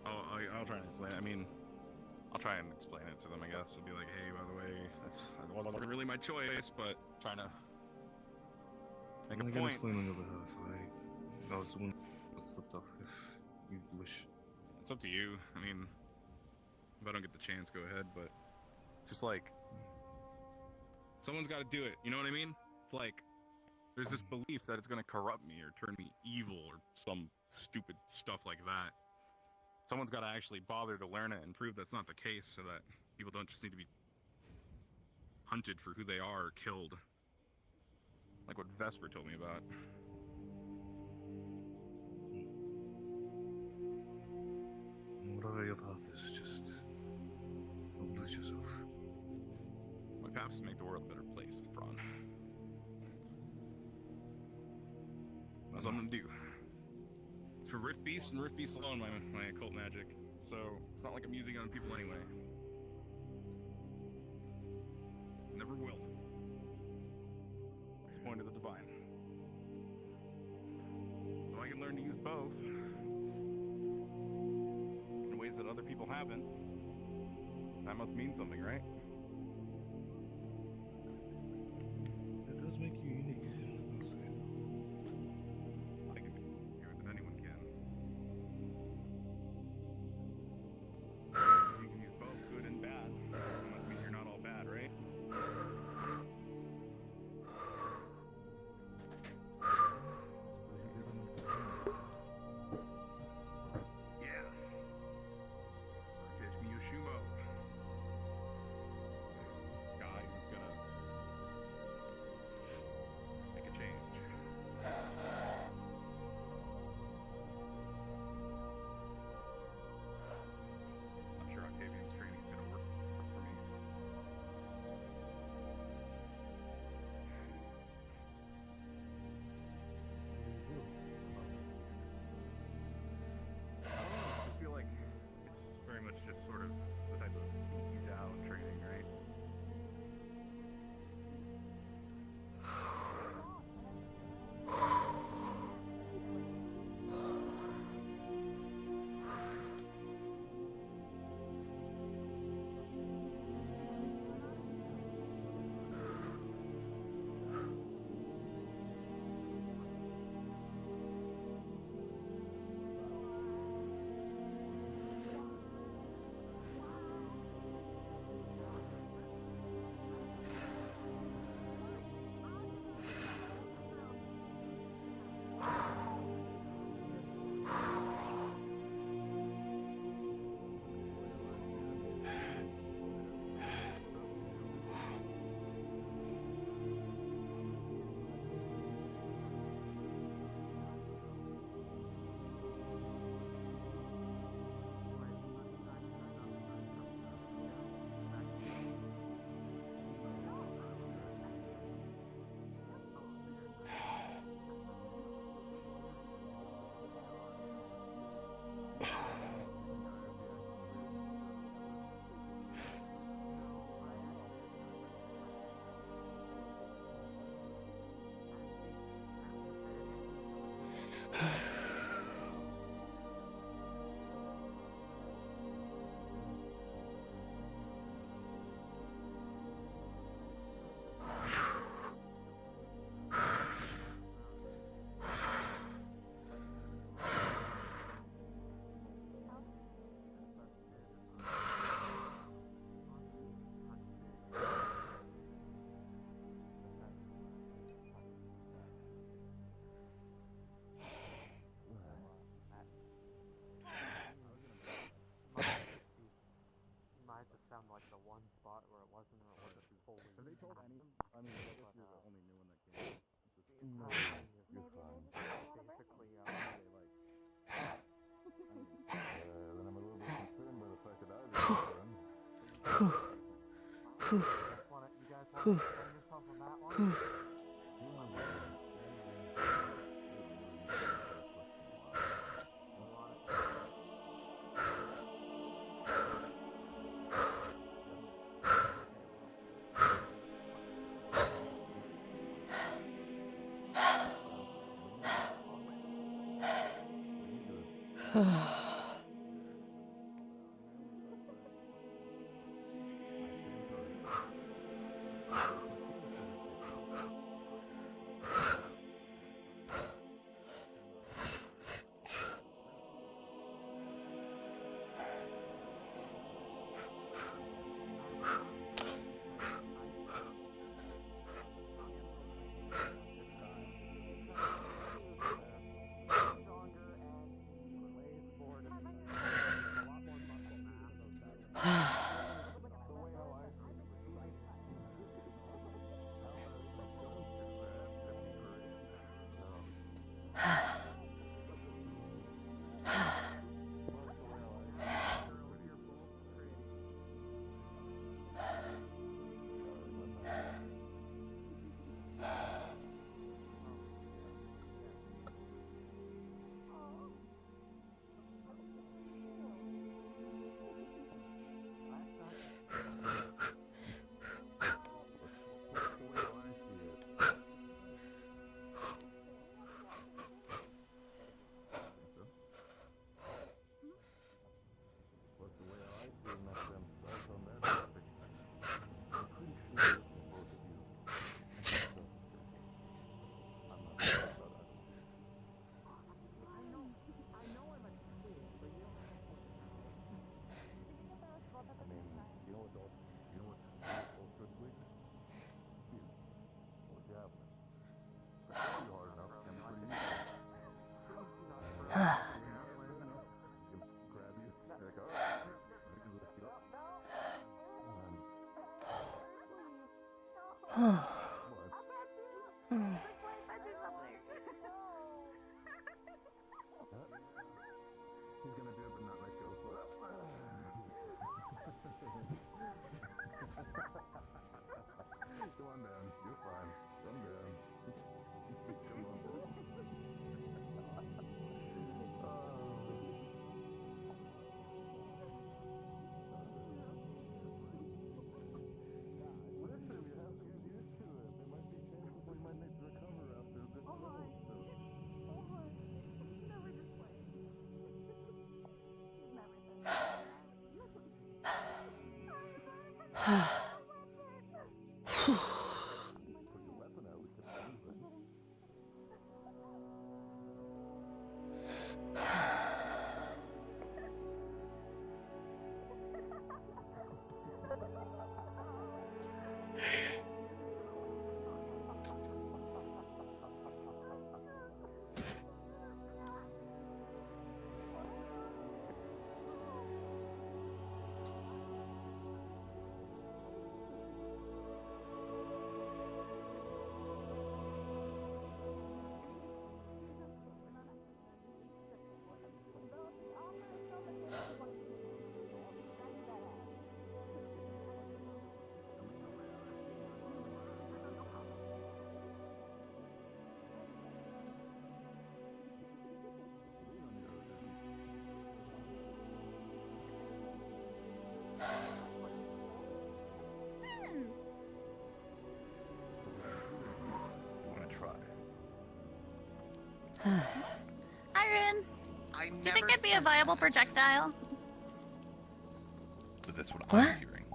I'll try and explain it. I mean, I'll try and explain it to them, I guess. I'll be like, hey, by the way, that wasn't really my choice, but trying to make a I can point. explain on your behalf. I was the one that slipped off. If you wish. It's up to you. I mean, if I don't get the chance, go ahead, but just like, someone's got to do it. You know what I mean? It's like, there's this belief that it's going to corrupt me or turn me evil or some stupid stuff like that. Someone's got to actually bother to learn it and prove that's not the case so that people don't just need to be hunted for who they are or killed. Like what Vesper told me about. Whatever your path is, just don't lose yourself. My path is to make the world a better place, Braun. That's what I'm gonna do. It's for Rift Beast and Rift Beast alone, my occult magic. So it's not like I'm using it on people anyway. Never will. That's the point of the divine. So I can learn to use both in ways that other people haven't. That must mean something, right? It does make you unique, I'll say. I can do it than anyone can. You can use both good and bad. That must mean you're not all bad, right? Yeah. Teach me Yoshimo. Guy who's gonna make a change. I'm sure Octavian's training is gonna work for me. I feel like it's very much just sort of the type of ease out training, right? Might just sound like the one spot where it wasn't, or it wasn't fully. Have they told any? I mean, I guess you're the only new one that came. No, You're fine. basically, They like. Then I'm a little bit concerned by the fact that I was concerned. you guys want to explain yourself on that one? Oh. Oh. He's gonna do it but not let go. Come on down. You're fine. Come down. Come on down. Listen, you have to get used to it. There might be chances we might need to recover after a bit of Iron, do you think it'd be a viable projectile? But that's what What? I'm hearing.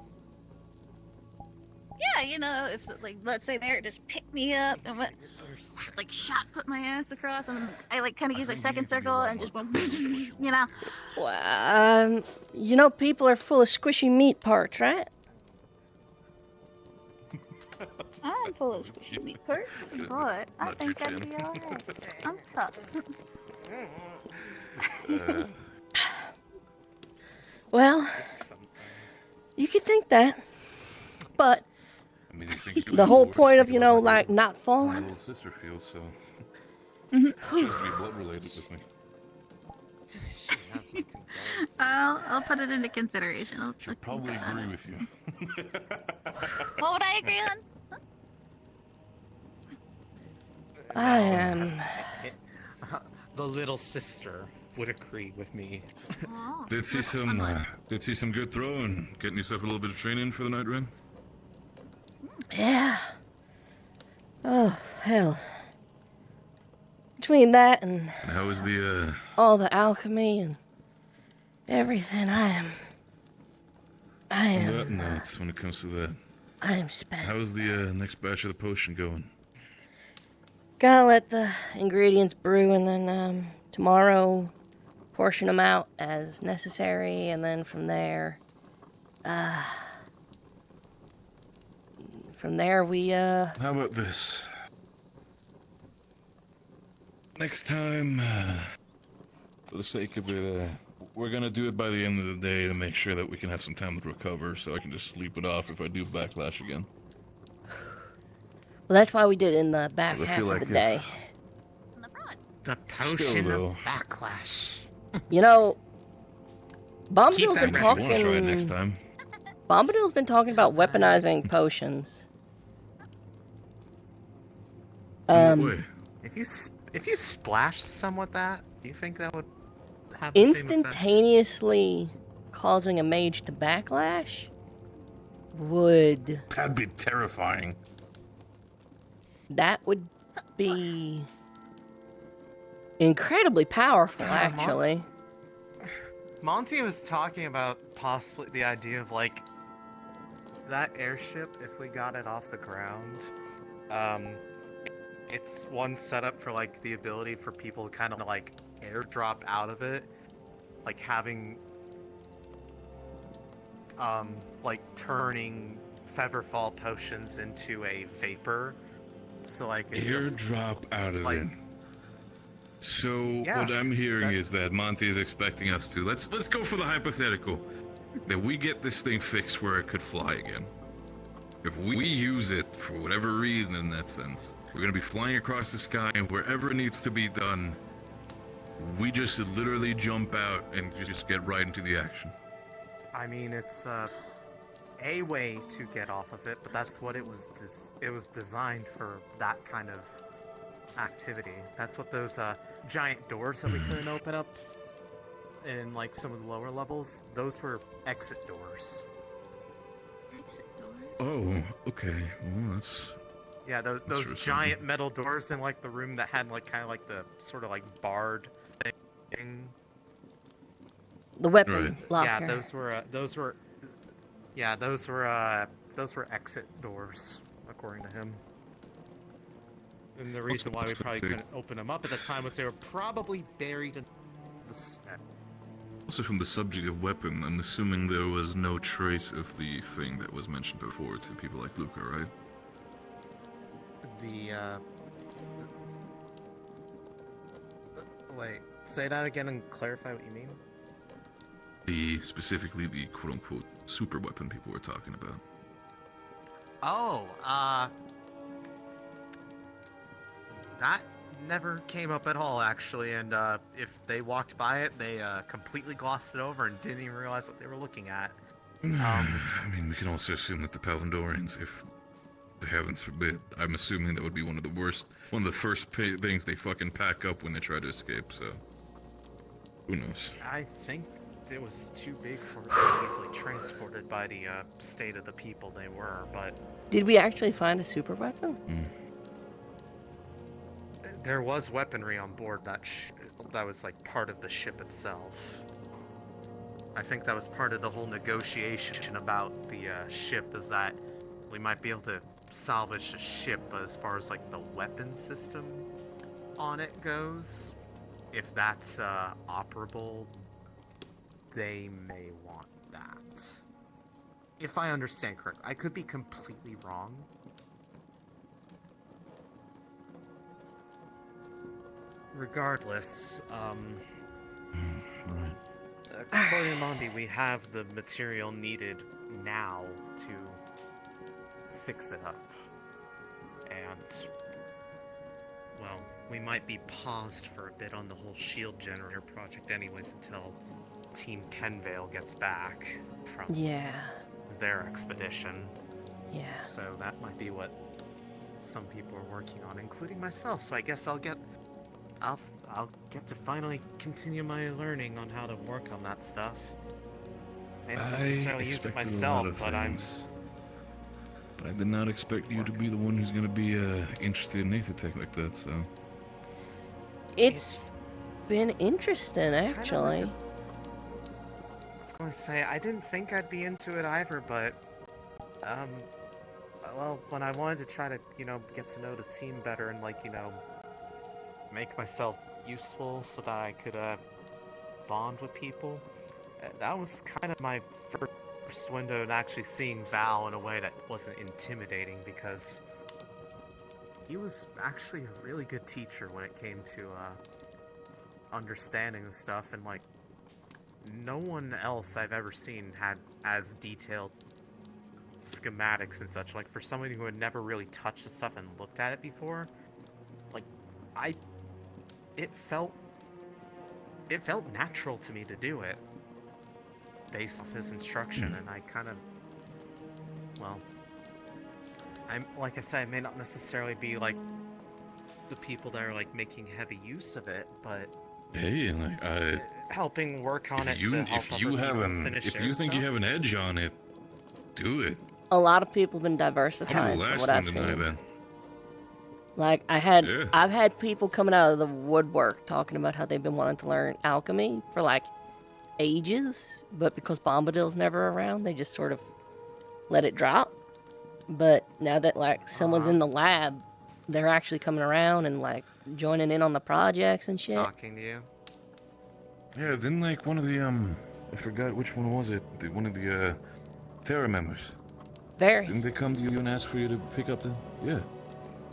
Yeah, you know, if like let's say they just pick me up and went like shot, put my ass across, and I like kind of use like second circle and just went, you know. Well, you know, people are full of squishy meat parts, right? I'm full of squishy meat parts, but I think I'd be alright. I'm tough. Well, you could think that, but I mean, you think the whole point of, you know, like not my falling. little sister feels so. Mhm. She has to be blood related with me. I'll put it into consideration. She'll probably agree with you. What would I agree on? I am. The little sister would agree with me. Did see some good throwing. Getting yourself a little bit of training for the night run. Yeah. Oh, hell. Between that and How was the all the alchemy and everything, I am. on that note, when it comes to that? I am spent. How's the next batch of the potion going? Gotta let the ingredients brew, and then tomorrow portion them out as necessary, and then from there we How about this? Next time, for the sake of it, we're gonna do it by the end of the day to make sure that we can have some time to recover, so I can just sleep it off if I do backlash again. Well, that's why we did it in the back I half feel of like the day. The potion though. of backlash. You know, Bombadil's Keep been that talking. Wanna try it next time? Bombadil's been talking about weaponizing potions. Wait. If you splash some with that, do you think that would have the same effect? Instantaneously causing a mage to backlash would. That'd be terrifying. That would be incredibly powerful, actually. Monty was talking about possibly the idea of like that airship, if we got it off the ground, it's one setup for like the ability for people to kind of like airdrop out of it, like having like turning Featherfall potions into a vapor, so like it Airdrop out of like, it. So Yeah, what I'm hearing is that Monty is expecting us to let's go for the hypothetical that we get this thing fixed where it could fly again. If we use it for whatever reason in that sense, we're gonna be flying across the sky and wherever it needs to be done, we just literally jump out and just get right into the action. I mean, it's a way to get off of it, but that's what it was. It was designed for that kind of activity. That's what those giant doors that we couldn't open up in like some of the lower levels. Those were exit doors. Exit doors? Oh, okay. Well, that's... Yeah, those giant metal doors in like the room that had like kind of like the sort of like barred thing. The weapon locker. Yeah, those were exit doors, according to him. And the reason why we probably couldn't open them up at the time was they were probably buried in the set. Also, from the subject of weapon, I'm assuming there was no trace of the thing that was mentioned before to people like Luca, right? Wait, say that again and clarify what you mean? Specifically the quote-unquote super weapon people were talking about. Oh, that never came up at all, actually, and if they walked by it, they completely glossed it over and didn't even realize what they were looking at. I mean, we can also assume that the Palindorians, if the heavens forbid, I'm assuming that would be one of the first things they fucking pack up when they try to escape, so who knows? I think it was too big for it to be easily transported by the state of the people they were, but... Did we actually find a super weapon? There was weaponry on board that was like part of the ship itself. I think that was part of the whole negotiation about the ship, is that we might be able to salvage the ship, but as far as like the weapon system on it goes, if that's operable, they may want that. If I understand correctly. I could be completely wrong. Regardless, according to Mondi, we have the material needed now to fix it up. And, well, we might be paused for a bit on the whole shield generator project anyways until Team Kenvale gets back from their expedition. Yeah. So that might be what some people are working on, including myself. So I guess I'll get to finally continue my learning on how to work on that stuff. May not necessarily use it myself, but But I did not expect you to be the one who's gonna be interested in Aethertech like that, so... It's been interesting, actually. I was going to say, I didn't think I'd be into it either, but... well, when I wanted to try to, get to know the team better and, make myself useful so that I could, bond with people, that was kind of my first window in actually seeing Val in a way that wasn't intimidating, because he was actually a really good teacher when it came to understanding the stuff, and no one else I've ever seen had as detailed schematics and such. Like, for somebody who had never really touched the stuff and looked at it before, it felt natural to me to do it based off his instruction, and I kind of, like I said, I may not necessarily be the people that are making heavy use of it, but hey, helping work on it if you think you have an edge on it, do it. A lot of people have been diversifying from what I've seen. I've had people coming out of the woodwork talking about how they've been wanting to learn alchemy for ages, but because Bombadil's never around, they just sort of let it drop. But now that someone's in the lab, they're actually coming around and joining in on the projects and shit. Talking to you. Yeah, then one of the I forgot which one was it. One of the Terra members. Very. Didn't they come to you and ask for you to pick up the? Yeah.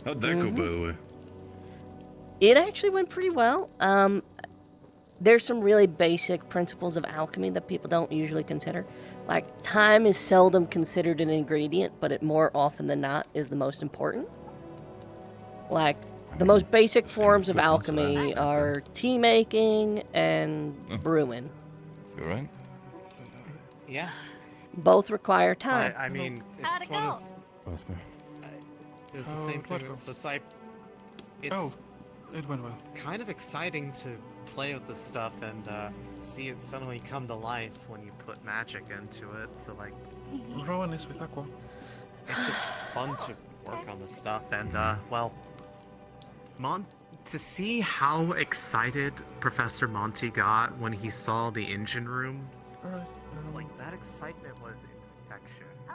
How'd that go, by the way? It actually went pretty well. there's some really basic principles of alchemy that people don't usually consider. Like, time is seldom considered an ingredient, but it more often than not is the most important. Like, the most basic forms of alchemy are tea making and brewing. You right? Yeah. Both require time. I mean, it's one of Trust me. it was the same thing. It's just like it's It went well. kind of exciting to play with this stuff and see it suddenly come to life when you put magic into it. So like, Rowan is with Aqua. it's just fun to work on this stuff and well, to see how excited Professor Monty got when he saw the engine room. Alright. Like, that excitement was infectious.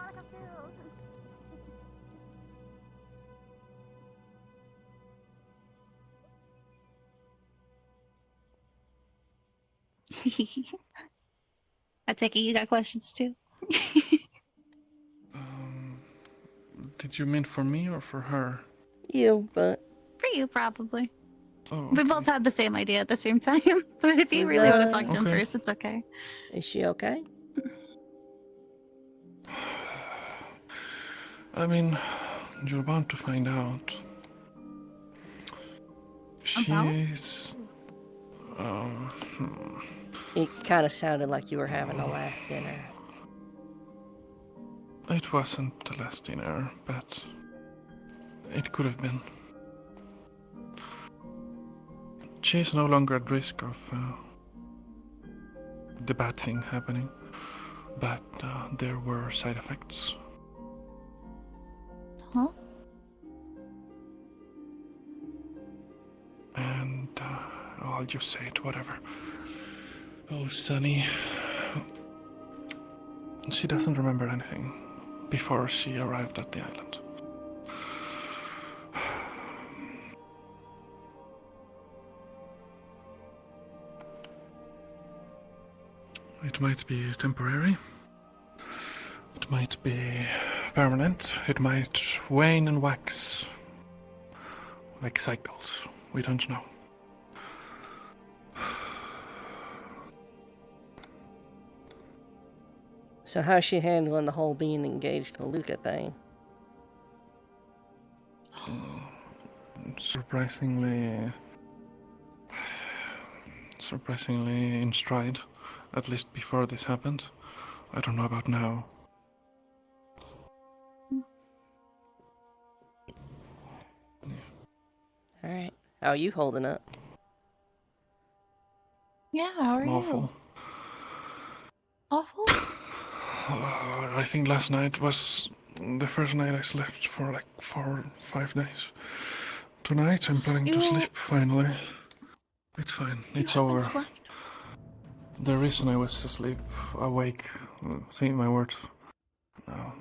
I take it you got questions too. Did you mean for me or for her? You, but... For you, probably. Oh, We both had the same idea at the same time, but if you Is, really want to talk to him okay. first, it's okay. Is she okay? I mean, you're bound to find out. About? She's... It kind of sounded like you were having a last dinner. It wasn't the last dinner, but it could have been. She's no longer at risk of the bad thing happening, but there were side effects. Huh? And I'll just say it, whatever. Oh, Sunny. She doesn't remember anything before she arrived at the island. It might be temporary. It might be permanent. It might wane and wax. Like cycles. We don't know. So how's she handling the whole being engaged to Luca thing? Surprisingly in stride, at least before this happened. I don't know about now. Alright. How are you holding up? Yeah, how are I'm you? awful. Awful? I think last night was the first night I slept for like 4 or 5 days. Tonight I'm planning to sleep finally. It's fine. It's over. Slept? The reason I was asleep, awake, saying my words,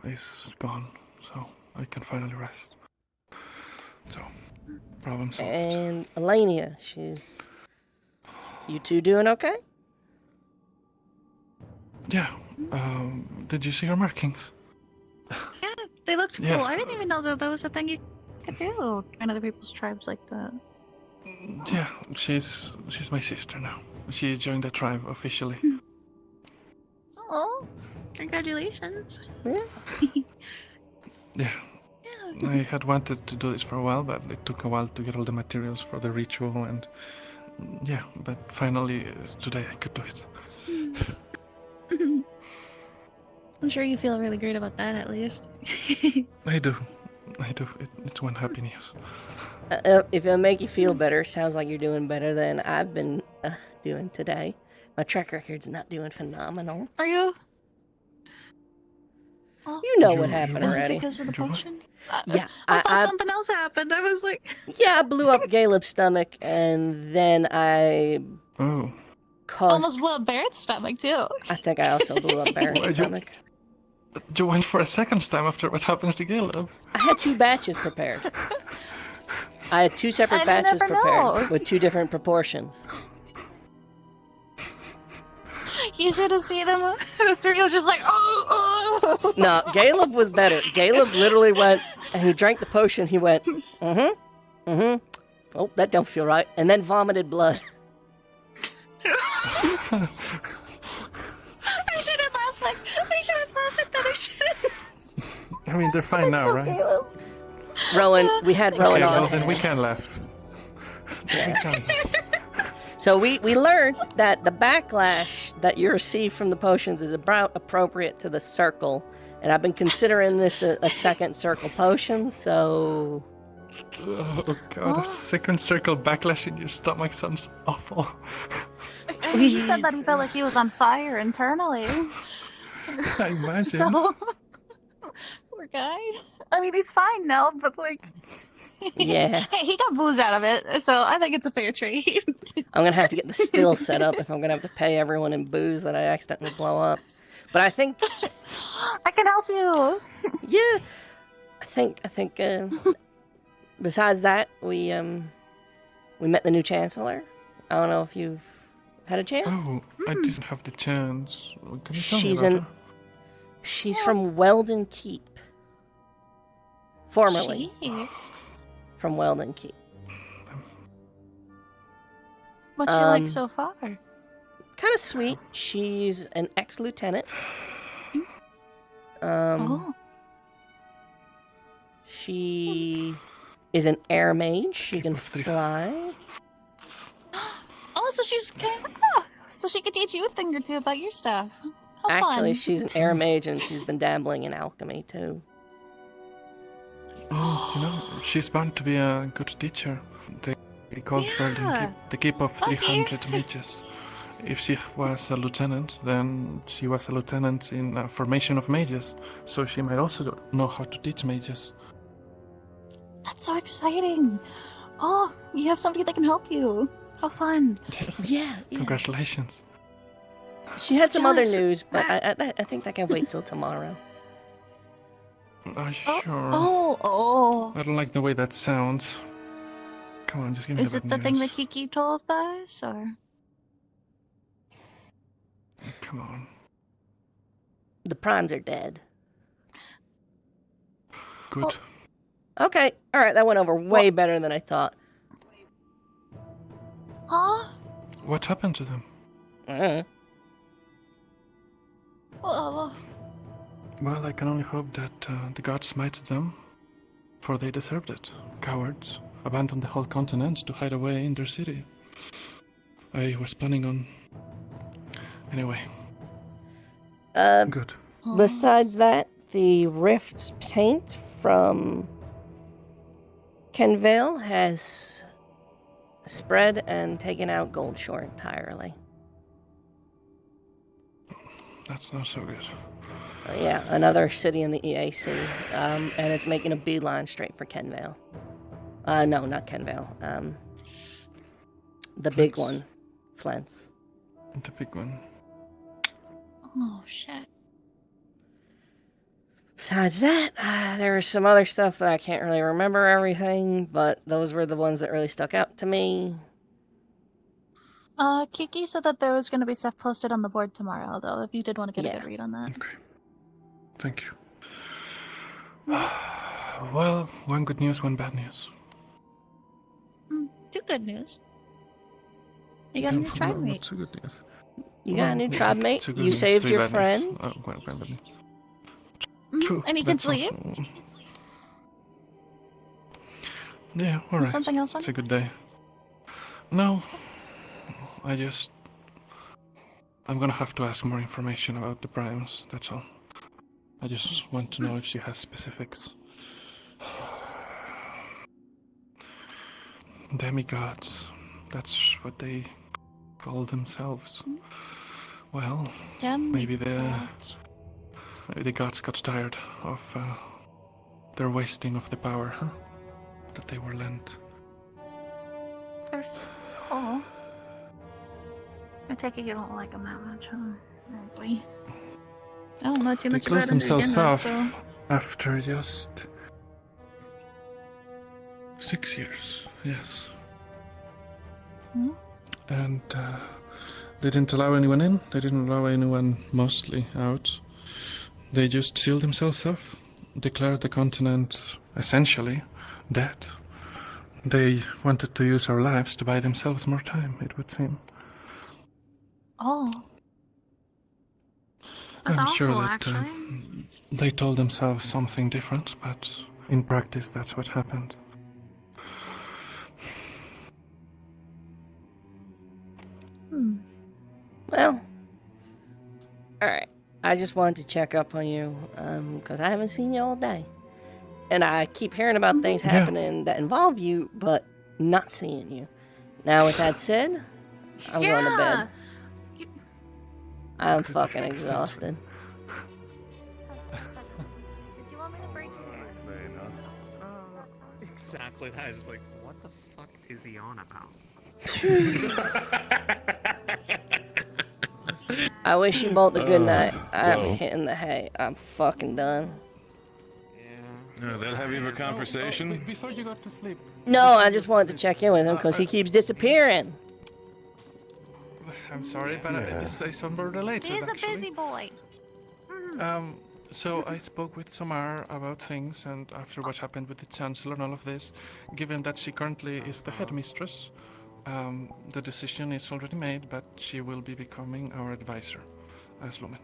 is gone. So I can finally rest. So, problem solved. And Elenia, she's... You two doing okay? Yeah. Did you see her markings? Yeah, they looked cool. Yeah. I didn't even know that was a thing you could do in other people's tribes like that. Yeah, she's my sister now. She joined the tribe officially. Oh, congratulations. Yeah. Yeah. I had wanted to do this for a while, but it took a while to get all the materials for the ritual, and yeah, but finally today I could do it. I'm sure you feel really great about that, at least. I do. It's one happy news. If it'll make you feel better, sounds like you're doing better than I've been doing today. My track record's not doing phenomenal. Are you? You know what happened Is already. it because of the potion? Yeah, I thought something else happened. I was like... Yeah, I blew up Caleb's stomach, and then I... caused... Almost blew up Barrett's stomach, too. I think I also blew up Barrett's stomach. You went for a second time after what happened to Caleb. I had 2 batches prepared. I had 2 separate I batches never prepared know. with 2 different proportions. You should have seen him. The cereal was just like, oh. No, Caleb was better. Caleb literally went, and he drank the potion, he went, oh, that don't feel right, and then vomited blood. I shouldn't laugh at that. I shouldn't. I mean, they're fine now, right? Rowan, we had Rowan Okay, on. well, then we can laugh. Yeah. So we learned that the backlash that you receive from the potions is about appropriate to the circle, and I've been considering this a second circle potion. So. Oh god, a second circle backlash in your stomach sounds awful. He said that he felt like he was on fire internally. I imagine. So, poor guy. I mean, he's fine now, but like. Yeah. Hey, he got booze out of it, so I think it's a fair trade. I'm gonna have to get the still set up if I'm gonna have to pay everyone in booze that I accidentally blow up. But I think I can help you. Yeah, I think. Besides that, we met the new chancellor. I don't know if you've had a chance. Oh, I didn't have the chance. Can you tell She's me about She's from Weldon Keep. Formerly. From Weldon Keep. What's she like so far? Kind of sweet. She's an ex-lieutenant. She is an air mage. She can fly. Oh, so so she could teach you a thing or two about your stuff. How Actually, fun. she's an air mage and she's been dabbling in alchemy too. Oh, you know, she's bound to be a good teacher. They called her the keep of 300 mages. If she was a lieutenant, then she was a lieutenant in a formation of mages, so she might also know how to teach mages. That's so exciting. Oh, you have somebody that can help you. How fun. Yeah. Congratulations. She had some other news, but I think that can wait till tomorrow. Are you sure? Oh. I don't like the way that sounds. Come on, just give me Is the it bad the news. thing that Kiki told us, or? Come on. The primes are dead. Good. Okay. All right. That went over way better than I thought. Huh? What happened to them? Oh. Well, I can only hope that the gods smited them, for they deserved it. Cowards abandoned the whole continent to hide away in their city. I was planning on... Anyway. Good. Besides that, the rift paint from Kenvale has spread and taken out Goldshore entirely. That's not so good. Yeah, another city in the EAC, and it's making a beeline straight for Kenvale. No, not Kenvale. The big one, Flens. The big one. Oh, shit. Besides that, there was some other stuff that I can't really remember everything, but those were the ones that really stuck out to me. Kiki said that there was going to be stuff posted on the board tomorrow, though, if you did want to get a good read on that. Okay. Thank you. Well, one good news, one bad news. Two good news. You got a new tribe mate. Two good news. You got a new tribe mate? Two good You news, saved three your bad friend? news. One bad news. And you can sleep? Yeah, alright. Something else on It's a good day. No, I'm gonna have to ask more information about the primes, that's all. I just want to know if she has specifics. Demigods, that's what they call themselves. Well, maybe the gods got tired of their wasting of the power, that they were lent. Oh. I take it you don't like them that much, huh? Probably. I don't know too They much about closed them to begin themselves with, off so... after just 6 years, yes. Hmm? And they didn't allow anyone in, they didn't allow anyone mostly out. They just sealed themselves off, declared the continent essentially dead. They wanted to use our lives to buy themselves more time, it would seem. Oh. That's I'm awful, sure that actually. they told themselves something different, but in practice, that's what happened. Well, alright. I just wanted to check up on you, because I haven't seen you all day. And I keep hearing about things happening that involve you, but not seeing you. Now, with that said, I'm going to bed. I'm fucking exhausted. Exactly that. It's like, what the fuck is he on about? I wish you both a good night. I'm hitting the hay. I'm fucking done. That heavy of a conversation? Before you got to sleep. No, I just wanted to check in with him because he keeps disappearing. I'm sorry, but it's unrelated. He's a actually. busy boy. So I spoke with Samar about things, and after what happened with the Chancellor and all of this, given that she currently is the headmistress, the decision is already made, but she will be becoming our advisor as Lumen.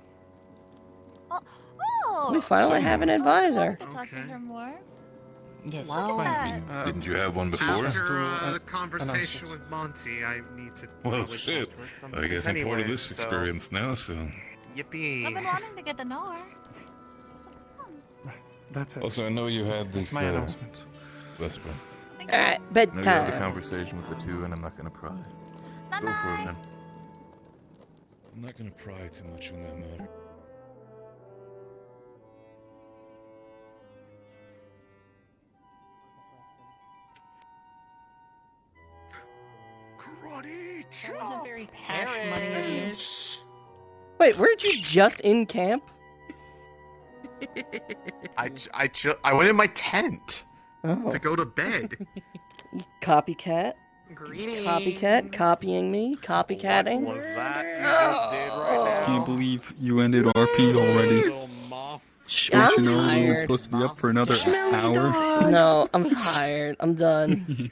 Oh, We finally have an advisor. I could talk to her more. Yes, Yeah. Didn't you have one before? After the conversation with Monty, I need to Well, probably shit. talk with some I guess I'm part of this experience now, so... Yippee. I've been wanting to get to know her. That's it. Also, I know you had this, my announcement. Vesper. Alright, I know you had the bedtime. conversation with the two, and I'm not gonna pry. Go for it, then. I'm not gonna pry too much on that matter. That wasn't very cash money of you. Wait, weren't you just in camp? I went in my tent to go to bed. You copycat. Greetings. Copycat. Copying me. Copycatting. What was that you just did right now? Can you believe you ended RP already? I'm Don't you know we were tired. supposed to be up for another hour? No, I'm tired. I'm done.